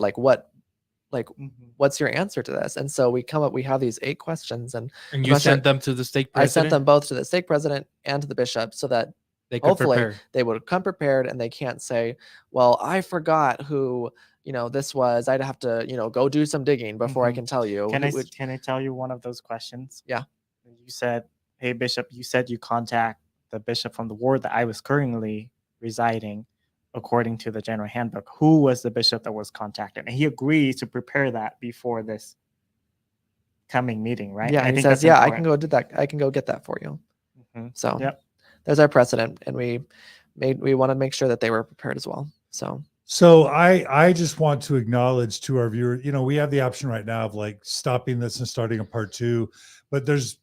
What's your answer to this? And so we have these 8 questions, and you sent them to the stake president? I sent them both to the stake president and to the bishop so that they could hopefully prepare. They would come prepared, and they can't say, well, I forgot who, this was. I'd have to, go do some digging before I can tell you. Can I tell you one of those questions? Yeah. You said, hey, bishop, you said you contact the bishop from the ward that I was currently residing according to the general handbook. Who was the bishop that was contacted? And he agreed to prepare that before this coming meeting, right? Yeah, I he think says, that's I important. can go do that. I can go get that for you. So Yep. there's our precedent, and we want to make sure that they were prepared as well. So I just want to acknowledge to our viewers, we have the option right now of like stopping this and starting a part 2, but there's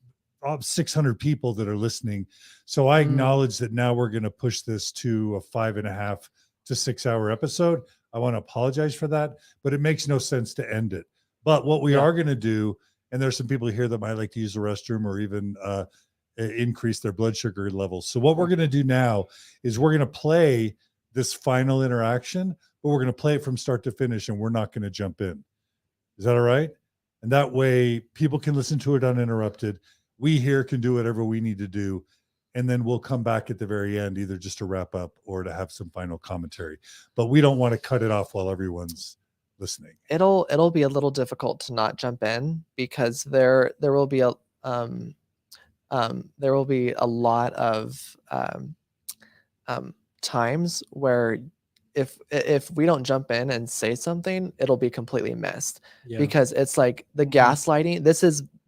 600 people that are listening. So I acknowledge that now we're going to push this to a 5.5 to 6 hour episode. I want to apologize for that, but it makes no sense to end it. But what we are going to do, and there's some people here that might like to use the restroom or even increase their blood sugar levels. So what we're going to do now is we're going to play this final interaction, but we're going to play it from start to finish, and we're not going to jump in. Is that all right? And that way people can listen to it uninterrupted. We here can do whatever we need to do. And then we'll come back at the very end, either just to wrap up or to have some final commentary. But we don't want to cut it off while everyone's listening. It'll be a little difficult to not jump in, because there will be a lot of times where if we don't jump in and say something, it'll be completely missed, because it's like the gaslighting.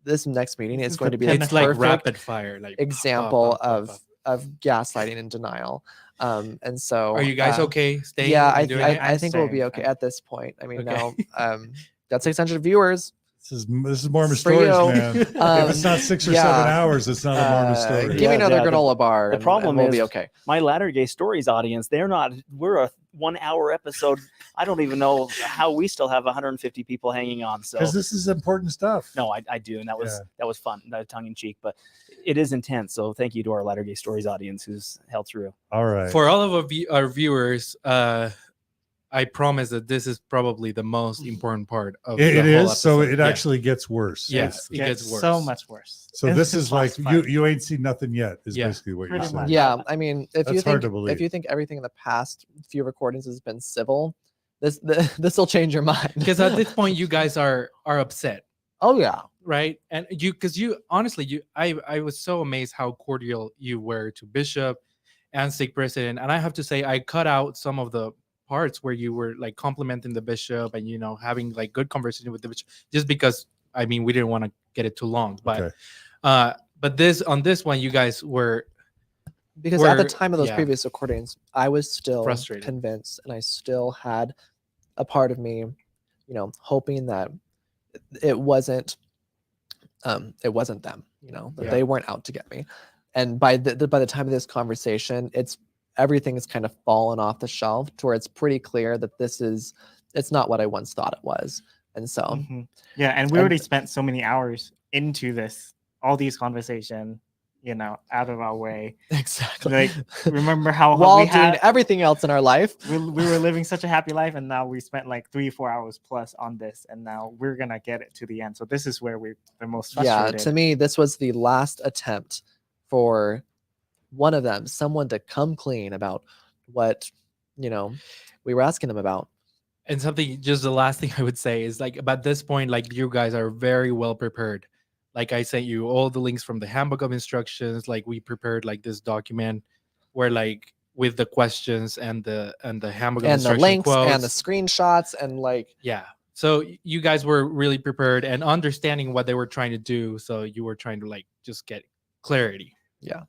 This next meeting is going to be the It's like perfect rapid fire, like example pop, pop, pop. of gaslighting and denial. And so Are you guys okay staying? Yeah, and doing it? I think we'll be okay at this point. I mean, now got 600 viewers. This is Mormon For Stories, you. man. If it's not 6 or 7 hours, it's not a Mormon story. Give me another Yeah, granola bar. The problem we'll is be okay. my Latter-day Stories audience, we're a 1 hour episode. I don't even know how we still have 150 people hanging on. So Because this is important stuff. no, I do. And that was fun, tongue in cheek, but it is intense. So thank you to our Latter-day Stories audience who's held through. All right. For all of our viewers, I promise that this is probably the most important part of It the whole is. So episode. it actually gets worse. Yes, it gets worse. So much worse. So this is like you ain't seen nothing yet, is basically what you're Pretty saying. much. Yeah, I mean, if That's you hard think to believe. if you think everything in the past few recordings has been civil, this will change your mind. Because at this point, you guys are upset, Oh yeah. right? And you honestly, I was so amazed how cordial you were to Bishop and stake president. And I have to say, I cut out some of the parts where you were like complimenting the bishop and having like good conversation with the bishop, just because I mean we didn't want to get it too long. But but on this one, you guys were, Because at the time of those previous recordings, I was still frustrated, convinced, and I still had a part of me, hoping that it wasn't them, that they weren't out to get me. And by the time of this conversation, everything is kind of fallen off the shelf to where it's pretty clear that it's not what I once thought it was. And so yeah, and we already spent so many hours into all these conversations, out of our way. Exactly. Like, remember how while we doing had everything else in our life, we were living such a happy life, and now we spent like 3-4 hours plus on this, and now we're gonna get it to the end. So this is where we're the most frustrated. Yeah, to me, this was the last attempt for one of them, someone to come clean about what we were asking them about. and something, just the last thing I would say is like, at this point, like you guys are very well prepared. Like I sent you all the links from the handbook of instructions. Like we prepared like this document where like with the questions and the handbook of And the instruction links quotes and the screenshots and like so you guys were really prepared and understanding what they were trying to do. So you were trying to like just get clarity. Yeah.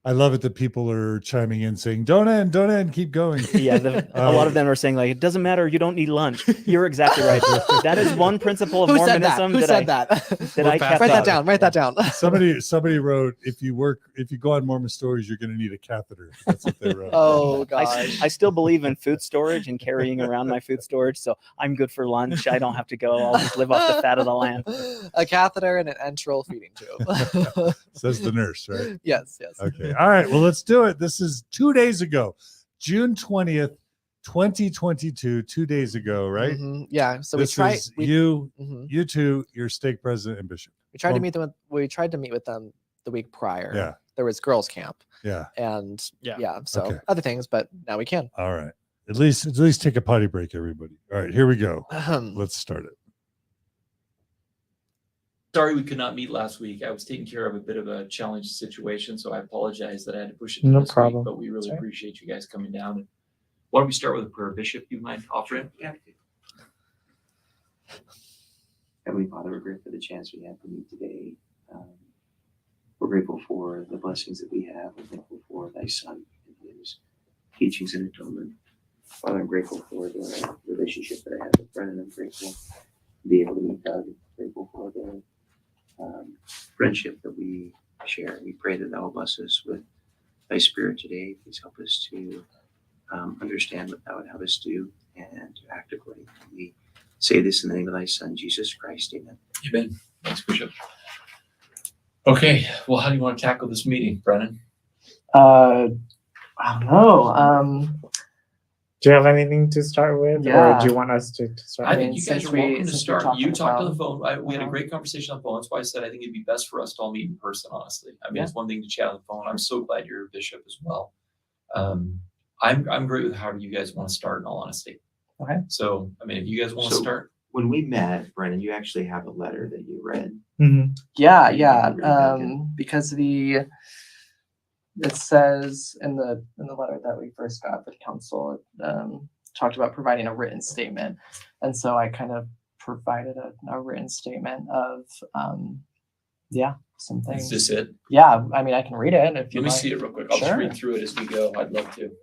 I love it that people are chiming in saying, don't end, keep going. Yeah, a lot of them are saying like, it doesn't matter, you don't need lunch. You're exactly right. That is one principle of Who said Mormonism that? Who said that? that I kept Write that up. down. Write that down. Somebody wrote, if you go on Mormon Stories, you're going to need a catheter. That's what they wrote. Oh gosh. I still believe in food storage and carrying around my food storage, so I'm good for lunch. I don't have to go. I'll just live off the fat of the land. A catheter and an enteral feeding tube. Says the nurse, right? Yes. Okay. All right. Well, let's do it. This is 2 days ago, June 20th, 2022. 2 days ago, right? Mm-hmm. Yeah. So this we tried. is you two, your stake president and bishop. We tried to meet them. We tried to meet with them the week prior. Yeah. There was girls' camp. Yeah. And so Okay. other things, but now we can. All right. At least take a potty break, everybody. All right, here we go. Let's start it. Sorry we could not meet last week. I was taking care of a bit of a challenge situation, so I apologize that I had to push it to No this problem. week, but we really appreciate you guys coming down. And why don't we start with a prayer? Bishop, you mind offering? Yeah. Heavenly Father, we're grateful for the chance we have to meet today. We're grateful for the blessings that we have. We're grateful for thy Son and his teachings and atonement. Father, I'm grateful for the relationship that I have with Brennan. I'm grateful to be able to meet Doug. I'm grateful for the friendship that we share. We pray that thou will bless us with thy spirit today. Please help us to understand what thou would have us do and to act accordingly. We say this in the name of thy Son, Jesus Christ. Amen. Amen. Thanks, Bishop. Okay, well, how do you want to tackle this meeting, Brennan? I don't know. Do you have anything to start with, or Yeah. do you want us to start? I with? think you guys since are we- welcome to since we're start. You talking talked on the about- phone. We had a Uh-huh. great conversation on the phone. That's why I said I think it'd be best for us to all meet in person, honestly. I mean, Yeah. it's one thing to chat on the phone. I'm so glad you're a bishop as well. I'm great with how you guys want to start, in all honesty. Okay. So, I mean, if you guys want to So- start. When we met, Brennan, you actually have a letter that you read. Mhm. Yeah, You yeah. wanna read that again? Because it says in the letter that we first got for the council, talked about providing a written statement, and so I kind of provided a written statement of some Is things. this it? Yeah, I mean I can read it if you Let me like. see it real quick. I'll just Sure. read through it as we go. I'd love to.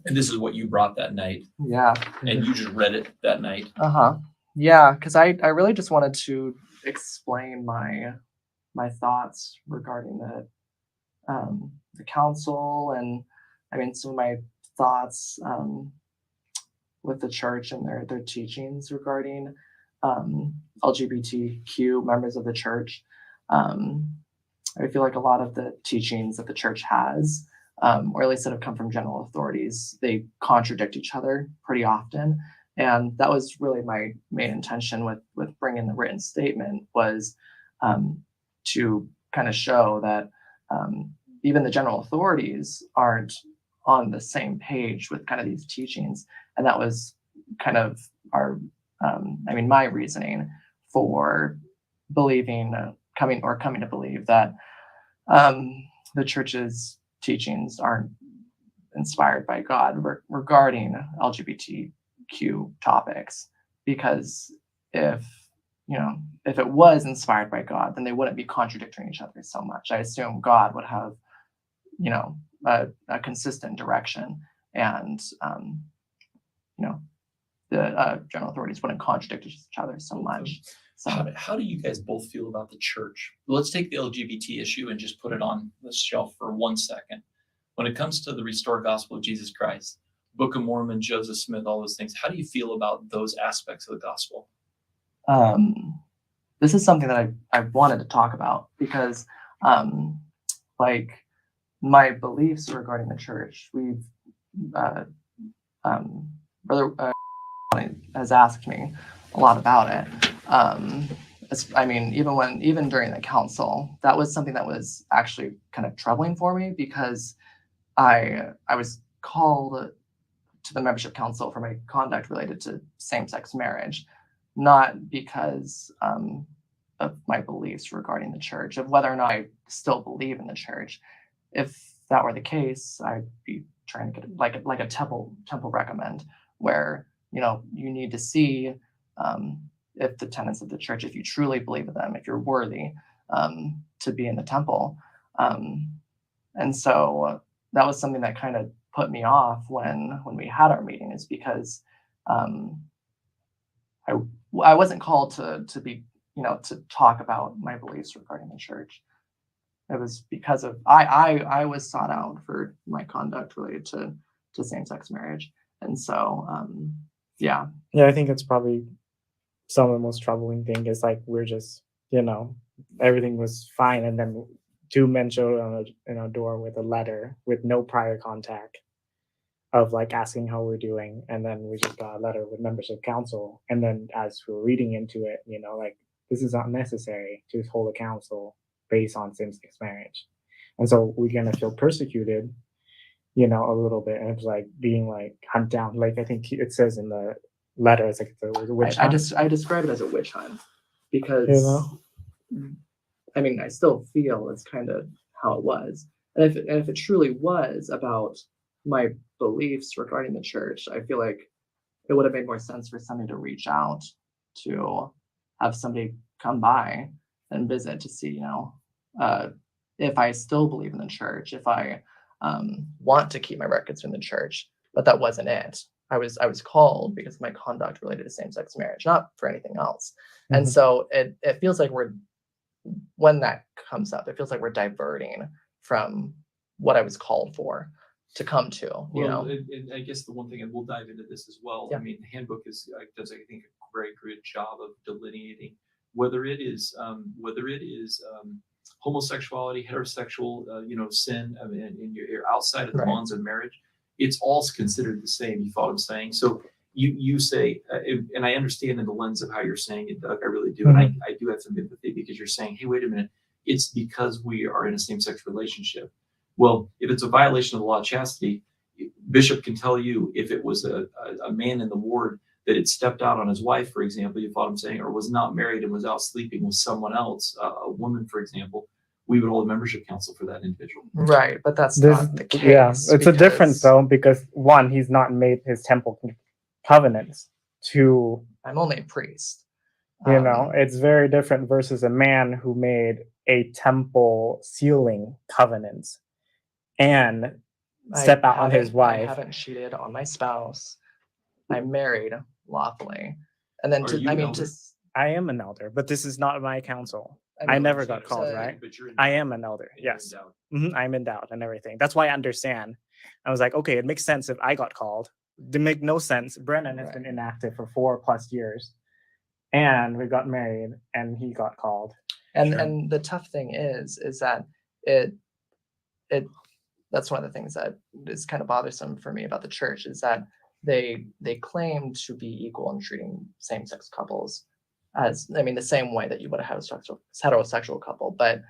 And this is what you brought that night, Yeah. and you just read it that night. Yeah, because I really just wanted to explain my thoughts regarding the council, and I mean some of my thoughts with the church and their teachings regarding LGBTQ members of the church. I feel like a lot of the teachings that the church has, or at least that have come from general authorities, they contradict each other pretty often. And that was really my main intention with bringing the written statement, was to kind of show that even the general authorities aren't on the same page with kind of these teachings. And that was kind of my reasoning for believing, coming to believe that the church's teachings aren't inspired by God regarding LGBTQ topics. Because if it was inspired by God, then they wouldn't be contradicting each other so much. I assume God would have, a consistent direction, and the general authorities wouldn't contradict each other so much. So How do you guys both feel about the church? Let's take the LGBT issue and just put it on the shelf for 1 second. When it comes to the restored gospel of Jesus Christ, Book of Mormon, Joseph Smith, all those things, how do you feel about those aspects of the gospel? this is something that I wanted to talk about, because like my beliefs regarding the church, we've brother has asked me a lot about it. Even during the council, that was something that was actually kind of troubling for me, because I was called to the membership council for my conduct related to same-sex marriage, not because of my beliefs regarding the church, of whether or not I still believe in the church. If that were the case, I'd be trying to get like a temple recommend, where you need to see if the tenets of the church, if you truly believe in them, if you're worthy to be in the temple. And so that was something that kind of put me off when we had our meeting, is because I wasn't called to be to talk about my beliefs regarding the church. It was because of I was sought out for my conduct related to same-sex marriage. And so Yeah, I think it's probably some of the most troubling thing is like we're just, everything was fine, and then two men showed on a door with a letter with no prior contact of like asking how we're doing, and then we just got a letter with membership council, and then as we're reading into it, like this is not necessary to hold a council based on same-sex marriage, and so we're gonna feel persecuted, a little bit, and it's like being like hunted down. Like I think it says in the letter, it's like the witch hunt. I describe it as a witch hunt, because I still feel it's kind of how it was. And if it truly was about my beliefs regarding the church, I feel like it would have made more sense for somebody to reach out to have somebody come by and visit to see, if I still believe in the church, if I want to keep my records in the church. But that wasn't it. I was called because of my conduct related to same-sex marriage, not for anything else. Mm-hmm. And so it feels like when that comes up, it feels like we're diverting from what I was called for to come to. I guess the one thing, and we'll dive into this as well. Yeah. I mean, the handbook does, I think, a very good job of delineating whether it is homosexuality, heterosexual, sin, I mean, and you're outside of the Right. bonds of marriage, it's all considered the same. You follow what I'm saying? So you say, and I understand in the lens of how you're saying it, Doug, I really do. And I do have some empathy, because you're saying, hey, wait a minute, it's because we are in a same-sex relationship. Well, if it's a violation of the law of chastity, Bishop can tell you if it was a man in the ward that had stepped out on his wife, for example, you follow what I'm saying, or was not married and was out sleeping with someone else, a woman, for example, we would hold a membership council for that individual. Right, but that's This, not the case. yeah, it's a difference because though, because one, he's not made his temple covenants to, I'm only a priest. it's very different versus a man who made a temple sealing covenant and step out on his I wife. haven't cheated on my spouse. I'm married lawfully. And then Are you an elder? just I am an elder, but this is not my council. I I know, never so- got called, so- right? But you're I endowed. am an elder, And you're yes. endowed. I'm endowed and everything. That's why I understand. I was like, okay, it makes sense if I got called. It make no sense. Brennan has been inactive for 4+ years, and we got married, and he got called. and the tough thing is that it that's one of the things that is kind of bothersome for me about the church, is that they claim to be equal in treating same-sex couples as, I mean, the same way that you would a heterosexual couple, but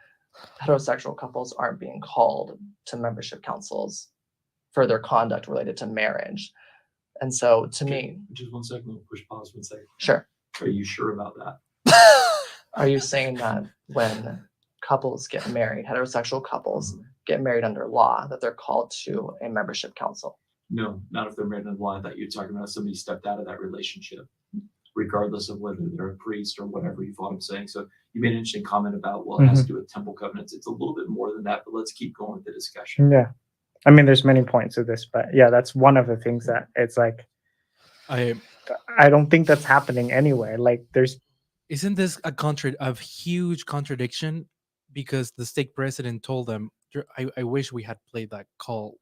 heterosexual couples aren't being called to membership councils for their conduct related to marriage. And so to me, Just 1 second, we'll push pause 1 second. sure. Are you sure about that? Are you saying that when couples get married, heterosexual couples get married under law, that they're called to a membership council? No, not if they're married in the law. I thought you were talking about somebody stepped out of that relationship, regardless of whether they're a priest or whatever, you follow what I'm saying. So you made an interesting comment about, well, it has to do with temple covenants. It's a little bit more than that, but let's keep going with the discussion. Yeah. I mean, there's many points to this, but yeah, that's one of the things that it's like, I don't think that's happening anywhere. Like Isn't this a huge contradiction? Because the stake president told them, I wish we had played that call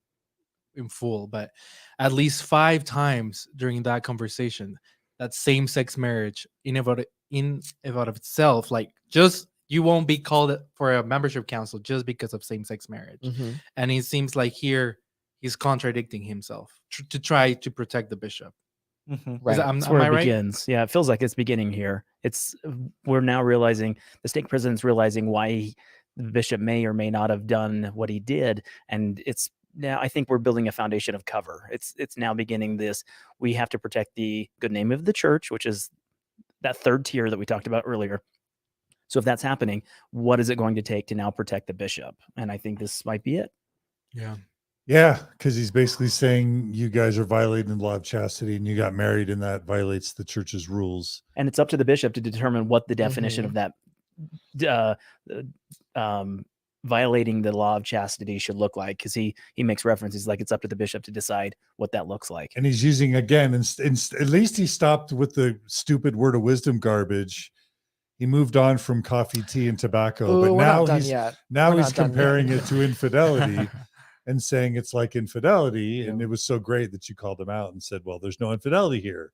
in full, but at least 5 times during that conversation, that same-sex marriage in about of itself, like, just you won't be called for a membership council just because of same-sex marriage. And it seems like here he's contradicting himself to try to protect the bishop. Right. That's Am where I it right? begins. Yeah, it feels like it's beginning here. We're now realizing, the stake president's realizing why the bishop may or may not have done what he did, and it's now, I think we're building a foundation of cover. It's now beginning this. We have to protect the good name of the church, which is that third tier that we talked about earlier. So if that's happening, what is it going to take to now protect the bishop? And I think this might be it. Yeah. Yeah, because he's basically saying you guys are violating the law of chastity and you got married and that violates the church's rules. And it's up to the bishop to determine what the definition of that violating the law of chastity should look like, because he makes references like it's up to the bishop to decide what that looks like. And he's using, again, at least he stopped with the stupid word of wisdom garbage. He moved on from coffee, tea, and tobacco, Ooh, but we're now not done he's yet. now We're he's not done yet. comparing it to infidelity and saying it's like infidelity. And it was so great that you called him out and said, well, there's no infidelity here.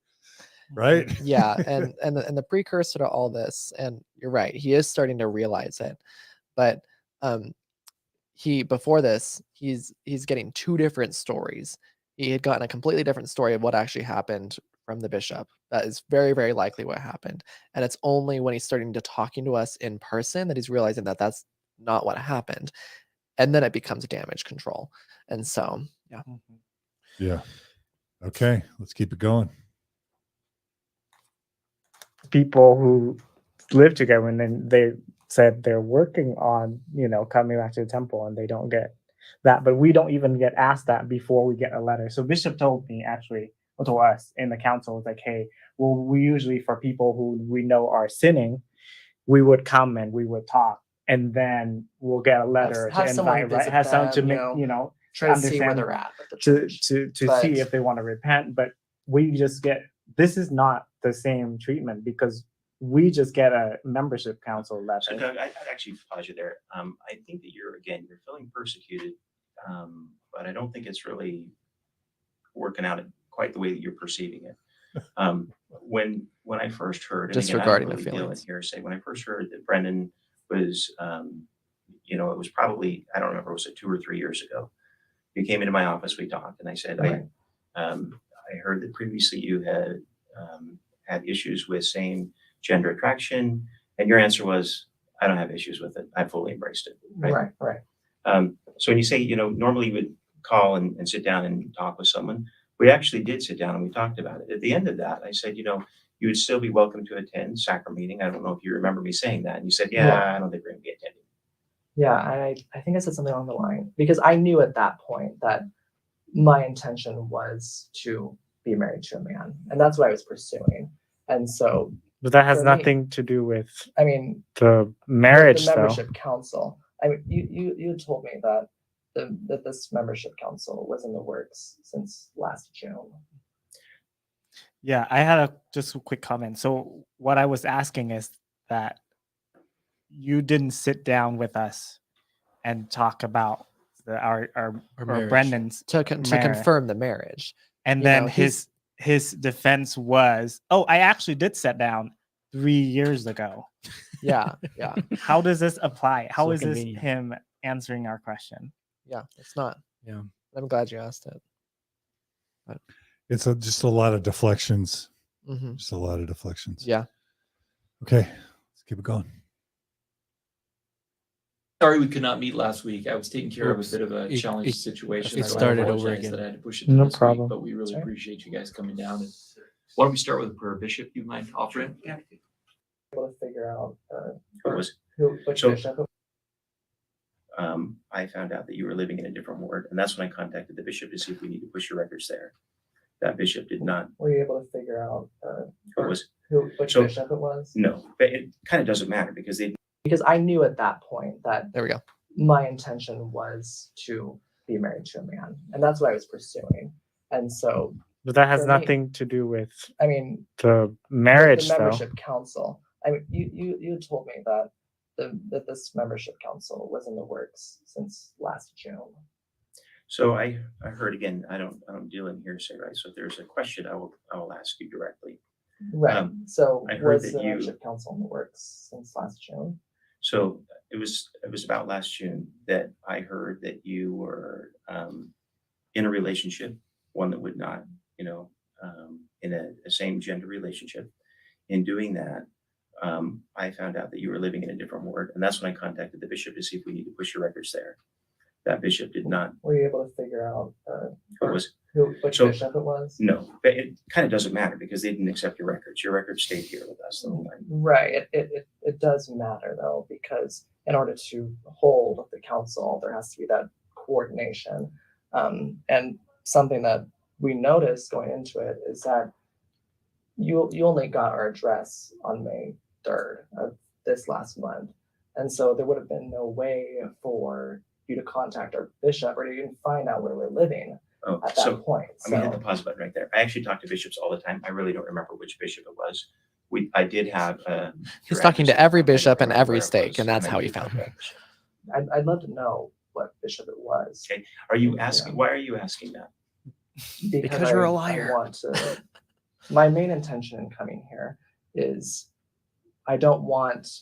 Right. Yeah. And the precursor to all this, and you're right, he is starting to realize it, but before this, he's getting 2 different stories. He had gotten a completely different story of what actually happened from the bishop. That is very, very likely what happened. And it's only when he's starting to talking to us in person that he's realizing that that's not what happened. And then it becomes damage control. And so, yeah. Yeah. Okay. Let's keep it going. people who live together, and then they said they're working on, coming back to the temple, and they don't get that. But we don't even get asked that before we get a letter. So Bishop told me, actually, or told us in the council, like, hey, well, we usually, for people who we know are sinning, we would come and we would talk, and then we'll get a letter Have to someone invite, right? visit Have someone to them, make, try to see where understand, they're at the to church. But- see if they want to repent. But we just get, this is not the same treatment, because we just get a membership council letter. So Doug, I'd actually pause you there. I think that you're feeling persecuted, but I don't think it's really working out quite the way that you're perceiving it. When I first heard, and again, Disregarding I the don't really deal in feelings. hearsay. When I first heard that Brennan was, it was probably, I don't remember, was it 2 or 3 years ago? You came into my office, we talked, and I said, Right. I heard that previously you had issues with same gender attraction, and your answer was, I don't have issues with it. I fully embraced it. Right. Right. So when you say, normally you would call and sit down and talk with someone, we actually did sit down and we talked about it. At the end of that, I said, you would still be welcome to attend sacrament meeting. I don't know if you remember me saying that. And you said, yeah. I don't think we're going to be attending. Yeah, I think I said something along the line because I knew at that point that my intention was to be married to a man, and that's what I was pursuing. And so, But that has for me, nothing to do with I mean, the marriage, the though. membership council. I mean, you told me that that this membership council was in the works since last June. Yeah, I had just a quick comment. So what I was asking is that you didn't sit down with us and talk about our marriage. Brennan's To marriage. confirm the marriage. And You then know, his defense was, oh, I actually did sit down 3 years ago. Yeah. How does this apply? How So is convenient. this him answering our question? Yeah, it's not. Yeah. I'm glad you asked it. It's just a lot of deflections. Hmm. Just a lot of deflections. Yeah. Okay, let's keep it going. Sorry we could not meet last week. I was taking care Oops. of a bit of a It- challenging it- situation. it so I started over apologize again. that I had to push it to No this problem. week, but we really Sorry. appreciate you guys coming down. And why don't we start with a prayer? Bishop, you mind offering? Yeah. Able to figure out which So- bishop. I found out that you were living in a different ward, and that's when I contacted the bishop to see if we need to push your records there. That bishop did not. Were you able to figure out Which which bishop it was? No, but it kind of doesn't matter because they. Because I knew at that point that There we go. my intention was to be married to a man, and that's what I was pursuing. And so, But that has For me- nothing to do with I mean, the marriage, the though. membership council. I mean, you told me that that this membership council was in the works since last June. So I heard again. I don't deal in hearsay, right? So if there's a question, I will ask you directly. Right. So I heard was that the you- membership council in the works since last June? So it was about last June that I heard that you were in a relationship, one that would not, in a same gender relationship. In doing that, I found out that you were living in a different ward, and that's when I contacted the bishop to see if we need to push your records there. That bishop did not. Were you able to figure out which So- bishop it was? No, but it kind of doesn't matter because they didn't accept your records. Your records stayed here with us the whole time. Right. It does matter though, because in order to hold the council, there has to be that coordination. And something that we noticed going into it is that you only got our address on May 3rd of this last month. And so there would have been no way for you to contact our bishop or to even find out where we're living Oh, at that so point. I'm gonna hit So the pause button right there. I actually talk to bishops all the time. I really don't remember which bishop it was. I did have. He's your talking address to every I don't bishop in remember every where it stake, was, and that's I how he did found talk me. to- I'd love to know what bishop it was. Okay. Are you asking? Yeah. Why are you asking that? Because you're a I liar. want to. My main intention in coming here is I don't want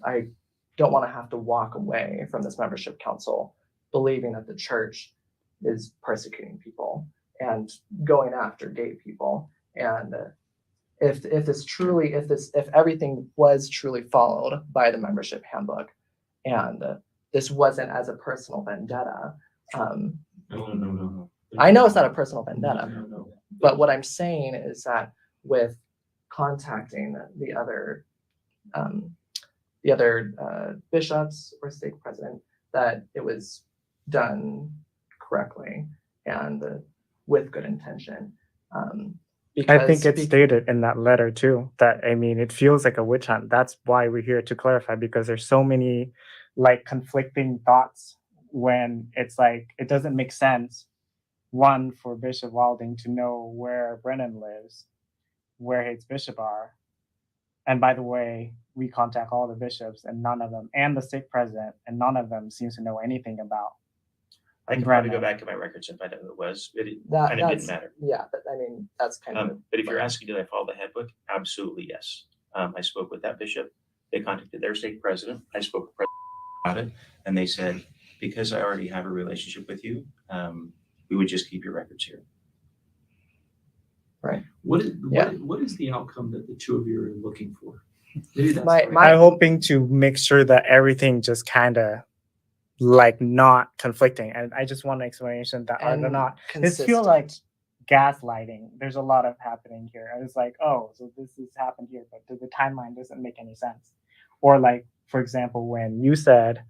to have to walk away from this membership council believing that the church is persecuting people and going after gay people. And if everything was truly followed by the membership handbook, and this wasn't as a personal vendetta, No. I know it's not a personal vendetta, No. but what I'm saying is that with contacting the other bishops or stake president, that it was done correctly and with good intention. I think it's stated in that letter too, that it feels like a witch hunt. That's why we're here to clarify, because there's so many conflicting thoughts when it's it doesn't make sense. One, for Bishop Wilding to know where Brennan lives, where his bishop are. And by the way, we contact all the bishops and none of them, and the stake president, and none of them seems to know anything about I can probably go Brennan. back to my records and find out who it was. It That, kind of didn't that's, matter. yeah, but I mean, that's kind of. But if you're asking, did I follow the handbook? Absolutely, yes. I spoke with that bishop. They contacted their stake president. I spoke with the president about it, and they said, because I already have a relationship with you, we would just keep your records here. Right. What is Yeah. what is the outcome that the two of you are looking for? Maybe that's My- the right- my- I'm hoping to make sure that everything just kind of like not conflicting. And I just want an explanation that are And not. This feel consistent. like gaslighting. There's a lot of happening here. I was like, oh, so this has happened here, but the timeline doesn't make any sense. Or like, for example, when you said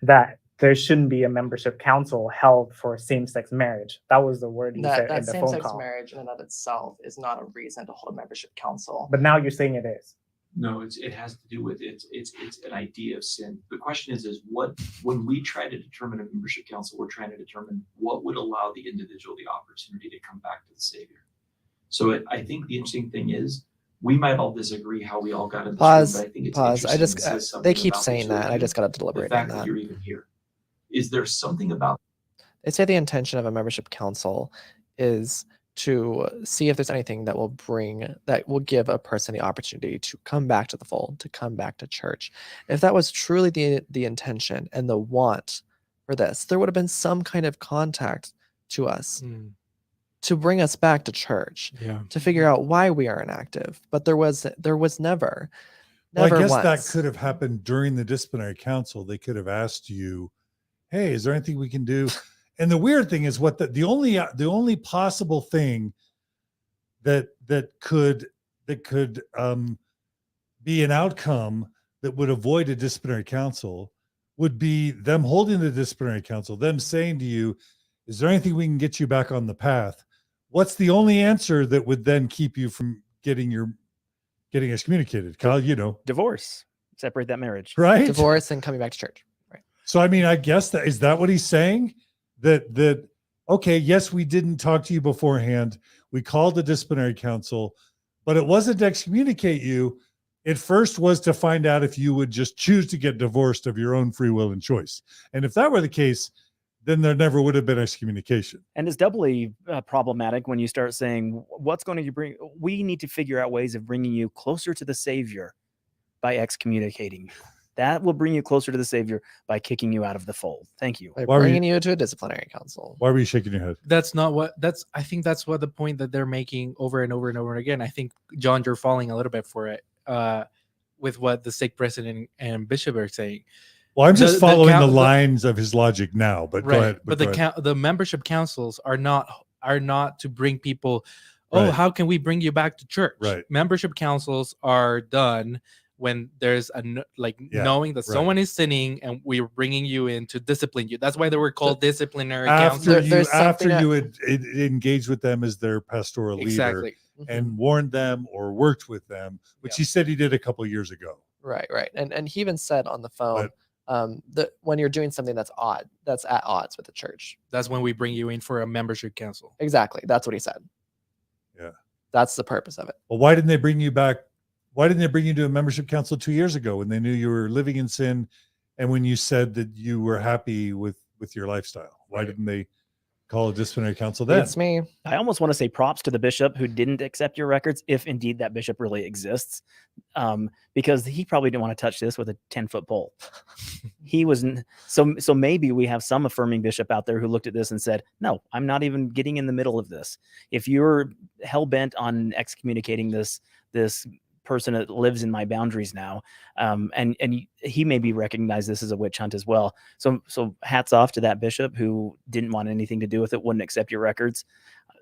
that there shouldn't be a membership council held for same-sex marriage. That was the word you said That in the phone same-sex call. marriage in and of itself is not a reason to hold a membership council. But now you're saying it is. No, it has to do with it's an idea of sin. The question is what when we try to determine a membership council, we're trying to determine what would allow the individual the opportunity to come back to the Savior. So I think the interesting thing is we might all disagree how we all got in this Pause. room, but I think it's Pause. I interesting. just It says something they keep about the saying two that. of I you, just got to the deliberate fact on that that. you're even here. Is there something about They say the intention of a membership council is to see if there's anything that will give a person the opportunity to come back to the fold, to come back to church. If that was truly the intention and the want for this, there would have been some kind of contact to us to bring us back to church, Yeah. to figure out why we are inactive. But there was never. Well, I Never guess that once. could have happened during the disciplinary council. They could have asked you, hey, is there anything we can do? And the weird thing is what the only possible thing that could be an outcome that would avoid a disciplinary council would be them holding the disciplinary council, them saying to you, is there anything we can get you back on the path? What's the only answer that would then keep you from getting excommunicated? Kyle, Divorce. Separate that marriage. right? Divorce and coming back to church. Right. So, I mean, I guess is that what he's saying? That okay, yes, we didn't talk to you beforehand. We called the disciplinary council, but it wasn't to excommunicate you. It first was to find out if you would just choose to get divorced of your own free will and choice. And if that were the case, then there never would have been excommunication. And it's doubly problematic when you start saying, what's going to bring, we need to figure out ways of bringing you closer to the Savior by excommunicating you. That will bring you closer to the Savior by kicking you out of the fold. Thank you. By Why were bringing you to a disciplinary council. Why were you shaking your head? I think that's what the point that they're making over and over and over again. I think, John, you're falling a little bit for it with what the stake president and bishop are saying. Well, I'm just following the the lines of his logic now, but go ahead. But the membership councils are not to bring people, Right. how can we bring you back to church? Right. Membership councils are done when there's knowing that someone is sinning and we're bringing you in to discipline you. That's why they were called disciplinary council. After you had engaged with them as their pastoral leader and warned them or worked with them, which he said he did a couple of years ago. Right. And he even said on the phone that when you're doing something that's at odds with the church. That's when we bring you in for a membership council. Exactly. That's what he said. Yeah. That's the purpose of it. Well, why didn't they bring you back? Why didn't they bring you to a membership council 2 years ago when they knew you were living in sin and when you said that you were happy with your lifestyle? Why didn't they call a disciplinary council then? It's me. I almost want to say props to the bishop who didn't accept your records, if indeed that bishop really exists, because he probably didn't want to touch this with a 10-foot pole. He wasn't. So maybe we have some affirming bishop out there who looked at this and said, no, I'm not even getting in the middle of this. If you're hell bent on excommunicating this person that lives in my boundaries now, and he maybe recognized this as a witch hunt as well. So hats off to that bishop who didn't want anything to do with it, wouldn't accept your records.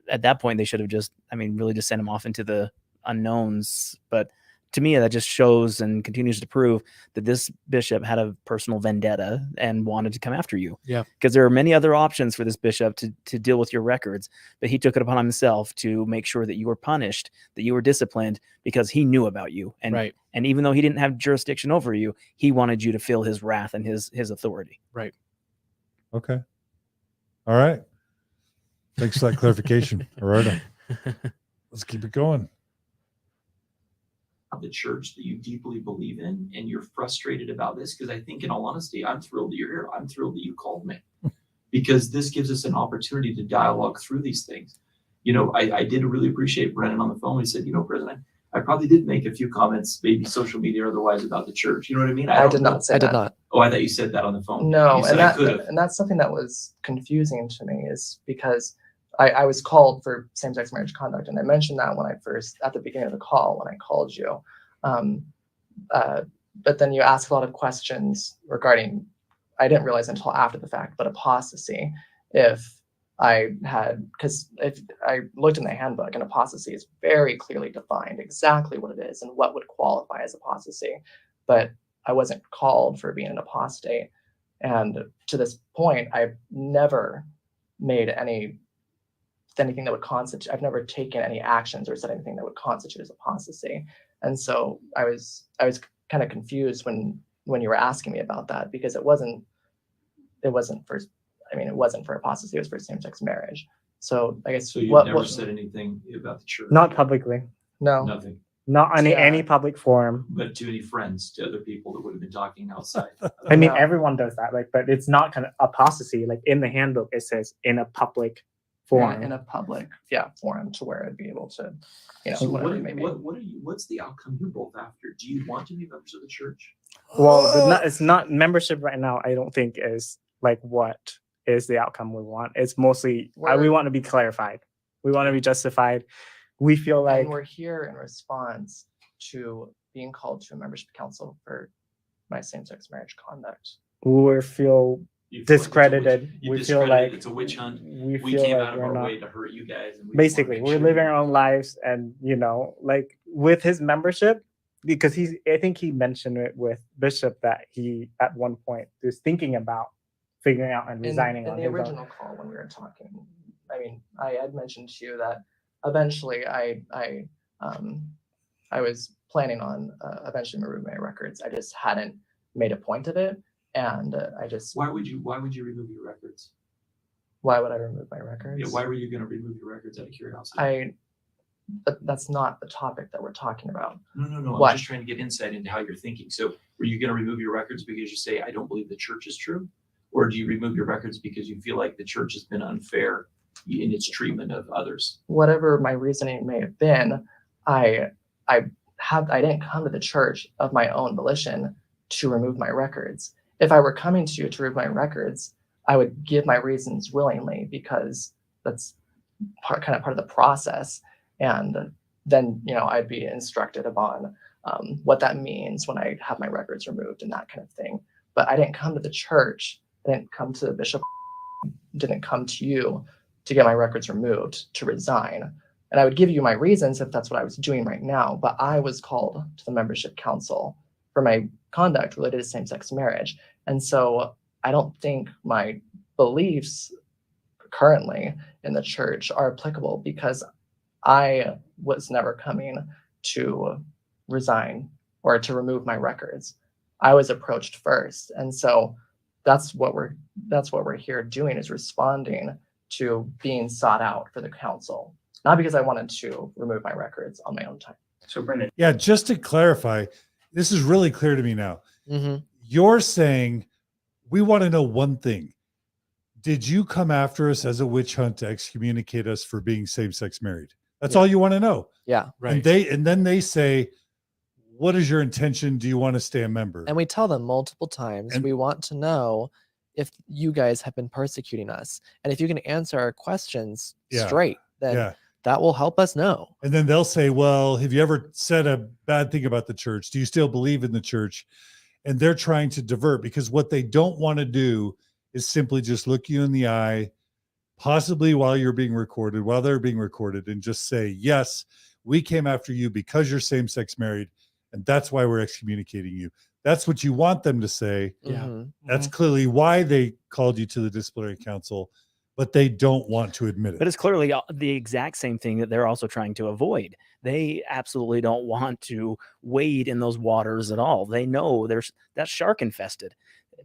At that point, they should have really just sent him off into the unknowns. But to me, that just shows and continues to prove that this bishop had a personal vendetta and wanted to come after you. Yeah. Because there are many other options for this bishop to deal with your records, but he took it upon himself to make sure that you were punished, that you were disciplined, because he knew about you. And and even though he didn't have jurisdiction over you, he wanted you to feel his wrath and his authority. Right. Okay. All right. Thanks for that clarification, Gerardo. Let's keep it going. the church that you deeply believe in and you're frustrated about this, because I think in all honesty, I'm thrilled that you're here. I'm thrilled that you called me because this gives us an opportunity to dialogue through these things. You know, I did really appreciate Brennan on the phone. He said, you know, President, I probably did make a few comments, maybe social media or otherwise, about the church. You know what I mean? I did not say I that. did not. Oh, I thought you said that on the phone. No, You said I could have. and that's something that was confusing to me, is because I was called for same-sex marriage conduct, and I mentioned that when I first, at the beginning of the call, when I called you. But then you asked a lot of questions regarding, I didn't realize until after the fact, but apostasy. If if I looked in the handbook, and apostasy is very clearly defined exactly what it is and what would qualify as apostasy. But I wasn't called for being an apostate. And to this point, I've never made anything that would constitute, I've never taken any actions or said anything that would constitute as apostasy. And so I was kind of confused when you were asking me about that, because it wasn't for, it wasn't for apostasy, it was for same-sex marriage. So I guess So you've never said anything about the church? Not publicly. No. Nothing. Not on any public forum. But to any friends, to other people that would have been talking outside. I mean, No. everyone does that, but it's not kind of apostasy. Like in the handbook, it says in a public forum. In a public, forum, to where I'd be able to, So whatever it may be. what's the outcome you're both after? Do you want to be members of the church? Well, it's not membership right now. I don't think is like what is the outcome we want. It's mostly we want to be clarified. We want to be justified. We feel like, and we're here in response to being called to a membership council for my same-sex marriage conduct. we feel You feel like discredited. you We feel discredited, like it's a witch hunt. We We feel came like out of we're our not. way to hurt you guys. And we Basically, want to we're make living sure our own lives, and like with his membership, because I think he mentioned it with Bishop that he at one point was thinking about figuring out and resigning in on the his own. original call when we were talking, I had mentioned to you that eventually I was planning on eventually removing my records. I just hadn't made a point of it, and Why would you remove your records? Why would I remove my records? Yeah, why were you going to remove your records out of curiosity? But that's not the topic that we're talking about. No. What? I'm just trying to get insight into how you're thinking. So were you going to remove your records because you say, I don't believe the church is true? Or do you remove your records because you feel like the church has been unfair in its treatment of others? Whatever my reasoning may have been, I didn't come to the church of my own volition to remove my records. If I were coming to you to remove my records, I would give my reasons willingly, because that's part of the process. And then, I'd be instructed upon what that means when I have my records removed and that kind of thing. But I didn't come to the church. I didn't come to the bishop. Didn't come to you to get my records removed, to resign. And I would give you my reasons if that's what I was doing right now. But I was called to the membership council for my conduct related to same-sex marriage. And so I don't think my beliefs currently in the church are applicable, because I was never coming to resign or to remove my records. I was approached first. And so that's what we're here doing, is responding to being sought out for the council, not because I wanted to remove my records on my own time. So Brennan, Yeah, just to clarify, this is really clear to me now. Mm-hmm. You're saying we want to know one thing. Did you come after us as a witch hunt to excommunicate us for being same-sex married? That's all you want to know. Yeah. Right. And then they say, what is your intention? Do you want to stay a member? And we tell them multiple times, And- we want to know if you guys have been persecuting us. And if you can answer our questions Yeah. straight, then Yeah. that will help us know. And then they'll say, well, have you ever said a bad thing about the church? Do you still believe in the church? And they're trying to divert, because what they don't want to do is simply just look you in the eye, possibly while they're being recorded, and just say, yes, we came after you because you're same-sex married, and that's why we're excommunicating you. That's what you want them to say. Yeah. Mhm. That's clearly why they called you to the disciplinary council, but they don't want to admit it. But it's clearly the exact same thing that they're also trying to avoid. They absolutely don't want to wade in those waters at all. They know that's shark infested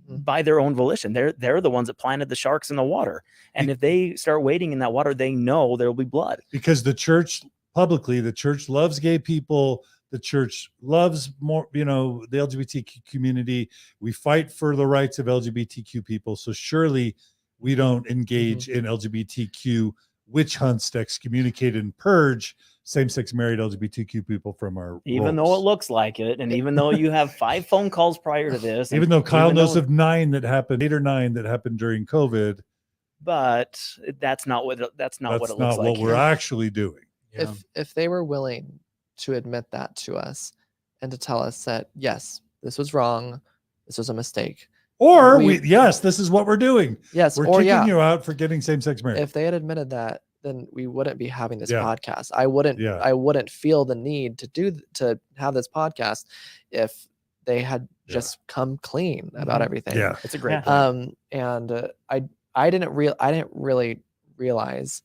by their own volition. They're the ones that planted the sharks in the water. And if they start wading in that water, they know there'll be blood. Because the church loves gay people. The church loves more, the LGBTQ community. We fight for the rights of LGBTQ people. So surely We don't engage in LGBTQ witch hunts to excommunicate and purge same-sex married LGBTQ people from our Even though it roles. looks like it, and even though you have 5 phone calls prior to this, Even and though Kyle even knows though- of 9 that happened, 8 or 9 that happened during COVID, but that's not what what it that's looks not like. what we're actually doing. If they were willing to admit that to us and to tell us that, yes, this was wrong, this was a mistake. Or yes, this is what we're doing. Yes, We're or kicking you out for getting same-sex marriage. if they had admitted that, then we wouldn't be having this Yeah. podcast. I wouldn't feel the need to have this podcast if they had just come clean about everything. Yeah. It's a great point. And I didn't really realize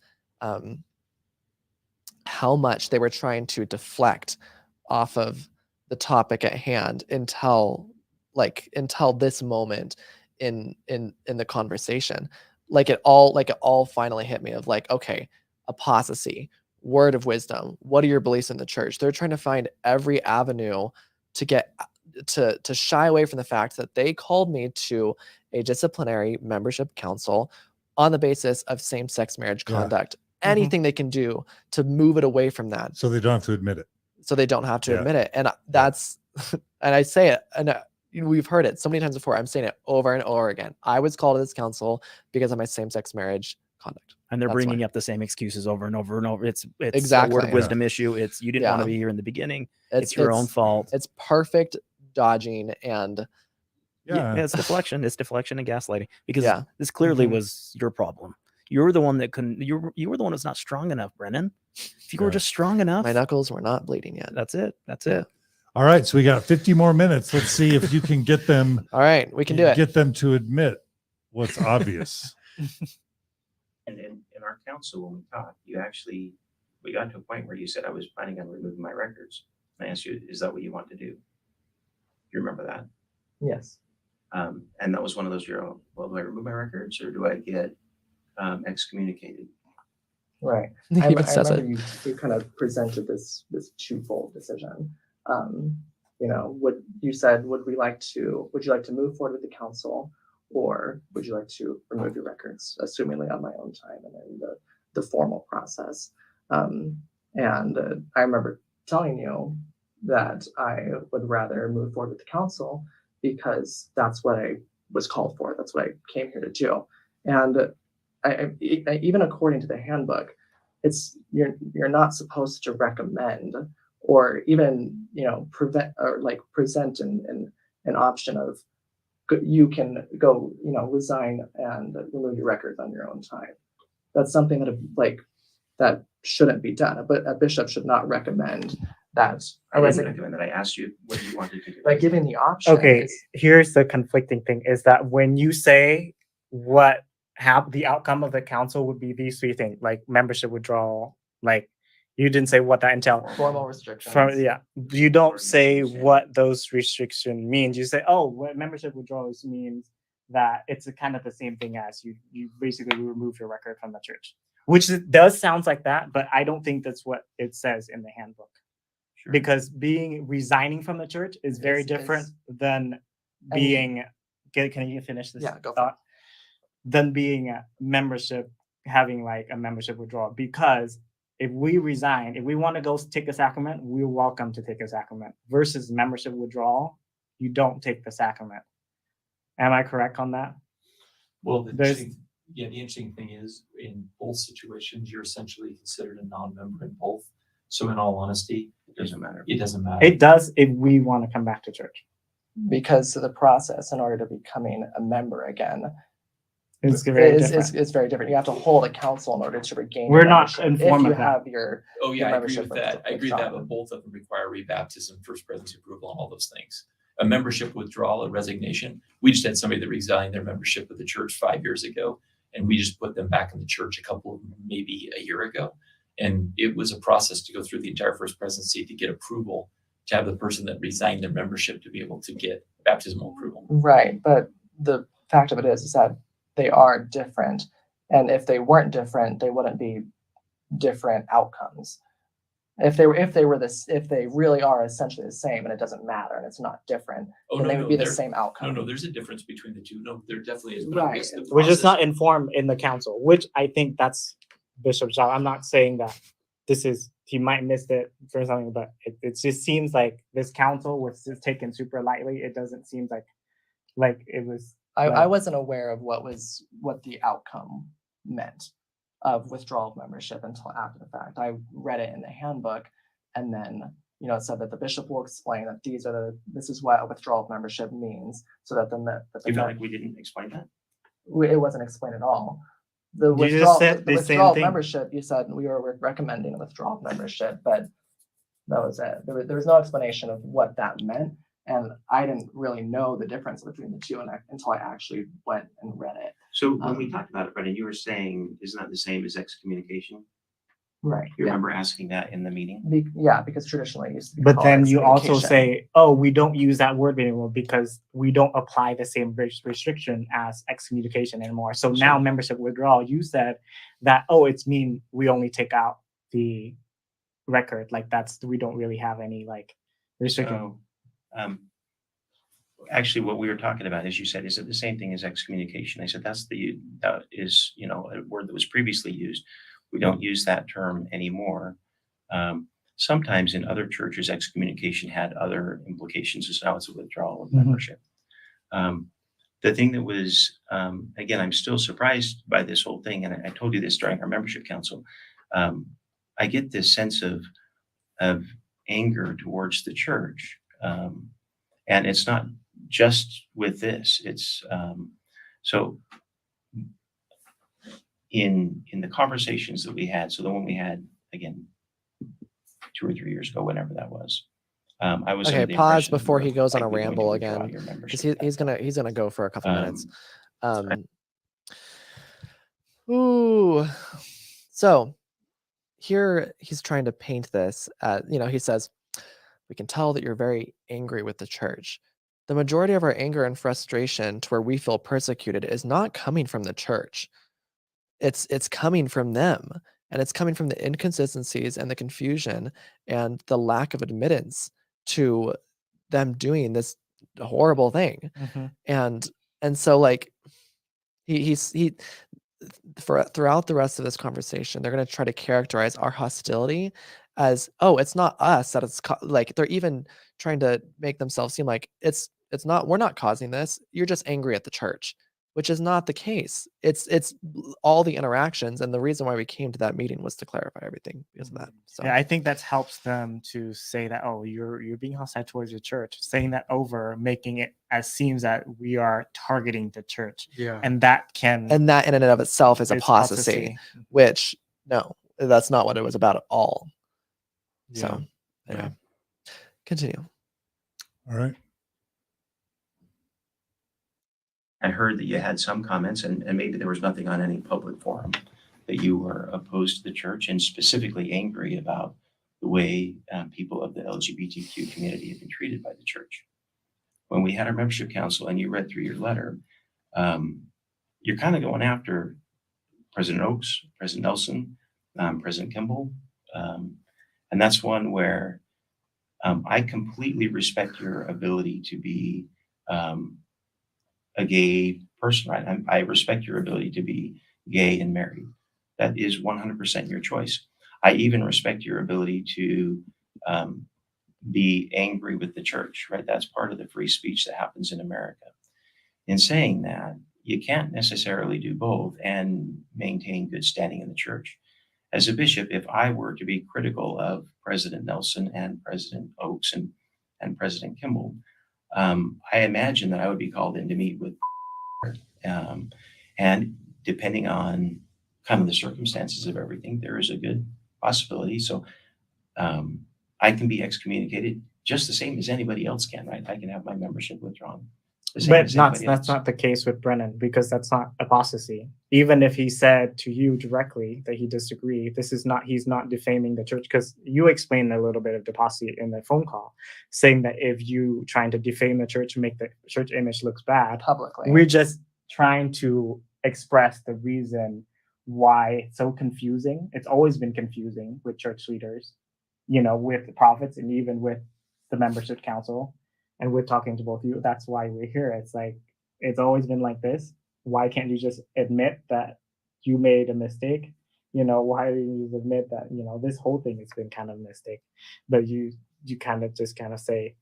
how much they were trying to deflect off of the topic at hand until this moment in the conversation. Like it all finally hit me of like, okay, apostasy, word of wisdom, what are your beliefs in the church? They're trying to find every avenue to get to shy away from the fact that they called me to a disciplinary membership council on the basis of same-sex marriage conduct. Anything they can do to move it away from that, So they don't have to admit it. so they don't have to admit it. And that's and I say it, and we've heard it so many times before. I'm saying it over and over again. I was called to this council because of my same-sex marriage conduct. And they're That's bringing why. up the same excuses over and over and over. It's a word Exactly. of wisdom issue. It's you didn't want to Yeah. be here in the beginning. It's your own fault. It's perfect dodging, and Yeah, it's deflection. It's deflection and gaslighting, because Yeah. this clearly was your problem. You were the one that couldn't. You were the one that's not strong enough, Brennan. If you were just strong enough, my knuckles were not bleeding yet. that's it. That's it. All right, so we got 50 more minutes. Let's see if you can get them. All right, we can do it. Get them to admit what's obvious. And in our council, when we talked, we got to a point where you said, I was planning on removing my records. And I asked you, is that what you want to do? You remember that? Yes. And that was one of those, well, do I remove my records or do I get excommunicated? Right. He I even says remember you kind of presented this twofold decision. Would you like to move forward with the council, or would you like to remove your records, assumingly on my own time and in the formal process? And I remember telling you that I would rather move forward with the council because that's what I was called for. That's what I came here to do. And I even according to the handbook, you're not supposed to recommend or even present an option of you can go resign and remove your records on your own time. That's something that shouldn't be done. But a bishop should not recommend that. I wasn't recommend that. I asked you what you wanted to do. By giving the option. Okay, here's the conflicting thing is that when you say the outcome of the council would be these 3 things, like membership withdrawal, like you didn't say what that entailed. Formal restrictions. You don't say what those restrictions means. You say, what membership withdrawals means that it's kind of the same thing as you basically remove your record from the church, which does sounds like that, but I don't think that's what it says in the handbook. Sure. Because resigning from the church is very different than being. Can you finish this? Yeah, go for thought? Than being a membership, having like a membership withdrawal, because if we resign, if we want to go take a sacrament, we're welcome to take a sacrament. Versus membership withdrawal, you don't take the sacrament. Am I correct on that? Well, the interesting thing is in both situations, you're essentially considered a non-member in both. So in all honesty, it doesn't matter. It doesn't matter. It does if we want to come back to church. Because of the process in order to becoming a member again. It's very different. It's very different. You have to hold a council in order to regain. We're not informed if you of that. have your. Oh yeah, your I agree with that. I agree with that, but both of them require rebaptism, first presidency approval, and all those things. A membership withdrawal, a resignation. We just had somebody that resigned their membership of the church 5 years ago, and we just put them back in the church maybe a year ago. And it was a process to go through the entire first presidency to get approval to have the person that resigned their membership to be able to get baptismal approval. Right, but the fact of it is that they are different, and if they weren't different, they wouldn't be different outcomes. If they really are essentially the same and it doesn't matter and it's not different, Oh, then no, they would no, be the there- same outcome. No, there's a difference between the two. No, there definitely is. But I Right. guess the We're just process- not informed in the council, which I think that's Bishop's job. I'm not saying that he might miss it for something, but it just seems like this council was just taken super lightly. It doesn't seem like it was. I wasn't aware of what the outcome meant of withdrawal of membership until after the fact. I read it in the handbook, and then it said that the bishop will explain that this is what a withdrawal of membership means, so that You felt like we didn't explain that? it wasn't explained at all. The You just withdrawal, said the the same withdrawal of thing. membership, you said we were recommending a withdrawal of membership, but that was it. There was no explanation of what that meant, and I didn't really know the difference between the two until I actually went and read it. So when we talked about it, Brennan, you were saying, isn't that the same as excommunication? Right. You remember asking that in the meeting? Because traditionally it used to be But called then you also excommunication. say, oh, we don't use that word anymore because we don't apply the same restriction as excommunication anymore. So now membership withdrawal, you said that, oh, it's mean we only take out the record. Like we don't really have any restriction. Actually, what we were talking about, as you said, is it the same thing as excommunication? I said, that is, a word that was previously used. We don't use that term anymore. Sometimes in other churches, excommunication had other implications, as now it's a withdrawal of membership. The thing that was, again, I'm still surprised by this whole thing, and I told you this during our membership council. I get this sense of anger towards the church, and it's not just with this. It's so. In the conversations that we had, so the one we had again 2 or 3 years ago, whenever that was, I was Okay, pause before he goes on a ramble again, because he's gonna go for a couple minutes. So here he's trying to paint this. He says, we can tell that you're very angry with the church. The majority of our anger and frustration to where we feel persecuted is not coming from the church. It's coming from them, and it's coming from the inconsistencies and the confusion and the lack of admittance to them doing this horrible thing. And so he throughout the rest of this conversation, they're going to try to characterize our hostility as, oh, it's not us that it's they're even trying to make themselves seem like it's not, we're not causing this, you're just angry at the church, which is not the case. It's all the interactions, and the reason why we came to that meeting was to clarify everything because of that. So yeah, I think that helps them to say that, oh, you're being hostile towards the church, saying that over, making it as seems that we are targeting the church. Yeah. And that in and of itself is apostasy, which no, that's not what it was about at all. Yeah. So anyway, continue. All right. I heard that you had some comments, and maybe there was nothing on any public forum, that you were opposed to the church and specifically angry about the way people of the LGBTQ community have been treated by the church. When we had our membership council and you read through your letter, you're kind of going after President Oaks, President Nelson, President Kimball. And that's one where I completely respect your ability to be a gay person, right? I respect your ability to be gay and married. That is 100% your choice. I even respect your ability to be angry with the church, right? That's part of the free speech that happens in America. In saying that, you can't necessarily do both and maintain good standing in the church. As a bishop, if I were to be critical of President Nelson and President Oaks and President Kimball, I imagine that I would be called in to meet with, and depending on kind of the circumstances of everything, there is a good possibility. So I can be excommunicated just the same as anybody else can, right? I can have my membership withdrawn. But that's not the case with Brennan, because that's not apostasy. Even if he said to you directly that he disagreed, he's not defaming the church, because you explained a little bit of apostasy in the phone call, saying that if you trying to defame the church, make the church image looks bad publicly, we're just trying to express the reason why it's so confusing. It's always been confusing with church leaders, with the prophets and even with the membership council and with talking to both of you. That's why we're here. It's like, it's always been like this. Why can't you just admit that you made a mistake? Why do you just admit that, this whole thing has been kind of a mistake? But you kind of just kind of say,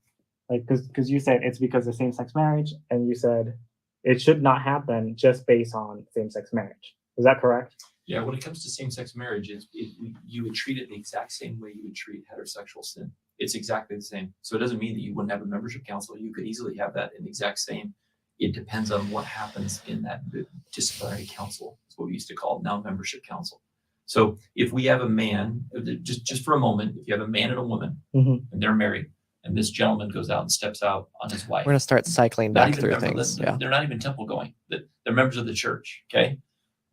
like, because you said it's because of same-sex marriage, and you said it should not happen just based on same-sex marriage. Is that correct? Yeah, when it comes to same-sex marriage, you would treat it the exact same way you would treat heterosexual sin. It's exactly the same. So it doesn't mean that you wouldn't have a membership council. You could easily have that in the exact same. It depends on what happens in that disciplinary council. That's what we used to call now membership council. So if we have a man, just for a moment, if you have a man and a woman and they're married, and this gentleman goes out and steps out on his wife, We're going to start cycling back through things. They're not even temple going. They're members of the church. Okay.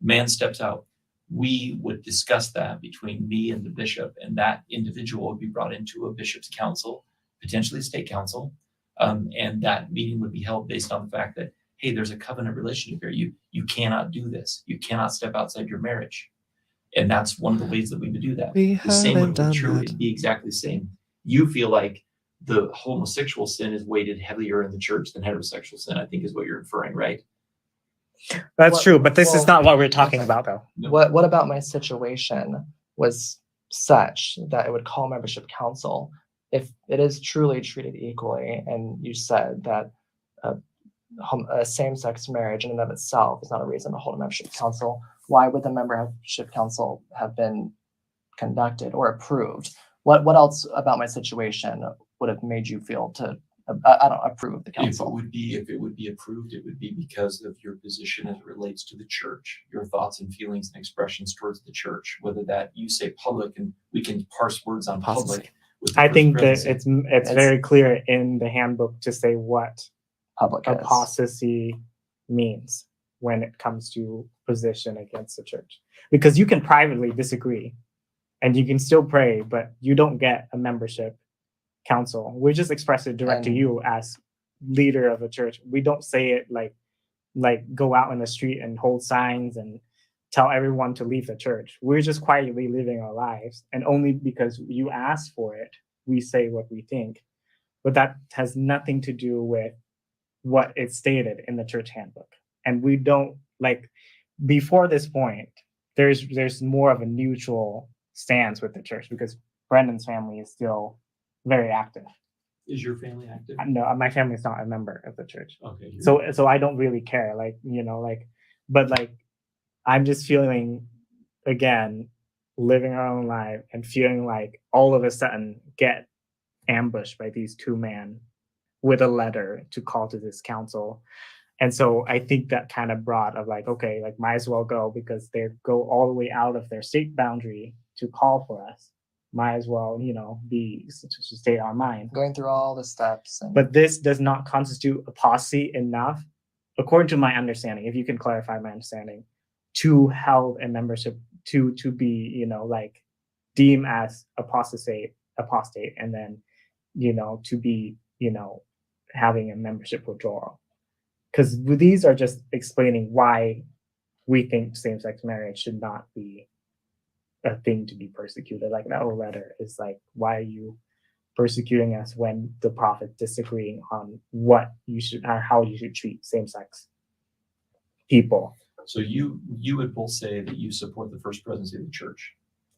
Man steps out. We would discuss that between me and the bishop, and that individual would be brought into a bishop's council, potentially a state council. And that meeting would be held based on the fact that, hey, there's a covenant relationship here. You cannot do this. You cannot step outside your marriage. And that's one of the ways that we would do that. The same would be true. It'd be exactly the same. You feel like the homosexual sin is weighted heavier in the church than heterosexual sin, I think is what you're inferring, right? That's true, but this is not what we're talking about, though. No. What about my situation was such that it would call membership council if it is truly treated equally, and you said that a same-sex marriage in and of itself is not a reason to hold a membership council, why would the membership council have been conducted or approved? What else about my situation would have made you feel to approve the council? If it would be approved, it would be because of your position as it relates to the church, your thoughts and feelings and expressions towards the church, whether that you say public, and we can parse words on public. I think that it's very clear in the handbook to say what public apostasy means when it comes to position against the church, because you can privately disagree and you can still pray, but you don't get a membership council. We just express it direct to you as leader of a church. We don't say it like go out in the street and hold signs and tell everyone to leave the church. We're just quietly living our lives, and only because you ask for it, we say what we think. But that has nothing to do with what is stated in the church handbook. And we don't, before this point, there's more of a neutral stance with the church, because Brennan's family is still very active. Is your family active? No, my family is not a member of the church. Okay. So I don't really care, but I'm just feeling, again, living our own life and feeling like all of a sudden get ambushed by these two men with a letter to call to this council. And so I think that kind of brought of might as well go, because they go all the way out of their state boundary to call for us. Might as well, be to stay our mind. Going through all the steps. But this does not constitute apostasy enough, according to my understanding, if you can clarify my understanding, to held a membership to be, deemed as apostate, and then, to be, having a membership withdrawal. Because these are just explaining why we think same-sex marriage should not be a thing to be persecuted. Like that whole letter is why are you persecuting us when the prophet disagreeing on what you should, how you should treat same-sex people? So you would both say that you support the first presidency of the church.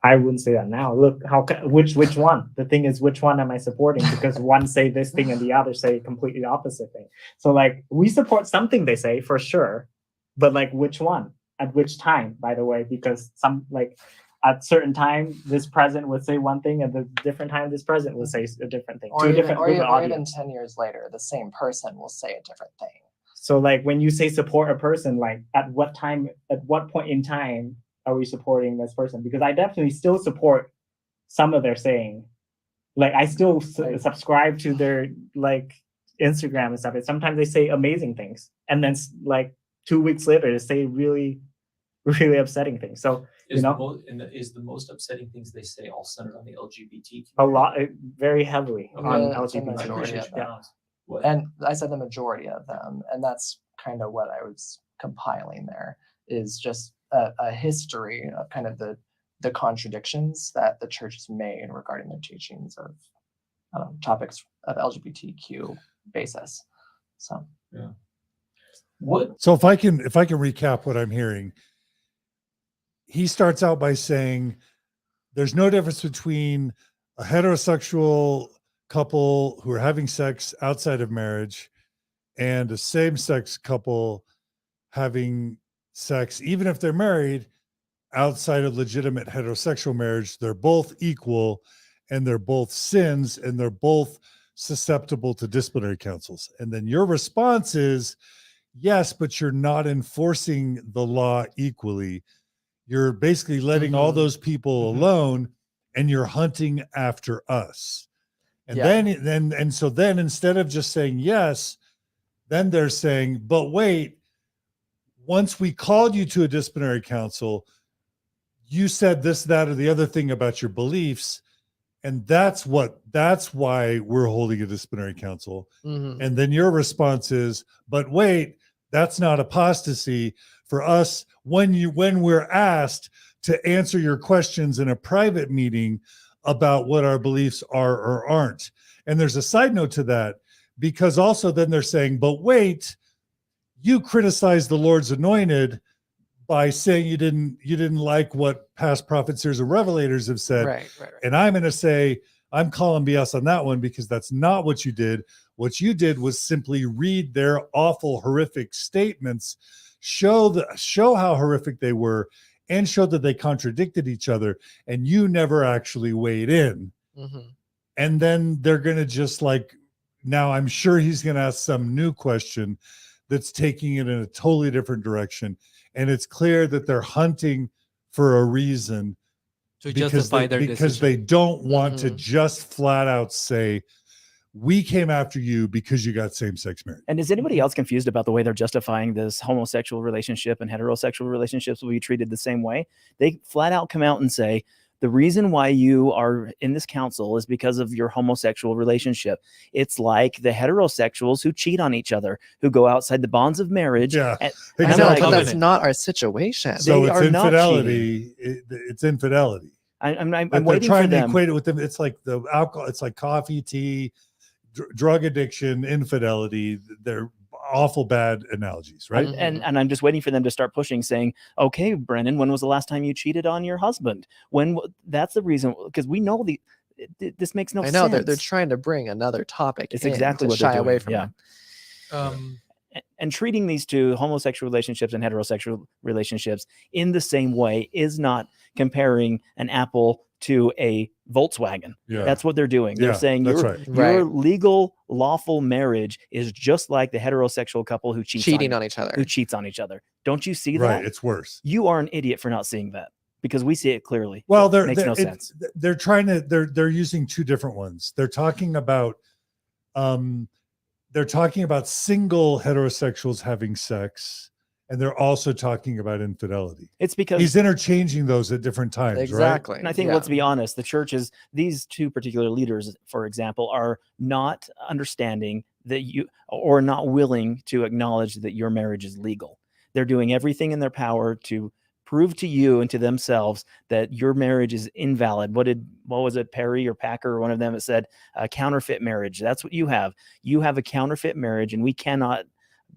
I wouldn't say that now. Look, which one? The thing is, which one am I supporting? Because one say this thing and the other say completely opposite thing. So we support something they say for sure, but which one? At which time, by the way? Because some at certain time, this president would say one thing, and at a different time, this president would say a different thing. Or even 10 years later, the same person will say a different thing. So when you say support a person, at what time, at what point in time are we supporting this person? Because I definitely still support some of their saying. I still subscribe to their Instagram and stuff. And sometimes they say amazing things, and then 2 weeks later they say really, really upsetting things. So is the most upsetting things they say all centered on the LGBTQ? A lot, very heavily on LGBT. And I said the majority of them, and that's kind of what I was compiling there, is just a history of kind of the the contradictions that the church has made regarding their teachings of topics of LGBTQ basis. So So if I can recap what I'm hearing, he starts out by saying there's no difference between a heterosexual couple who are having sex outside of marriage and a same-sex couple having sex, even if they're married outside of legitimate heterosexual marriage. They're both equal, and they're both sins, and they're both susceptible to disciplinary councils. And then your response is, yes, but you're not enforcing the law equally. You're basically letting all those people alone, and you're hunting after us. And then so instead of just saying yes, then they're saying, but wait, once we called you to a disciplinary council, you said this, that, or the other thing about your beliefs. And that's why we're holding a disciplinary council. And then your response is, but wait, that's not apostasy. For us, when we're asked to answer your questions in a private meeting about what our beliefs are or aren't. And there's a side note to that, because also then they're saying, but wait, you criticized the Lord's anointed by saying you didn't like what past prophets, seers, and revelators have said. Right. And I'm going to say, I'm calling BS on that one, because that's not what you did. What you did was simply read their awful, horrific statements, show how horrific they were, and show that they contradicted each other, and you never actually weighed in. And then they're going to just now I'm sure he's going to ask some new question that's taking it in a totally different direction. And it's clear that they're hunting for a reason to justify their because decision. they don't want to just flat out say, we came after you because you got same-sex marriage. And is anybody else confused about the way they're justifying this homosexual relationship and heterosexual relationships will be treated the same way? They flat out come out and say, the reason why you are in this council is because of your homosexual relationship. It's like the heterosexuals who cheat on each other, who go outside the bonds of marriage. Yeah, I know, but that's not our situation. So it's infidelity. It's infidelity. I'm they're waiting trying for them. to equate it with them. It's like the alcohol. It's like coffee, tea, drug addiction, infidelity. They're awful bad analogies, right? And I'm just waiting for them to start pushing, saying, okay, Brennan, when was the last time you cheated on your husband? That's the reason, because we know this makes no sense. I know they're trying to bring another topic. It's exactly what shy they're away doing. from it. And treating these two, homosexual relationships and heterosexual relationships, in the same way is not comparing an apple to a Volkswagen. That's what they're doing. They're saying your legal, lawful marriage is just like the heterosexual couple who cheats on each other. Don't you see that? Right. It's worse. You are an idiot for not seeing that, because we see it clearly. Well, it makes no sense. They're using two different ones. They're talking about single heterosexuals having sex, and they're also talking about infidelity. It's because he's interchanging those at different times, exactly. Right? And I think, let's be honest, the churches, these two particular leaders, for example, are not understanding that or not willing to acknowledge that your marriage is legal. They're doing everything in their power to prove to you and to themselves that your marriage is invalid. What was it, Perry or Packer or one of them that said counterfeit marriage? That's what you have. You have a counterfeit marriage, and we cannot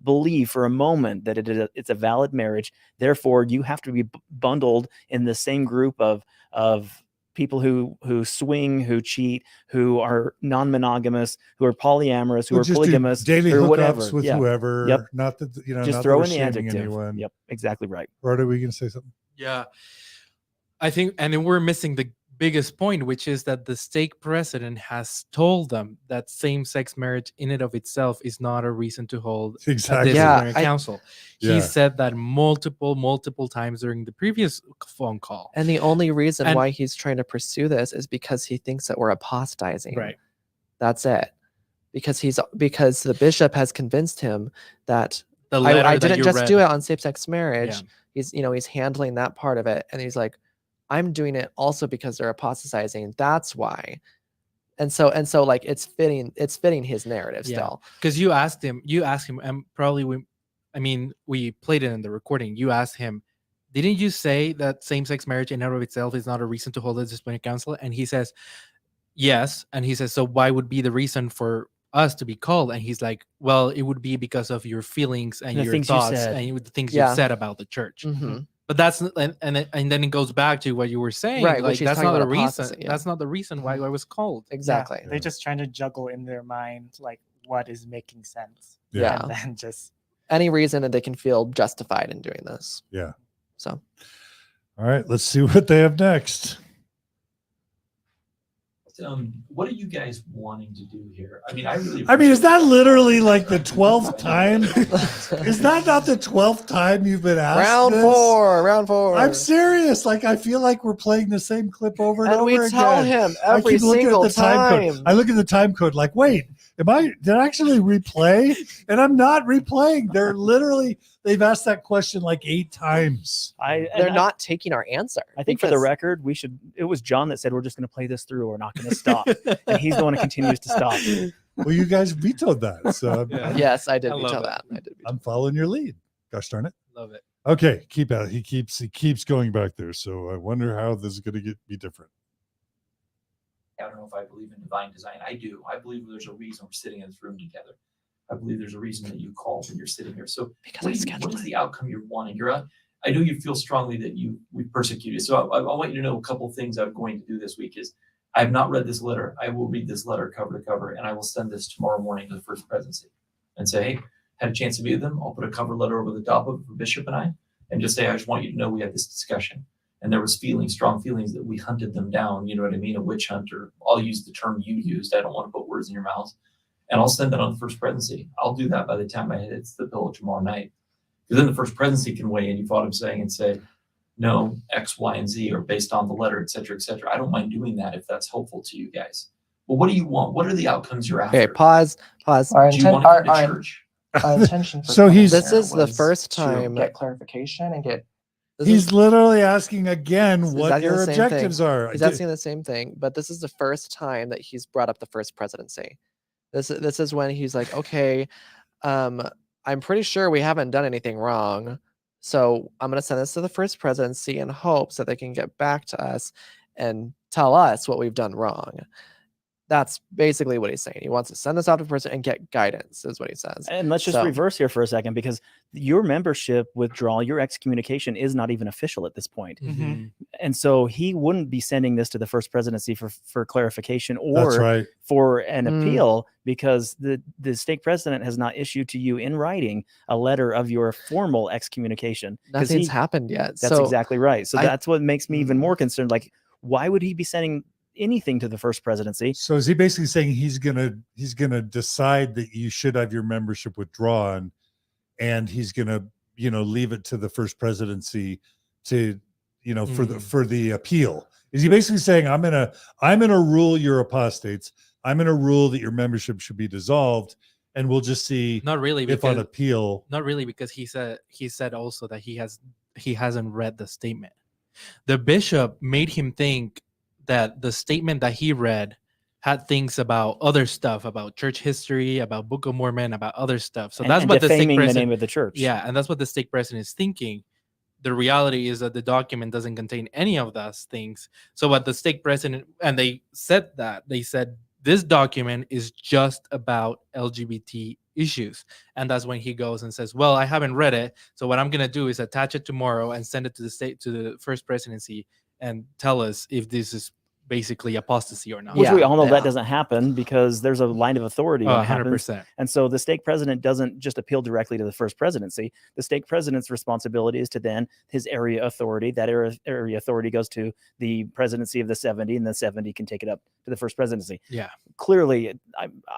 believe for a moment that it's a valid marriage. Therefore, you have to be bundled in the same group of people who swing, who cheat, who are non-monogamous, who are polyamorous, who are polygamous, daily or hookups whatever. with whoever. Not that just not throw that in the we're shaming adjective. anyone. Yep, exactly right. Gerardo, are we going to say something? Yeah, I think, and then we're missing the biggest point, which is that the stake president has told them that same-sex marriage in and of itself is not a reason to hold a disciplinary council. He said that multiple times during the previous phone call. And the only reason why he's trying to pursue this is because he thinks that we're apostasizing. Right. That's it. Because the bishop has convinced him that I didn't just do it on same-sex marriage. Yeah. He's handling that part of it, and he's like, I'm doing it also because they're apostatizing. That's why. And so like it's fitting his narrative still. Because you asked him, and probably we played it in the recording. You asked him, didn't you say that same-sex marriage in and of itself is not a reason to hold a disciplinary council? And he says, yes. And he says, so why would be the reason for us to be called? And he's like, well, it would be because of your feelings and The your things you thoughts said. and the things Yeah. you've said about the church. Mhm. But that's and then it goes back to what you were saying, Right, like which he's that's talking not the about reason. apostasy, yeah. That's not the reason why I was called. Exactly. They're just trying to juggle in their mind like what is making sense. Yeah. And then just Any reason that they can feel justified in doing this. Yeah. So All right, let's see what they have next. What are you guys wanting to do here? I mean, I mean, is that literally like the 12th time? Is that not the 12th time you've been asked round this? round four. I'm serious. Like, I feel like we're playing the same clip over and, And over we again. tell him I every keep looking single at the time code. time. I look at the time code like, wait, did I actually replay? And I'm not replaying. They've asked that question like 8 times. They're not taking our answer. I think for the record, it was John that said, we're just going to play this through. We're not going to stop. And he's the one who continues to stop. Well, you guys vetoed that. So Yes, I did I veto love that. I did veto. I'm following your lead. Gosh darn it. Love it. Okay, keep at it. He keeps going back there. So I wonder how this is going to be different. I don't know if I believe in divine design. I do. I believe there's a reason we're sitting in this room together. I believe there's a reason that you called and you're sitting here. So what is the outcome you're wanting? I know you feel strongly that we persecuted. So I want you to know a couple of things I'm going to do this week is I have not read this letter. I will read this letter cover to cover, and I will send this tomorrow morning to the First Presidency and say, hey, had a chance to meet with them. I'll put a cover letter over the top of it for Bishop and I, and just say, I just want you to know we had this discussion. And there was strong feelings that we hunted them down. You know what I mean? A witch hunter. I'll use the term you used. I don't want to put words in your mouth. And I'll send that on the First Presidency. I'll do that by the time I hit the pillow tomorrow night. Because then the First Presidency can weigh in, you follow what I'm saying, and say, no, X, Y, and Z are based on the letter, et cetera, et cetera. I don't mind doing that if that's helpful to you guys. Well, what do you want? What are the outcomes you're after? Okay, pause. Our Do you want to come to church? intention for So he's- This is the was first to time- get clarification and get He's literally asking again He's what asking your the same thing. objectives are. He's asking the same thing, but this is the first time that he's brought up the First Presidency. This is when he's like, okay, I'm pretty sure we haven't done anything wrong, so I'm going to send this to the First Presidency in hopes that they can get back to us and tell us what we've done wrong. That's basically what he's saying. He wants to send this out to the person and get guidance, is what he says. And let's just So- reverse here for a second, because your membership withdrawal, your excommunication is not even official at this point. And so he wouldn't be sending this to the First Presidency for clarification That's or right. for an Mm. appeal, because the stake president has not issued to you in writing a letter of your formal excommunication. 'Cause Nothing's happened yet. That's So exactly right. So I- that's what makes me even more concerned. Like, why would he be sending anything to the First Presidency? So is he basically saying he's gonna decide that you should have your membership withdrawn, and he's gonna leave it to the First Presidency to for the appeal? Is he basically saying I'm gonna rule your apostates, I'm gonna rule that your membership should be dissolved, and we'll just see Not really, if on because appeal. not really, because he said also that he hasn't read the statement. The bishop made him think that the statement that he read had things about other stuff, about church history, about Book of Mormon, about other stuff. So that's and what the stake defaming the president, name of the church. yeah, and that's what the stake president is thinking. The reality is that the document doesn't contain any of those things. So what the stake president, and they said this document is just about LGBT issues. And that's when he goes and says, well, I haven't read it. So what I'm going to do is attach it tomorrow and send it to the First Presidency and tell us if this is basically apostasy or not. Which we all know Yeah. that doesn't happen, because there's a line of authority when it happens. 100%. And so the stake president doesn't just appeal directly to the First Presidency. The stake president's responsibility is to then his area authority. That area authority goes to the presidency of the 70, and the 70 can take it up to the First Presidency. Yeah. Clearly,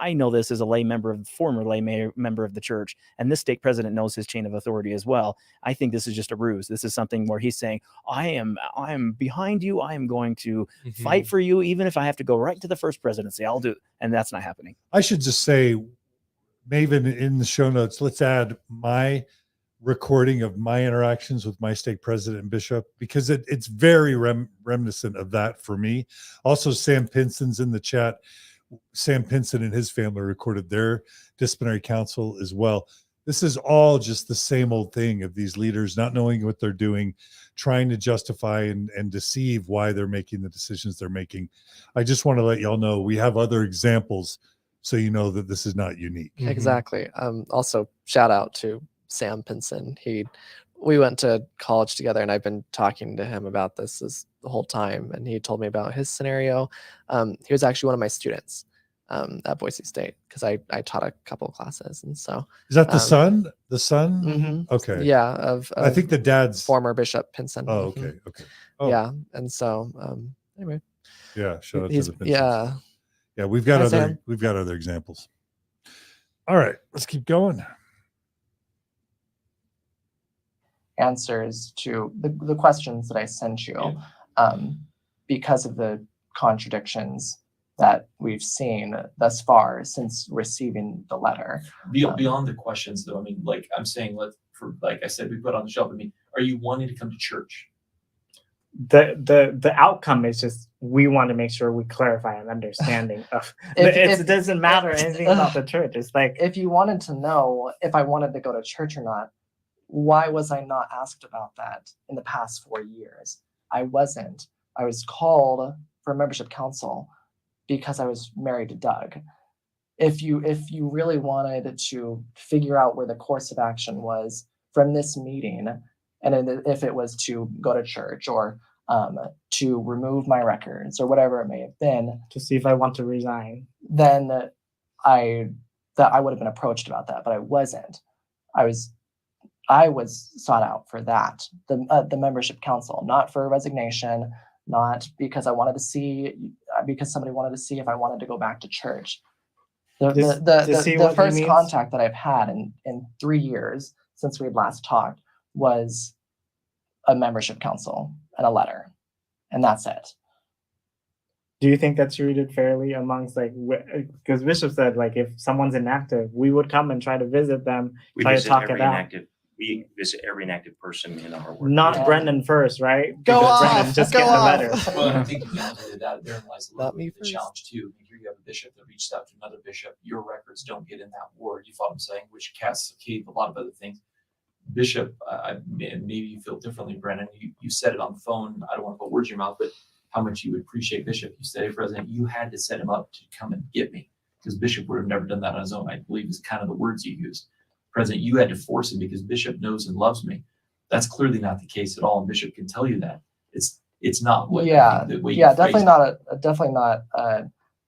I know this as a former lay member of the church, and this stake president knows his chain of authority as well. I think this is just a ruse. This is something where he's saying, I am behind you. I am going to fight for you, even if I have to go right to the First Presidency. I'll do it. And that's not happening. I should just say, Maven, in the show notes, let's add my recording of my interactions with my stake president and bishop, because it's very reminiscent of that for me. Also, Sam Pinson's in the chat. Sam Pinson and his family recorded their disciplinary council as well. This is all just the same old thing of these leaders not knowing what they're doing, trying to justify and deceive why they're making the decisions they're making. I just want to let y'all know we have other examples, so you know that this is not unique. Exactly. Also, shout out to Sam Pinson. We went to college together, and I've been talking to him about this the whole time. And he told me about his scenario. He was actually one of my students at Boise State, because I taught a couple of classes, and so Is that the son? The son? mhm. Okay. Yeah, of I think the dad's former Bishop Pinson. Oh, Mhm. okay. Okay. Oh, Yeah, and so anyway, yeah. Shout out to he's the Pinsons. yeah. Yeah, we've got Hi, other Sam. examples. All right, let's keep going. Answers to the questions that I sent you, because of the contradictions that we've seen thus far since receiving the letter. Beyond the questions, though, I mean, like I'm saying, like I said, we put on the shelf. I mean, are you wanting to come to church? The outcome is just we want to make sure we clarify an understanding of it doesn't matter anything about the church. It's like, If you wanted to know if I wanted to go to church or not, why was I not asked about that in the past 4 years? I wasn't. I was called for a membership council because I was married to Doug. If you really wanted to figure out where the course of action was from this meeting, and then if it was to go to church or to remove my records or whatever it may have been, to see if I want to resign, then I would have been approached about that, but I wasn't. I was sought out for that, the membership council, not for a resignation, not because because somebody wanted to see if I wanted to go back to church. The first contact that I've had in 3 years since we had last talked was a membership council and a letter, and that's it. do you think that's treated fairly amongst, like, because Bishop said, like, if someone's inactive, we would come and try to visit them, We try to visit talk every it out. inactive. We visit every inactive person in our work. Not Yeah. Brennan first, right? Go Because off, Brennan just go get the off. letter. Well, I think to be honest with you, that therein lies a Not little me bit of the first. challenge too. I mean, here you have a bishop that reached out to another bishop. Your records don't get in that ward. You follow what I'm saying? Which casts a key, a lot of other things. Bishop, maybe you feel differently, Brennan. You said it on the phone. I don't want to put words in your mouth, but how much you would appreciate Bishop. You said, hey, President, you had to set him up to come and get me, because Bishop would have never done that on his own, I believe is kind of the words you used. President, you had to force him because Bishop knows and loves me. That's clearly not the case at all, and Bishop can tell you that. It's not what the way you definitely phrased it. definitely not.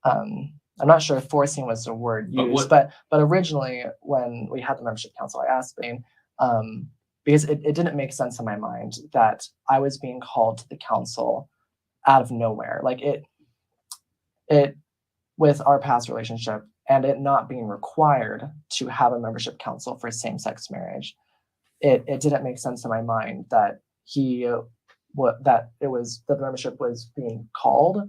I'm not sure if forcing was the word But used, what- but originally when we had the membership council, I asked Bain, because it didn't make sense in my mind that I was being called to the council out of nowhere. Like it with our past relationship and it not being required to have a membership council for same-sex marriage, it didn't make sense in my mind that the membership was being called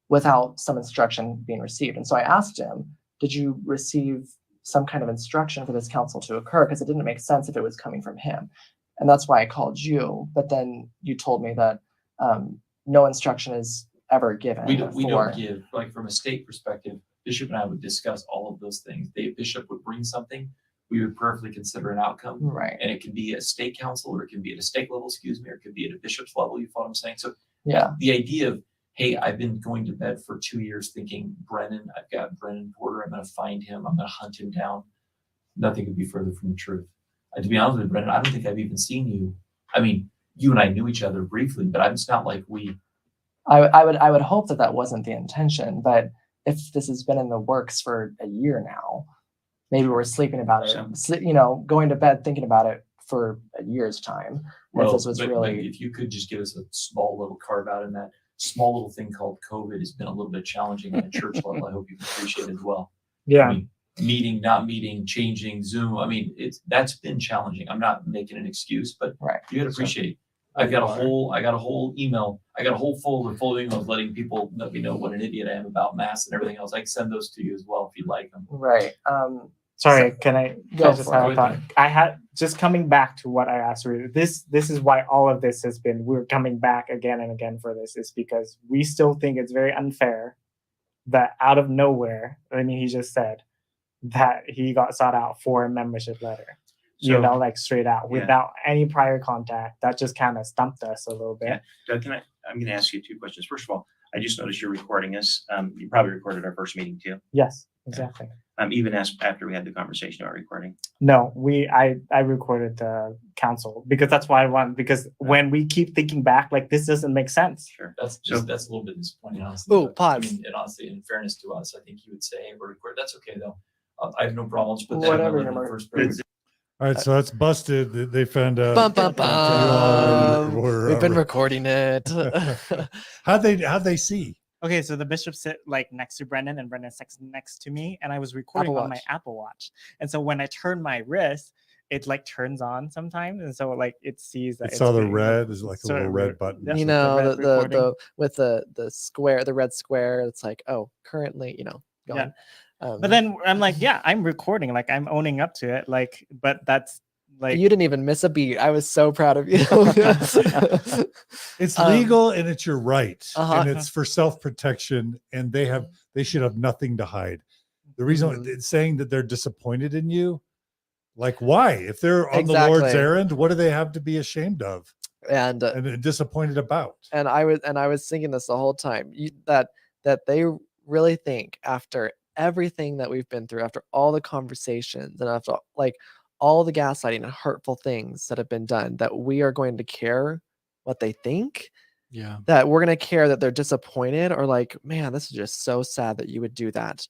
without some instruction being received. And so I asked him, did you receive some kind of instruction for this council to occur? Because it didn't make sense if it was coming from him. And that's why I called you. But then you told me that no instruction is ever given. We don't give, like, from a state perspective, Bishop and I would discuss all of those things. Bishop would bring something, we would prayerfully consider an outcome. Right. And it can be a state council, or it can be at a stake level, or it could be at a bishop's level, you follow what I'm saying? So Yeah. the idea of, hey, I've been going to bed for 2 years thinking Brennan, I've got Brennan Porter, I'm going to find him, I'm going to hunt him down. Nothing could be further from the truth. To be honest with you, Brennan, I don't think I've even seen you. I mean, you and I knew each other briefly, but it's not like we. I would hope that wasn't the intention, but if this has been in the works for a year now, maybe we're sleeping about it, going to bed thinking about it for a year's time. Well, if this was but really, if you could just give us a small little carve out in that small little thing called COVID has been a little bit challenging on a church level. I hope you can appreciate it as well. Yeah. I mean, meeting, not meeting, changing, Zoom. I mean, that's been challenging. I'm not making an excuse, but right. You gotta appreciate. I got a whole email. I got a whole folder full of emails letting people let me know what an idiot I am about mass and everything else. I can send those to you as well if you'd like them. Right. Sorry, can I just for have it. a thought? I had just coming back to what I asked you. This is why all of this has been. We're coming back again and again for this, is because we still think it's very unfair that out of nowhere. I mean, he just said that he got sought out for a membership letter. you know, So- like straight out Yeah. without any prior contact. That just kind of stumped us a little bit. Yeah. Doug, I'm going to ask you 2 questions. First of all, I just noticed you're recording us. You probably recorded our first meeting too. Yes, exactly. Even after we had the conversation about recording. No, I recorded the council because that's why I want, because when we keep thinking back, like this doesn't make sense. Sure. That's So- that's a little bit disappointing, honestly. Oh, but, pause. I mean, and honestly, in fairness to us, I think you would say, hey, we're recording. That's okay, though. I have no problems with that. Whatever, in your the mark. first place. All right, so that's busted. They found out. Bum, bum, you all bum. were, We've been uh, recording it. how'd they see? Okay, so the bishop sit like next to Brennan and Brennan sits next to me, and I was recording Apple on my Watch. Apple Watch. And so when I turn my wrist, it like turns on sometimes, and so like it sees that It saw the being- red. Is like a so little it red re- button. yeah. You the know, red recording. the with the square, the red square, it's like, oh, currently, you know, going. But then I'm like, yeah, I'm recording, like I'm owning up to it, like, but that's like you didn't even miss a beat. I was so proud of you. It's Um, legal and it's your right, uh-huh. and it's for self-protection, and they should have nothing to hide. The reason Mhm. it's saying that they're disappointed in you, like why? If they're on the Lord's Exactly. errand, what do they have to be ashamed of and and disappointed about? and I was thinking this the whole time. That they really think after everything that we've been through, after all the conversations, and after like all the gaslighting and hurtful things that have been done, that we are going to care what they think. Yeah. That we're going to care that they're disappointed, or like, man, this is just so sad that you would do that.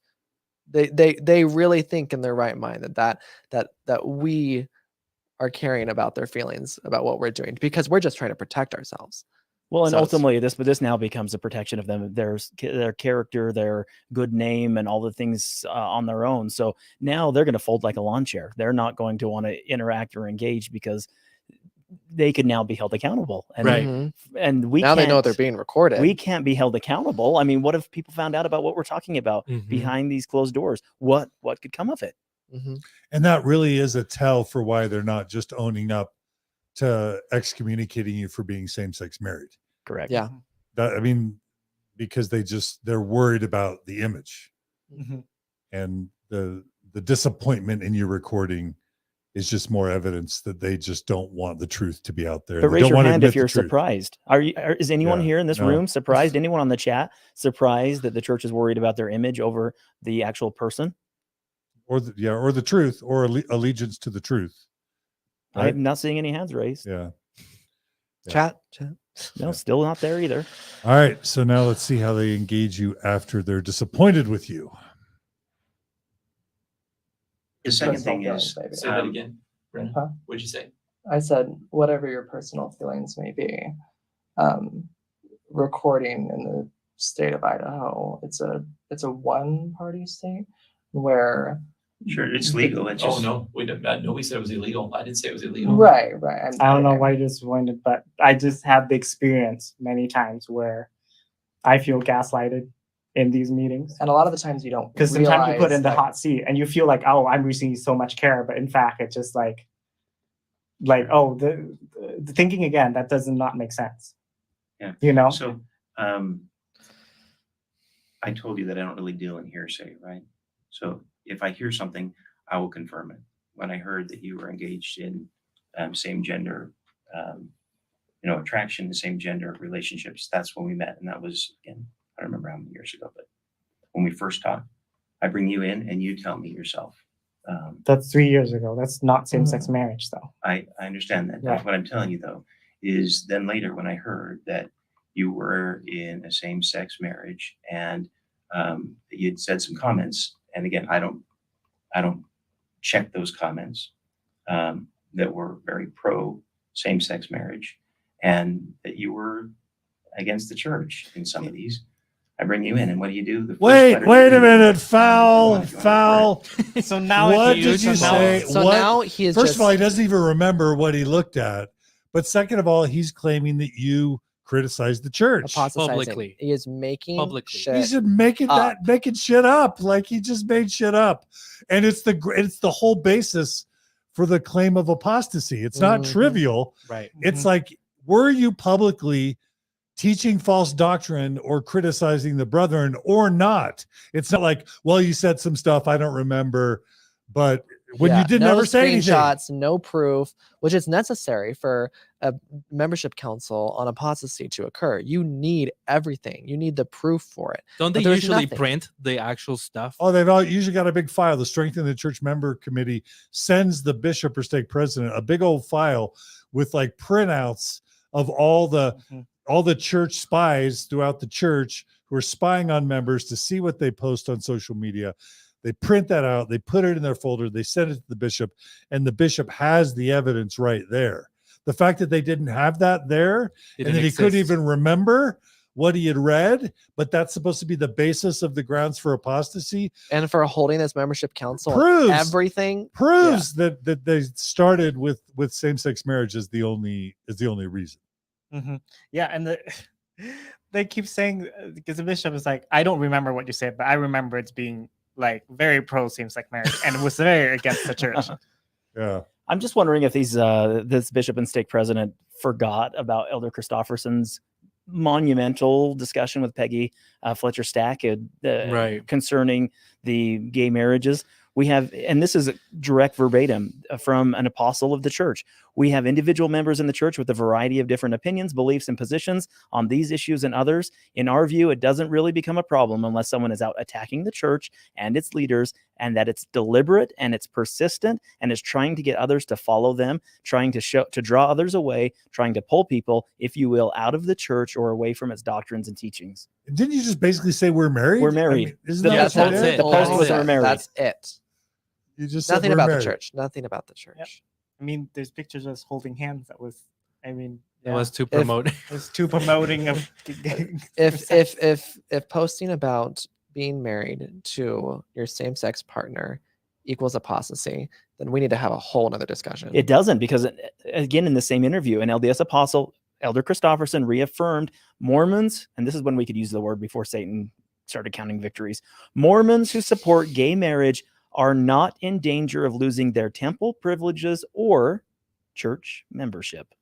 They really think in their right mind that we are caring about their feelings about what we're doing, because we're just trying to protect ourselves. Well, and So it's- ultimately, this now becomes a protection of them, their character, their good name, and all the things on their own. So now they're going to fold like a lawn chair. They're not going to want to interact or engage because they could now be held accountable. And, Right. Mhm. and we Now they know can't- they're being recorded. We can't be held accountable. I mean, what if people found out about what we're talking about Mhm. behind these closed doors? What could come of it? Mhm. And that really is a tell for why they're not just owning up to excommunicating you for being same-sex married. Correct. Yeah. That, I mean, because they're worried about the image, Mhm. and the disappointment in your recording is just more evidence that they just don't want the truth to be out there. But They raise don't your want to hand admit if the you're truth. surprised. Is anyone Yeah, here in this no. room surprised? Anyone on the chat surprised that the church is worried about their image over the actual person? or the truth, or allegiance to the truth. Right? I'm not seeing any hands raised. Yeah. Chat. No, still not there either. All right. So now let's see how they engage you after they're disappointed with you. The second Personal thing is, feelings, maybe. Say that again, Brennan. Huh? What'd you say? I said, whatever your personal feelings may be, recording in the state of Idaho, it's a one-party state where sure, it's legal. It's Oh just, no, nobody said it was illegal. I didn't say it was illegal. right. I don't know why you just wanted, but I just had the experience many times where I feel gaslighted in these meetings. And a lot of the times you don't Because sometimes you put realize in the that- hot seat and you feel like, oh, I'm receiving so much care, but in fact, it's just like, oh, the thinking again, that does not make sense. Yeah. You know? so, I told you that I don't really deal in hearsay, right? So if I hear something, I will confirm it. When I heard that you were engaged in same gender, attraction to same gender relationships, that's when we met. And that was, again, I don't remember how many years ago, but when we first talked, I bring you in and you tell me yourself. That's 3 years ago. That's not same-sex marriage, though. I understand that. Right. What I'm telling you though, is then later when I heard that you were in a same-sex marriage and you'd said some comments, and again, I don't check those comments that were very pro same-sex marriage, and that you were against the church in some of these. I bring you in, and what do you do? The first letter Wait you a do- minute. Go Foul, on, foul. So now What it's did you say? So What- now he is First just, of all, he doesn't even remember what he looked at. But second of all, he's claiming that you criticized the church. apostatizing. Publicly. He is making Publicly. shit. He's just making up. making shit up. Like he just made shit up. And it's the whole basis for the claim of apostasy. It's not Mhm. trivial. Right. It's like, were you publicly teaching false doctrine or criticizing the brethren or not? It's not like, well, you said some stuff I don't remember, but when you didn't no ever say anything. screenshots, no proof, which is necessary for a membership council on apostasy to occur. You need everything. You need the proof for it. Don't they But there's usually nothing. print the actual stuff? Oh, they've all usually got a big file. The Strengthening the Church Member Committee sends the bishop or stake president a big old file with like printouts of all the church spies throughout the church who are spying on members to see what they post on social media. They print that out, they put it in their folder, they send it to the bishop, and the bishop has the evidence right there. The fact that they didn't have that there and that he couldn't even remember what he had read, but that's supposed to be the basis of the grounds for apostasy. And for holding this membership council, Proves- everything Proves that they started with same-sex marriage as the only reason. Yeah, and they keep saying, because the bishop is like, I don't remember what you said, but I remember it's being like very pro same-sex marriage, and it was very against the church. Yeah. I'm just wondering if this bishop and stake president forgot about Elder Christofferson's monumental discussion with Peggy Fletcher Stack concerning the gay marriages. We have, and this is direct verbatim from an apostle of the church. We have individual members in the church with a variety of different opinions, beliefs, and positions on these issues and others. In our view, it doesn't really become a problem unless someone is out attacking the church and its leaders, and that it's deliberate and it's persistent and is trying to get others to follow them, trying to draw others away, trying to pull people, if you will, out of the church or away from its doctrines and teachings. Didn't you just basically say we're married? We're married. I mean, isn't The that post- what you did? the post was we're married. That's it. You just said Nothing we're about married. the church. Nothing about the church. Yep. I mean, there's pictures of us holding hands. That was, I mean, It was too promoting. It was too promoting of. If posting about being married to your same-sex partner equals apostasy, then we need to have a whole nother discussion. It doesn't, because again, in the same interview, an LDS apostle, Elder Christofferson, reaffirmed Mormons, and this is when we could use the word before Satan started counting victories. Mormons who support gay marriage are not in danger of losing their temple privileges or church membership.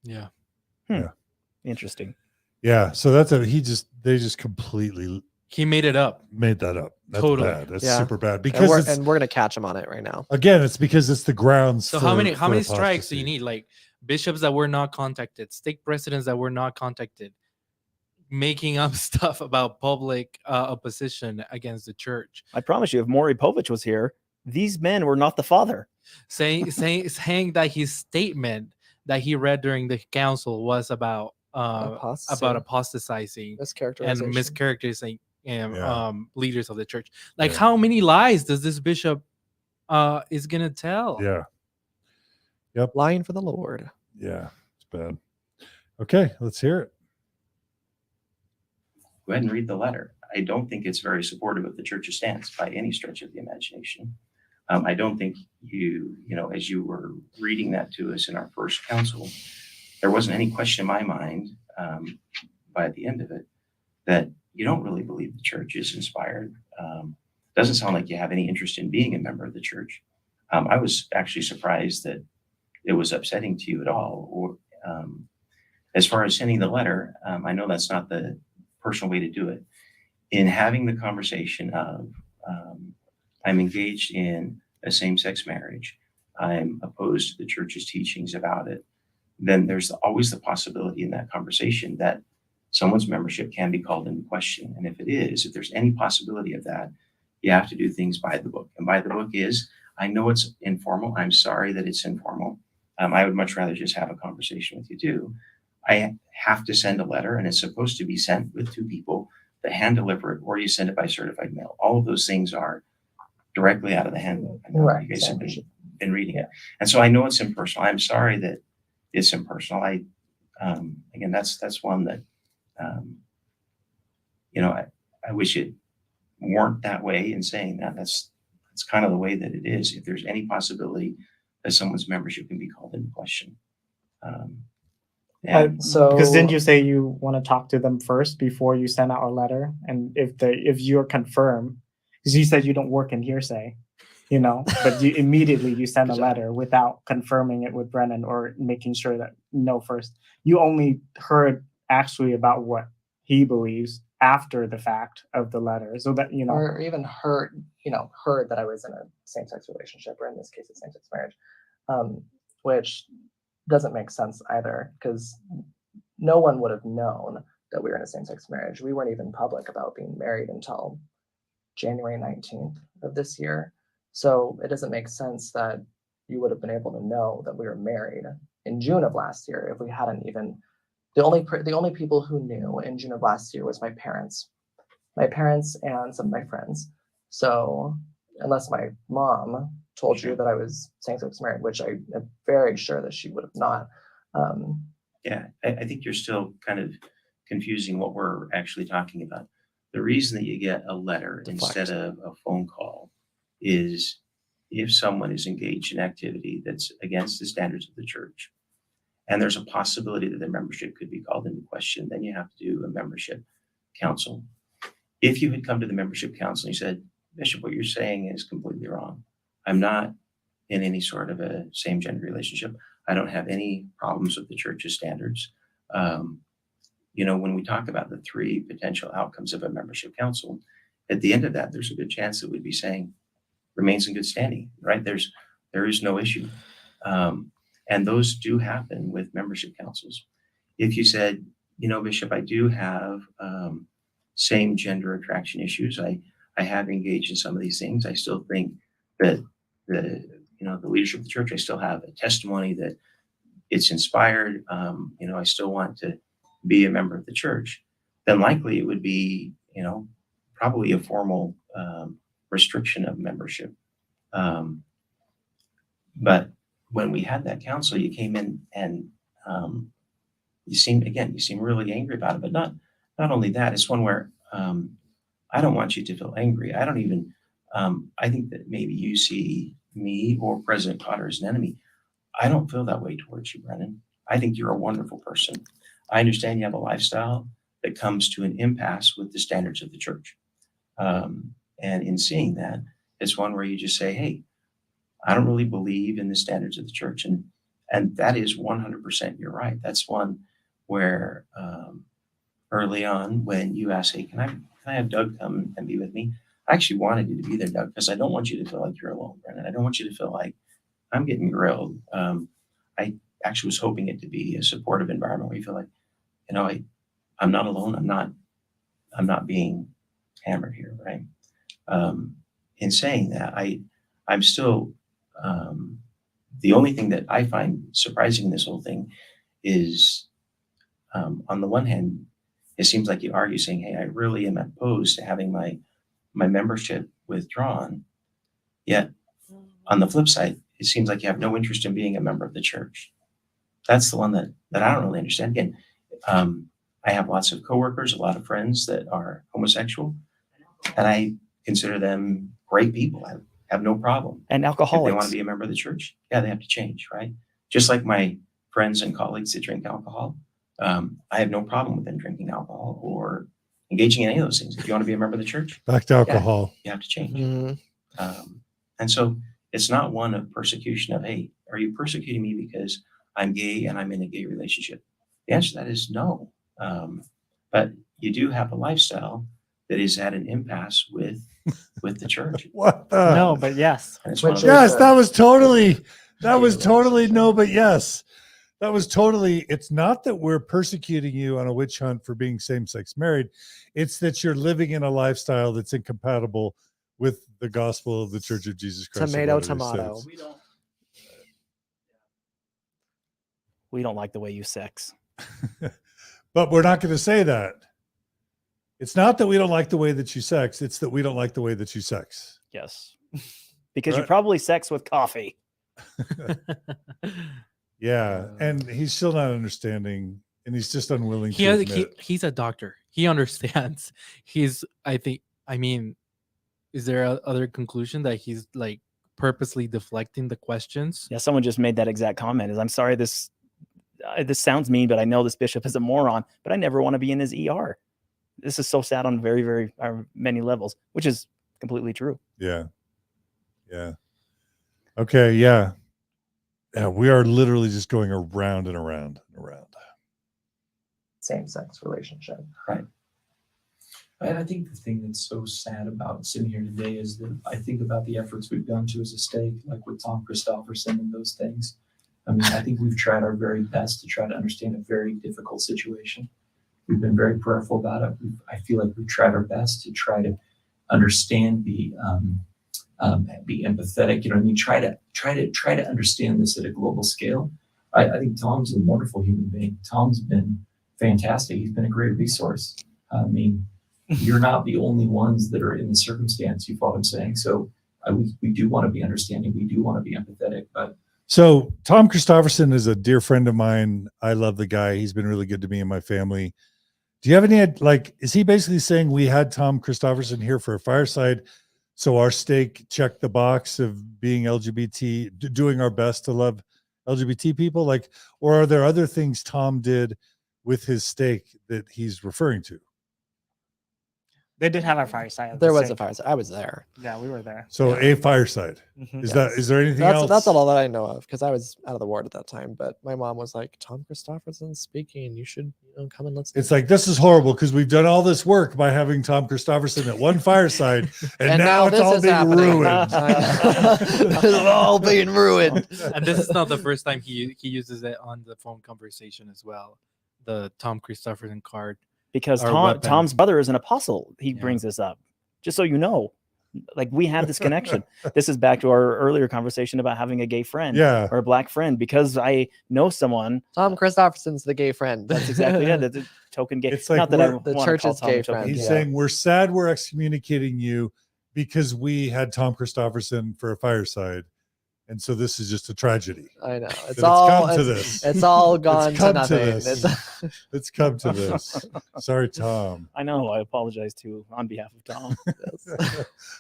Yeah. Yeah. Interesting. Yeah. So they just completely He made it up. made that up. That's Totally. bad. That's Yeah. super bad. and Because we're gonna catch him on it right now. again, it's because it's the grounds. So for, how many for strikes do you apostasy. need? Like bishops that were not contacted, stake presidents that were not contacted, making up stuff about public opposition against the church, I promise you, if Maury Povich was here, these men were not the father. saying that his statement that he read during the council was about apostatizing Mischaracterization. and mischaracterizing Yeah. leaders of the church. Like, Yeah. how many lies does this bishop is gonna tell? Yeah. Lying for the Lord. Yeah. It's bad. Okay. Let's hear it. Go ahead and read the letter. I don't think it's very supportive of the church's stance by any stretch of the imagination. I don't think as you were reading that to us in our first council, there wasn't any question in my mind by the end of it that you don't really believe the church is inspired. Doesn't sound like you have any interest in being a member of the church. I was actually surprised that it was upsetting to you at all. Or as far as sending the letter, I know that's not the personal way to do it. In having the conversation of I'm engaged in a same-sex marriage, I'm opposed to the church's teachings about it, then there's always the possibility in that conversation that someone's membership can be called into question. And if there's any possibility of that, you have to do things by the book. And by the book is, I know it's informal. I'm sorry that it's informal. I would much rather just have a conversation with you too. I have to send a letter, and it's supposed to be sent with two people that hand deliver it, or you send it by certified mail. All of those things are directly out of the handbook. I know Right, you guys have been reading it. And so I know it's impersonal. I'm sorry that it's impersonal. Again, that's one that, I wish it weren't that way in saying that. That's kind of the way that it is. If there's any possibility that someone's membership can be called into question. Because didn't you say you want to talk to them first before you send out a letter? And if you're confirmed, because you said you don't work in hearsay, but you immediately send a letter without confirming it with Brennan or making sure that first. You only heard actually about what he believes after the fact of the letter, so that or even heard that I was in a same-sex relationship, or in this case, a same-sex marriage, which doesn't make sense either, because no one would have known that we were in a same-sex marriage. We weren't even public about being married until January 19th of this year. So it doesn't make sense that you would have been able to know that we were married in June of last year if we hadn't even. The only people who knew in June of last year was my parents and some of my friends. So unless my mom told you that I was same-sex married, which I am very sure that she would have not. Yeah, I think you're still kind of confusing what we're actually talking about. The reason that you get a letter Deflect. instead of a phone call is if someone is engaged in activity that's against the standards of the church, and there's a possibility that their membership could be called into question, then you have to do a membership council. If you had come to the membership council and you said, Bishop, what you're saying is completely wrong. I'm not in any sort of a same-gender relationship. I don't have any problems with the church's standards. When we talk about the 3 potential outcomes of a membership council, at the end of that, there's a good chance that we'd be saying remains in good standing, right? There is no issue. And those do happen with membership councils. If you said, Bishop, I do have same gender attraction issues. I have engaged in some of these things. I still think that the leadership of the church, I still have a testimony that it's inspired. I still want to be a member of the church. Then likely it would be, probably a formal restriction of membership. But when we had that council, you came in and you seem really angry about it. But not only that, it's one where I don't want you to feel angry. I don't even, I think that maybe you see me or President Cotter as an enemy. I don't feel that way towards you, Brennan. I think you're a wonderful person. I understand you have a lifestyle that comes to an impasse with the standards of the church. And in seeing that, it's one where you just say, hey, I don't really believe in the standards of the church. And that is 100% you're right. That's one where early on when you asked, hey, can I have Doug come and be with me? I actually wanted you to be there, Doug, because I don't want you to feel like you're alone, Brennan. I don't want you to feel like I'm getting grilled. I actually was hoping it to be a supportive environment where you feel like, I'm not alone. I'm not being hammered here, right? In saying that, I'm still, the only thing that I find surprising in this whole thing is, on the one hand, it seems like you argue saying, hey, I really am opposed to having my membership withdrawn. Yet on the flip side, it seems like you have no interest in being a member of the church. That's the one that I don't really understand. Again, I have lots of coworkers, a lot of friends that are homosexual, and I consider them great people. I have no problem. And If alcoholics. they want to be a member of the church, yeah, they have to change, right? Just like my friends and colleagues that drink alcohol, I have no problem with them drinking alcohol or engaging in any of those things. If you want to be a member of the church, Back to alcohol. you have to change. Mhm. And so it's not one of persecution of, hey, are you persecuting me because I'm gay and I'm in a gay relationship? The answer to that is no. But you do have a lifestyle that is at an impasse with the church. What the? No, but yes. And it's one of Which those- Yes, that was totally relationship. no, but yes. That was totally, it's not that we're persecuting you on a witch hunt for being same-sex married. It's that you're living in a lifestyle that's incompatible with the gospel of the Church of Jesus Christ. of Tomato, Latter-day tomato. Saints. We don't like the way you sex. But we're not going to say that. It's not that we don't like the way that you sex. It's that we don't like the way that you sex. Yes. Because you Right. probably sex with coffee. Yeah. And he's still not understanding, and he's just unwilling He to has, admit. he's a doctor. He understands. Is there a other conclusion that he's like purposely deflecting the questions? Yeah, someone just made that exact comment. I'm sorry, this sounds mean, but I know this bishop is a moron, but I never want to be in his ER. This is so sad on very, very many levels, which is completely true. Yeah. Yeah. Okay. Yeah. Yeah. We are literally just going around and around and around. Same-sex relationship. Right. I think the thing that's so sad about sitting here today is that I think about the efforts we've gone to as a stake, like with Tom Christofferson and those things. I mean, I think we've tried our very best to try to understand a very difficult situation. We've been very prayerful about it. I feel like we've tried our best to try to understand, be empathetic. You know what I mean? Try to understand this at a global scale. I think Tom's a wonderful human being. Tom's been fantastic. He's been a great resource. I mean, you're not the only ones that are in the circumstance. You follow what I'm saying? So we do want to be understanding. We do want to be empathetic. But so Tom Christofferson is a dear friend of mine. I love the guy. He's been really good to me and my family. Do you have any, like, is he basically saying we had Tom Christofferson here for a fireside, so our stake checked the box of being LGBT, doing our best to love LGBT people? Like, or are there other things Tom did with his stake that he's referring to? They did have a fireside. There was a fireside. I was there. Yeah, we were there. So a fireside. Is there anything else? That's all that I know of, because I was out of the ward at that time. But my mom was like, Tom Christofferson's speaking. You should come and listen. It's like, this is horrible because we've done all this work by having Tom Christofferson at one fireside, and now it's all being ruined. It's all being ruined. And this is not the first time he uses it on the phone conversation as well. The Tom Christofferson card. Because Tom's brother is an apostle. He brings this up, just so you know. Like, we have this connection. This is back to our earlier conversation about having a gay friend, or a black friend. Because I know someone. Tom Christofferson's the gay friend. That's exactly it. That's a token gay. It's like, not that I the church's gay friend. He's saying we're sad we're excommunicating you because we had Tom Christofferson for a fireside. And so this is just a tragedy. I know. It's all come to this. It's all gone to nothing. It's come to this. Sorry, Tom. I know. I apologize too on behalf of Tom.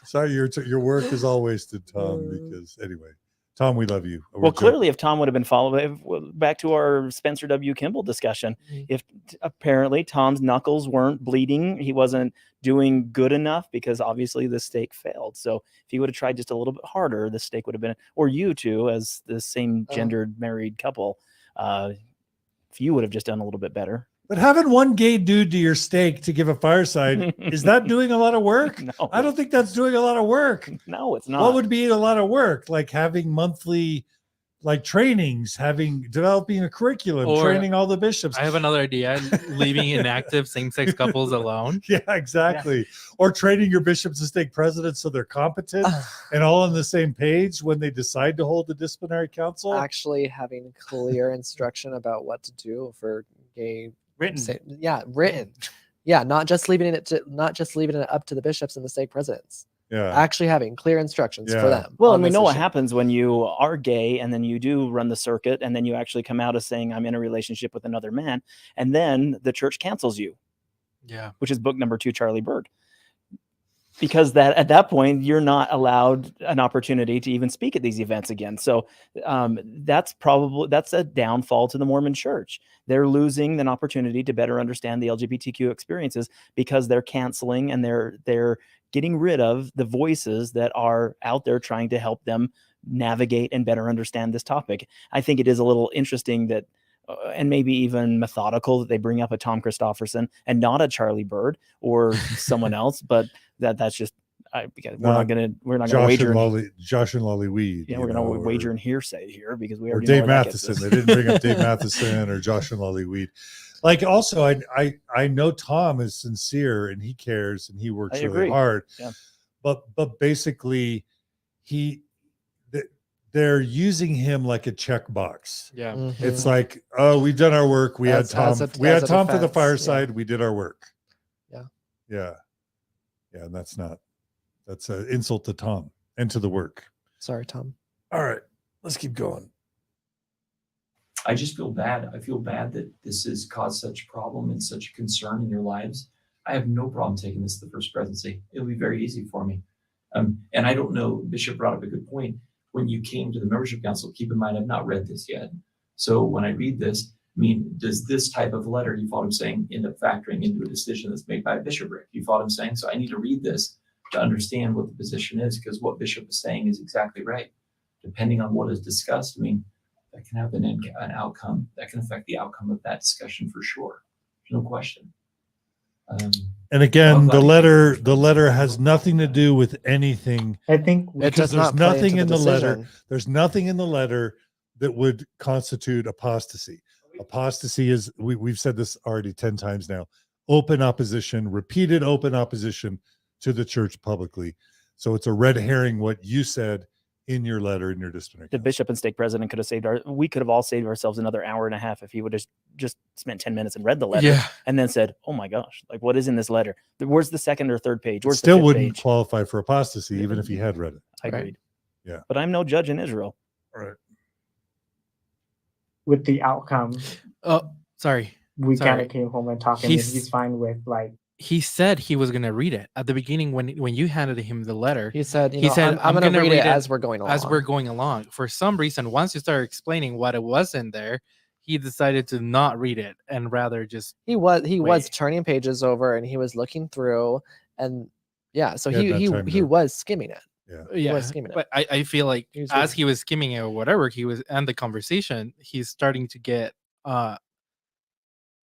Sorry, your work is all wasted, Tom. Because anyway, Tom, we love you. Well, clearly, if Tom would have been followed back to our Spencer W. Kimball discussion, if apparently Tom's knuckles weren't bleeding, he wasn't doing good enough, because obviously the stake failed. So if he would have tried just a little bit harder, the stake would have been, or you two as the same gendered married couple, if you would have just done a little bit better. But having one gay dude to your stake to give a fireside, is that doing a lot of work? No. I don't think that's doing a lot of work. No, it's not. What would be a lot of work? Like having monthly trainings, developing a curriculum, or training all the bishops. I have another idea: leaving inactive same-sex couples alone. Yeah, exactly. Yeah. Or training your bishops to stake presidents so they're competent and all on the same page when they decide to hold the disciplinary council. Actually, having clear instruction about what to do for gay written. Written. Yeah, not just leaving it up to the bishops and the stake presidents. Yeah. Actually having clear instructions for them. Well, and we know what happens when you are gay and then you do run the circuit and then you actually come out as saying, I'm in a relationship with another man. And then the church cancels you. Yeah. Which is book number 2, Charlie Bird. Because at that point, you're not allowed an opportunity to even speak at these events again. So that's a downfall to the Mormon Church. They're losing an opportunity to better understand the LGBTQ experiences because they're canceling and they're getting rid of the voices that are out there trying to help them navigate and better understand this topic. I think it is a little interesting that, and maybe even methodical, that they bring up a Tom Christofferson and not a Charlie Bird or someone else, but that's just we're not gonna wager Josh and Lolly Weed. Yeah, we're gonna wager in hearsay here because we or already Dave know Matheson. They didn't bring up Dave Matheson or Josh and Lolly Weed. Like, also, I know Tom is sincere and he cares and he works really hard. Yeah. But basically, they're using him like a checkbox. Yeah. Mm-hmm. It's like, oh, we've done our work. We had Tom for the fireside. Yeah. We did our work. Yeah. Yeah. Yeah. And that's an insult to Tom and to the work. Sorry, Tom. All right, let's keep going. I just feel bad. I feel bad that this has caused such a problem and such a concern in your lives. I have no problem taking this to the First Presidency. It'll be very easy for me. And I don't know, Bishop brought up a good point. When you came to the membership council, keep in mind, I've not read this yet. So when I read this, does this type of letter, you follow what I'm saying, end up factoring into a decision that's made by a bishopric? You follow what I'm saying? So I need to read this to understand what the position is, because what Bishop is saying is exactly right. Depending on what is discussed, that can have an outcome that can affect the outcome of that discussion for sure. There's no question. And again, I'm glad the he letter has nothing to do with anything. I think It Because does not there's play nothing into in the the letter. decision. There's nothing in the letter that would constitute apostasy. Apostasy is, we've said this already 10 times now, open opposition, repeated open opposition to the church publicly. So it's a red herring what you said in your letter in your disciplinary The council. bishop and stake president could have we could have all saved ourselves another hour and a half if he would have just spent 10 minutes and read the letter Yeah. and then said, oh my gosh, like what is in this letter? Where's the second or third page? It Where's still the fifth wouldn't page? qualify for apostasy even if he had read it. I Right. agreed. Yeah. But I'm no judge in Israel. All right. with the outcome, Oh, sorry. we Sorry. kind of came home and talking, and He's- he's fine with like, He said he was going to read it at the beginning when you handed him the letter. He said, He said, I'm going to read it as we're going along. As we're going along. For some reason, once you started explaining what it was in there, he decided to not read it and rather just He was Wait. turning pages over and he was looking through, and yeah, so He had no time he to- was skimming it. yeah. was skimming it. But I feel like He was as reading. he was skimming it or whatever, he was and the conversation, he's starting to get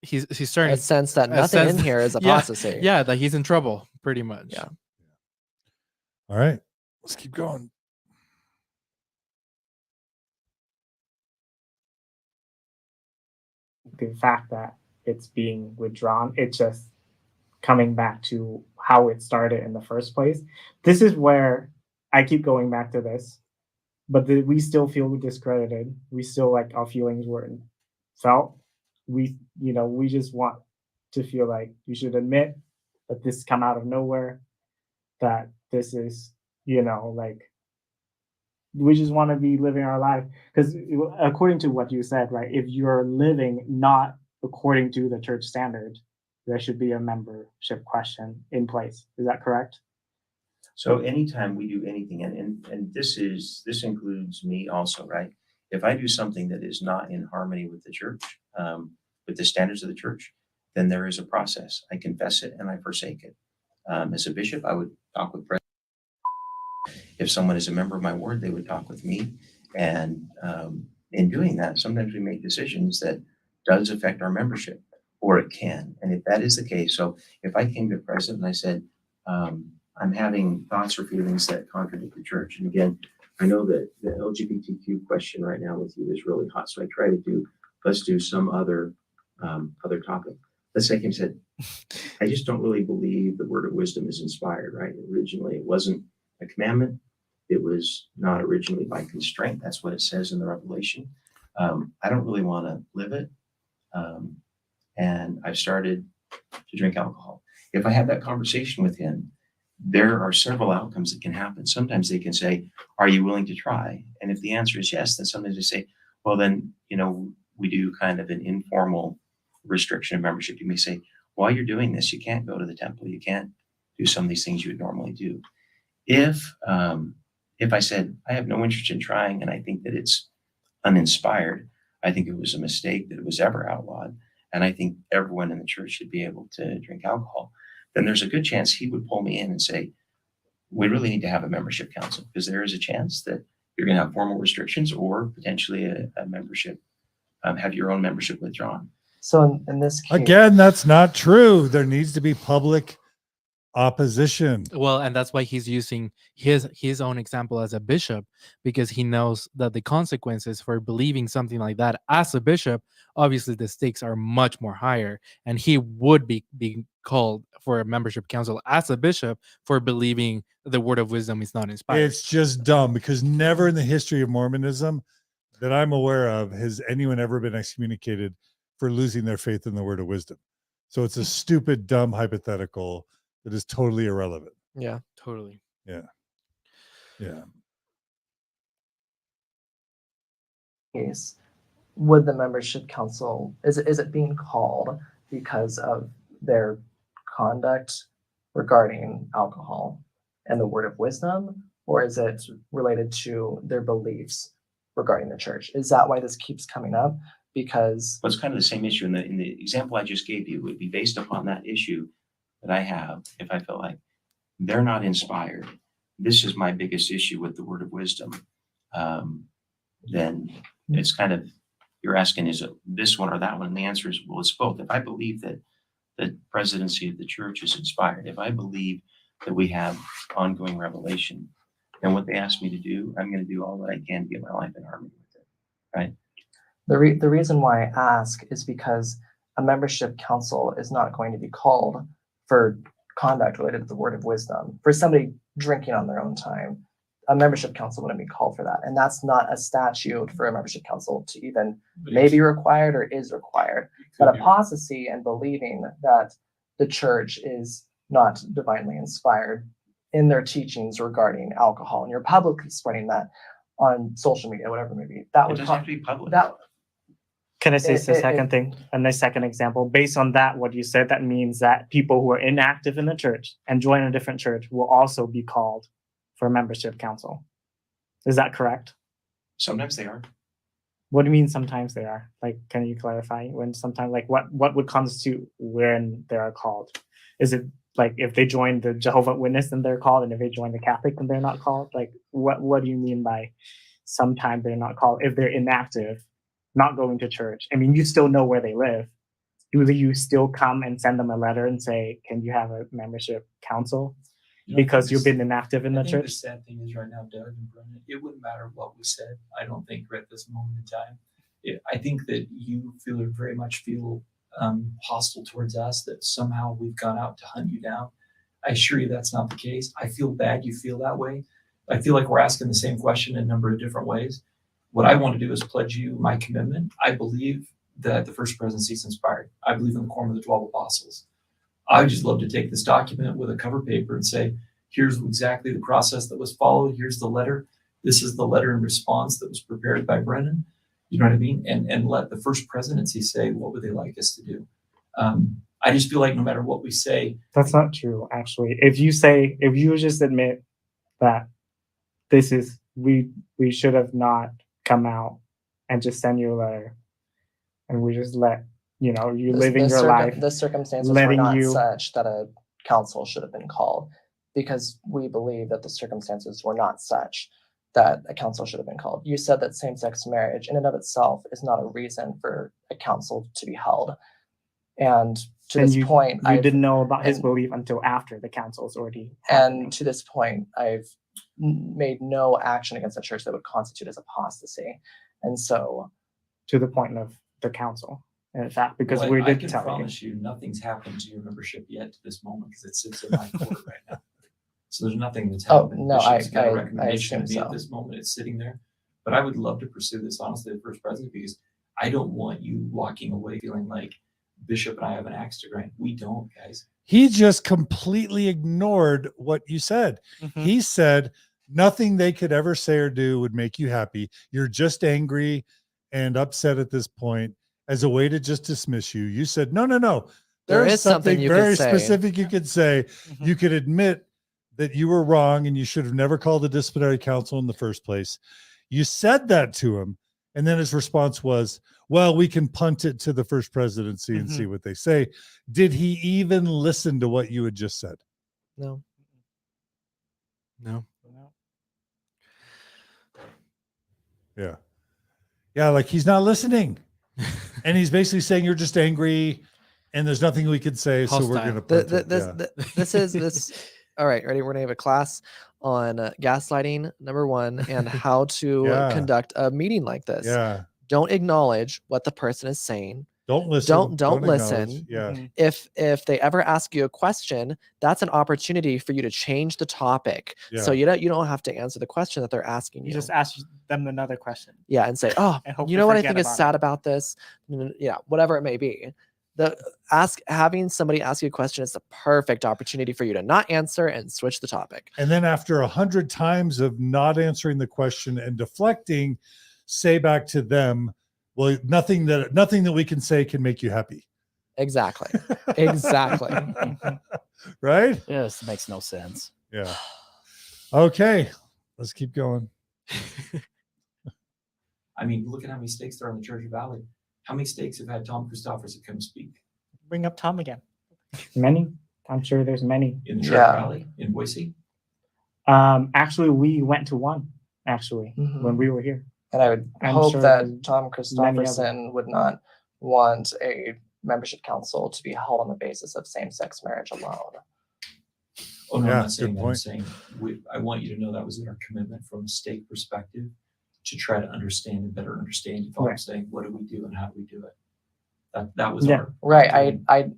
he's starting A sense that a nothing in sense- here is yeah, apostasy. Yeah, that he's in trouble, pretty much. Yeah. All right. Let's keep going. the fact that it's being withdrawn, it's just coming back to how it started in the first place. This is where I keep going back to this, but we still feel discredited. We still like our feelings weren't felt. We just want to feel like you should admit that this come out of nowhere, that this is, like, we just want to be living our life. Because according to what you said, right, if you're living not according to the church standard, there should be a membership question in place. Is that correct? So anytime we do anything, and this includes me also, right? If I do something that is not in harmony with the church, with the standards of the church, then there is a process. I confess it and I forsake it. As a bishop, I would talk with Brennen. If someone is a member of my ward, they would talk with me. And in doing that, sometimes we make decisions that does affect our membership, or it can. And if that is the case, so if I came to the president and I said, I'm having thoughts or feelings that contradict the church. And again, I know that the LGBTQ question right now with you is really hot. So I try to let's do some other topic. Let's say he said, I just don't really believe the word of wisdom is inspired, right? Originally, it wasn't a commandment. It was not originally by constraint. That's what it says in the Revelation. I don't really want to live it. And I've started to drink alcohol. If I have that conversation with him, there are several outcomes that can happen. Sometimes they can say, are you willing to try? And if the answer is yes, then sometimes they say, well, then, we do kind of an informal restriction of membership. You may say, while you're doing this, you can't go to the temple. You can't do some of these things you would normally do. If I said, I have no interest in trying, and I think that it's uninspired, I think it was a mistake that it was ever outlawed, and I think everyone in the church should be able to drink alcohol, then there's a good chance he would pull me in and say, we really need to have a membership council, because there is a chance that you're going to have formal restrictions or potentially a membership, have your own membership withdrawn. So in this case, Again, that's not true. There needs to be public opposition. Well, and that's why he's using his own example as a bishop, because he knows that the consequences for believing something like that as a bishop, obviously the stakes are much more higher, and he would be called for a membership council as a bishop for believing the word of wisdom is not inspired. It's just dumb, because never in the history of Mormonism that I'm aware of has anyone ever been excommunicated for losing their faith in the word of wisdom. So it's a stupid, dumb hypothetical that is totally irrelevant. yeah, Totally. Yeah. case, would the membership council, is it being called because of their conduct regarding alcohol and the word of wisdom, or is it related to their beliefs regarding the church? Is that why this keeps coming up? Because Well, it's kind of the same issue. In the example I just gave you, would be based upon that issue that I have. If I feel like they're not inspired, this is my biggest issue with the word of wisdom, then it's kind of, you're asking, is it this one or that one? And the answer is, well, it's both. If I believe that the presidency of the church is inspired, if I believe that we have ongoing revelation, then what they ask me to do, I'm going to do all that I can to get my life in harmony with it, right? The reason why I ask is because a membership council is not going to be called for conduct related to the word of wisdom. For somebody drinking on their own time, a membership council wouldn't be called for that. And that's not a statute for a membership council to even may be required or is required. But apostasy and believing that the church is not divinely inspired in their teachings regarding alcohol, and you're publicly spreading that on social media, whatever it may be, that It would doesn't have to be public. Can I say It- the it- second it- thing? And the second example, based on that, what you said, that means that people who are inactive in the church and join a different church will also be called for a membership council. Is that correct? Sometimes they are. What do you mean sometimes they are? Like, can you clarify when sometimes, like what would constitute when they are called? Is it like if they join the Jehovah's Witness then they're called, and if they join the Catholic then they're not called? Like what do you mean by sometimes they're not called? If they're inactive, not going to church, I mean, you still know where they live. Do you still come and send them a letter and say, can you have a membership council? You know, I Because think you've this- been inactive in I the think the church? sad thing is right now, Doug and Brennan, it wouldn't matter what we said. I don't think right at this moment in time. I think that you very much feel hostile towards us, that somehow we've gone out to hunt you down. I assure you that's not the case. I feel bad you feel that way. I feel like we're asking the same question in a number of different ways. What I want to do is pledge you my commitment. I believe that the first presidency is inspired. I believe in the quorum of the 12 apostles. I would just love to take this document with a cover paper and say, here's exactly the process that was followed. Here's the letter. This is the letter in response that was prepared by Brennan. You know what I mean? And let the first presidency say, what would they like us to do? I just feel like no matter what we say. That's not true, actually. If you just admit that this is, we should have not come out and just send you a letter, and we just let, you living your life. The circumstances were letting not you- such that a council should have been called, because we believe that the circumstances were not such that a council should have been called. You said that same-sex marriage in and of itself is not a reason for a council to be held. And to And this point, you didn't know about his and- belief until after the council's already and happening. to this point, I've made no action against the church that would constitute as apostasy. And so To the point of the council, in fact, because Well, we I did can tell you. promise you nothing's happened to your membership yet to this moment because it sits in my court right now. So there's nothing that's Oh, happened. no, Bishop's got a I recommendation assume to me at so. this moment. It's sitting there. But I would love to pursue this honestly, the first president, because I don't want you walking away feeling like Bishop and I have an axe to grind. We don't, guys. He just completely ignored what you said. Mhm. He said nothing they could ever say or do would make you happy. You're just angry and upset at this point as a way to just dismiss you. You said, no. There There's is something you could very say. specific you could say. Mhm. You could admit that you were wrong and you should have never called the disciplinary council in the first place. You said that to him. And then his response was, well, we can punt it to the first presidency and see what they say. Did he even listen to what you had just said? no. No. Yeah. Yeah, like he's not listening. And he's basically saying you're just angry and there's nothing we could say, so we're Hostile. going to punt it. This is this. All right, ready? We're gonna have a class on gaslighting, number 1, and how to Yeah. conduct a meeting like this. Yeah. Don't acknowledge what the person is saying. Don't listen. Don't listen. acknowledge. Yeah. Mhm. If they ever ask you a question, that's an opportunity for you to change the topic. So Yeah. you don't have to answer the question that they're asking you. You just ask them another question. Yeah, and say, oh, And hope you they know what I forget think is about sad it. about this? Yeah, whatever it may be. Having somebody ask you a question is the perfect opportunity for you to not answer and switch the topic. And then after 100 times of not answering the question and deflecting, say back to them, well, nothing that we can say can make you happy. Exactly. Exactly. Right? Yes, makes no sense. Yeah. Okay. Let's keep going. I mean, look at how many stakes there are in the Church Valley. How many stakes have had Tom Christopherson come speak Bring up Tom again. Many. I'm sure there's many. in the Church Yeah. Valley, in Boise? Actually, we went to one, Mhm. when we were here. And I would I'm hope sure that there's Tom many Christopherson would not want a membership council to be held on the basis of same-sex marriage alone. Oh, no, Yeah, I'm not good saying that. I'm point. saying I want you to know that was in our commitment from a stake perspective to try to understand and better understand. You follow what I'm saying? What do we do and how do we do it? That was our Right. I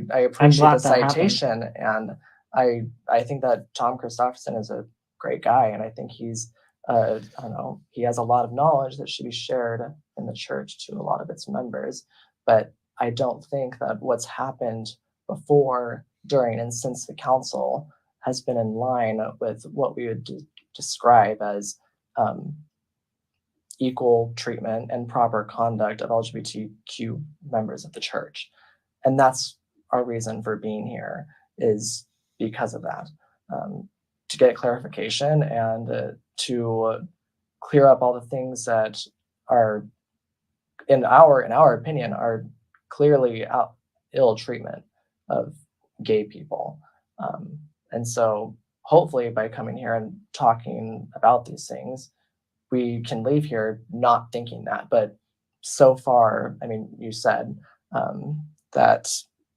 appreciate glad the that happened. citation, and I think that Tom Christopherson is a great guy, and I think he's I don't know, he has a lot of knowledge that should be shared in the church to a lot of its members. But I don't think that what's happened before, during, and since the council has been in line with what we would describe as equal treatment and proper conduct of LGBTQ members of the church. And that's our reason for being here, is because of that, to get clarification and to clear up all the things that are, in our opinion, are clearly ill treatment of gay people. And so hopefully by coming here and talking about these things, we can leave here not thinking that. But so far, I mean, you said that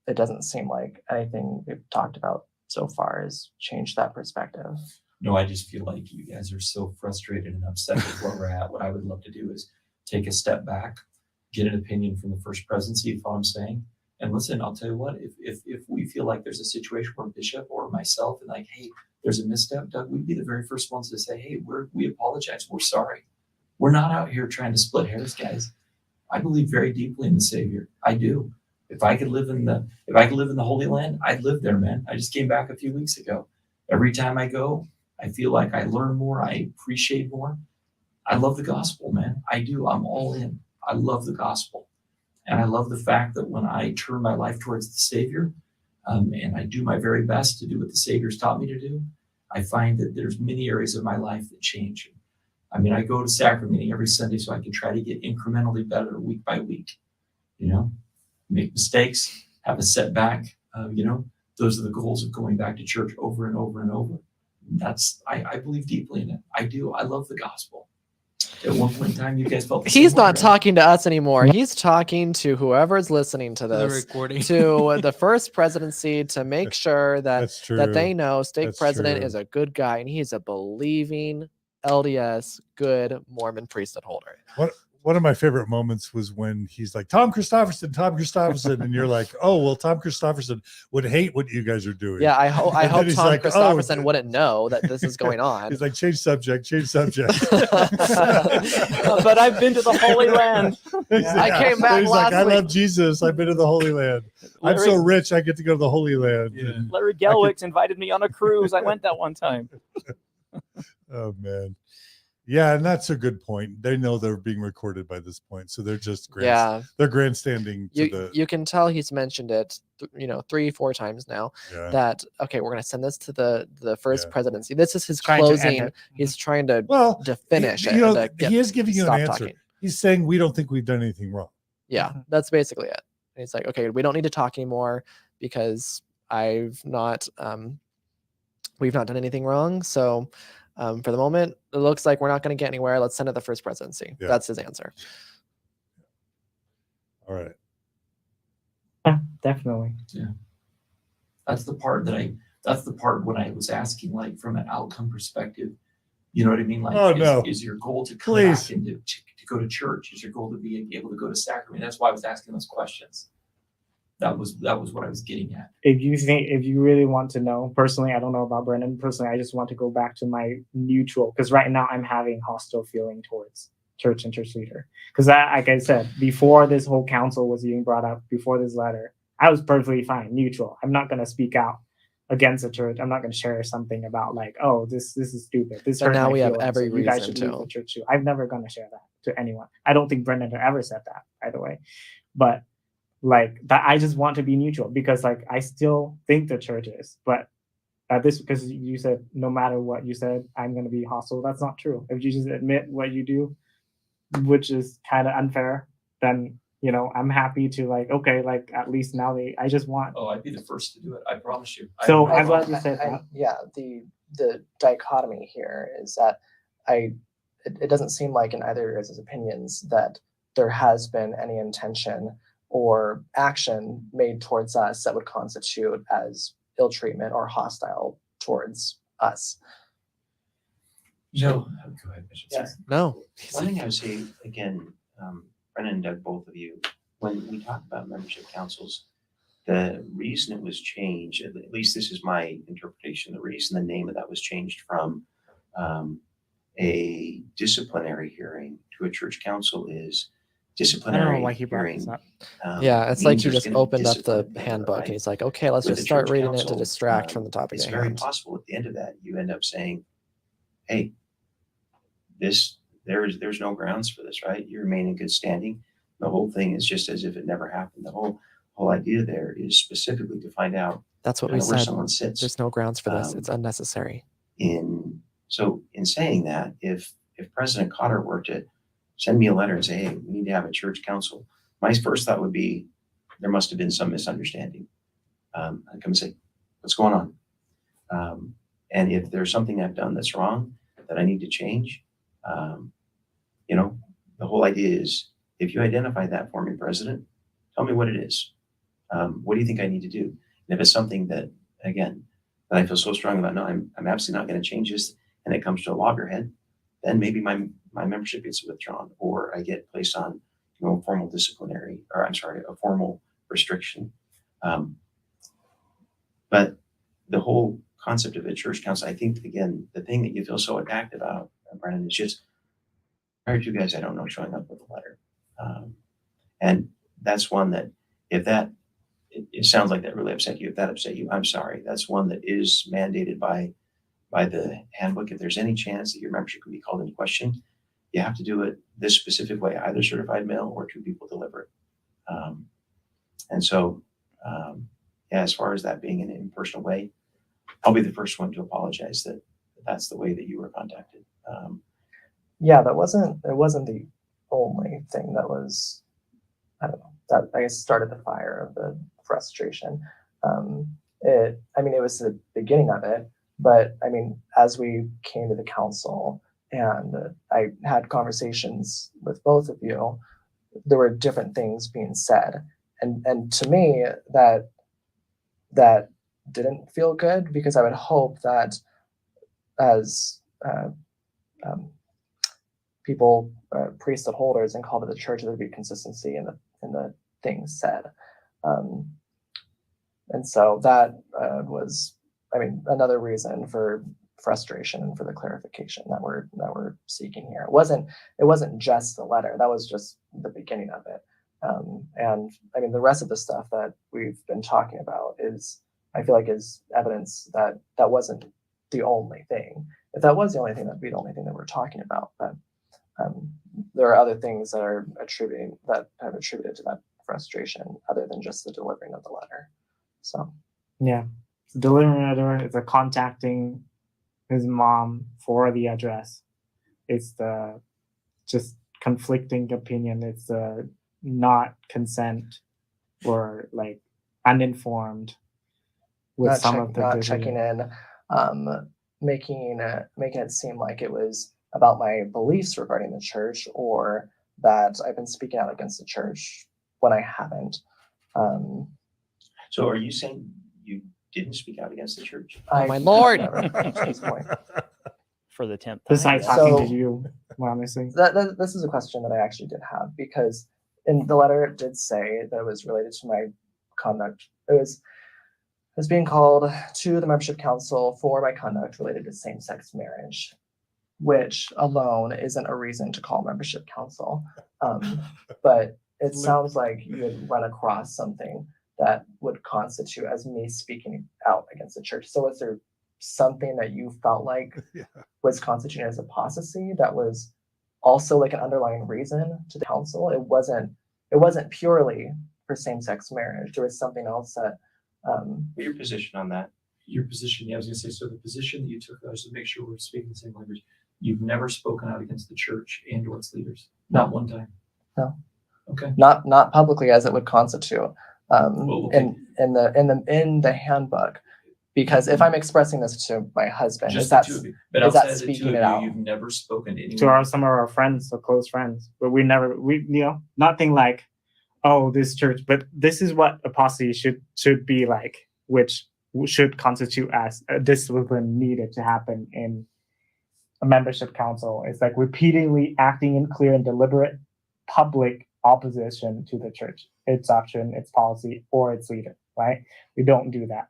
it doesn't seem like anything we've talked about so far has changed that perspective. No, I just feel like you guys are so frustrated and upset with where we're at. What I would love to do is take a step back, get an opinion from the First Presidency, if what I'm saying. And listen, I'll tell you what, if we feel like there's a situation where Bishop or myself and like, hey, there's a misstep, Doug, we'd be the very first ones to say, hey, we apologize, we're sorry. We're not out here trying to split hairs, guys. I believe very deeply in the Savior. I do. If I could live in the Holy Land, I'd live there, man. I just came back a few weeks ago. Every time I go, I feel like I learn more, I appreciate more. I love the gospel, man. I do. I'm all in. I love the gospel. And I love the fact that when I turn my life towards the Savior, and I do my very best to do what the Savior's taught me to do, I find that there's many areas of my life that change. I mean, I go to sacrament meeting every Sunday so I can try to get incrementally better week by week, make mistakes, have a setback, those are the goals of going back to church over and over and over. I believe deeply in it. I do. I love the gospel. At one point in time, you guys felt the He's same way, not right? talking to us anymore. He's talking to whoever's listening to The this, recording. to the First Presidency, to make sure that That's true. that they know Stake That's President true. is a good guy and he's a believing LDS good Mormon priesthood holder. One of my favorite moments was when he's like, Tom Christopherson, and you're like, oh, well, Tom Christopherson would hate what you guys are doing. Yeah, I hope then he's Tom like, Christopherson oh, wouldn't know that this is going on. He's like, change subject. But I've been to the Holy Land. I came back He's last like, I week. love Jesus. I've been to the Holy Land. I'm so rich, I get to go to the Holy Land. Yeah. And Larry Gelwick's invited me on a cruise. I went that one time. oh man. Yeah, and that's a good point. They know they're being recorded by this point, so they're just they're grandstanding to You can tell he's mentioned it 3-4 times now. Yeah. That okay, we're gonna send this to the First Presidency. This is his Trying to end closing. it. He's trying to he finish it. and to he is giving you an stop answer. talking. He's saying we don't think we've done anything wrong. Yeah, that's basically it. And he's like, okay, we don't need to talk anymore because we've not done anything wrong. So for the moment, it looks like we're not going to get anywhere. Let's send it to the First Presidency. Yeah. That's his answer. All right. Yeah, definitely. Yeah. That's the part when I was asking, like, from an outcome perspective, you know what I mean? Like, Oh, no. is your goal to come Please. back and to go to church? Is your goal to be able to go to sacrament? That's why I was asking those questions. That was what I was getting at. If you really want to know, personally, I don't know about Brennan. Personally, I just want to go back to my neutral, because right now I'm having hostile feeling towards church and church leader. Because like I said, before this whole council was being brought up, before this letter, I was perfectly fine, neutral. I'm not going to speak out against the church. I'm not going to share something about like, oh, this is stupid. This And hurt now my we have feelings, every so you guys reason should leave to. the church too. I'm never going to share that to anyone. I don't think Brennan ever said that, by the way. But like that, I just want to be neutral because like I still think the church is, but because you said no matter what you said, I'm going to be hostile. That's not true. If you just admit what you do, which is kind of unfair, then I'm happy to like, okay, like at least now I just want. Oh, I'd be the first to do it. I promise you. So I'm glad you said that. Yeah, the dichotomy here is that it doesn't seem like in either of his opinions that there has been any intention or action made towards us that would constitute as ill treatment or hostile towards us. So, go ahead, Bishop. Yeah. No. One thing I would say, again, Brennan and Doug, both of you, when we talk about membership councils, the reason it was changed, at least this is my interpretation, the reason the name of that was changed from a disciplinary hearing to a church council is I don't disciplinary know why he brought this hearing. up. Yeah, it's like means he there's just gonna be opened up the discipline, handbook right? and he's like, okay, let's With just the start church reading it to council, distract from the topic It's at very hand. possible at the end of that, you end up saying, hey, there's no grounds for this, right? You remain in good standing. The whole thing is just as if it never happened. The whole idea there is specifically to find out That's what we where said. someone sits. There's no grounds for this. It's unnecessary. In saying that, if President Cotter were to send me a letter and say, hey, we need to have a church council, my first thought would be there must have been some misunderstanding. I'd come and say, what's going on? And if there's something I've done that's wrong that I need to change, the whole idea is if you identify that for me, President, tell me what it is. What do you think I need to do? And if it's something that, again, that I feel so strong about, no, I'm absolutely not going to change this, and it comes to a loggerhead, then maybe my membership gets withdrawn, or I get placed on, a formal a formal restriction. But the whole concept of a church council, I think, again, the thing that you feel so attacked about, Brennan, is just prior to you guys, I don't know, showing up with a letter. And that's one that it sounds like that really upset you. If that upset you, I'm sorry. That's one that is mandated by the handbook. If there's any chance that your membership can be called into question, you have to do it this specific way, either certified mail or 2 people deliver it. As far as that being in an impersonal way, I'll be the first one to apologize that that's the way that you were contacted. Yeah, it wasn't the only thing that was, I don't know, that I guess started the fire of the frustration. It was the beginning of it, but as we came to the council and I had conversations with both of you, there were different things being said. And to me, that didn't feel good, because I would hope that as people, priesthood holders and called to the church, there would be consistency in the things said. And so that was, another reason for frustration and for the clarification that we're seeking here. It wasn't just the letter. That was just the beginning of it. And the rest of the stuff that we've been talking about I feel like is evidence that wasn't the only thing. If that was the only thing, that'd be the only thing that we're talking about. But there are other things that have attributed to that frustration other than just the delivering of the letter. So Yeah, delivering a letter is contacting his mom for the address. It's the just conflicting opinion. It's the not consent or like uninformed with not checking in, making it seem like it was about my beliefs regarding the church, or that I've been speaking out against the church when I haven't. So are you saying you didn't speak out against the church? Oh my Lord! At this point. For the 10th. Besides time. talking So- to you, honestly. This is a question that I actually did have, because in the letter it did say that it was related to my conduct. It was being called to the membership council for my conduct related to same-sex marriage, which alone isn't a reason to call membership council. But it sounds like you had run across something that would constitute as me speaking out against the church. So was there something that you felt like was constituted as apostasy that was also like an underlying reason to the council? It wasn't purely for same-sex marriage. There was something else that Your position on that? Your position, I was going to say, so the position that you took was to make sure we're speaking the same language. You've never spoken out against the church and or its leaders? Not one time? No. Okay. Not publicly as it would constitute okay. in the handbook. Because if I'm expressing this to my husband, Just is that the two of you. But is that outside of the two speaking of it you, out? you've never spoken to anyone. To some of our friends, so close friends, but we nothing like, oh, this church, but this is what apostasy should be like, which should constitute as a discipline needed to happen in a membership council. It's like repeatedly acting in clear and deliberate public opposition to the church, its doctrine, its policy, or its leader, right? We don't do that.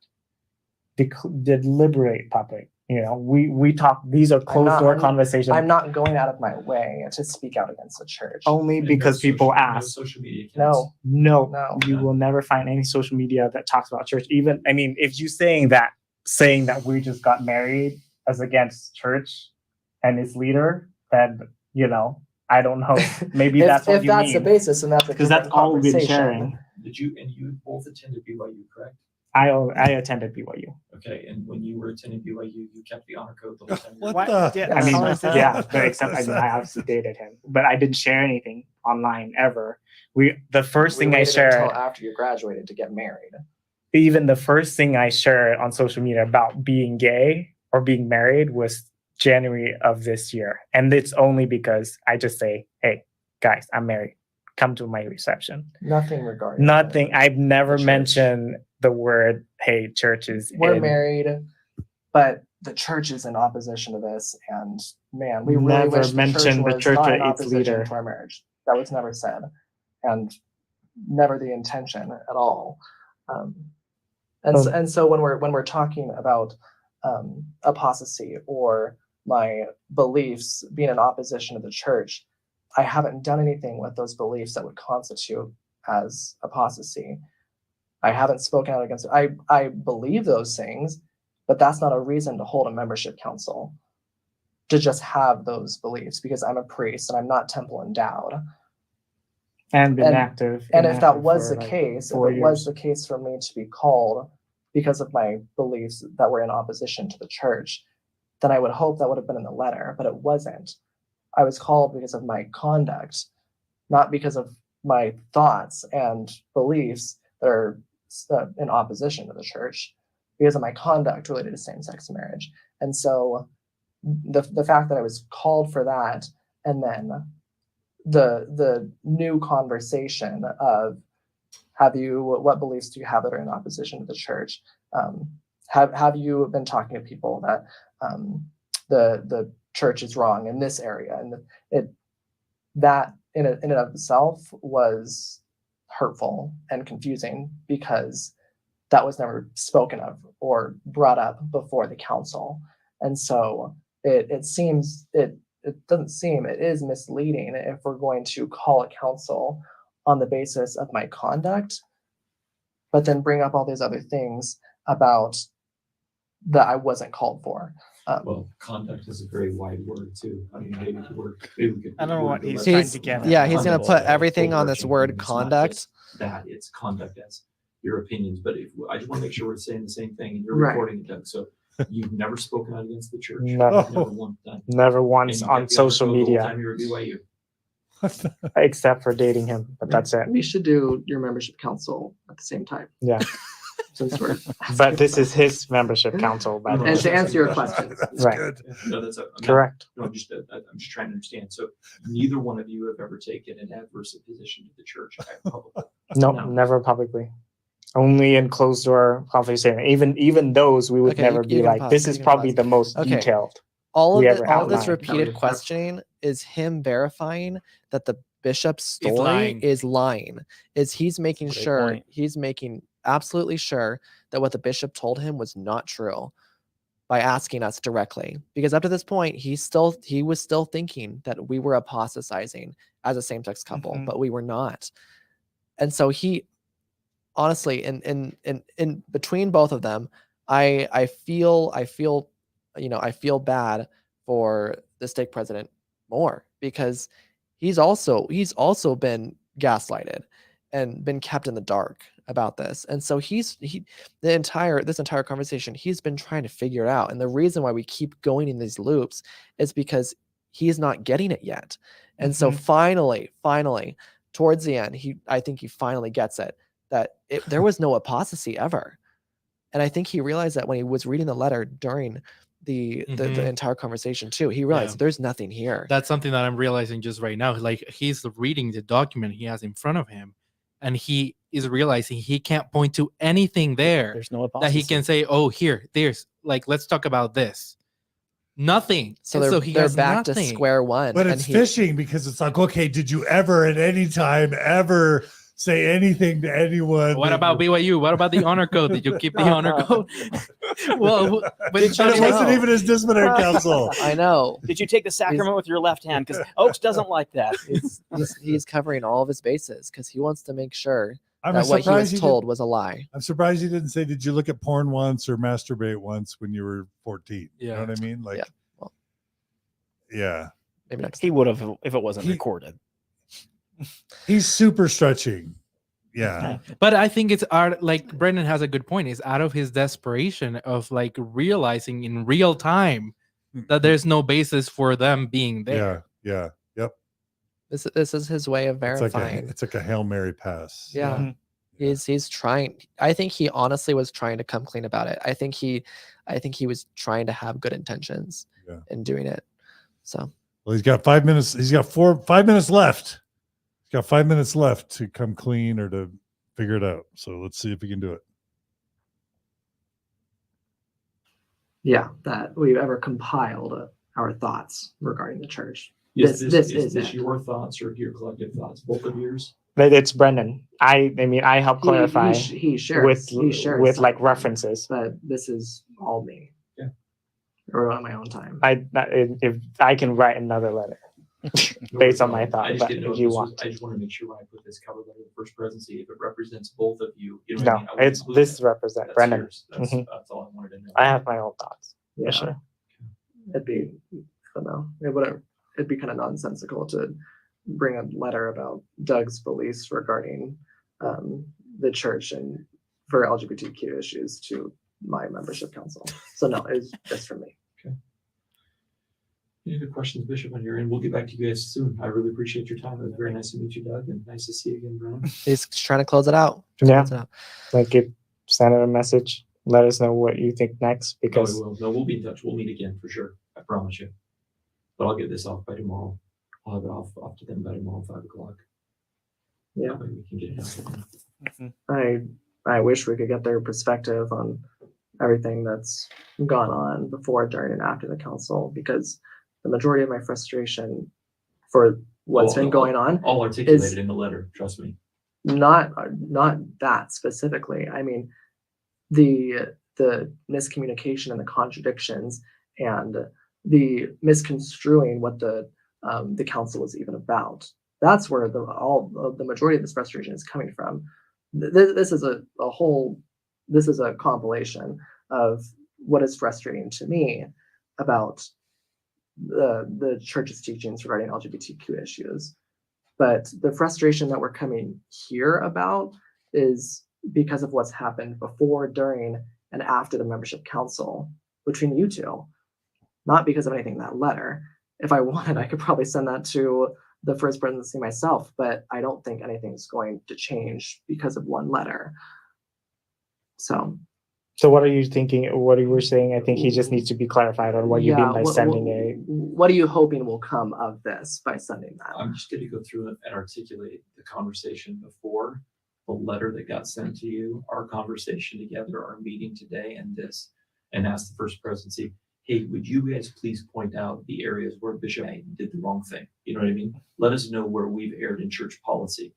Deliberate public. We talk, these are closed door conversations. I'm not going out of my way to speak out against the church. Only because people ask. Social media accounts. No, you will never find any social media that talks about church. Even, I mean, if you saying that we just got married as against church and its leader, then, I don't know. Maybe that's what you mean. If that's the basis, and that's because that's all we've been sharing. You both attended BYU, correct? I attended BYU. Okay, and when you were attending BYU, you kept the honor code the whole time. What the? Yeah, I mean, but except I obviously dated him, but I didn't share anything online ever. The first thing I shared until after you graduated to get married. Even the first thing I shared on social media about being gay or being married was January of this year, and it's only because I just say, "Hey, guys, I'm married. Come to my reception." Nothing regarding. Nothing. I've never mentioned the word, "Hey, churches." We're married, but the church is in opposition to this, and man, we really never wish mentioned the church or its leader to our marriage. That was never said, and never the intention at all. So when we're talking about apostasy or my beliefs being in opposition to the church, I haven't done anything with those beliefs that would constitute as apostasy. I haven't spoken out against it. I believe those things, but that's not a reason to hold a membership council, to just have those beliefs, because I'm a priest and I'm not temple endowed. And been active. And if that was the case, if it was the case for me to be called because of my beliefs that were in opposition to the church, then I would hope that would have been in the letter, but it wasn't. I was called because of my conduct, not because of my thoughts and beliefs that are in opposition to the church, because of my conduct related to same-sex marriage. And so the fact that I was called for that, and then the new conversation of what beliefs do you have that are in opposition to the church? Have you been talking to people that the church is wrong in this area? And that in and of itself was hurtful and confusing, because that was never spoken of or brought up before the council. And so it is misleading if we're going to call a council on the basis of my conduct, but then bring up all these other things about that I wasn't called for. Well, conduct is a very wide word too. I mean, maybe we could. I don't know what he's trying to get. Yeah, he's going to put everything on this word conduct. That it's conduct as your opinions, but I just want to make sure we're saying the same thing, and you're Right. recording it, Doug. So you've never spoken out against the church. Never once on social media. Time you were BYU. Except for dating him, but that's it. We should do your membership council at the same time. Yeah. Since we're But this is his membership council. But and to answer your question, right. Good. No, Correct. I'm just trying to understand. So neither one of you have ever taken an adverse position to the church publicly. No, never publicly. Only in closed door conversation. Even those we would Okay, never you be can like, pause, this you is can probably pause. the most Okay. detailed. all we of ever this outlined. repeated questioning is him verifying that the bishop's story lying. is lying. Is he's making Great sure, point. he's making absolutely sure that what the bishop told him was not true by asking us directly. Because up to this point, he was still thinking that we were apostatizing as a same-sex couple, Mhm. but we were not. And so he honestly, in between both of them, I feel bad for the stake president more, because he's also been gaslighted and been kept in the dark about this. And so this entire conversation, he's been trying to figure it out. And the reason why we keep going in these loops is because he's not getting it yet. And so finally, towards the end, I think he finally gets it, that there was no apostasy ever. And I think he realized that when he was reading the letter during the entire conversation too. He realized there's nothing here. That's something that I'm realizing just right now. Like, he's reading the document he has in front of him, and he is realizing he can't point to anything there There's no that apostasy. he can say, oh, here, there's like, let's talk about this. Nothing. So And they're has back to nothing. square one. But and it's fishing because it's like, okay, did you ever at any time ever say anything to anyone? What about BYU? What about the honor code? Did you keep the honor code? Well, but And it wasn't even his disciplinary council. I know. Did you take the sacrament with your left hand? Because Oaks doesn't like that. He's covering all of his bases because he wants to make sure I'm that what he was surprised told was a lie. I'm surprised you didn't say, did you look at porn once or masturbate once when you were 14? You know what I mean? Like, Yeah. Well, yeah. maybe next He would have if it wasn't recorded. He's super stretching. Yeah. But I think it's like Brennan has a good point. It's out of his desperation of like realizing in real time that there's no basis for them being there. Yeah. Yep. This is his way of verifying. It's like a Hail Mary pass. Yeah. He's trying. I think he honestly was trying to come clean about it. I think he was trying to have good intentions in doing it. So well, he's got 5 minutes. He's got 5 minutes left. He's got 5 minutes left to come clean or to figure it out. So let's see if he can do it. Yeah, that we've ever compiled our thoughts regarding the church. Is This this it. your thoughts or your collective thoughts? Both of yours? But it's Brennan. I mean, I help clarify He shares with like some, references. but this is all me. Yeah. Or on my own time. If I can write another letter based on my I thought, just but didn't know if if you this was- want, I just want to make sure when I put this cover letter to First Presidency, if it represents both of you. You know what no, I mean? I would it's include this that. represent That's Brennan. yours. That's, Mhm. that's all I wanted to know. I have my own thoughts. Yeah. For sure. It'd be, I don't know, it'd be kind of nonsensical to bring a letter about Doug's beliefs regarding the church and for LGBTQ issues to my membership council. So no, it's just for me. Any other questions, Bishop, on your end? We'll get back to you guys soon. I really appreciate your time. It was very nice to meet you, Doug, and nice to see you again, Brennan. he's trying to close it out. Yeah. Like send a message. Let us know what you think next because No, we'll be in touch. We'll meet again for sure. I promise you. But I'll get this off by tomorrow. I'll have it off to them by tomorrow, 5 o'clock. Yeah. That way we can get it out. I wish we could get their perspective on everything that's gone on before, during, and after the council, because the majority of my frustration for what's been going on all articulated in the letter, trust me. not that specifically. I mean, the miscommunication and the contradictions and the misconstruing what the council is even about. That's where the majority of this frustration is coming from. This is a compilation of what is frustrating to me about the church's teachings regarding LGBTQ issues. But the frustration that we're coming here about is because of what's happened before, during, and after the membership council between you two, not because of anything in that letter. If I wanted, I could probably send that to the First Presidency myself, but I don't think anything's going to change because of one letter. So what are you thinking? What you were saying? I think he just needs to be clarified on what you mean by sending what are you hoping will come of this by sending that? I'm just going to go through it and articulate the conversation before the letter that got sent to you, our conversation together, our meeting today, and this, and ask the First Presidency, hey, would you guys please point out the areas where Bishop did the wrong thing? You know what I mean? Let us know where we've erred in church policy.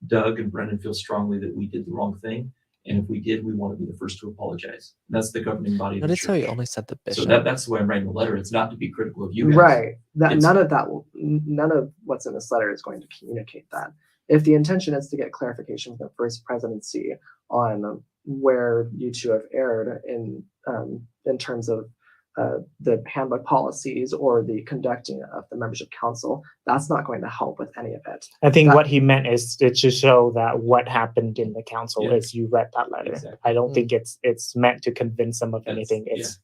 Doug and Brennan feel strongly that we did the wrong thing. And if we did, we want to be the first to apologize. And that's the governing body of the Notice how church. you only said the bishop. So that's the way I'm writing the letter. It's not to be critical of you guys. Right. None of what's in this letter is going to communicate that. If the intention is to get clarification from the First Presidency on where you two have erred in terms of the handbook policies or the conducting of the membership council, that's not going to help with any of it. I think what he meant is to show that what happened in the council Yeah. is you read that letter. Exactly. I don't think it's meant to convince them of anything. It's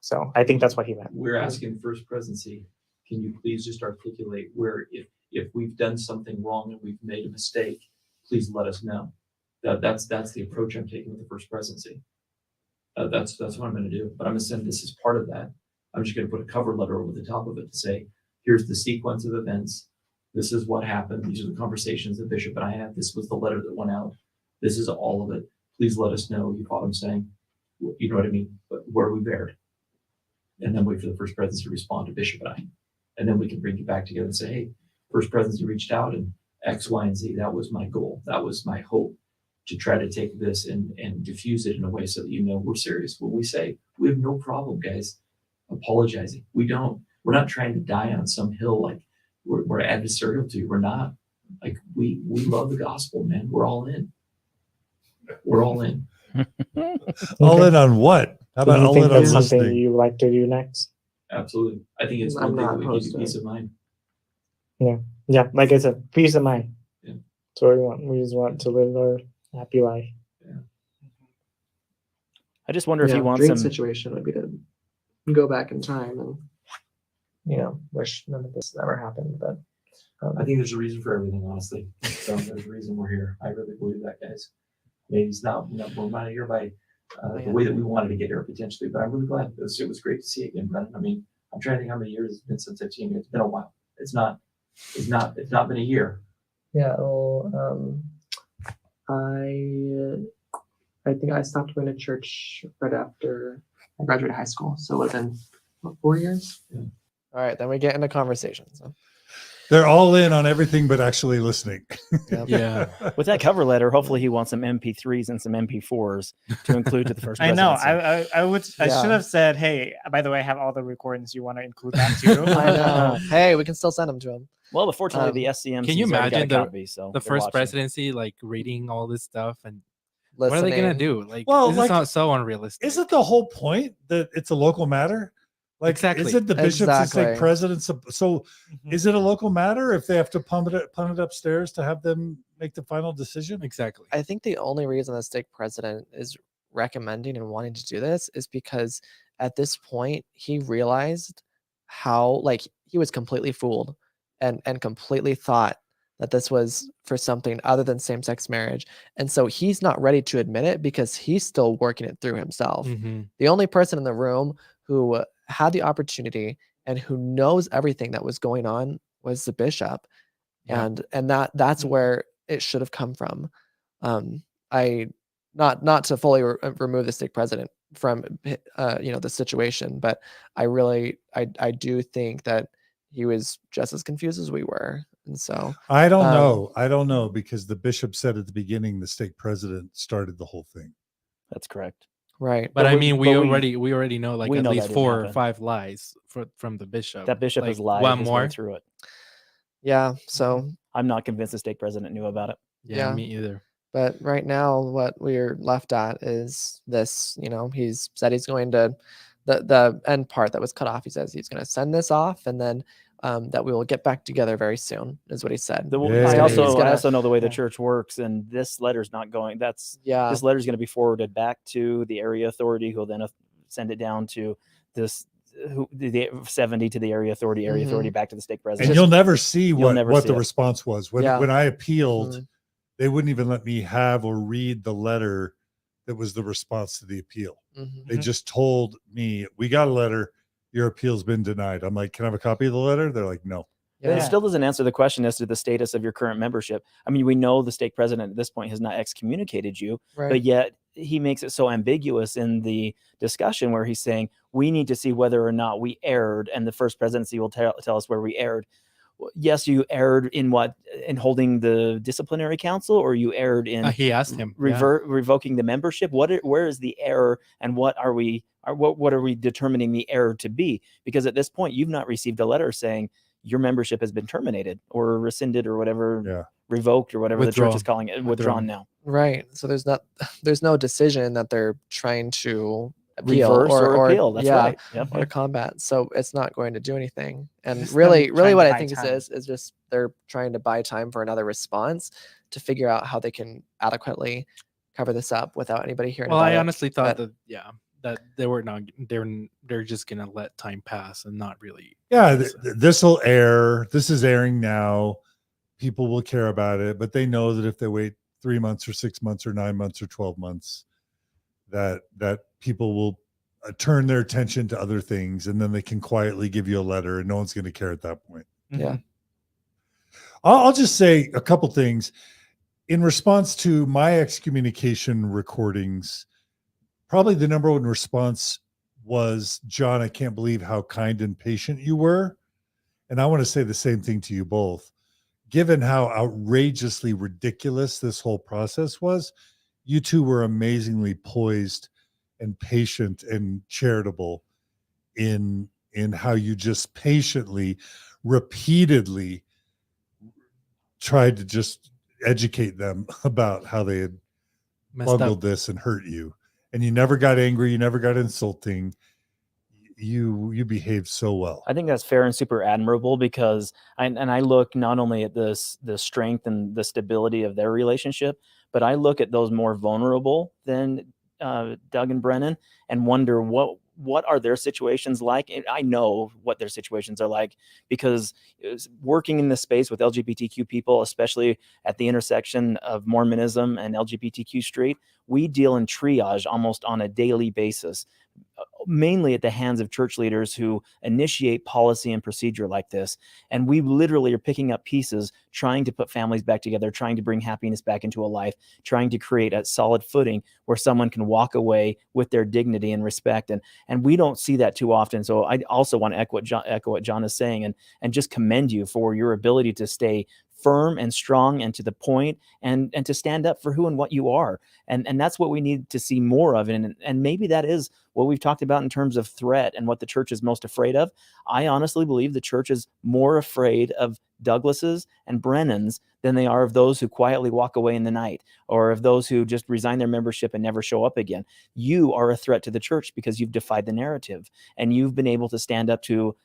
so I think that's what he meant. We're asking First Presidency, can you please just articulate where if we've done something wrong and we've made a mistake, please let us know. That's the approach I'm taking with the First Presidency. That's what I'm going to do. But I'm going to send this as part of that. I'm just going to put a cover letter over the top of it to say, here's the sequence of events. This is what happened. These are the conversations the bishop and I had. This was the letter that went out. This is all of it. Please let us know. You follow what I'm saying? You know what I mean? But where we've erred. And then wait for the First Presidency to respond to Bishop and I. And then we can bring you back together and say, hey, First Presidency reached out and X, Y, and Z. That was my goal. That was my hope, to try to take this and diffuse it in a way so that you know we're serious. When we say, we have no problem, guys, apologizing. We're not trying to die on some hill like we're adversarial to you. We're not. Like, we love the gospel, man. We're all in. We're all in. All in on what? How Do about you all think in on that's something listening? you like to do next? Absolutely. I think it's I'm one thing not that would give opposed you to peace it. of mind. Yeah, like I said, peace of mind. Yeah. That's what we want. We just want to live our happy life. I just wonder if he wants dream some. situation would be to go back in time and, wish none of this ever happened. But I think there's a reason for everything, honestly. So there's a reason we're here. I really believe that, guys. Maybe it's not, we're not here by the way that we wanted to get here potentially, but I'm really glad. It was great to see you again, Brennan. I mean, I'm trying to think how many years it's been since I've seen you. It's been a while. It's not been a year. yeah, well, I think I stopped going to church right after I graduated high school. So it would have been, what, 4 years? All right, then we get into conversations. They're all in on everything but actually listening. Yep. Yeah. With that cover letter, hopefully he wants some MP3s and some MP4s to include to the First I know. Presidency. I should Yeah. have said, hey, by the way, I have all the recordings. You want to include that too? I know. Hey, we can still send them to him. Well, but fortunately, the SCMC Can you imagine copy, so the they're First watching. Presidency like reading all this stuff, and Listening. what are they gonna do? Like, Well, this like, is not so unrealistic. Isn't the whole point that it's a local matter? Like, Exactly. isn't the bishops and Exactly. stake presidents? So is it a local matter if they have to punt it upstairs to have them make the final decision? Exactly. I think the only reason the stake president is recommending and wanting to do this is because at this point he realized how he was completely fooled and completely thought that this was for something other than same-sex marriage. And so he's not ready to admit it because he's still working it through himself. Mhm. The only person in the room who had the opportunity and who knows everything that was going on was the bishop. Yeah. And that's where it should have come from. I not to fully remove the stake president from the situation, but I do think that he was just as confused as we were. And so I don't know. I don't know, because the bishop said at the beginning the stake president started the whole thing. That's correct. right. But I we- mean, but we already know we at know least that didn't 4 or happen. 5 lies from the bishop. That bishop has lied one his more. way through it. Yeah. So I'm not convinced the stake president knew about it. Yeah, Yeah. me either. but right now what we're left at is this, he's said he's going to the end part that was cut off. He says he's going to send this off and then that we will get back together very soon is what he said. Yeah. I He's also know the way the yeah. church works, and this letter's not going. Yeah. This letter's going to be forwarded back to the area authority, who'll then send it down to the 70 to the area authority, back to the stake president. And you'll never see what see the it. response was. When Yeah. when I appealed, Mhm. they wouldn't even let me have or read the letter that was the response to the appeal. Mhm. They just told me, we got a letter, your appeal's been denied. I'm like, can I have a copy of the letter? They're like, no. But it Yeah. still doesn't answer the question as to the status of your current membership. I mean, we know the stake president at this point has not excommunicated you, Right. but yet he makes it so ambiguous in the discussion where he's saying we need to see whether or not we erred, and the First Presidency will tell us where we erred. Yes, you erred in holding the Disciplinary Council, or you erred in He asked him. revoking the membership. Where is the error, and what are we determining the error to be? Because at this point, you've not received a letter saying your membership has been terminated or rescinded or whatever, revoked or whatever the church is calling it, withdrawn now. Right. So there's no decision that they're trying to appeal Reverse or appeal. That's right. Yep. or combat. So it's not going to do anything. And Just really them trying what to I buy think time. this is just they're trying to buy time for another response to figure out how they can adequately cover this up without anybody hearing Well, about I it. honestly thought but- that they were not. They're just gonna let time pass and not really. Yeah, this will air. This is airing now. People will care about it, but they know that if they wait 3 months or 6 months or 9 months or 12 months, that people will turn their attention to other things, and then they can quietly give you a letter, and no one's going to care at that point. Yeah. I'll just say a couple things in response to my excommunication recordings. Probably the number one response was, John, I can't believe how kind and patient you were. And I want to say the same thing to you both. Given how outrageously ridiculous this whole process was, you two were amazingly poised and patient and charitable in how you just patiently, repeatedly tried to just educate them about how they had bungled this and hurt you. And you never got angry, you never got insulting. You behaved so well. I think that's fair and super admirable, because I look not only at the strength and the stability of their relationship, but I look at those more vulnerable than Doug and Brennan and wonder what are their situations like. And I know what their situations are like, because it was working in this space with LGBTQ people, especially at the intersection of Mormonism and LGBTQ street, we deal in triage almost on a daily basis, mainly at the hands of church leaders who initiate policy and procedure like this. And we literally are picking up pieces, trying to put families back together, trying to bring happiness back into a life, trying to create a solid footing where someone can walk away with their dignity and respect. And we don't see that too often. So I also want to echo what John is saying, and just commend you for your ability to stay firm and strong and to the point, and to stand up for who and what you are. And that's what we need to see more of. And maybe that is what we've talked about in terms of threat and what the church is most afraid of. I honestly believe the church is more afraid of Douglases and Brennans than they are of those who quietly walk away in the night, or of those who just resign their membership and never show up again. You are a threat to the church because you've defied the narrative, and you've been able to stand up to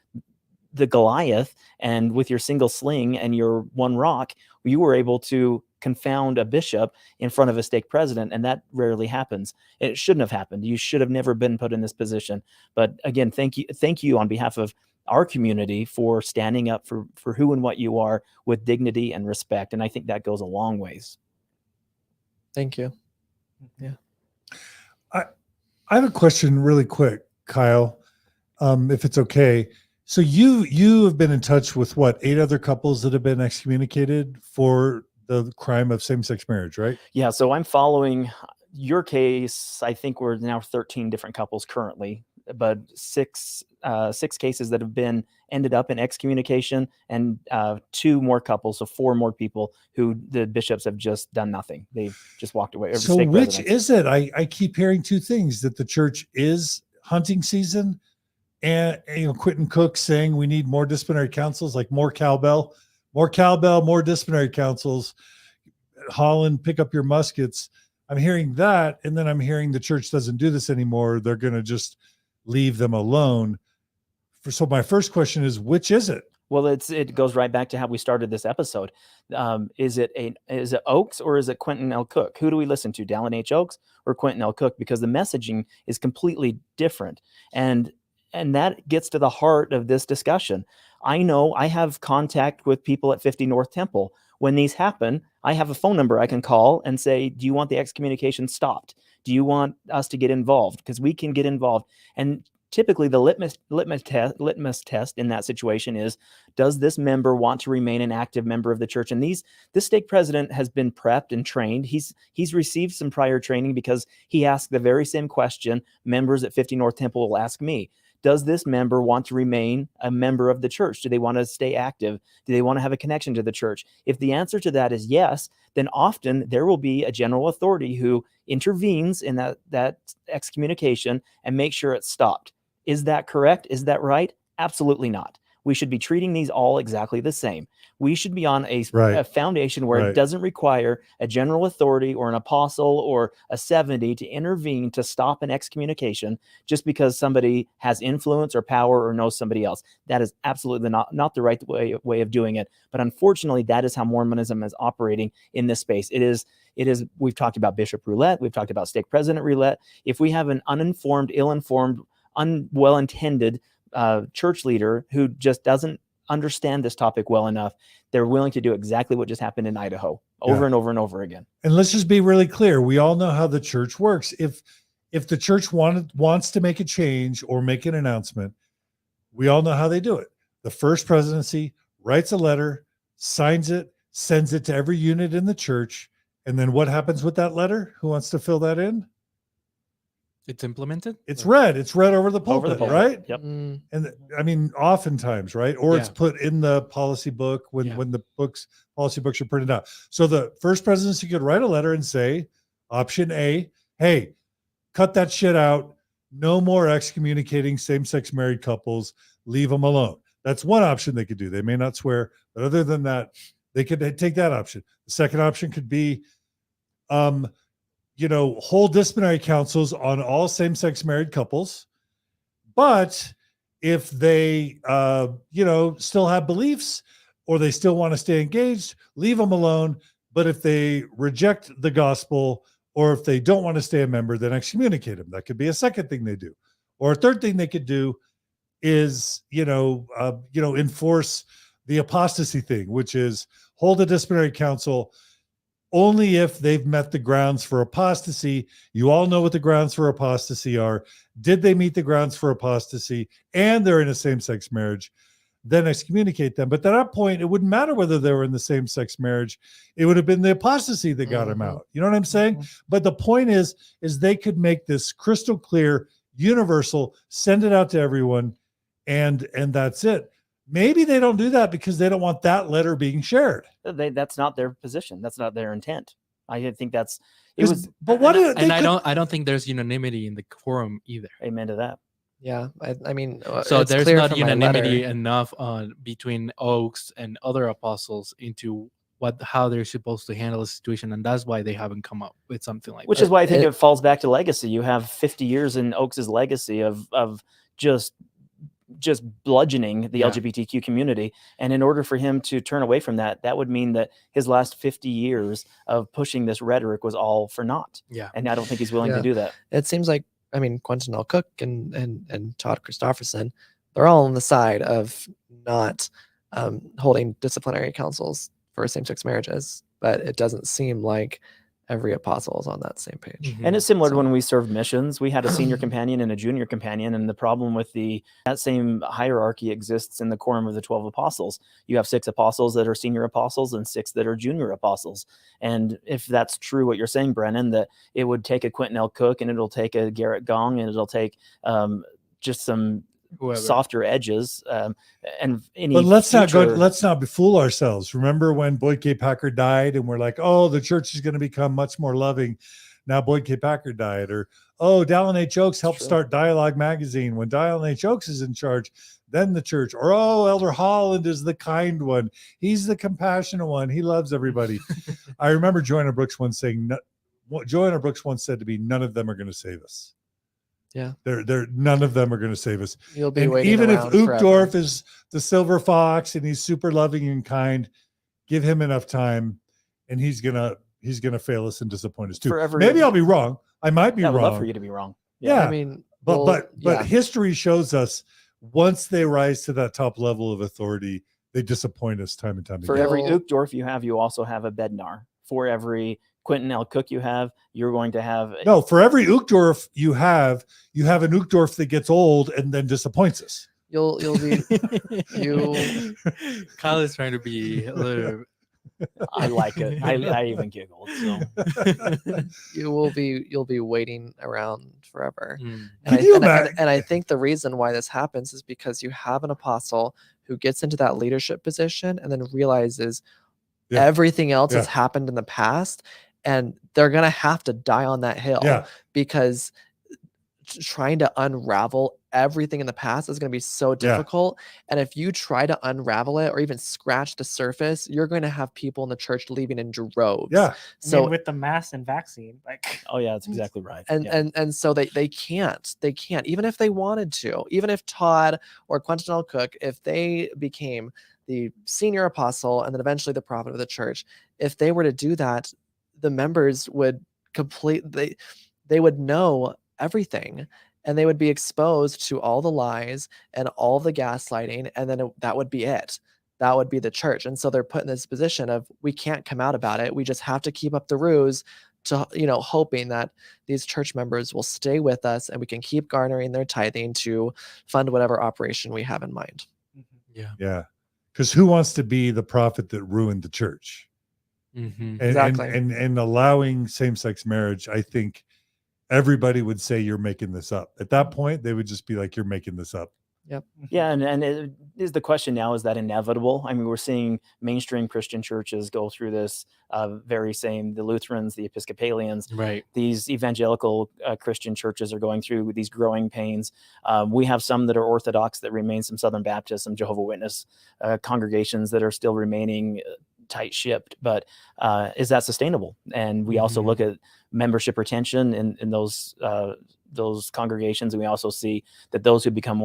the Goliath, and with your single sling and your one rock, you were able to confound a bishop in front of a stake president. And that rarely happens. It shouldn't have happened. You should have never been put in this position. But again, thank you on behalf of our community for standing up for who and what you are with dignity and respect. And I think that goes a long ways. Thank you. Yeah. I have a question really quick, Kyle, if it's okay. So you have been in touch with 8 other couples that have been excommunicated for the crime of same-sex marriage, right? Yeah. So I'm following your case. I think we're now 13 different couples currently, but six cases that have been ended up in excommunication, and 2 more couples, so 4 more people who the bishops have just done nothing. They've just walked away. So which is it? I keep hearing 2 things: that the church is hunting season, and Quentin Cook saying we need more disciplinary councils, like more cowbell, more disciplinary councils. Holland, pick up your muskets. I'm hearing that, and then I'm hearing the church doesn't do this anymore. They're going to just leave them alone. So my first question is, which is it? Well, it goes right back to how we started this episode. Is it Oakes or is it Quentin L. Cook? Who do we listen to, Dallin H. Oakes or Quentin L. Cook? Because the messaging is completely different. And that gets to the heart of this discussion. I know I have contact with people at 50 North Temple. When these happen, I have a phone number I can call and say, do you want the excommunication stopped? Do you want us to get involved? Because we can get involved. And typically the litmus test in that situation is, does this member want to remain an active member of the church? And this stake president has been prepped and trained. He's received some prior training, because he asked the very same question members at 50 North Temple will ask me. Does this member want to remain a member of the church? Do they want to stay active? Do they want to have a connection to the church? If the answer to that is yes, then often there will be a general authority who intervenes in that excommunication and makes sure it's stopped. Is that correct? Is that right? Absolutely not. We should be treating these all exactly the same. We should be on a foundation where it doesn't require a general authority or an apostle or a 70 to intervene to stop an excommunication just because somebody has influence or power or knows somebody else. That is absolutely not the right way of doing it. But unfortunately, that is how Mormonism is operating in this space. It is. We've talked about bishop roulette. We've talked about stake president roulette. If we have an uninformed, ill-informed, well-intended church leader who just doesn't understand this topic well enough, they're willing to do exactly what just happened in Idaho over and over and over again. And let's just be really clear. We all know how the church works. If the church wants to make a change or make an announcement, we all know how they do it. The first presidency writes a letter, signs it, sends it to every unit in the church. And then what happens with that letter? Who wants to fill that in? It's implemented. It's read. It's read over the Over the pulpit, pulpit. right? Yep. And I mean, oftentimes, right? Or it's Yeah. put in the policy book when Yeah. when the policy books are printed out. So the first presidency could write a letter and say, option A, hey, cut that shit out. No more excommunicating same-sex married couples. Leave them alone. That's one option they could do. They may not swear, but other than that, they could take that option. The second option could be, hold disciplinary councils on all same-sex married couples. But if they, still have beliefs or they still want to stay engaged, leave them alone. But if they reject the gospel or if they don't want to stay a member, then excommunicate them. That could be a second thing they do. Or a third thing they could do is, enforce the apostasy thing, which is hold a disciplinary council only if they've met the grounds for apostasy. You all know what the grounds for apostasy are. Did they meet the grounds for apostasy and they're in a same-sex marriage? Then excommunicate them. But at that point, it wouldn't matter whether they were in the same-sex marriage. It would have been the apostasy that got them out. You know what I'm saying? But the point is they could make this crystal clear, universal, send it out to everyone, and that's it. Maybe they don't do that because they don't want that letter being shared. That's not their position. That's not their intent. I think that's But what? I don't think there's unanimity in the quorum either. Amen to that. Yeah, I mean, So it's there's clear not from my unanimity letter. enough on between Oaks and other apostles into how they're supposed to handle the situation, and that's why they haven't come up with something like Which that. is why I think it falls back to legacy. You have 50 years in Oaks's legacy of just bludgeoning the LGBTQ community. And in order for him to turn away from that, that would mean that his last 50 years of pushing this rhetoric was all for naught. Yeah. And I don't think he's willing to do that. It seems like, Quentin L. Cook and Todd Christofferson, they're all on the side of not holding disciplinary councils for same-sex marriages, but it doesn't seem like every apostle is on that same page. And it's similar to when we served missions. We had a senior companion and a junior companion, and the problem with that same hierarchy exists in the quorum of the 12 apostles. You have 6 apostles that are senior apostles and 6 that are junior apostles. And if that's true what you're saying, Brennan, that it would take a Quentin L. Cook and it'll take a Garrett Gong and it'll take just some softer edges and any. But let's not befool ourselves. Remember when Boyd K. Packer died and we're like, oh, the church is going to become much more loving. Now Boyd K. Packer died. Or, oh, Dallin H. Oaks helped start Dialogue magazine. When Dallin H. Oaks is in charge, then the church. Or, oh, Elder Holland is the kind one. He's the compassionate one. He loves everybody. I remember Joanna Brooks once said to me, none of them are going to save us. Yeah, none of them are going to save us. You'll be and waiting even if around Uchtdorf forever. is the silver fox and he's super loving and kind, give him enough time, and he's gonna fail us and disappoint us too. Maybe I'll be wrong. I might be I would wrong. love for you to be wrong. Yeah, but yeah. history shows us once they rise to that top level of authority, they disappoint us time and time For again. every Uchtdorf you also have a Bednar. For every Quentin L. Cook you're going to have. No, for every Uchtdorf you have an Uchtdorf that gets old and then disappoints us. You'll be Kyle is trying to be a little. I like it. I even giggled. So you'll be waiting around forever. And I think the reason why this happens is because you have an apostle who gets into that leadership position and then realizes everything else has happened in the past, and they're gonna have to die on that hill because trying to unravel everything in the past is going to be so difficult. And if you try to unravel it or even scratch the surface, you're going to have people in the church leaving in droves. So So with the mask and vaccine, oh yeah, that's exactly right. and so they can't even if they wanted to, even if Todd or Quentin L. Cook, if they became the senior apostle and then eventually the prophet of the church, if they were to do that, the members would they would know everything, and they would be exposed to all the lies and all the gaslighting, and then that would be it. That would be the church. And so they're put in this position of, we can't come out about it. We just have to keep up the ruse to, hoping that these church members will stay with us and we can keep garnering their tithing to fund whatever operation we have in mind. Yeah. Because who wants to be the prophet that ruined the church? Mhm. Exactly. And allowing same-sex marriage, I think everybody would say you're making this up. At that point, they would just be like, you're making this up. Yeah, and it is the question now, is that inevitable? I mean, we're seeing mainstream Christian churches go through this very same, the Lutherans, the Episcopalians, Right. these evangelical Christian churches are going through these growing pains. We have some that are Orthodox that remain, some Southern Baptists, some Jehovah's Witness congregations that are still remaining tight-shipped, but is that sustainable? And we also look at membership retention in those congregations, and we also see that those who become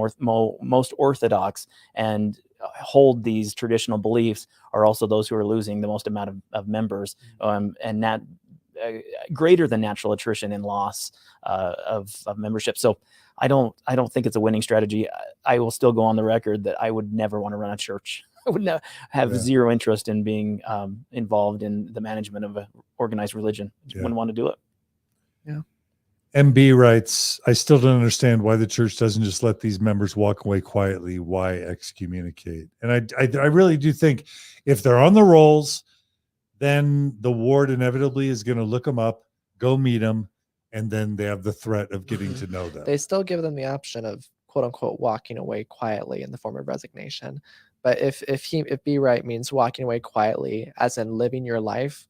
most orthodox and hold these traditional beliefs are also those who are losing the most amount of members, and that greater than natural attrition and loss of membership. So I don't think it's a winning strategy. I will still go on the record that I would never want to run a church. I would have zero interest in being involved in the management of an organized religion. Wouldn't want to do it. Yeah. MB writes, I still don't understand why the church doesn't just let these members walk away quietly. Why excommunicate? And I really do think if they're on the rolls, then the ward inevitably is going to look them up, go meet them, and then they have the threat of getting to know them. They still give them the option of quote unquote walking away quietly in the form of resignation. But if be right means walking away quietly, as in living your life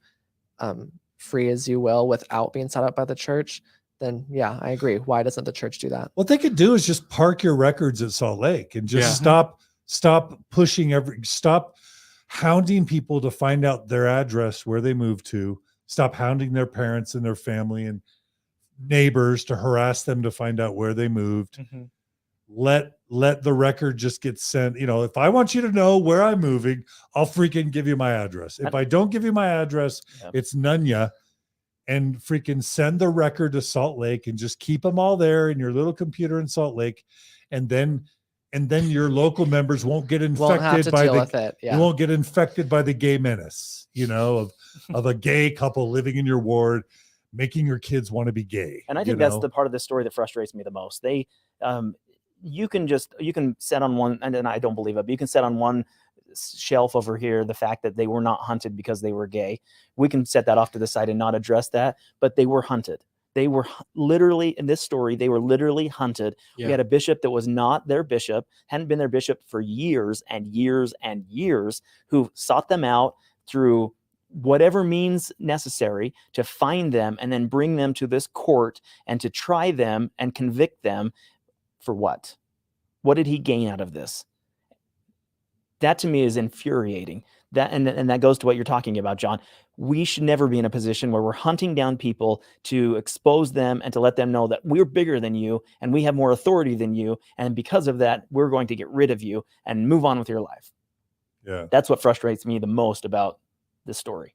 free as you will without being set up by the church, then yeah, I agree. Why doesn't the church do that? What they could do is just park your records at Salt Lake and just stop hounding people to find out their address, where they moved to, stop hounding their parents and their family and neighbors to harass them to find out where they moved. Let the record just get sent. You know, if I want you to know where I'm moving, I'll freaking give you my address. If I don't give you my address, it's Nunya. And freaking send the record to Salt Lake and just keep them all there in your little computer in Salt Lake. And then your local members won't get infected you won't get infected by the gay menace, you know, of a gay couple living in your ward, making your kids want to be gay. And I think that's the part of the story that frustrates me the most. They, you can set on one, and I don't believe it, but you can set on one shelf over here the fact that they were not hunted because they were gay. We can set that off to the side and not address that, but they were hunted. They were literally, in this story, they were literally hunted. We had a bishop that was not their bishop, hadn't been their bishop for years and years and years, who sought them out through whatever means necessary to find them and then bring them to this court and to try them and convict them for what? What did he gain out of this? That to me is infuriating. That and that goes to what you're talking about, John. We should never be in a position where we're hunting down people to expose them and to let them know that we're bigger than you and we have more authority than you. And because of that, we're going to get rid of you and move on with your life. Yeah. That's what frustrates me the most about this story.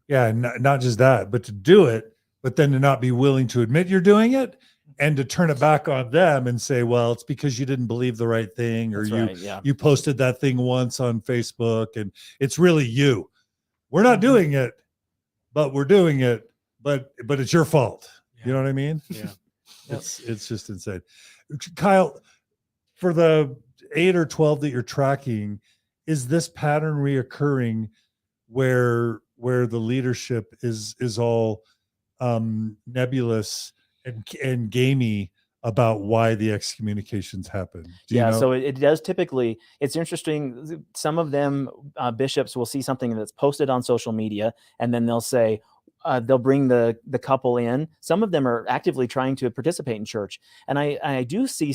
Yeah. Not just that, but to do it, but then to not be willing to admit you're doing it. And to turn it back on them and say, well, it's because you didn't believe the right thing, or you posted that thing once on Facebook and it's really you. We're not doing it, but we're doing it, but it's your fault. You know what I mean? Yeah. It's just insane. Kyle, for the 8 or 12 that you're tracking, is this pattern reoccurring where the leadership is all nebulous and gamey about why the excommunications happen? Do you know? So it does typically. It's interesting. Some of them bishops will see something that's posted on social media, and then they'll say they'll bring the couple in. Some of them are actively trying to participate in church, and I do see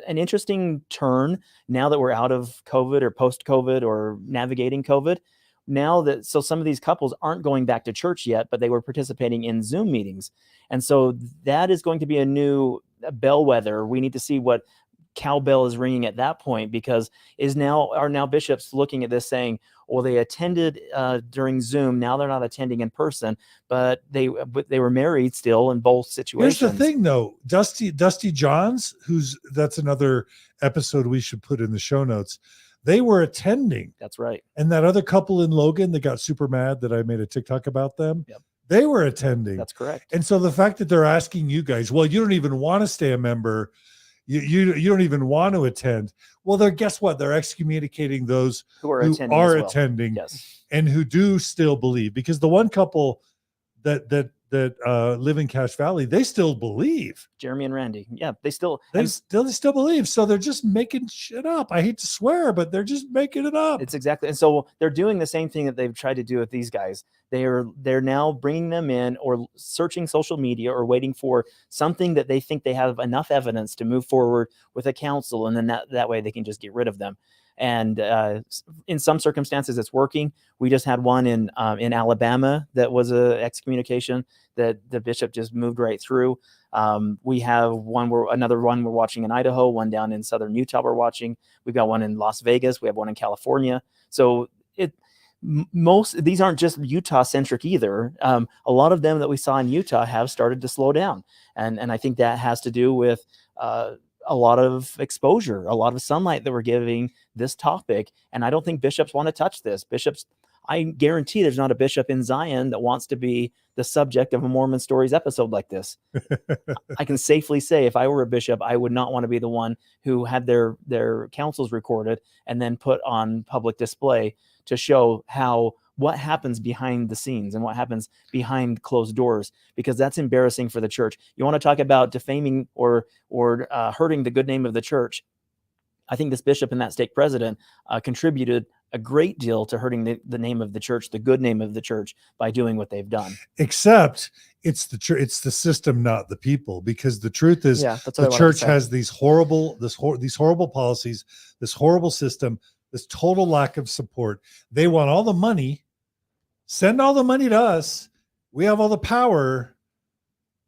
an interesting turn now that we're out of COVID or post-COVID or navigating COVID. Now that, so some of these couples aren't going back to church yet, but they were participating in Zoom meetings. And so that is going to be a new bellwether. We need to see what cowbell is ringing at that point, because are now bishops looking at this saying, well, they attended during Zoom. Now they're not attending in person, but they were married still in both situations. Here's the thing though, Dusty Johns, that's another episode we should put in the show notes. They were attending. That's right. And that other couple in Logan that got super mad that I made a TikTok about them, they were attending. That's correct. And so the fact that they're asking you guys, well, you don't even want to stay a member, You don't even want to attend. Well, guess what? They're excommunicating those Who are who attending are as well. attending Yes. and who do still believe, because the one couple that live in Cache Valley, they still believe. Jeremy and Randy. Yeah, they still They still believe. So they're just making shit up. I hate to swear, but they're just making it up. It's exactly. And so they're doing the same thing that they've tried to do with these guys. They're now bringing them in or searching social media or waiting for something that they think they have enough evidence to move forward with a council. And then that way they can just get rid of them. And in some circumstances, it's working. We just had one in Alabama that was a excommunication that the bishop just moved right through. We have another one we're watching in Idaho, one down in southern Utah we're watching. We've got one in Las Vegas. We have one in California. So these aren't just Utah centric either. A lot of them that we saw in Utah have started to slow down, and I think that has to do with a lot of exposure, a lot of sunlight that we're giving this topic. And I don't think bishops want to touch this. Bishops, I guarantee there's not a bishop in Zion that wants to be the subject of a Mormon Stories episode like this. I can safely say if I were a bishop, I would not want to be the one who had their councils recorded and then put on public display to show what happens behind the scenes and what happens behind closed doors, because that's embarrassing for the church. You want to talk about defaming or hurting the good name of the church. I think this bishop and that stake president contributed a great deal to hurting the name of the church, the good name of the church, by doing what they've done. Except it's the system, not the people, because the truth is the church has these horrible policies, this horrible system, this total lack of support. They want all the money, send all the money to us. We have all the power,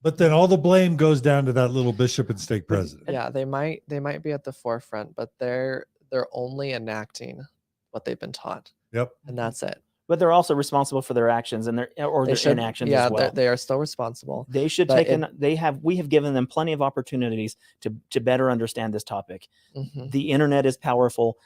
but then all the blame goes down to that little bishop and stake president. Yeah, they might be at the forefront, but they're only enacting what they've been taught. Yep. And that's it. But they're also responsible for their actions and their inactions as well. They are still responsible. They should we have given them plenty of opportunities to better understand this topic. Mm-hmm. The internet is powerful.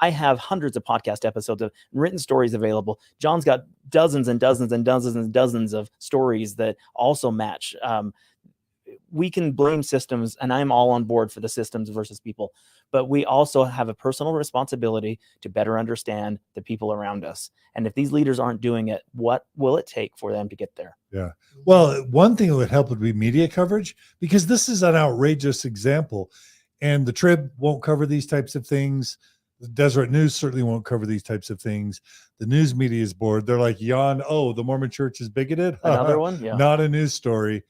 I have hundreds of podcast episodes of written stories available. John's got dozens and dozens and dozens and dozens of stories that also match. We can blame systems, and I'm all on board for the systems versus people, but we also have a personal responsibility to better understand the people around us. And if these leaders aren't doing it, what will it take for them to get there? Yeah. Well, one thing that would help would be media coverage, because this is an outrageous example, and the Trib won't cover these types of things. The Deseret News certainly won't cover these types of things. The news media is bored. They're like, yawn, oh, the Mormon Church is bigoted. Another one? Yeah. Not a news story.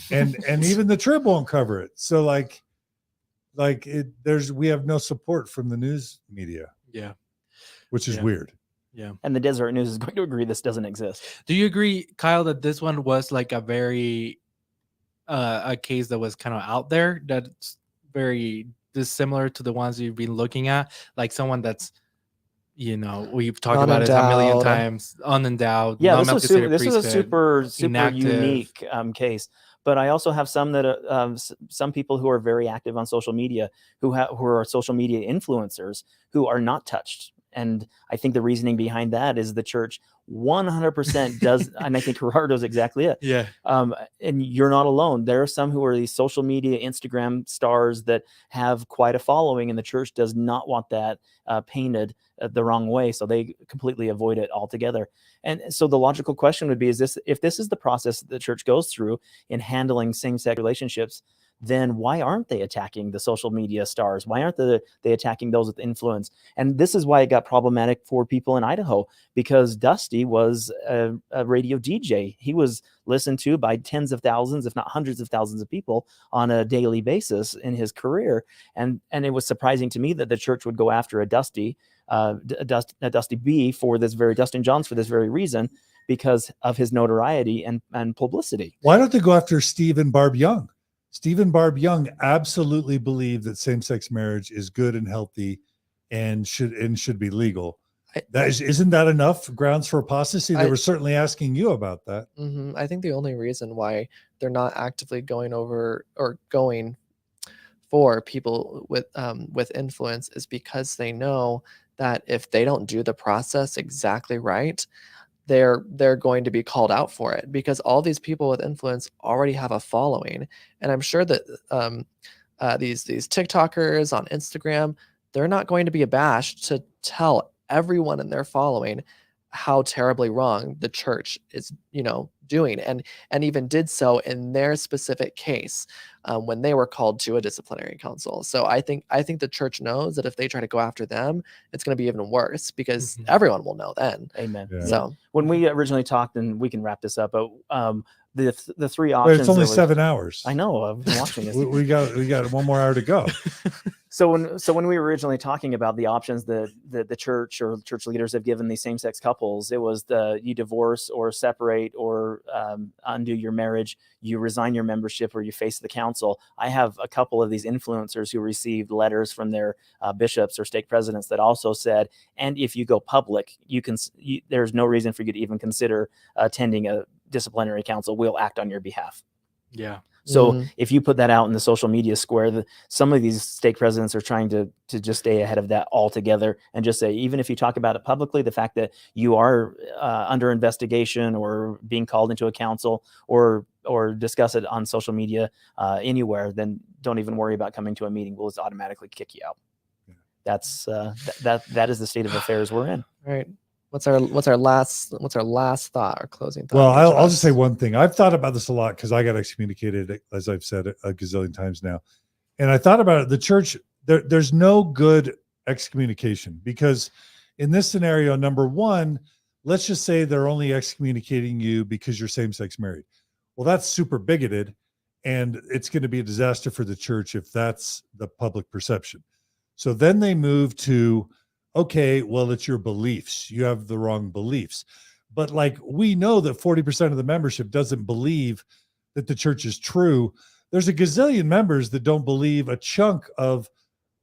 And even the Trib won't cover it. So we have no support from the news media. Yeah. Which is weird. Yeah. And the Deseret News is going to agree this doesn't exist. Do you agree, Kyle, that this one was like a very a case that was kind of out there, that's very dissimilar to the ones you've been looking at, like someone that's, we've talked about it a million times, unendowed. Yeah, this is a super unique case. But I also have some that some people who are very active on social media, who are social media influencers, who are not touched. And I think the reasoning behind that is the church 100% does, and I think Gerardo's exactly it. Yeah. And you're not alone. There are some who are these social media Instagram stars that have quite a following, and the church does not want that painted the wrong way, so they completely avoid it altogether. And so the logical question would be: if this is the process that the church goes through in handling same-sex relationships, then why aren't they attacking the social media stars? Why aren't they attacking those with influence? And this is why it got problematic for people in Idaho, because Dusty was a radio DJ. He was listened to by tens of thousands, if not hundreds of thousands of people on a daily basis in his career. And it was surprising to me that the church would go after a Dusty B for this very Dustin Johns for this very reason, because of his notoriety and publicity. Why don't they go after Steve and Barb Young? Steve and Barb Young absolutely believe that same-sex marriage is good and healthy and should be legal. Isn't that enough grounds for apostasy? They were certainly asking you about that. Mm-hmm. I think the only reason why they're not actively going for people with influence is because they know that if they don't do the process exactly right, they're going to be called out for it, because all these people with influence already have a following. And I'm sure that these TikTokers on Instagram, they're not going to be abashed to tell everyone in their following how terribly wrong the church is, doing, and even did so in their specific case when they were called to a disciplinary council. So I think the church knows that if they try to go after them, it's going to be even worse because everyone will know then. Amen. Yeah. So When we originally talked, and we can wrap this up, but the three Wait, options. it's only there was- 7 hours. I know. I've been watching this. We got 1 more hour to go. So when we were originally talking about the options that the church or church leaders have given these same-sex couples, it was you divorce or separate or undo your marriage, you resign your membership, or you face the council. I have a couple of these influencers who received letters from their bishops or stake presidents that also said, and if you go public, there's no reason for you to even consider attending a disciplinary council. We'll act on your behalf. Yeah. So if you put that out in the social media square, some of these stake presidents are trying to just stay ahead of that altogether and just say, even if you talk about it publicly, the fact that you are under investigation or being called into a council or discuss it on social media anywhere, then don't even worry about coming to a meeting. We'll just automatically kick you out. That's that is the state of affairs we're in. all right. What's our last thought or closing thought? Well, from each of I'll just us? say one thing. I've thought about this a lot because I got excommunicated, as I've said a gazillion times now. And I thought about it. The church, there's no good excommunication because in this scenario, number one, let's just say they're only excommunicating you because you're same-sex married. Well, that's super bigoted, and it's going to be a disaster for the church if that's the public perception. So then they move to, okay, well, it's your beliefs. You have the wrong beliefs. But like we know that 40% of the membership doesn't believe that the church is true. There's a gazillion members that don't believe a chunk of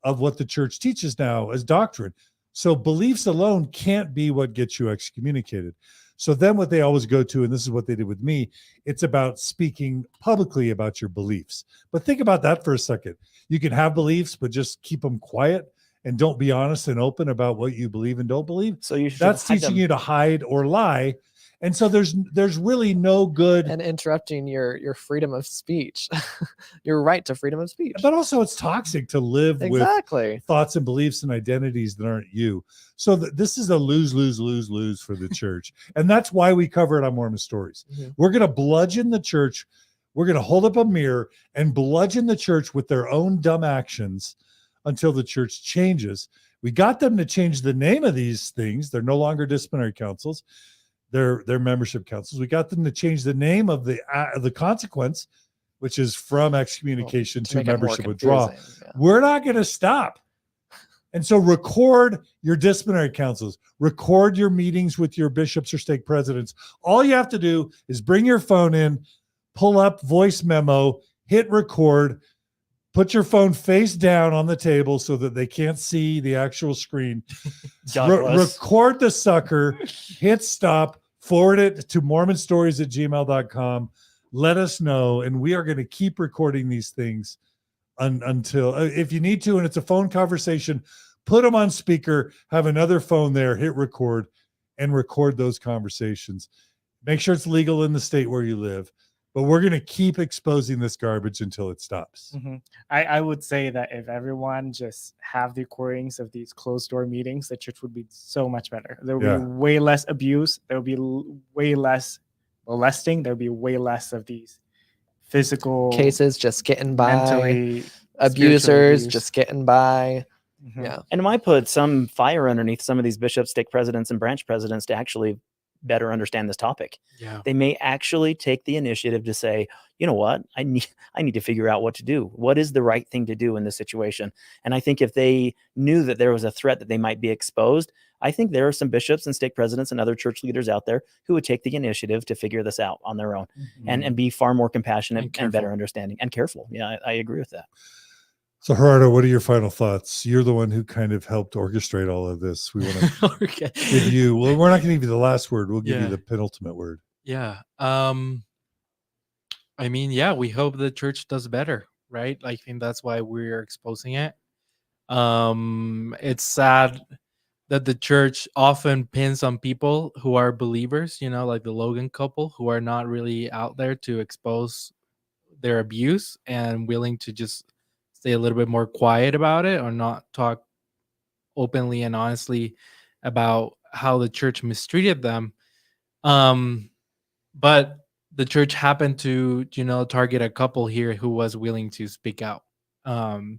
what the church teaches now as doctrine. So beliefs alone can't be what gets you excommunicated. So then what they always go to, and this is what they did with me, it's about speaking publicly about your beliefs. But think about that for a second. You can have beliefs, but just keep them quiet and don't be honest and open about what you believe and don't believe. So you should That's hide teaching them. you to hide or lie. And so there's really no good. And interrupting your freedom of speech, your right to freedom of speech. But also it's toxic to live Exactly. with thoughts and beliefs and identities that aren't you. So this is a lose, lose, lose, lose for the church. And that's why we cover it on Mormon Stories. Mhm. We're going to bludgeon the church. We're going to hold up a mirror and bludgeon the church with their own dumb actions until the church changes. We got them to change the name of these things. They're no longer disciplinary councils. They're membership councils. We got them to change the name of the consequence, which is from excommunication to make it more membership withdrawal. confusing, yeah. We're not going to stop. And so record your disciplinary councils, record your meetings with your bishops or stake presidents. All you have to do is bring your phone in, pull up voice memo, hit record, put your phone face down on the table so that they can't see the actual screen. God bless. Record the sucker, hit stop, forward it to mormonstories@gmail.com. Let us know, and we are going to keep recording these things until, if you need to, and it's a phone conversation, put them on speaker, have another phone there, hit record, and record those conversations. Make sure it's legal in the state where you live. But we're going to keep exposing this garbage until it stops. Mm-hmm. I would say that if everyone just have the recordings of these closed door meetings, the church would be so much better. There would be way less abuse. There would be way less molesting. There would be way less of these physical Cases just getting by, mentally, abusers abuse. just getting by. Mhm. Yeah. And it might put some fire underneath some of these bishops, stake presidents, and branch presidents to actually better understand this topic. Yeah. They may actually take the initiative to say, you know what, I need to figure out what to do. What is the right thing to do in this situation? And I think if they knew that there was a threat that they might be exposed, I think there are some bishops and stake presidents and other church leaders out there who would take the initiative to figure this out on their own and be far more compassionate and better understanding and careful. Yeah, I agree with that. So Gerardo, what are your final thoughts? You're the one who kind of helped orchestrate all of this. We want to Okay. give you, well, we're not going to give you the last word. We'll give Yeah. you the penultimate word. Yeah. I mean, yeah, we hope the church does better, right? I think that's why we're exposing it. It's sad that the church often pins on people who are believers, like the Logan couple, who are not really out there to expose their abuse and willing to just stay a little bit more quiet about it or not talk openly and honestly about how the church mistreated them. But the church happened to, target a couple here who was willing to speak out. But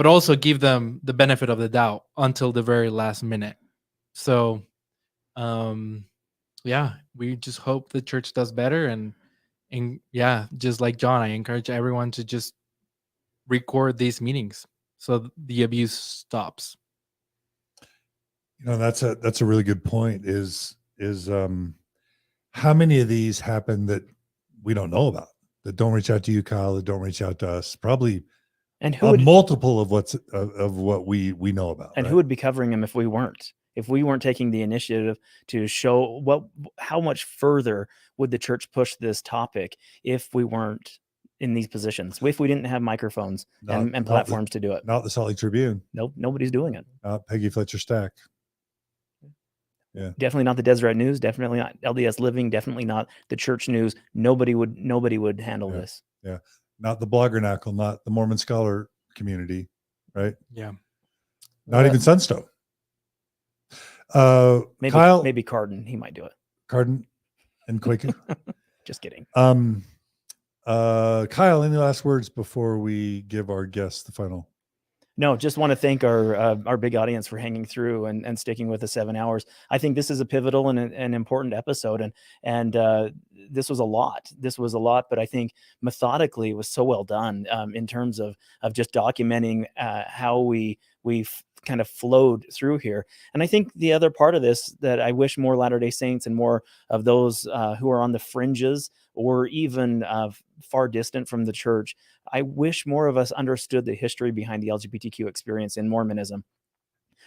also give them the benefit of the doubt until the very last minute. So, yeah, we just hope the church does better. And yeah, just like John, I encourage everyone to just record these meetings so the abuse stops. That's a really good point. Is how many of these happen that we don't know about, that don't reach out to you, Kyle, that don't reach out to us? Probably, and who would, multiple of what we know about. And right? who would be covering them if we weren't? If we weren't taking the initiative to show how much further would the church push this topic if we weren't in these positions? If we didn't have microphones and platforms to do it? Not the Salt Lake Tribune. Nope, nobody's doing it. Not Peggy Fletcher Stack. Yeah. Definitely not the Deseret News. Definitely not LDS Living. Definitely not the Church News. Nobody would handle this. Yeah. Not the Bloggernacle. Not the Mormon Scholar community. Right. Yeah. Not even Sunstone. Maybe Kyle, maybe Cardin. He might do it. Cardin and Quaker. Just kidding. Kyle, any last words before we give our guests the final? No, just want to thank our big audience for hanging through and sticking with the 7 hours. I think this is a pivotal and an important episode, and this was a lot. But I think methodically it was so well done in terms of just documenting how we kind of flowed through here. And I think the other part of this that I wish more Latter-day Saints and more of those who are on the fringes or even far distant from the church, I wish more of us understood the history behind the LGBTQ experience in Mormonism.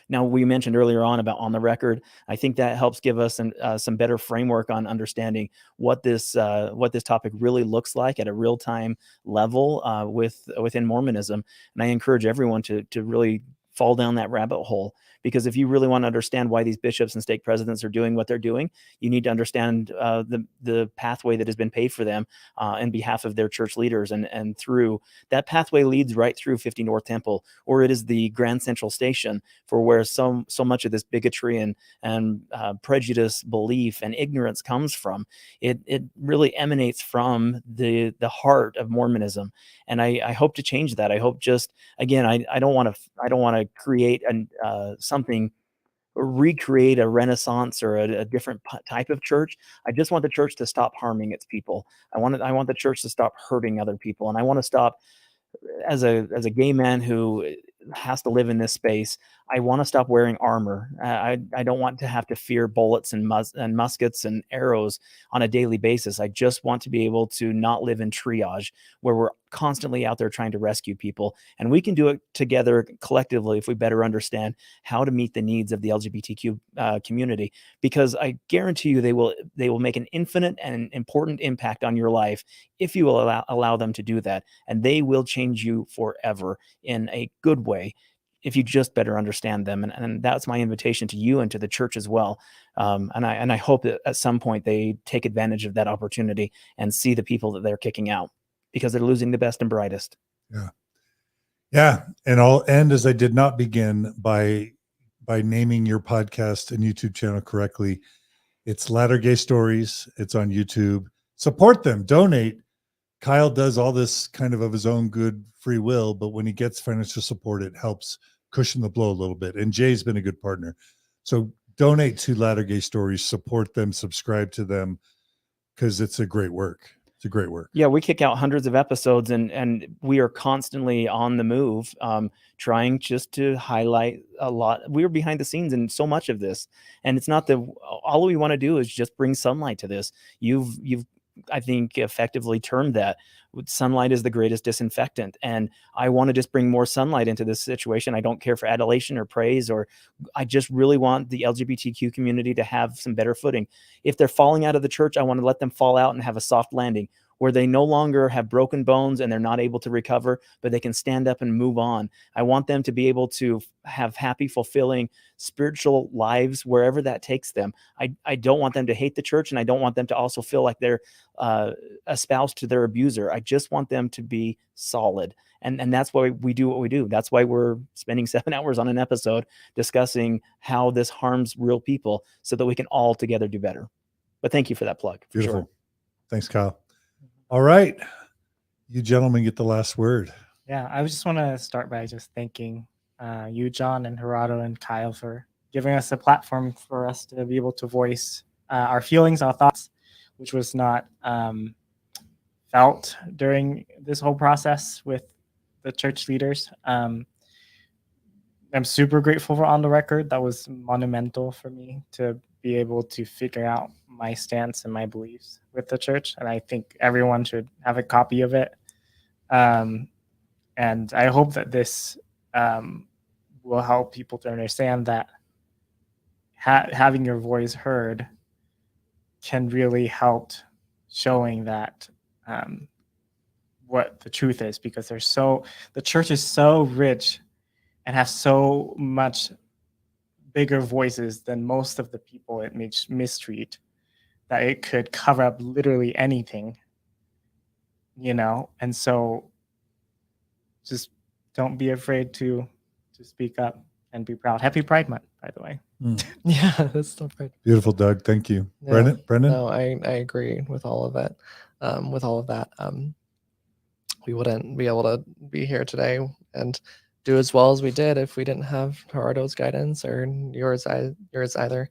Now, we mentioned earlier on about On the Record. I think that helps give us some better framework on understanding what this topic really looks like at a real-time level within Mormonism. And I encourage everyone to really fall down that rabbit hole, because if you really want to understand why these bishops and stake presidents are doing what they're doing, you need to understand the pathway that has been paved for them on behalf of their church leaders, and through that pathway leads right through 50 North Temple, or it is the Grand Central Station for where so much of this bigotry and prejudice, belief, and ignorance comes from. It really emanates from the heart of Mormonism, and I hope to change that. I hope I don't want to create something, or recreate a renaissance or a different type of church. I just want the church to stop harming its people. I want the church to stop hurting other people, and I want to stop, as a gay man who has to live in this space, I want to stop wearing armor. I don't want to have to fear bullets and muskets and arrows on a daily basis. I just want to be able to not live in triage, where we're constantly out there trying to rescue people. And we can do it together collectively if we better understand how to meet the needs of the LGBTQ community, because I guarantee you they will make an infinite and important impact on your life if you will allow them to do that. And they will change you forever in a good way if you just better understand them. And that's my invitation to you and to the church as well. And I hope that at some point they take advantage of that opportunity and see the people that they're kicking out, because they're losing the best and brightest. Yeah. And I'll end as I did not begin, by naming your podcast and YouTube channel correctly. It's Latter Gay Stories. It's on YouTube. Support them, donate. Kyle does all this kind of his own good free will, but when he gets financial support, it helps cushion the blow a little bit. And Jay's been a good partner. So donate to Latter Gay Stories, support them, subscribe to them, because it's a great work. It's a great work. Yeah, we kick out hundreds of episodes, and we are constantly on the move, trying just to highlight a lot. We're behind the scenes in so much of this, and it's not all we want to do is just bring sunlight to this. You've I think effectively termed that. Sunlight is the greatest disinfectant, and I want to just bring more sunlight into this situation. I don't care for adulation or praise, or I just really want the LGBTQ community to have some better footing. If they're falling out of the church, I want to let them fall out and have a soft landing, where they no longer have broken bones and they're not able to recover, but they can stand up and move on. I want them to be able to have happy, fulfilling spiritual lives wherever that takes them. I don't want them to hate the church, and I don't want them to also feel like they're espoused to their abuser. I just want them to be solid. And that's why we do what we do. That's why we're spending 7 hours on an episode discussing how this harms real people so that we can all together do better. But thank you for that plug. For Beautiful. Sure. Thanks, Kyle. All right. You gentlemen get the last word. Yeah, I just want to start by just thanking you, John, and Gerardo and Kyle for giving us a platform for us to be able to voice our feelings, our thoughts, which was not felt during this whole process with the church leaders. I'm super grateful for On the Record. That was monumental for me to be able to figure out my stance and my beliefs with the church. And I think everyone should have a copy of it. And I hope that this will help people to understand that having your voice heard can really help showing that what the truth is, because the church is so rich and has so much bigger voices than most of the people it mistreat, that it could cover up literally anything, and so just don't be afraid to speak up and be proud. Happy Pride Month, by the way. Yeah, that's so right. Beautiful, Doug. Thank you. Yeah. Brennan? No, I agree with all of it. With all of that, we wouldn't be able to be here today and do as well as we did if we didn't have Gerardo's guidance or yours either,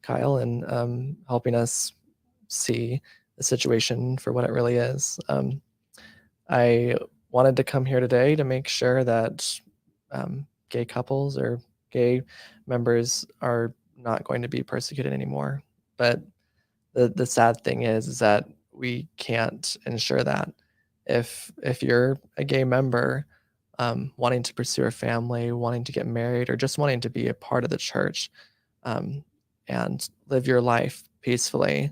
Kyle, and helping us see the situation for what it really is. I wanted to come here today to make sure that gay couples or gay members are not going to be persecuted anymore. But the sad thing is that we can't ensure that. If you're a gay member wanting to pursue a family, wanting to get married, or just wanting to be a part of the church and live your life peacefully,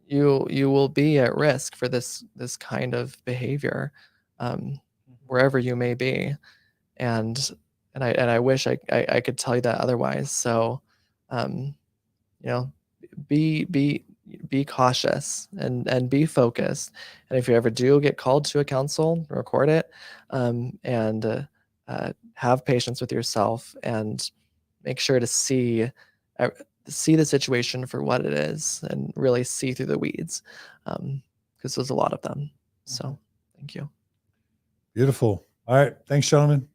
you will be at risk for this kind of behavior wherever you may be. And I wish I could tell you that otherwise. So be cautious and be focused. And if you ever do get called to a council, record it, and have patience with yourself and make sure to see the situation for what it is and really see through the weeds, because there's a lot of them. So thank you. Beautiful. All right. Thanks, gentlemen.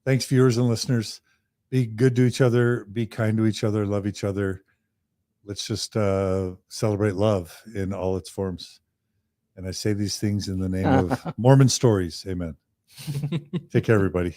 Thanks, viewers and listeners. Be good to each other. Be kind to each other. Love each other. Let's just celebrate love in all its forms. And I say these things in the name of Mormon stories. Amen. Take care, everybody.